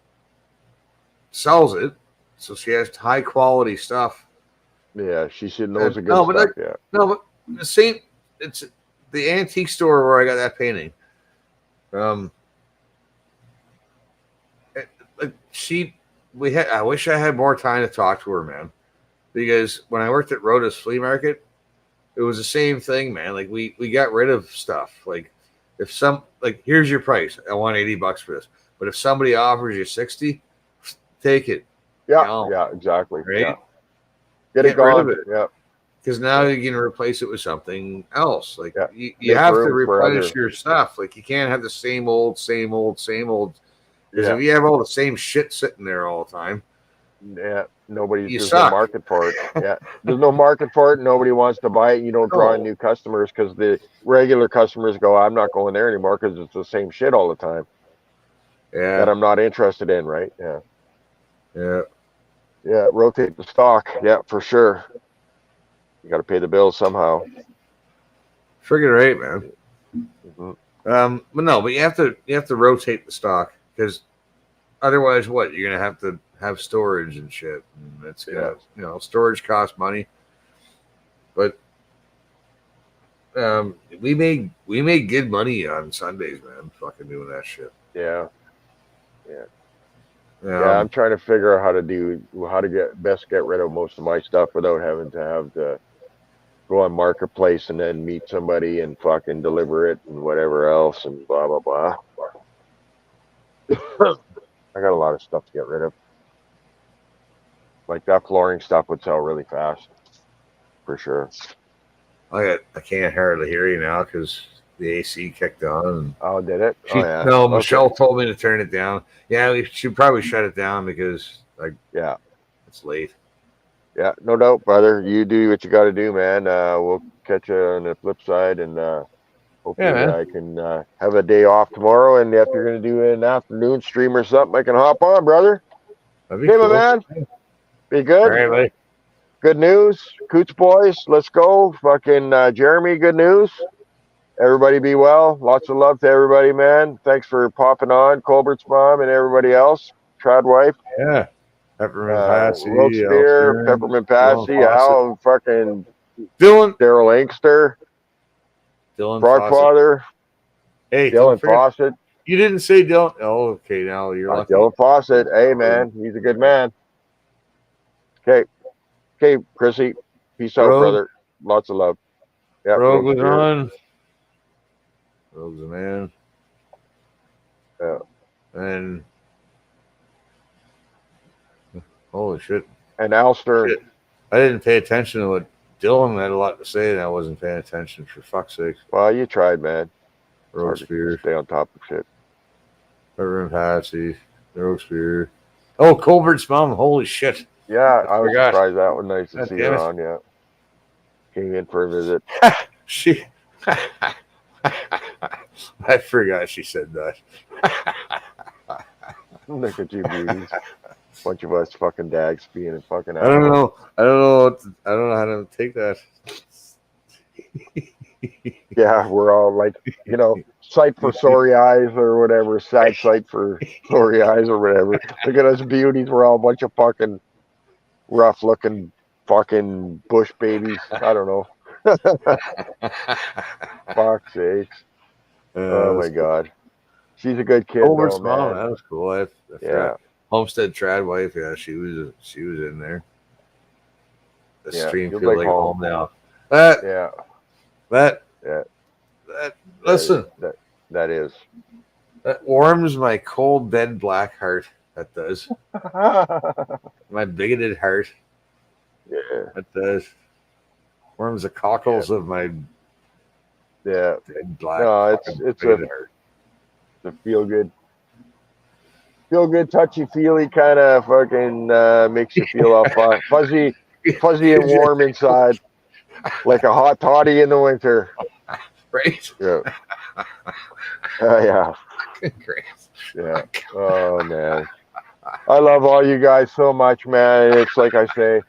sells it. So she has high quality stuff. Yeah, she knows a good stuff. No, but the same. It's the antique store where I got that painting. I wish I had more time to talk to her, man. Because when I worked at Rhoda's flea market, it was the same thing, man. Like we got rid of stuff. Like here's your price. I want $80 for this. But if somebody offers you 60, take it. Yeah, yeah, exactly. Right? Yeah. Get it gone. Rid of it. Yeah. Because now you can replace it with something else. Like you have to replenish your stuff. Like you can't have the same old. Because if you have all the same shit sitting there all the time, there's no market for it. Yeah, there's no market for it. Nobody wants to buy it. You don't draw in new customers because the regular customers go, I'm not going there anymore because it's the same shit all the time. Yeah, that I'm not interested in. Right? Yeah. Rotate the stock. Yeah, for sure. You got to pay the bills somehow. Figure it right, man. But you have to rotate the stock because otherwise, what you're gonna have to have storage and shit. And that's storage costs money. But we made good money on Sundays, man. Fucking doing that shit. Yeah. I'm trying to figure out how to get rid of most of my stuff without having to have to go on Marketplace and then meet somebody and fucking deliver it and whatever else and blah blah blah. I got a lot of stuff to get rid of. Like that flooring stuff would sell really fast, for sure. I can't hardly hear you now because the AC kicked on. Oh, did it? No, Michelle told me to turn it down. Yeah, we should probably shut it down because it's late. Yeah, no doubt, brother. You do what you got to do, man. We'll catch you on the flip side, and hopefully I can have a day off tomorrow. And if you're going to do an afternoon stream or something, I can hop on, brother. That'd be cool. My man. Be good. All right, buddy. Good news. Coots boys, let's go. Fucking Jeremy, good news. Everybody be well. Lots of love to everybody, man. Thanks for popping on. Colbert's mom and everybody else. Trad wife. Yeah. Peppermint Passy. Roast beer. Peppermint Passy. Al. Fucking Dylan. Daryl Inkster. Dylan Frogfather. Hey, Dylan Fawcett. You didn't say Dylan. Oh, okay. Now you're lucky. Dylan Fawcett. Hey, man. He's a good man. Okay, Chrissy. Peace out, brother. Lots of love. Yeah, Rogue was on. Rogue's a man. Yeah. And holy shit. And Alster. Shit. I didn't pay attention to what Dylan had a lot to say, and I wasn't paying attention, for fuck's sake. Well, you tried, man. Rogue Spear. Stay on top of shit. Peppermint Passy. Rogue Spear. Oh, Colbert's mom. Holy shit. Yeah, I was surprised that was nice to see her on. Yeah, came in for a visit. I forgot she said that. Look at you, beauties. Bunch of us fucking dags being a fucking I don't asshole. know. I don't know. I don't know how to take that. Yeah, we're all like, sight for sorry eyes or whatever, sad sight for sorry eyes or whatever. Look at us beauties. We're all a bunch of fucking rough looking fucking bush babies. I don't know. Fuck's sakes. Oh my God. She's a good kid Over though, small. man. That was cool. I Yeah. forgot. Homestead trad wife. Yeah, she was in there. The Yeah. stream Feels feels like like home. home now. That Yeah. that listen. That is. That warms my cold dead black heart. That does. My bigoted heart. Yeah. That does. Warms the cockles of my Yeah. dead black. No, fucking it's bigoted heart. a feel good, touchy feely kind of fucking makes you feel all fuzzy and warm inside, like a hot toddy in the winter. Right? Yeah. Yeah. Great. Yeah. Oh man, I love all you guys so much, man. It's like I say,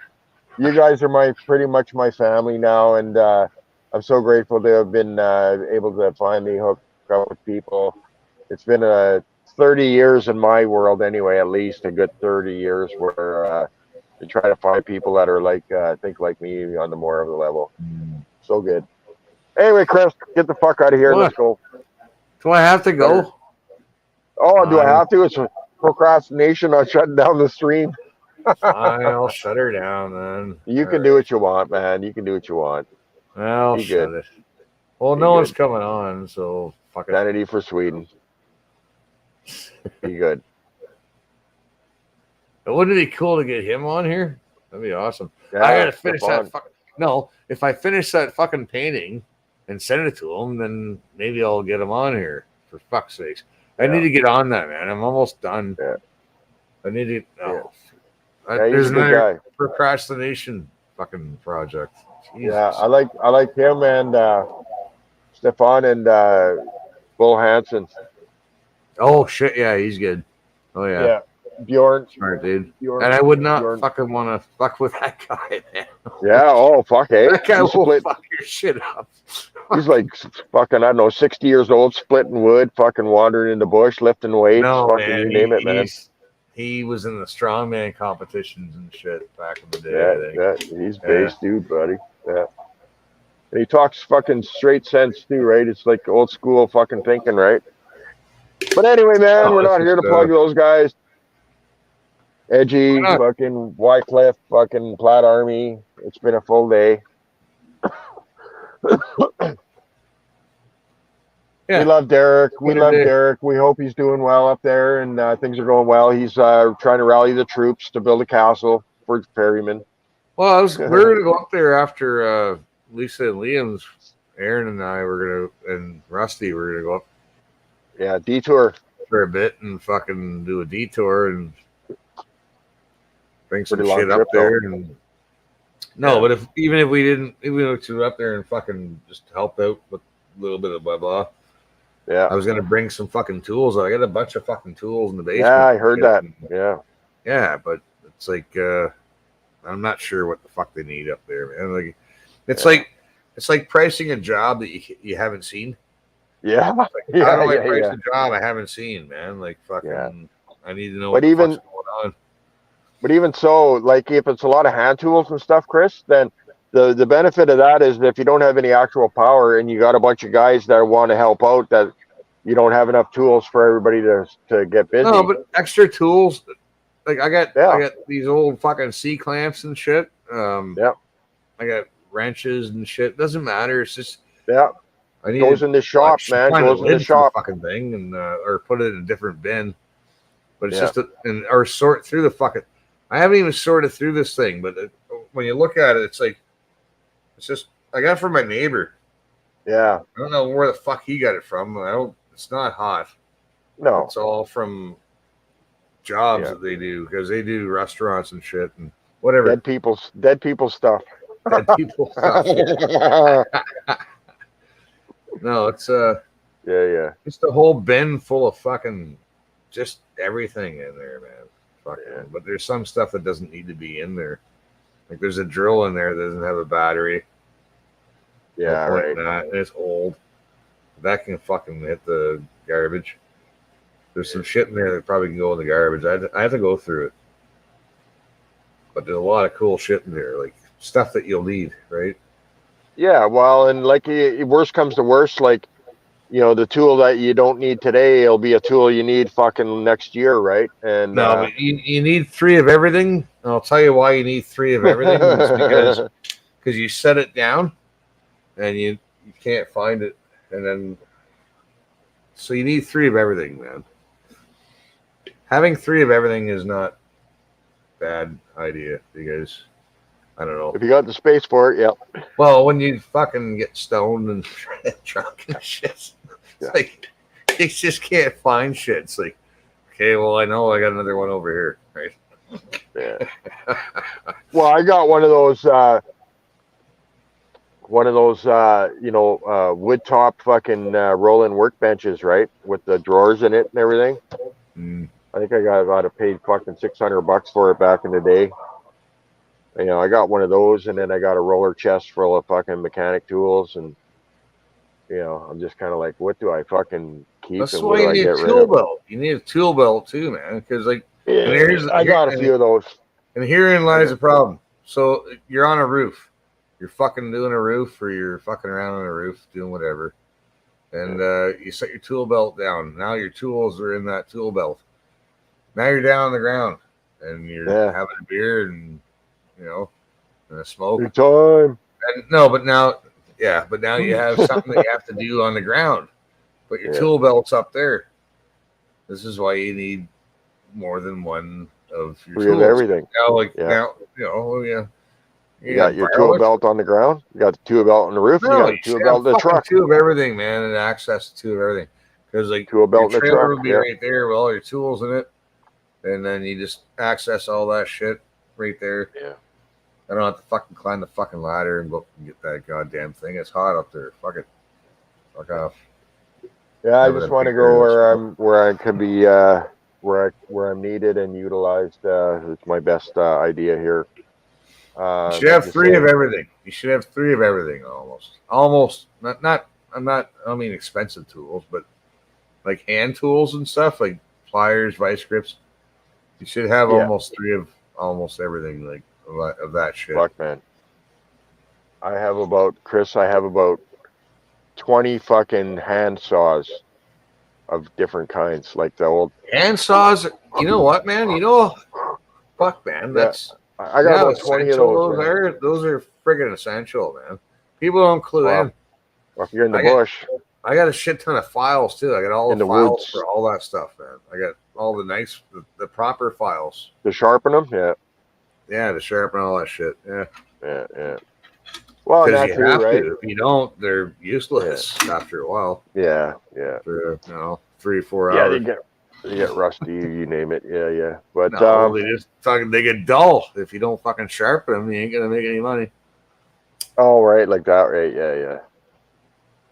you guys are pretty much my family now, and I'm so grateful to have been able to finally hook up with people. It's been 30 years in my world anyway, at least a good 30 years where you try to find people that are think like me on the more of the level. So good. Anyway, Chris, get the fuck out of here. What? Let's go. Do I have to go? Oh, do I have to? It's a procrastination on shutting down the stream. Fine, I'll shut her down then. You can do what you want, man. You can do what you want. I'll Be shut good. it. Well, Be no one's good. coming on, so fuck it. Sanity for Sweden. Be good. Wouldn't it be cool to get him on here? That'd be awesome. Yeah, I gotta finish fun. that. No, if I finish that fucking painting and send it to him, then maybe I'll get him on here. For fuck's sakes, I need to get on that, man. I'm almost done. Yeah. I need to. Oh, Yeah, he's there's a good another guy. procrastination fucking project. Jesus. Yeah, I like him and Stefan and Bull Hansen. Oh shit! Yeah, he's good. Oh yeah. Yeah, Bjorn. Smart dude. Bjorn, And I would not Bjorn. fucking want to fuck with that guy, man. Yeah. Oh fuck, hey. That guy He's will split. fuck your shit up. He's like fucking, I don't know, 60 years old, splitting wood, fucking wandering in the bush, lifting weights, No, fucking man. you name it, man. He was in the strongman competitions and shit back in the day. I think. He's base dude, buddy. Yeah. And he talks fucking straight sense too, right? It's like old school fucking thinking, right? But anyway, man, we're not here to plug those guys. Edgy, fucking Wycliffe, fucking Plaid Army. It's been a full day. Yeah. We love Derek. We Good love day. Derek. We hope he's doing well up there and things are going well. He's trying to rally the troops to build a castle for ferrymen. Well, we're gonna go up there after Lisa and Liam's. Aaron and I were gonna, and Rusty were gonna go up. Yeah, detour for a bit and fucking do a detour and bring some Pretty long shit up trip, there. though. And no, but if we didn't, if we went up there and fucking just help out with a little bit of blah blah. Yeah, I was gonna bring some fucking tools. I got a bunch of fucking tools in the basement. Yeah, I heard that. Yeah. Yeah, but it's like I'm not sure what the fuck they need up there, man. Like it's like pricing a job that you haven't seen. Yeah. Like, how do I price a job I haven't seen, man? Like fucking I need to know what the fuck's going on. But even so, like if it's a lot of hand tools and stuff, Chris, then the benefit of that is that if you don't have any actual power and you got a bunch of guys that want to help out, that you don't have enough tools for everybody to get busy. No, but extra tools. Like I got these old fucking C clamps and shit. I got wrenches and shit. Doesn't matter. It's just I need goes in the shop, man. Goes in the shop. Fucking thing, and or put it in a different bin. But it's Yeah. just or sort through the fucking. I haven't even sorted through this thing, but when you look at it, it's like it's just I got it from my neighbor. Yeah. I don't know where the fuck he got it from. I don't. It's not hot. No. It's all from jobs that they do because they do restaurants and shit and whatever. Dead people stuff. Dead people stuff. No, it's yeah. Just a whole bin full of fucking just everything in there, man. fucking. But there's some stuff that doesn't need to be in there. Like there's a drill in there that doesn't have a battery. Yeah, No point right. in that. And it's old. That can fucking hit the garbage. There's some shit in there that probably can go in the garbage. I have to go through it. But there's a lot of cool shit in there, like stuff that you'll need, right? Yeah, well, and like worst comes to worst, like the tool that you don't need today, it'll be a tool you need fucking next year, right? And No, but you need 3 of everything. And I'll tell you why you need 3 of everything. It's because you set it down and you can't find it, and then so you need 3 of everything, man. Having 3 of everything is not bad idea, you guys. I don't know. if you got the space for it, yeah. Well, when you fucking get stoned and drunk and shit, it's like you just can't find shit. It's like, okay, well, I know I got another one over here, right? Yeah. Well, I got one of those wood top fucking rolling workbenches, right, with the drawers in it and everything. I think I got paid fucking $600 for it back in the day. I got one of those, and then I got a roller chest full of fucking mechanic tools, and I'm just kind of like, what do I fucking keep? That's and why what do you I need get a rid tool of? belt. You need a tool belt too, man, because like, I got a few of those. And herein lies the problem. So you're on a roof, you're fucking doing a roof, or you're fucking around on a roof doing whatever, and you set your tool belt down. Now your tools are in that tool belt. Now you're down on the ground, and you're having a beer and and a smoke. Good time. And but now you have something that you have to do on the ground, but your tool belt's up there. This is why you need more than one of your We tools. have everything. Now, You got your tool belt on the ground. You got the tool belt on the roof. No, you got the tool belt in the truck. Two of everything, man, and access to two of everything. Because like tool belt your in the trailer truck will be right there with all your tools in it, and then you just access all that shit right there. Yeah. I don't have to fucking climb the fucking ladder and go and get that goddamn thing. It's hot up there. Fuck it. Fuck off. Yeah, I just want to go where I can be where I'm needed and utilized. It's my best idea here. You should have 3 of everything. You should have 3 of everything almost. Not. I don't mean expensive tools, but like hand tools and stuff, like pliers, vice grips. You should have almost 3 of almost everything, like of that shit. Fuck, man. I have about 20 fucking hand saws of different kinds, like the old hand saws. You know what, man? Fuck, man. That's I got about 20 of those. Those are friggin' essential, man. People don't clue in. Well, if you're in the bush. I got a shit ton of files too. I got all the files woods. For all that stuff, man. I got all the the proper files. To sharpen them, yeah. Yeah, to sharpen all that shit. Yeah. Yeah. Well, because you have right? to. If you don't, they're useless after a while. Yeah. For 3 or 4 hours. Yeah, they get rusty. You name it. Yeah. But they get dull. If you don't fucking sharpen them, you ain't gonna make any money. Oh, right, like that, right? Yeah.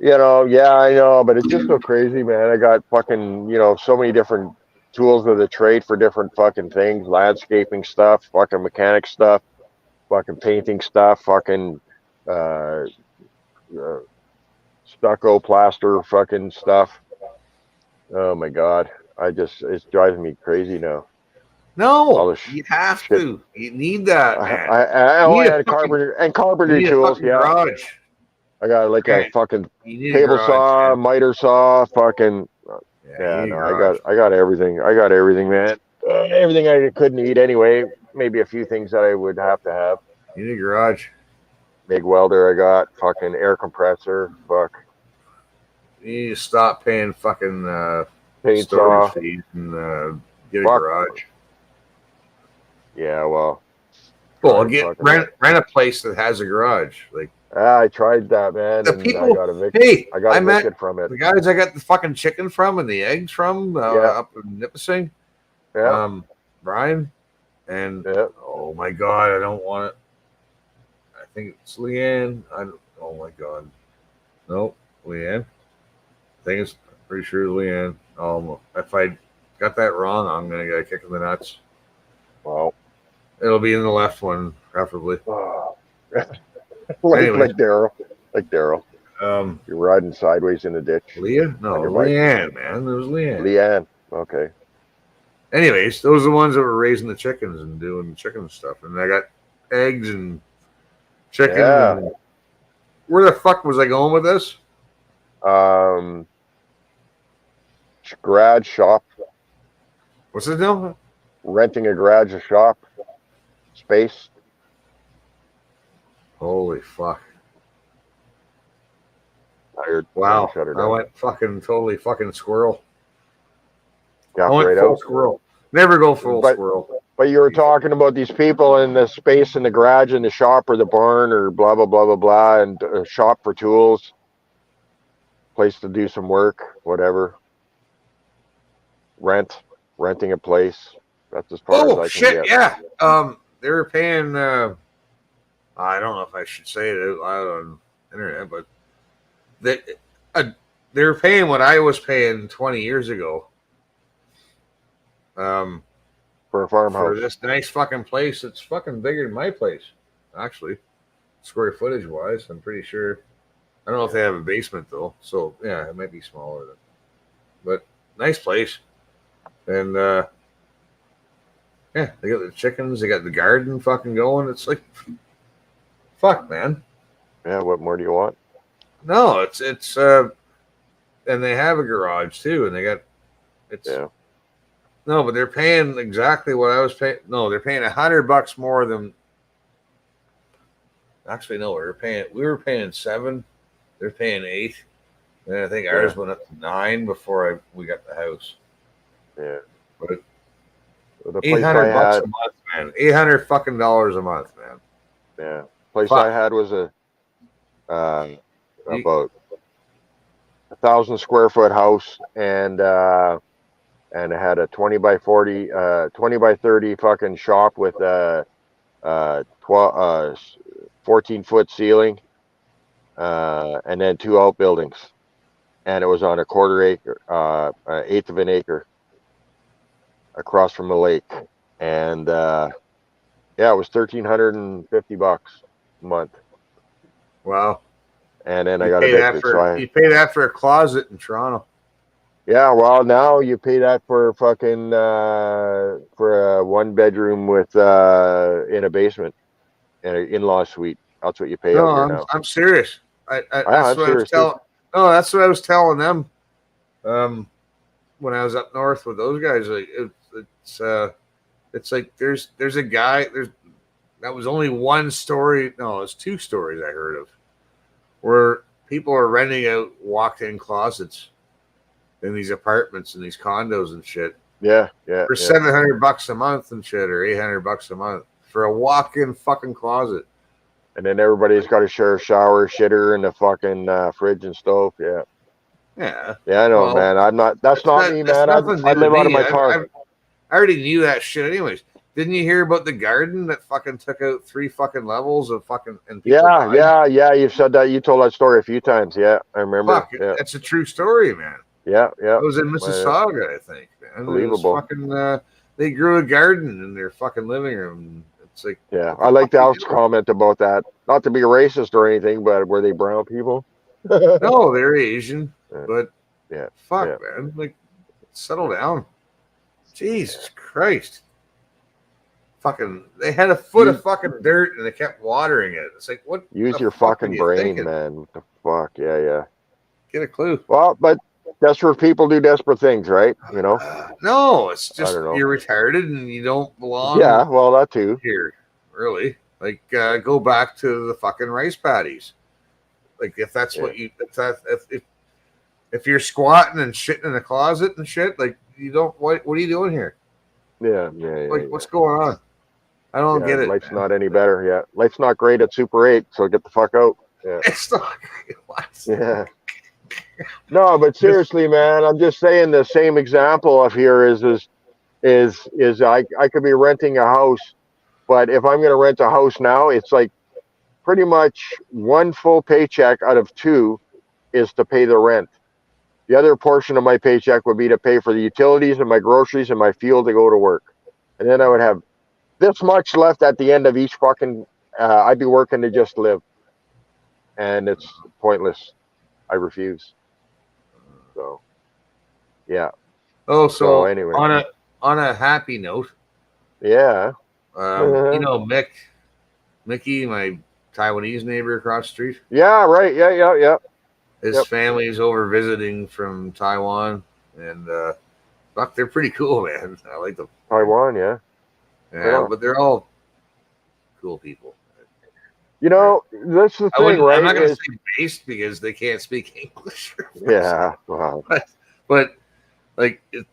I know, but it's just so crazy, man. I got fucking, so many different tools of the trade for different fucking things, landscaping stuff, fucking mechanic stuff, fucking painting stuff, fucking stucco, plaster, fucking stuff. Oh my God. It's driving me crazy now. No, you have to. You need that, man. I had carpentry tools. Yeah. Garage. I got like a fucking table saw, miter saw, fucking. I got everything. I got everything, man. Everything I could need anyway. Maybe a few things that I would have to have. You need a garage. MIG welder. I got fucking air compressor. Fuck. You need to stop paying fucking paint storage fees and get a garage. Yeah, well, rent a place that has a garage. Like I tried that, man. The people, I got evicted from it. The guys I got the fucking chicken from and the eggs from up in Nipissing. Yeah. Brian, and oh my God, I don't want it. I think it's Leanne. Oh my God, no, Leanne. I think it's pretty sure Leanne. If I got that wrong, I'm gonna get a kick in the nuts. Well, it'll be in the left one, preferably. like Anyways. like Daryl. You're riding sideways in the ditch. Leah? No, on your bike. Leanne, man. It was Leanne. Leanne. Okay. Anyways, those are the ones that were raising the chickens and doing chicken stuff. And I got eggs and chicken. Yeah. And where the fuck was I going with this? Garage shop. What's it now? Renting a garage, a shop, space. Holy fuck. Tired. Wow. Shut her I down. went fucking squirrel. Got I went right full out. squirrel. Never go full squirrel. But you were talking about these people in the space in the garage, in the shop, or the barn, or blah blah blah blah blah, and a shop for tools, place to do some work, whatever. Renting a place. That's as far as I can Shit, get. yeah. They were paying. I don't know if I should say it out loud on the internet, but they were paying what I was paying 20 years ago. For a farmhouse. For this nice fucking place. It's fucking bigger than my place, actually, square footage wise. I'm pretty sure. I don't know if they have a basement though, so yeah, it might be smaller. But nice place, and yeah, they got the chickens. They got the garden fucking going. It's like, fuck, man. Yeah. What more do you want? No, it's and they have a garage too, and they got Yeah. No, but they're paying exactly what I was paying. No, they're paying $100 more than. Actually, no, we were paying 7. They're paying 8, and I think ours went up to 9 before we got the house. Yeah, but the place I $800 had a month, man. $800 fucking dollars a month, man. Yeah, place I had was about 1,000 square foot house, and it had a 20 by 40, 20 by 30 fucking shop with 14-foot ceiling, and then 2 outbuildings, and it was on a quarter acre, eighth of an acre, across from a lake, and yeah, it was $1,350 a month. Wow. And then I got evicted. You pay that for a closet in Toronto. Yeah, well, now you pay that for fucking for a 1-bedroom with in a basement, in an in-law suite. That's what you pay out here now. I'm serious. That's I'm what serious. that's what I was telling them. When I was up north with those guys, like it's like there's a guy that was only one story. No, it's 2 stories I heard of, where people are renting out walk-in closets in these apartments and these condos and shit. Yeah. For $700 a month and shit, or $800 a month for a walk-in fucking closet. And then everybody's got to share a shower, shitter, and the fucking fridge and stove. Yeah. Yeah. Yeah, I know, man. I'm not. That's not me, man. I live out of my car. I already knew that shit, anyways. Didn't you hear about the garden that fucking took out 3 fucking levels of fucking? And Yeah. You've said that. You told that story a few times. Yeah, I remember. Fuck, that's a true story, man. Yeah. It was in Mississauga, I think. Man. Unbelievable. Fucking, they grew a garden in their fucking living room. It's like, yeah, I like Al's comment about that. Not to be racist or anything, but were they brown people? No, they're Asian, but yeah, fuck, man, like, settle down. Jesus Christ. Fucking, they had a foot of fucking dirt and they kept watering it. It's like, what? Use your fucking brain, man. What the fuck? Yeah. Get a clue. Well, but desperate people do desperate things, right? You know? No, it's just you're retarded and you don't belong. Yeah, well, that too. Here, really. Like, go back to the fucking rice paddies. Like, if that's what you, if you're squatting and shitting in a closet and shit, like, you don't, what are you doing here? Yeah. Like, what's going on? I don't get it. Life's not any better. Yeah, life's not great at Super 8, so get the fuck out. Yeah. It's not great. What? Yeah. No, but seriously, man, I'm just saying the same example of here is I could be renting a house, but if I'm going to rent a house now, it's like pretty much 1 full paycheck out of 2 is to pay the rent. The other portion of my paycheck would be to pay for the utilities and my groceries and my fuel to go to work. And then I would have this much left at the end of each fucking. I'd be working to just live, and it's pointless. I refuse. So, yeah. Oh, So so anyway, on a happy note, yeah. you know Mickey, my Taiwanese neighbor across the street. Yeah, right. Yeah. His Yep. family's over visiting from Taiwan, and fuck, they're pretty cool, man. I like them. Taiwan, yeah. Yeah, but they're all cool people. You know, that's the thing, right? I'm not going to say based because they can't speak English. Yeah, wow. But like, you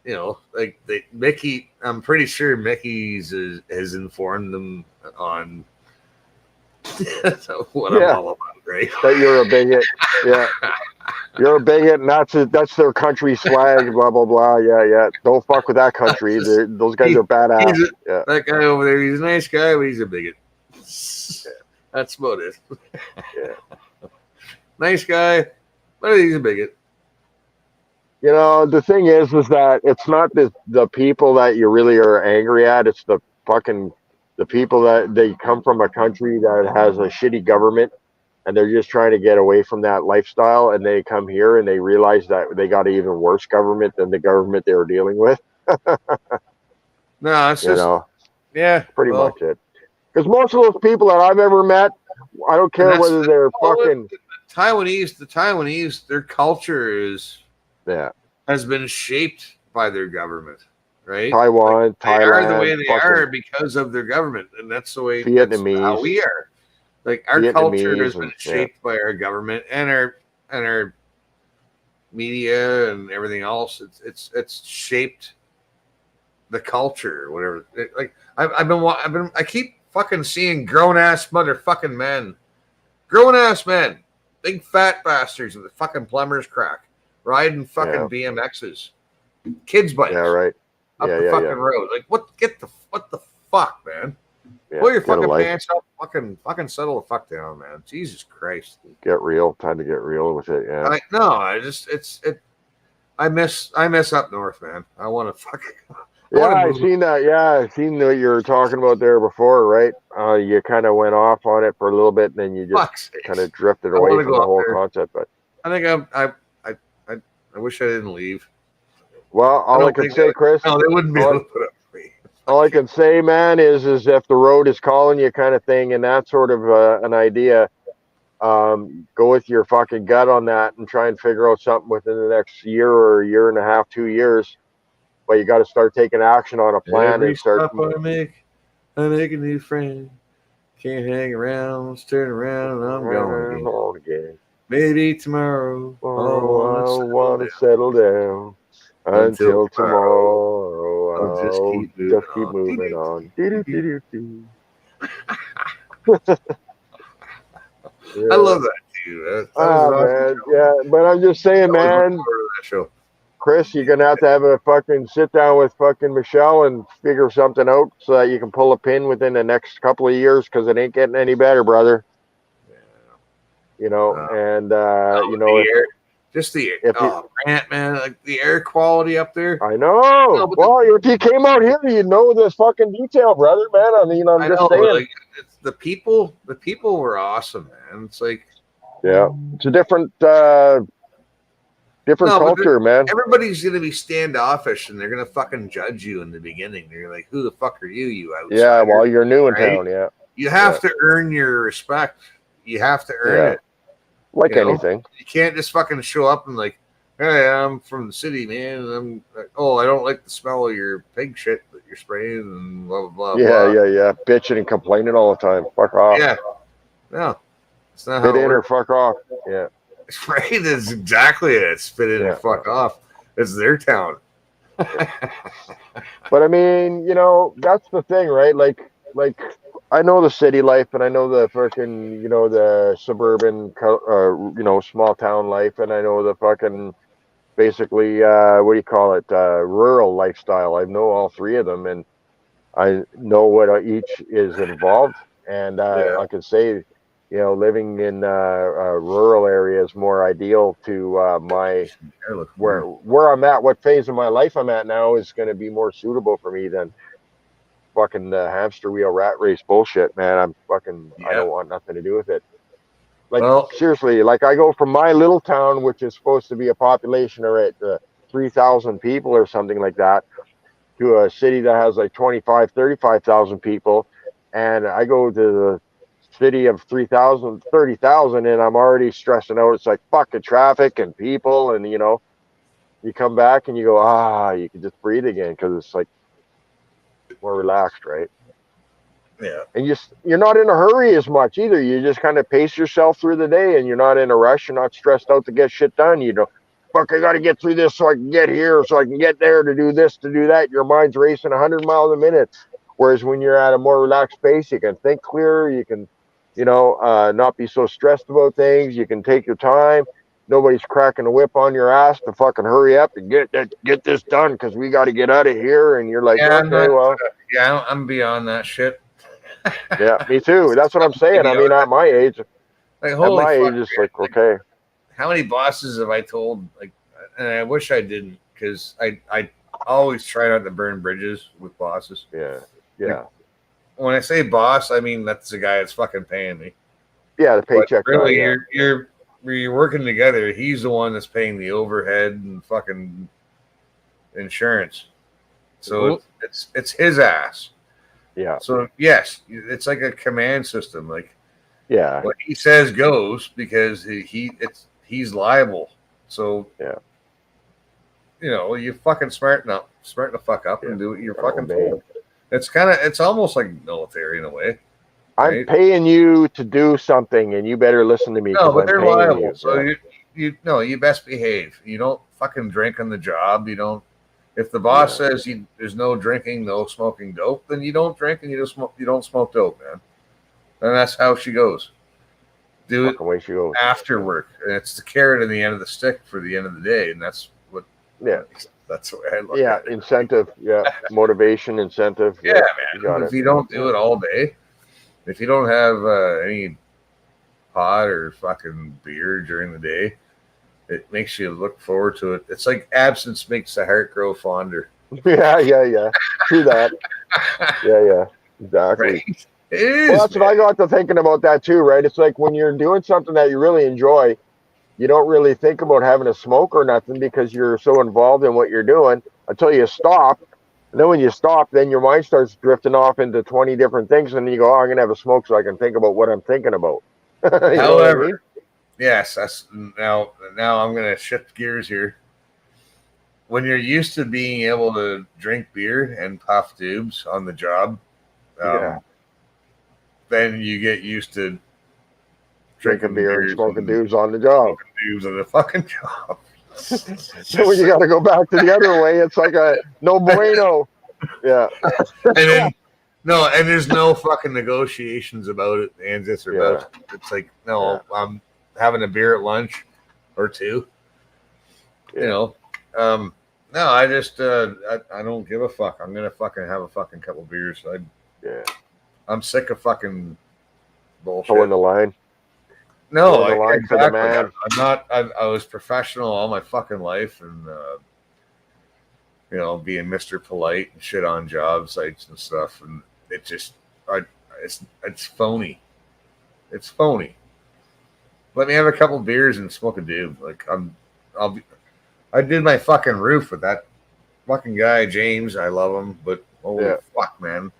know, like Mickey, I'm pretty sure Mickey's has informed them on what I'm all about, right? That you're a bigot. Yeah. You're a bigot, and that's their country's flag, blah, blah, blah. Yeah. Don't fuck with that country. Those guys are badass. Yeah. That guy over there, he's a nice guy, but he's a bigot. That's about it. Yeah. Nice guy, but he's a bigot. You know, the thing is that it's not the people that you really are angry at. It's the people that they come from a country that has a shitty government, and they're just trying to get away from that lifestyle, and they come here and they realize that they got an even worse government than the government they were dealing with. No, it's just yeah, pretty much it. Because most of those people that I've ever met, I don't care whether they're fucking the Taiwanese, their culture has been shaped by their government, right? Taiwan, Thailand, they are the way they are because of their government, and that's the way Vietnamese, how we are. Like our culture has been shaped by our government and our media and everything else. It's shaped the culture, or whatever. I keep fucking seeing grown ass motherfucking men, big fat bastards with a fucking plumber's crack, riding fucking BMXs, kids bikes, up the fucking road. Like what the fuck, man? Yeah, pull your fucking pants up, fucking settle the fuck down, man. Jesus Christ. Get real. Time to get real with it. Yeah. I miss up north, man. I want to fucking. I've seen that. Yeah, I've seen what you were talking about there before, right? You kind of went off on it for a little bit, and then you just kind of drifted away from the whole concept. But I think I wish I didn't leave. Well, all I can say, Chris, no, they wouldn't be able to put up with me. All I can say, man, is if the road is calling you, kind of thing, and that sort of an idea, go with your fucking gut on that and try and figure out something within the next year or a year and a half, 2 years. But you got to start taking action on a plan Every and start. stop I make a new friend. Can't hang around. Let's turn around and I'm going again. Maybe tomorrow. I want to settle down. Until tomorrow, I'll just keep moving on. I love that too. Man. Yeah, but I'm just saying, man. Chris, you're gonna have to have a fucking sit down with fucking Michelle and figure something out so that you can pull a pin within the next couple of years, because it ain't getting any better, brother. You know, and you know, Grant, man, like the air quality up there. I know. Well, if you came out here, you know this fucking detail, brother, man. I mean, I'm just saying. Like, the people were awesome, man. It's like, it's a different culture, man. Everybody's gonna be standoffish, and they're gonna fucking judge you in the beginning. They're like, "Who the fuck are you outsider?" Yeah, while you're new in town, you have to earn your respect. You have to earn it. Like anything. You can't just fucking show up and like, "Hey, I'm from the city, man. And I'm like, I don't like the smell of your pig shit that you're spraying and blah blah blah." Yeah. Bitching and complaining all the time. Fuck off. Yeah. No. It's not how it in or fuck off. Yeah. Right, that's exactly it. It's spit in and fuck off. It's their town. But I mean, you know, that's the thing, right? Like I know the city life, and I know the fucking, you know, the suburban, you know, small town life, and I know the fucking, basically, what do you call it, rural lifestyle. I know all three of them, and I know what each is involved, and I can say, you know, living in a rural area is more ideal to my where I'm at. What phase of my life I'm at now is going to be more suitable for me than fucking hamster wheel rat race bullshit, man. I Yeah. don't want nothing to do with it. Like, Well, seriously, like I go from my little town, which is supposed to be a population of 3,000 people or something like that, to a city that has like 35,000 people. And I go to the city of 30,000, and I'm already stressing out. It's like fucking traffic and people. And, you come back and you go, you can just breathe again because it's like more relaxed, right? yeah. And you're not in a hurry as much either. You just kind of pace yourself through the day, and you're not in a rush. You're not stressed out to get shit done. Fuck, I got to get through this so I can get here, so I can get there to do this, to do that. Your mind's racing 100 miles a minute. Whereas when you're at a more relaxed pace, you can think clearer. You can, not be so stressed about things. You can take your time. Nobody's cracking a whip on your ass to fucking hurry up and get this done because we got to get out of here. And you're like, Yeah, okay, well, I'm beyond that shit. yeah, me too. That's what I'm saying. I mean, at my age, like, holy fuck, it's like, okay. How many bosses have I told? Like, and I wish I didn't, because I always try not to burn bridges with bosses. Yeah. Like, when I say boss, I mean that's the guy that's fucking paying me. Yeah, the paycheck. But really, guy, yeah. you're working together. He's the one that's paying the overhead and fucking insurance. So it's his ass. Yeah. So yes, it's like a command system. Like, yeah, what he says goes, because he's liable. So yeah, you fucking smarten the fuck up and do what you're fucking told. It's almost like military in a way. I'm paying you to do something, and you better listen to me. No, but I'm they're paying liable. you. So Yeah. you best behave. You don't fucking drink on the job. You don't. If the boss says there's no drinking, no smoking dope, then you don't drink and you don't smoke dope, man. And that's how she goes. Do it way she goes. After work, and it's the carrot in the end of the stick for the end of the day, and that's what. Yeah, that's the way I look at it. Incentive. Yeah, motivation, incentive. Yeah, man. If you don't do it all day, if you don't have any pot or fucking beer during the day, it makes you look forward to it. It's like absence makes the heart grow fonder. Yeah. True that. Yeah. Exactly. Right? It is. Well, that's what I got to thinking about that too, right? It's like when you're doing something that you really enjoy, you don't really think about having a smoke or nothing because you're so involved in what you're doing until you stop. And then when you stop, then your mind starts drifting off into 20 different things. And then you go, I'm going to have a smoke so I can think about what I'm thinking about. However, yes, that's now I'm going to shift gears here. When you're used to being able to drink beer and puff tubes on the job, then you get used to drinking beer and smoking dudes on the job. Smoking dudes on the fucking job. So when you got to go back to the other way, it's like a no bueno. Yeah. And then and there's no fucking negotiations about it. And this or about it. It's like, I'm having a beer at lunch or two. No, I just I don't give a fuck. I'm gonna fucking have a fucking couple beers. I'm sick of fucking bullshit. Towing the line. No, the line for the man. I'm not. I was professional all my fucking life, and being Mr. Polite and shit on job sites and stuff, and it just, it's phony. It's phony. Let me have a couple beers and smoke a doob. Like I did my fucking roof with that fucking guy James. I love him, but holy fuck, man,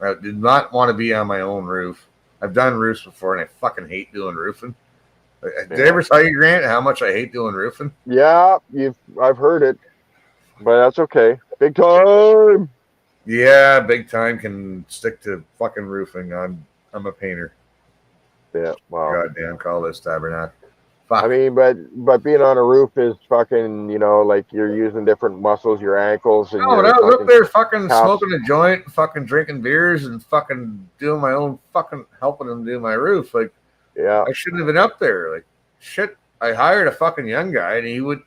I did not want to be on my own roof. I've done roofs before, and I fucking hate doing roofing. Did I ever tell you, Grant, how much I hate doing roofing? Yeah, I've heard it, but that's okay. Big time. Yeah, big time can stick to fucking roofing. I'm a painter. Yeah, wow. Goddamn, call this tabernacle. I mean, but being on a roof is fucking, like you're using different muscles, your ankles. And but I was up there fucking smoking a joint, fucking drinking beers, and fucking doing my own fucking helping them do my roof. Like, I shouldn't have been up there. Like, shit. I hired a fucking young guy, and he was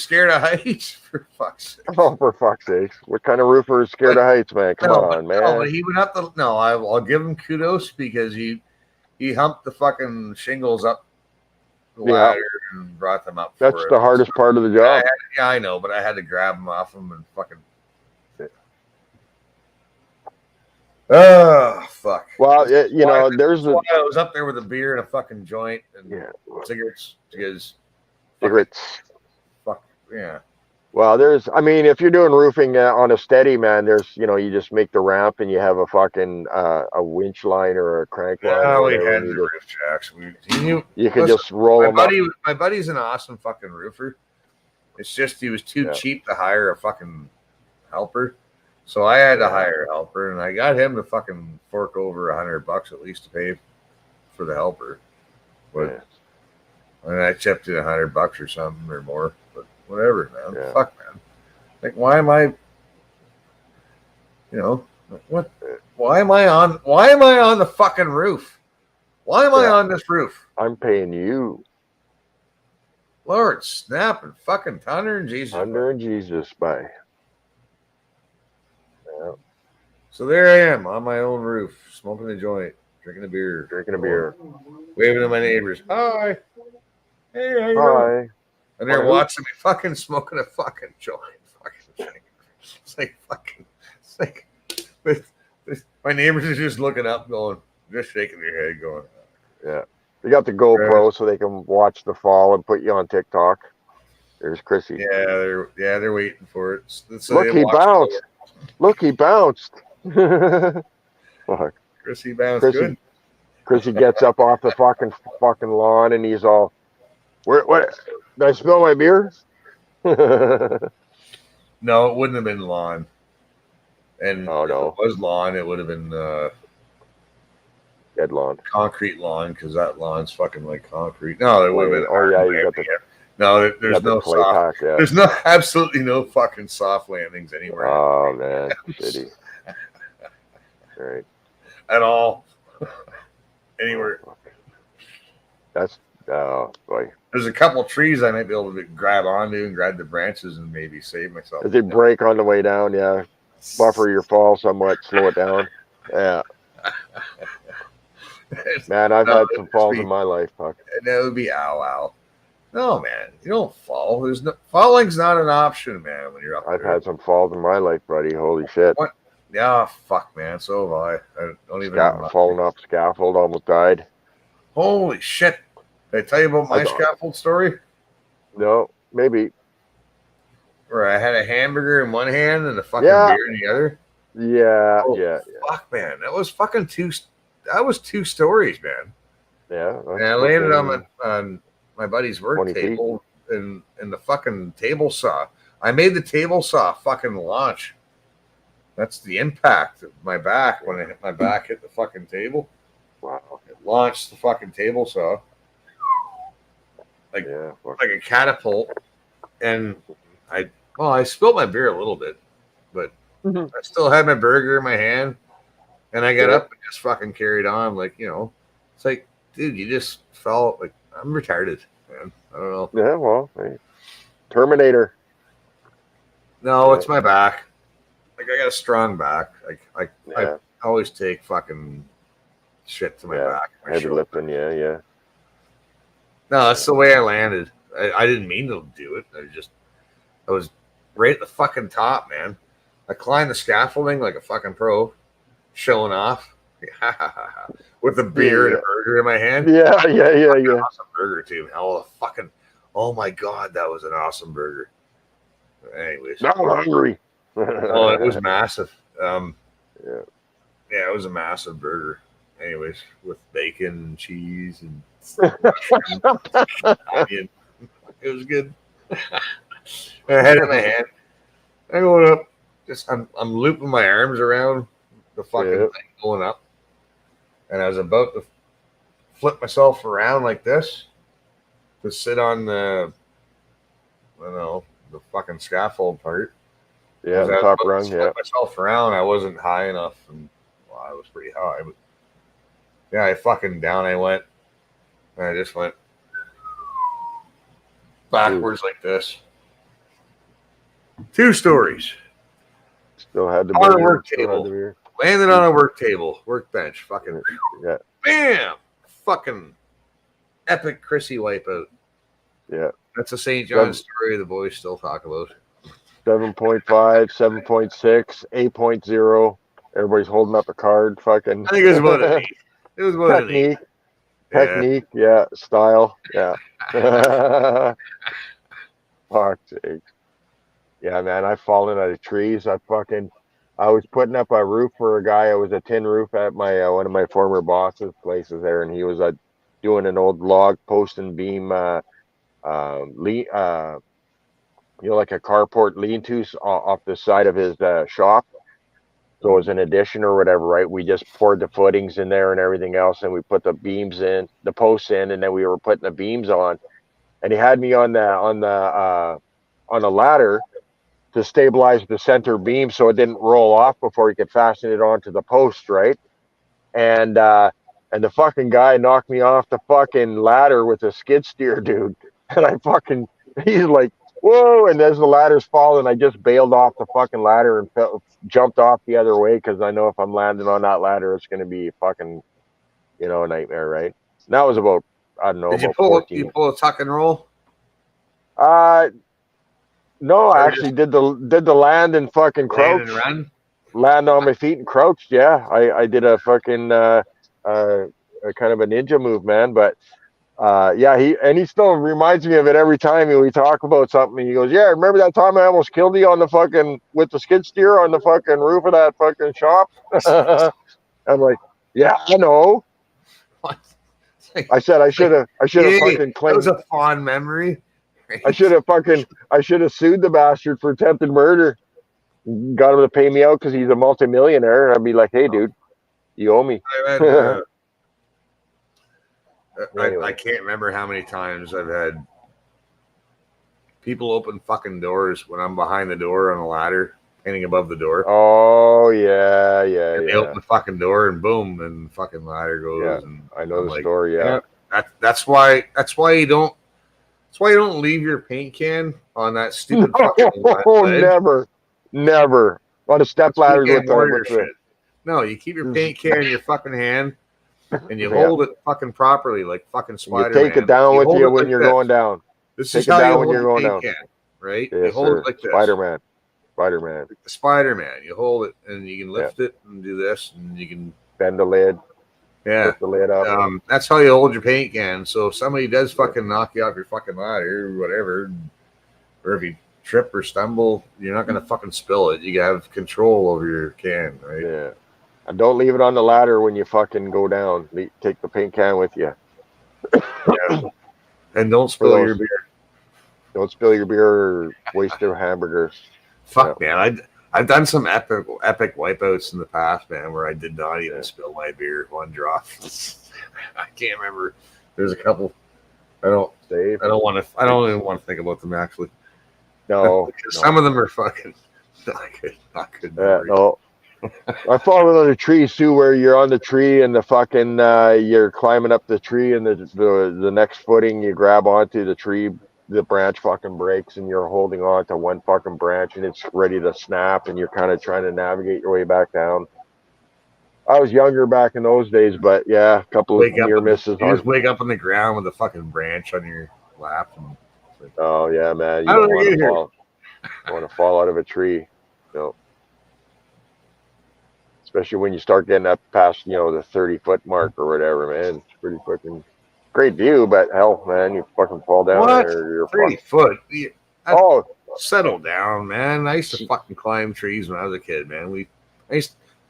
scared of heights. For fuck's sake. Oh, for fuck's sake! What kind of roofer is scared of heights, man? Come on, man. No, but he went up the. No, I'll give him kudos because he humped the fucking shingles up the ladder and brought them up. That's the hardest part of the job. I know, but I had to grab them off him and fucking. Oh fuck. Well, you know, there's That's why I was up there with a beer and a fucking joint and cigarettes because cigarettes. Fuck yeah. Well, I mean, if you're doing roofing on a steady, man, you just make the ramp and you have a fucking a winch line or a crank line or we whatever. had the roof jacks. You could just roll them up. My buddy's an awesome fucking roofer. It's just he was too cheap to hire a fucking helper. So I had to hire a helper, and I got him to fucking fork over $100 at least to pay for the helper. But and I chipped in $100 or something or more. But whatever, man. Yeah. Fuck, man. Like, why am I? What? Why am I on the fucking roof? Why am I on this roof? I'm paying you. Lord, snap and fucking thunder and Jesus. Thunder and Jesus, bye. Yeah. So there I am on my own roof, smoking a joint, drinking a beer, waving to my neighbors. Hi. Hey, how you doing? And they're watching me fucking smoking a fucking joint. It's like my neighbors are just looking up, just shaking their head, going. Yeah. They got the GoPro so they can watch the fall and put you on TikTok. There's Chrissy. Yeah, they're waiting for it. So Look, he bounced. Look, he bounced. Fuck. Chrissy bounced good. Chrissy gets up off the fucking lawn and he's all, what? Did I smell my beer? No, it wouldn't have been lawn. And if it was lawn, it would have been dead lawn, concrete lawn, because that lawn's fucking like concrete. No, it would have been. Oh yeah, you got the. No, there's no soft. Pack, yeah. There's absolutely no fucking soft landings anywhere. Oh man, shitty. Right. At all. Anywhere. That's boy. There's a couple trees I might be able to grab onto and grab the branches and maybe save myself. Does it break on the way down? Yeah. Buffer your fall somewhat, slow it down. Yeah. Man, I've had some falls in my life, fuck. And that would be ow. No, man, you don't fall. Falling's not an option, man. When you're up there. I've had some falls in my life, buddy. Holy shit. What? Yeah, fuck, man. So have I. I don't even. Falling off scaffold, almost died. Holy shit! Did I tell you about my scaffold story? No, maybe. Where I had a hamburger in one hand and a fucking beer in the other. Yeah, yeah. Fuck, man, that was fucking That was 2 stories, man. Yeah. And I landed on my buddy's work table and the fucking table saw. I made the table saw fucking launch. That's the impact of my back when I hit my back hit the fucking table. Wow. It launched the fucking table saw. Like a catapult. And I spilled my beer a little bit, but I still had my burger in my hand. And I got up and just fucking carried on. Like, it's like, dude, you just felt like I'm retarded, man. I don't know. Yeah, well, hey. Terminator. No, it's my back. Like, I got a strong back. I always take fucking shit to my back. My heavy lifting, yeah. No, that's the way I landed. I didn't mean to do it. I was right at the fucking top, man. I climbed the scaffolding like a fucking pro, showing off with a beer and a burger in my hand. Yeah. Awesome burger too. Oh my god, that was an awesome burger. Anyways, now I'm hungry. Oh, it was massive. Yeah, it was a massive burger. Anyways, with bacon and cheese and onion. It was good. I had it in my hand. I go up. I'm looping my arms around the fucking thing going up, and I was about to flip myself around like this to sit on the fucking scaffold part. Yeah, the top rung. Flip myself around. I wasn't high enough, and I was pretty high. But yeah, I fucking down. I went, and I just went backwards like this. 2 stories. Still had the on a work table. Landed on a workbench. Fucking bam! Fucking epic Chrissy wipeout. Yeah. That's a St. John's story the boys still talk about. 7.5, 7.6, 8.0. Everybody's holding up a card. Fucking. I think it was about an 8. It was about Technique. an 8. Technique. Yeah. Style. Yeah. Fuck sake. Yeah, man. I've fallen out of trees. I was putting up a roof for a guy. It was a tin roof at my one of my former boss's places there, and he was doing an old log post and beam, like a carport lean-to off the side of his shop. So as an addition or whatever, right? We just poured the footings in there and everything else, and we put the beams in, the posts in, and then we were putting the beams on. And he had me on a ladder to stabilize the center beam so it didn't roll off before he could fasten it onto the post, right? And the fucking guy knocked me off the fucking ladder with a skid steer, dude. And he's like, whoa! And as the ladder's falling, I just bailed off the fucking ladder and jumped off the other way because I know if I'm landing on that ladder, it's gonna be fucking, a nightmare, right? And that was about, I don't know, Did about you pull a tuck and roll? No, I actually did the land and fucking crouch. Land and run? Land on my feet and crouched. Yeah, I did a fucking a kind of a ninja move, man. But yeah, he still reminds me of it every time we talk about something. He goes, "Yeah, remember that time I almost killed you on the fucking with the skid steer on the fucking roof of that fucking shop?" I'm like, "Yeah, I know." I said I should have fucking claimed. That was a fond memory. I should have sued the bastard for attempted murder. Got him to pay me out because he's a multimillionaire. And I'd be like, "Hey, dude, you owe me." I can't remember how many times I've had people open fucking doors when I'm behind the door on a ladder, hanging above the door. Oh yeah. They open the fucking door and boom, and the fucking ladder goes. Yeah, and I know the story. Yeah. That's why you don't. That's why you don't leave your paint can on that stupid fucking ledge. Never on a step ladder with shit. No, you keep your paint can in your fucking hand and you hold it fucking properly, like fucking Spider-Man. You take it down with you when you're going down. This is how you hold your paint can, right? Yes, you hold it like this. Spider-Man. Like the Spider-Man. You hold it and you can lift it and do this and you can bend the lid. Yeah, lift the lid up. That's how you hold your paint can. So if somebody does fucking knock you off your fucking ladder or whatever, or if you trip or stumble, you're not gonna fucking spill it. You have control over your can, right? Yeah. And don't leave it on the ladder when you fucking go down. Take the paint can with you. Yeah. And don't spill your beer. Don't spill your beer or waste your hamburger. Fuck, man. I've done some epic wipeouts in the past, man, where I did not even spill my beer one drop. I can't remember. There's a couple. I don't want to. I don't even want to think about them actually. No, some of them are fucking not good. No. I fallen on the trees too, where you're on the tree and the fucking you're climbing up the tree and the next footing you grab onto the tree. The branch fucking breaks and you're holding on to one fucking branch and it's ready to snap and you're kind of trying to navigate your way back down. I was younger back in those days, but yeah, a couple of near misses. You just wake up on the ground with a fucking branch on your lap. And like, oh yeah, man, you don't want to fall out of a tree, no. Especially when you start getting up past, the 30-foot mark or whatever, man. It's pretty fucking. Great view, but hell, man, you fucking fall down there. You're 30 foot. Settle down, man. I used to fucking climb trees when I was a kid, man.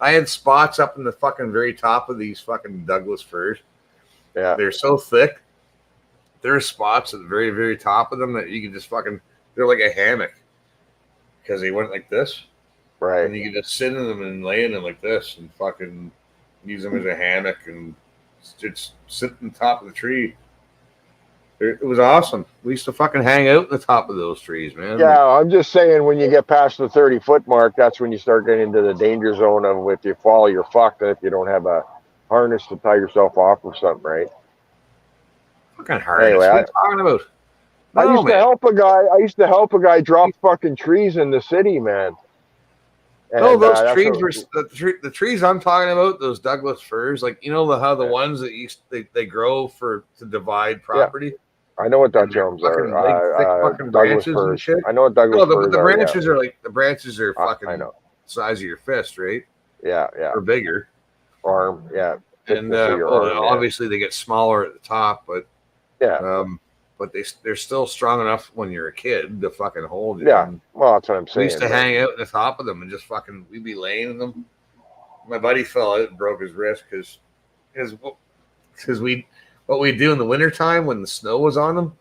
I had spots up in the fucking very top of these fucking Douglas firs. Yeah, they're so thick. There are spots at the very, very top of them that you can just fucking. They're like a hammock because they went like this, right? And you can just sit in them and lay in them like this and fucking use them as a hammock and. Just sit on the top of the tree. It was awesome. We used to fucking hang out in the top of those trees, man. Yeah, I'm just saying when you get past the 30-foot mark, that's when you start getting into the danger zone of if you fall, you're fucked. If you don't have a harness to tie yourself off or something, right? Fucking harness. Anyway, what are you talking about? I used to help a guy drop fucking trees in the city, man. And, those trees were the trees I'm talking about. Those Douglas firs, like how the ones that they grow to divide property. Yeah. I know what Dutch elms are. Thick fucking branches and shit. I know what Douglas firs the are. branches are like the branches are fucking I know. size of your fist, right? Yeah, yeah. Or bigger. Arm, yeah. And arm, obviously they get smaller at the top, but yeah. But they're still strong enough when you're a kid to fucking hold you. Yeah, And well, that's what I'm saying. we used to hang out at the top of them and just fucking, we'd be laying in them. My buddy fell out and broke his wrist because what we'd do in the wintertime when the snow was on them,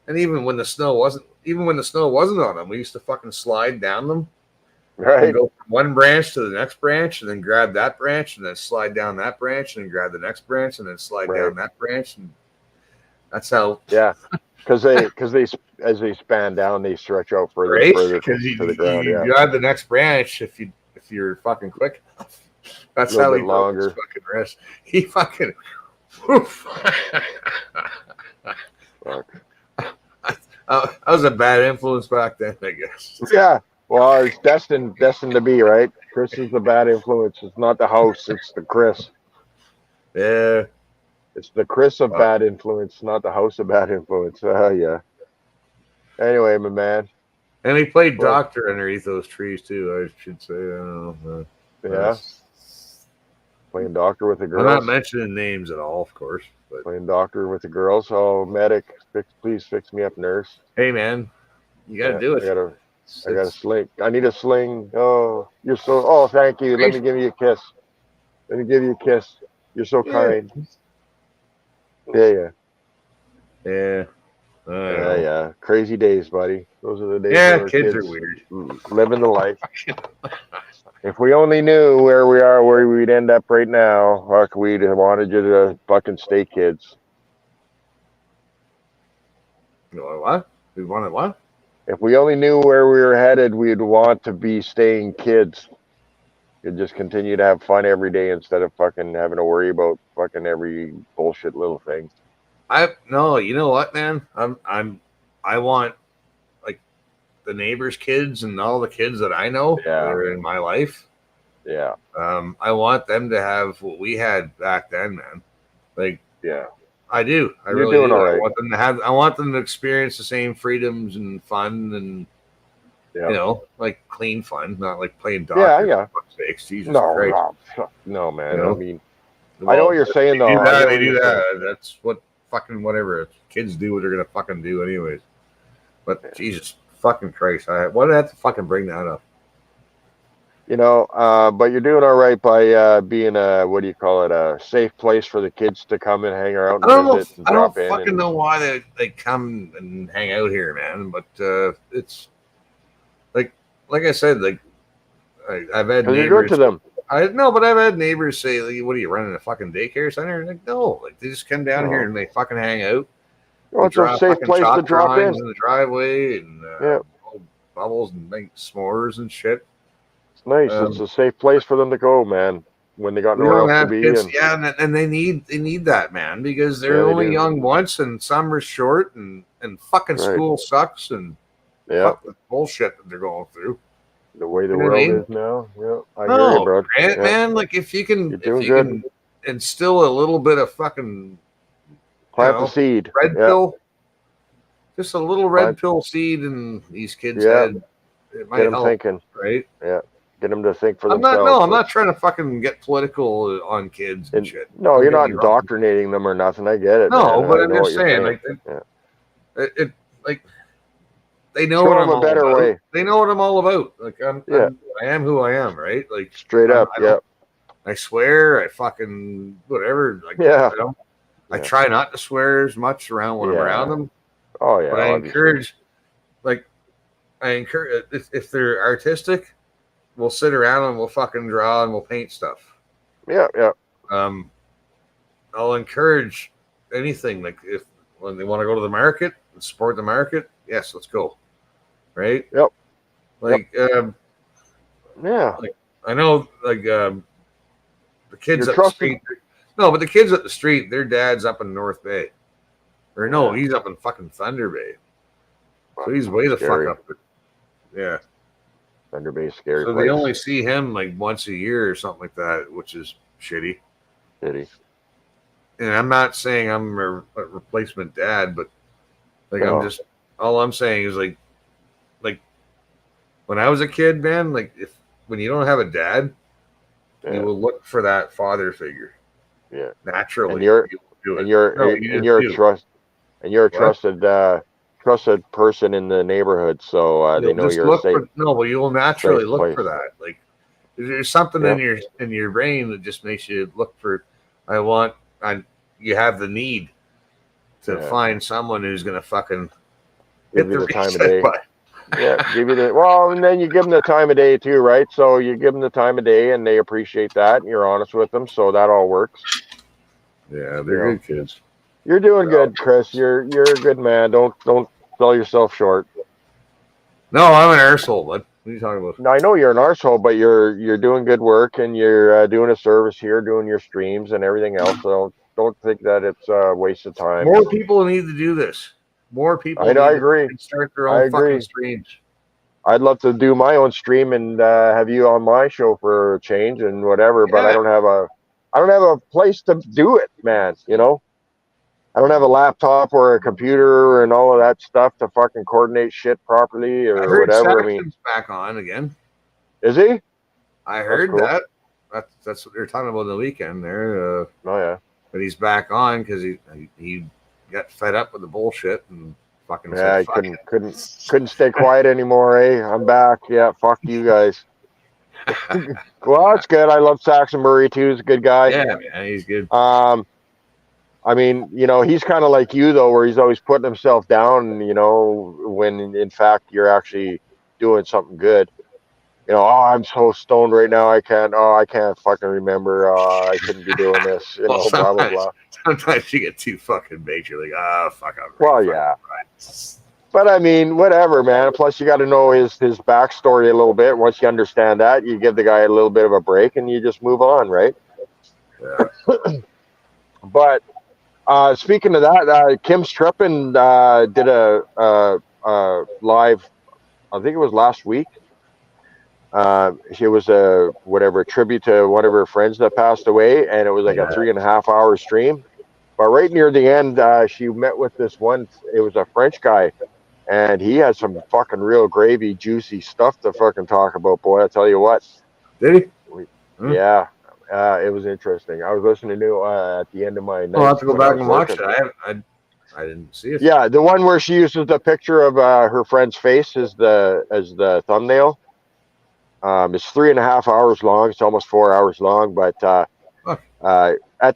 and even when the snow wasn't on them, we used to fucking slide down them. Right. And go from one branch to the next branch, and then grab that branch, and then slide down that branch, and then grab the next branch, and then slide down that branch, and that's how. Yeah, because as they span down, they stretch out further to the ground. You Yeah, grab the next branch if you're fucking quick. That's how he broke his fucking wrist. He fucking. I was a bad influence back then, I guess. Yeah. Well, it's destined to be, right? Chris is the bad influence. It's not the house, it's the Chris. Yeah. It's the Chris of bad influence, not the house of bad influence. Yeah. Anyway, my man. And he played doctor underneath those trees too, I should say. I don't know. Yeah. Playing doctor with the girls. I'm not mentioning names at all, of course. But playing doctor with the girls. Oh, medic, please fix me up, nurse. Hey, man, you got to do it. I got a sling. I need a sling. Oh, you're so. Oh, thank you. Let me give you a kiss. Let me give you a kiss. You're so kind. Yeah. Yeah. Crazy days, buddy. Those are the days. Yeah, kids are weird. Living the life. If we only knew where we are, where we'd end up right now, fuck, we'd have wanted you to fucking stay kids. What? We wanted what? If we only knew where we were headed, we'd want to be staying kids. You'd just continue to have fun every day instead of fucking having to worry about fucking every bullshit little thing. No, you know what, man? I want like the neighbors' kids and all the kids that I know that are in my life. Yeah. I want them to have what we had back then, man. Like, yeah. I do. I You're really doing do. all right. I want them to experience the same freedoms and fun and you know, like clean fun, not like playing doctor. Yeah. For fuck's sakes, Jesus Christ. No, man. You know? I mean, I know what you're saying though. They do that. That's what fucking whatever kids do. What they're gonna fucking do anyways. But Jesus fucking Christ, why did I have to fucking bring that up? You know, but you're doing all right by being a safe place for the kids to come and hang around and visit and drop in. I don't fucking know why they come and hang out here, man. But it's like I said, like I've had neighbors. You're good to them. But I've had neighbors say, like, "What are you running a fucking daycare center?" And like, no, like they just come down here and they fucking hang out. Well, it's a safe place to drop in the driveway and bubbles and make s'mores and shit. It's nice. It's a safe place for them to go, man. When they got nowhere else to be. Kids, and they need that, man, because they're only young once, and summer's short, and fucking school sucks, and fuck the bullshit that they're going through. The way the world is now. Yeah, I hear you, bro. Man, like if you can instill a little bit of fucking plant the seed, red pill, just a little red pill seed in these kids' head. It might get them help, thinking, right? Yeah, get them to think for themselves. I'm not trying to fucking get political on kids and shit. No, you're not indoctrinating them or nothing. I get it. No, man. but I'm just saying, like, they know Show what them I'm a better all about. way. They know what I'm all about. Like I am who I am, right? Like straight up, I swear, I fucking whatever. Like I try not to swear as much around when I'm around them. Oh yeah. But I encourage if they're artistic, we'll sit around and we'll fucking draw and we'll paint stuff. Yeah. I'll encourage anything, like when they want to go to the market and support the market, yes, let's go. Right? Yep. Like like I know the kids at the street. No, but the kids at the street, their dad's up in North Bay. Or no, he's up in fucking Thunder Bay. So he's way the fuck up there. Yeah. Thunder Bay scary. So they only see him like once a year or something like that, which is shitty. And I'm not saying I'm a replacement dad, but like all I'm saying is like when I was a kid, man, like when you don't have a dad, You will look for that father figure. Yeah. Naturally. And you're do it. and you're No, and you you're a do. trusted What? trusted person in the neighborhood, so they You'll know just you're a look safe for no, but you will naturally safe look place. for that. Like there's something Yep. in your brain that just makes you look for. You have the need to Yeah. find someone who's gonna fucking Give hit you the the time of reset day. button. Yeah, give you and then you give them the time of day too, right? So you give them the time of day, and they appreciate that, and you're honest with them, so that all works. Yeah, You they're know, good kids. you're doing good, Chris. You're a good man. Don't sell yourself short. No, I'm an arsehole, bud. What are you talking about? Now, I know you're an arsehole, but you're doing good work, and you're doing a service here, doing your streams and everything else. So don't think that it's a waste of time. More people need to do this. More people I need to agree. start their I own fucking agree. streams. I'd love to do my own stream and have you on my show for a change and whatever, but I Yeah. don't have a place to do it, man. You know, I don't have a laptop or a computer and all of that stuff to fucking coordinate shit properly I or heard whatever. I mean, Saxon's back on again. is he? I That's heard cool. that. That's what they're talking about on the weekend there. Oh yeah. But he's back on because he got fed up with the bullshit and fucking Yeah, said, I "Fuck couldn't stay quiet anymore, eh? I'm back. Yeah, fuck you guys. Well, that's good. I love Saxon Murray too. He's a good guy. Yeah, man, he's good. I mean, he's kind of like you though, where he's always putting himself down, when in fact you're actually doing something good. I'm so stoned right now. I can't fucking remember. I shouldn't be doing this, Well, blah, blah, blah. sometimes you get too fucking baked. You're like, fuck, I'm Well, yeah. But I mean, whatever, man. Plus, you got to know his backstory a little bit. Once you understand that, you give the guy a little bit of a break and you just move on, right? Yeah. But speaking of that, Kim Strippin did a live, I think it was last week. She was a tribute to one of her friends that passed away, and it was like a 3.5 hour stream. But right near the end, she met with this one. It was a French guy, and he had some fucking real gravy, juicy stuff to fucking talk about. Boy, I tell you what. Did he? Yeah, it was interesting. I was listening to at the end of my night. I'll have to go when I back was and watch working. it. I didn't see it. Yeah, the one where she uses the picture of her friend's face as the thumbnail. It's 3.5 hours long. It's almost 4 hours long, but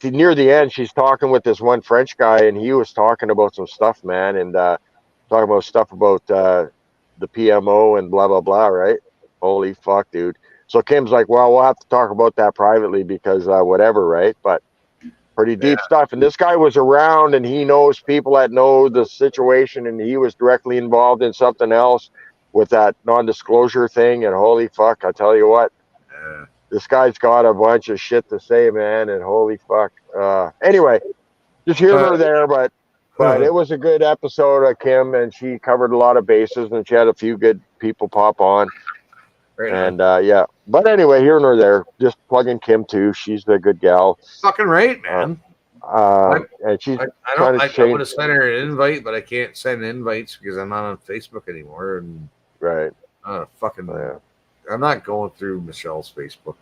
near the end, she's talking with this one French guy, and he was talking about some stuff, man, and talking about stuff about the PMO and blah blah blah. Right? Holy fuck, dude. So Kim's like, well, we'll have to talk about that privately because whatever, right? But pretty deep stuff. And this guy was around, and he knows people that know the situation, and he was directly involved in something else with that non-disclosure thing. And holy fuck, I tell you what, this guy's got a bunch of shit to say, man. And holy fuck. Anyway, just here nor there, but it was a good episode of Kim, and she covered a lot of bases, and she had a few good people pop on. Right and yeah, but anyway, here nor there. Just plugging Kim too. She's the good gal. Fucking right, man. And she's I would have sent her an invite, but I can't send invites because I'm not on Facebook anymore. And right, I'm not going through Michelle's Facebook.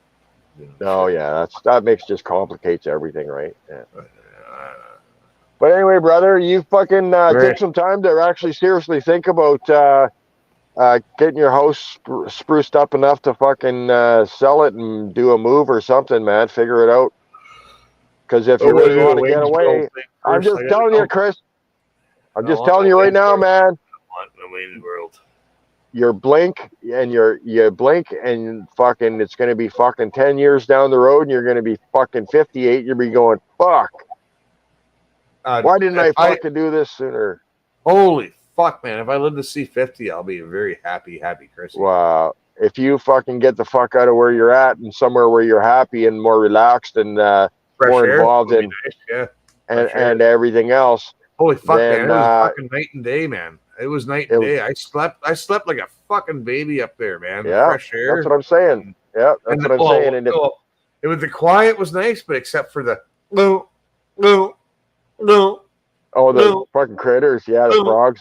No, yeah, that makes just complicates everything, right? Yeah. But anyway, brother, you fucking take some time to actually seriously think about getting your house spruced up enough to fucking sell it and do a move or something, man. Figure it out. Because if you really want to get away, I'm just telling you, Chris. I'm just telling you right now, man. You blink and fucking it's gonna be fucking 10 years down the road and you're gonna be fucking 58. You'll be going, fuck. Why didn't I fucking do this sooner? Holy fuck, man. If I live to see 50, I'll be a very happy Chris. Wow. If you fucking get the fuck out of where you're at and somewhere where you're happy and more relaxed and more involved in and everything else. Holy fuck, then, man. It was fucking night and day, man. It was night and day. I slept like a fucking baby up there, man. Yeah, fresh air. that's what I'm saying. Yeah, that's what I'm saying. And it was the quiet was nice, but except for the no. Oh, the fucking critters. Yeah, the frogs.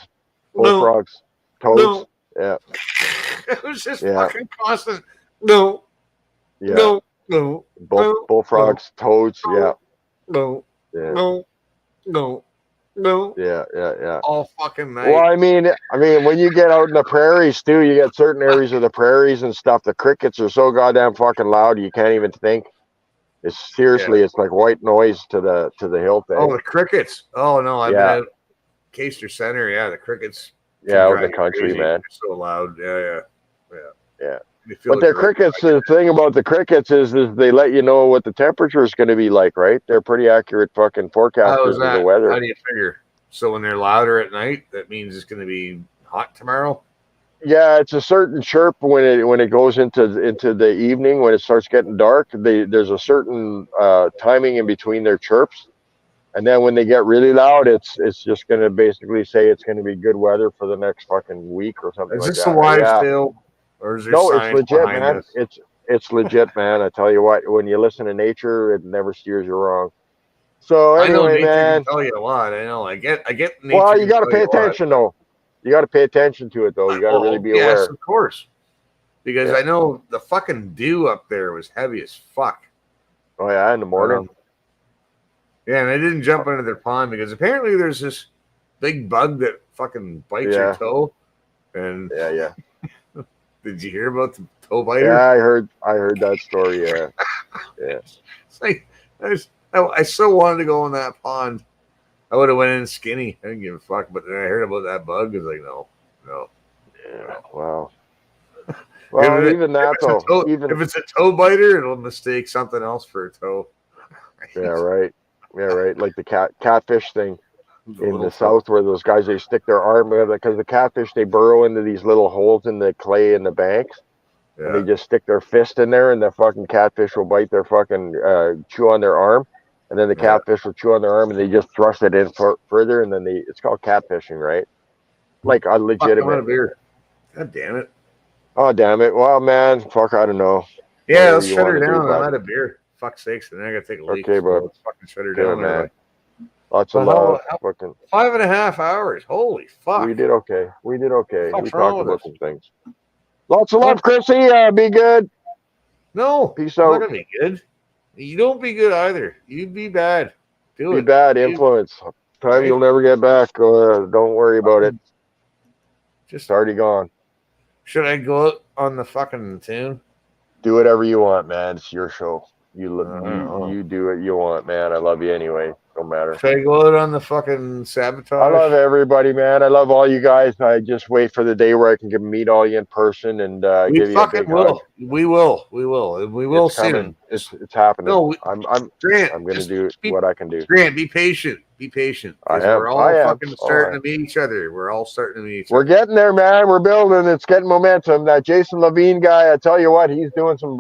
Bullfrogs. Toads. Yeah. It was just fucking constant. No. Yeah. No. No. Bullfrogs, toads. Yeah. No. Yeah. No. Yeah. All fucking night. Well, I mean, when you get out in the prairies too, you get certain areas of the prairies and stuff. The crickets are so goddamn fucking loud, you can't even think. It's seriously, it's like white noise to the hilt. Oh, the crickets. Oh no, I've been at Caister Center. Yeah, the crickets. Yeah, out in the country, crazy. man. They're so loud. Yeah. But the crickets, the thing about the crickets is they let you know what the temperature is going to be like, right? They're pretty accurate fucking forecasters of the weather. How do you figure? So when they're louder at night, that means it's going to be hot tomorrow. Yeah, it's a certain chirp when it goes into the evening, when it starts getting dark. There's a certain timing in between their chirps, and then when they get really loud, it's just going to basically say it's going to be good weather for the next fucking week or something like that. Is this a wives' tale, or is there no? It's science legit, behind man. this? It's legit, man. I tell you what, when you listen to nature, it never steers you wrong. So I know anyway, nature man. can tell you a lot. I know. I get. Nature. Well, you got to pay attention, though. You got to pay attention to it, though. You got to really be aware. Yes, of course. Because I know the fucking dew up there was heavy as fuck. Oh yeah, in the morning. Yeah, and I didn't jump into their pond because apparently there's this big bug that fucking bites your toe. And yeah. Did you hear about the toe biter? Yeah, I heard that story. Yeah. It's like I so wanted to go in that pond. I would have went in skinny. I didn't give a fuck. But then I heard about that bug. I was like, no. Yeah. Wow. Well, even that though. If it's a toe biter, it'll mistake something else for a toe. Yeah, right. Like the catfish thing in the south, where those guys, they stick their arm, because the catfish, they burrow into these little holes in the clay in the banks, and they just stick their fist in there, and the fucking catfish will bite their fucking chew on their arm, and then the catfish will chew on their arm, and they just thrust it in further, and then it's called catfishing, right? Like a legitimate. Beer. God damn it. Oh damn it! Well, man, fuck, I don't know. Yeah, let's shut her down. I'm out of beer. Fuck's sakes, and then I gotta take a leak. Okay, bro. Let's fucking shut her down, man. Lots of love. Fucking 5.5 hours. Holy fuck. We did okay. We What's talked wrong about with some things. Lots of love, Chrissy. Be good. No. Peace I'm out. not gonna be good. You don't be good either. You'd be bad. Be bad influence. Time you'll never get back. Don't worry about it. It's already gone. Should I go out on the fucking tune? Do whatever you want, man. It's your show. You do what you want, man. I love you anyway. Don't matter. Should I go out on the fucking sabotage? I love everybody, man. I love all you guys. I just wait for the day where I can meet all you in person and give you a big hug. We will. It's soon. Coming. It's happening. No, I'm Grant, I'm gonna do what I can do. Grant, be patient. Be patient. We're all fucking starting to meet each other. We're all starting to meet each other. We're getting there, man. We're building. It's getting momentum. That Jason Levine guy, I tell you what, he's doing some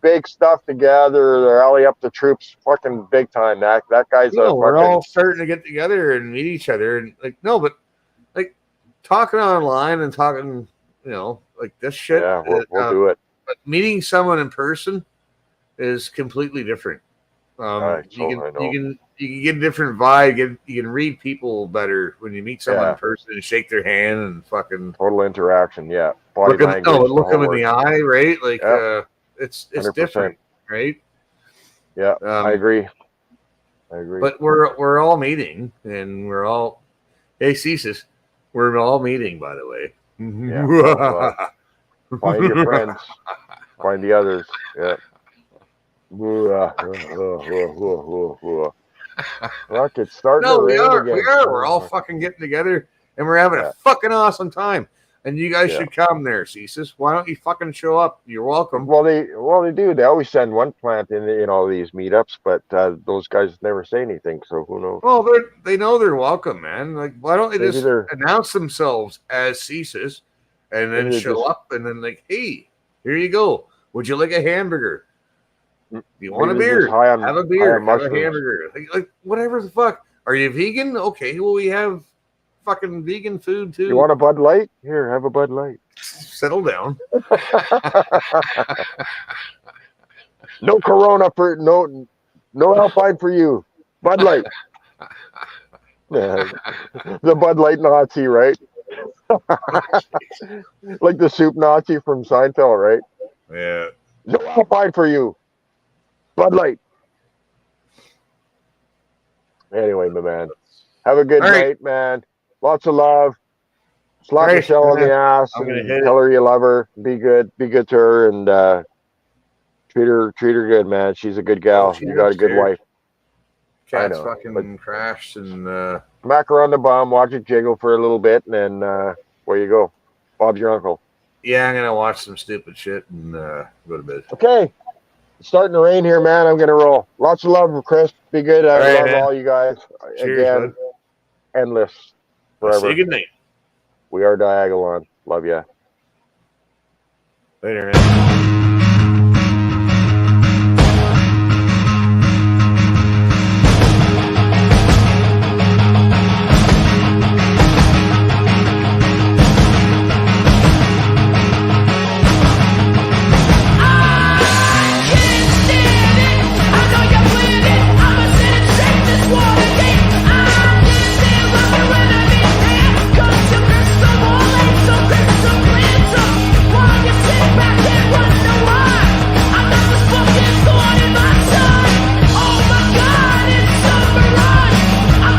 big stuff to gather or rally up the troops fucking big time. That guy's we're all starting to get together and meet each other. And like talking online and talking, like this shit. Yeah, we'll do it. But meeting someone in person is completely different. You can get a different vibe. You can read people better when you meet someone in person and shake their hand and fucking total interaction. Yeah, body language. Look them in the eye, right? Like it's 100%. Different, right? Yeah, I agree. But we're all meeting, and we're all. Hey, Cesis, we're all meeting. By the way, find your friends, find the others. Yeah. Look, it's starting to rain again. We are. We're all fucking getting together, and we're having a fucking awesome time. And you guys should come there, Cesis. Why don't you fucking show up? You're welcome. Well, they do. They always send one plant in all these meetups, but those guys never say anything. So who knows? Well, they know they're welcome, man. Like, why don't they just announce themselves as Cesis, and then show up, and then like, hey, here you go. Would you like a hamburger? Do you want a beer? Have a beer. Have a hamburger. Like whatever the fuck. Are you vegan? Okay, well we have fucking vegan food too. You want a Bud Light? Here, have a Bud Light. Settle down. No Corona for no Alpine for you. Bud Light. Yeah. The Bud Light Nazi, right? Like the soup Nazi from Seinfeld, right? Yeah. No Alpine for you. Bud Light. Anyway, my man. Have a good All right. night, man. Lots of love. Slap All right, Michelle on the ass I'm gonna and hit tell her you love her. Be good to her, and treat her good, man. She's a good gal. she You got a good upstairs. wife. I Cat's know. fucking crashed and Smack her on the bum, watch it jiggle for a little bit, and then where you go. Bob's your uncle. yeah, I'm gonna watch some stupid shit and go to bed. Okay. It's starting to rain here, man. I'm gonna roll. Lots of love, Chris. Be good. I right, love man. all you guys. Cheers, Again, bud. endless I'll say forever. good night. We are Diagolon. Love ya. Later, man.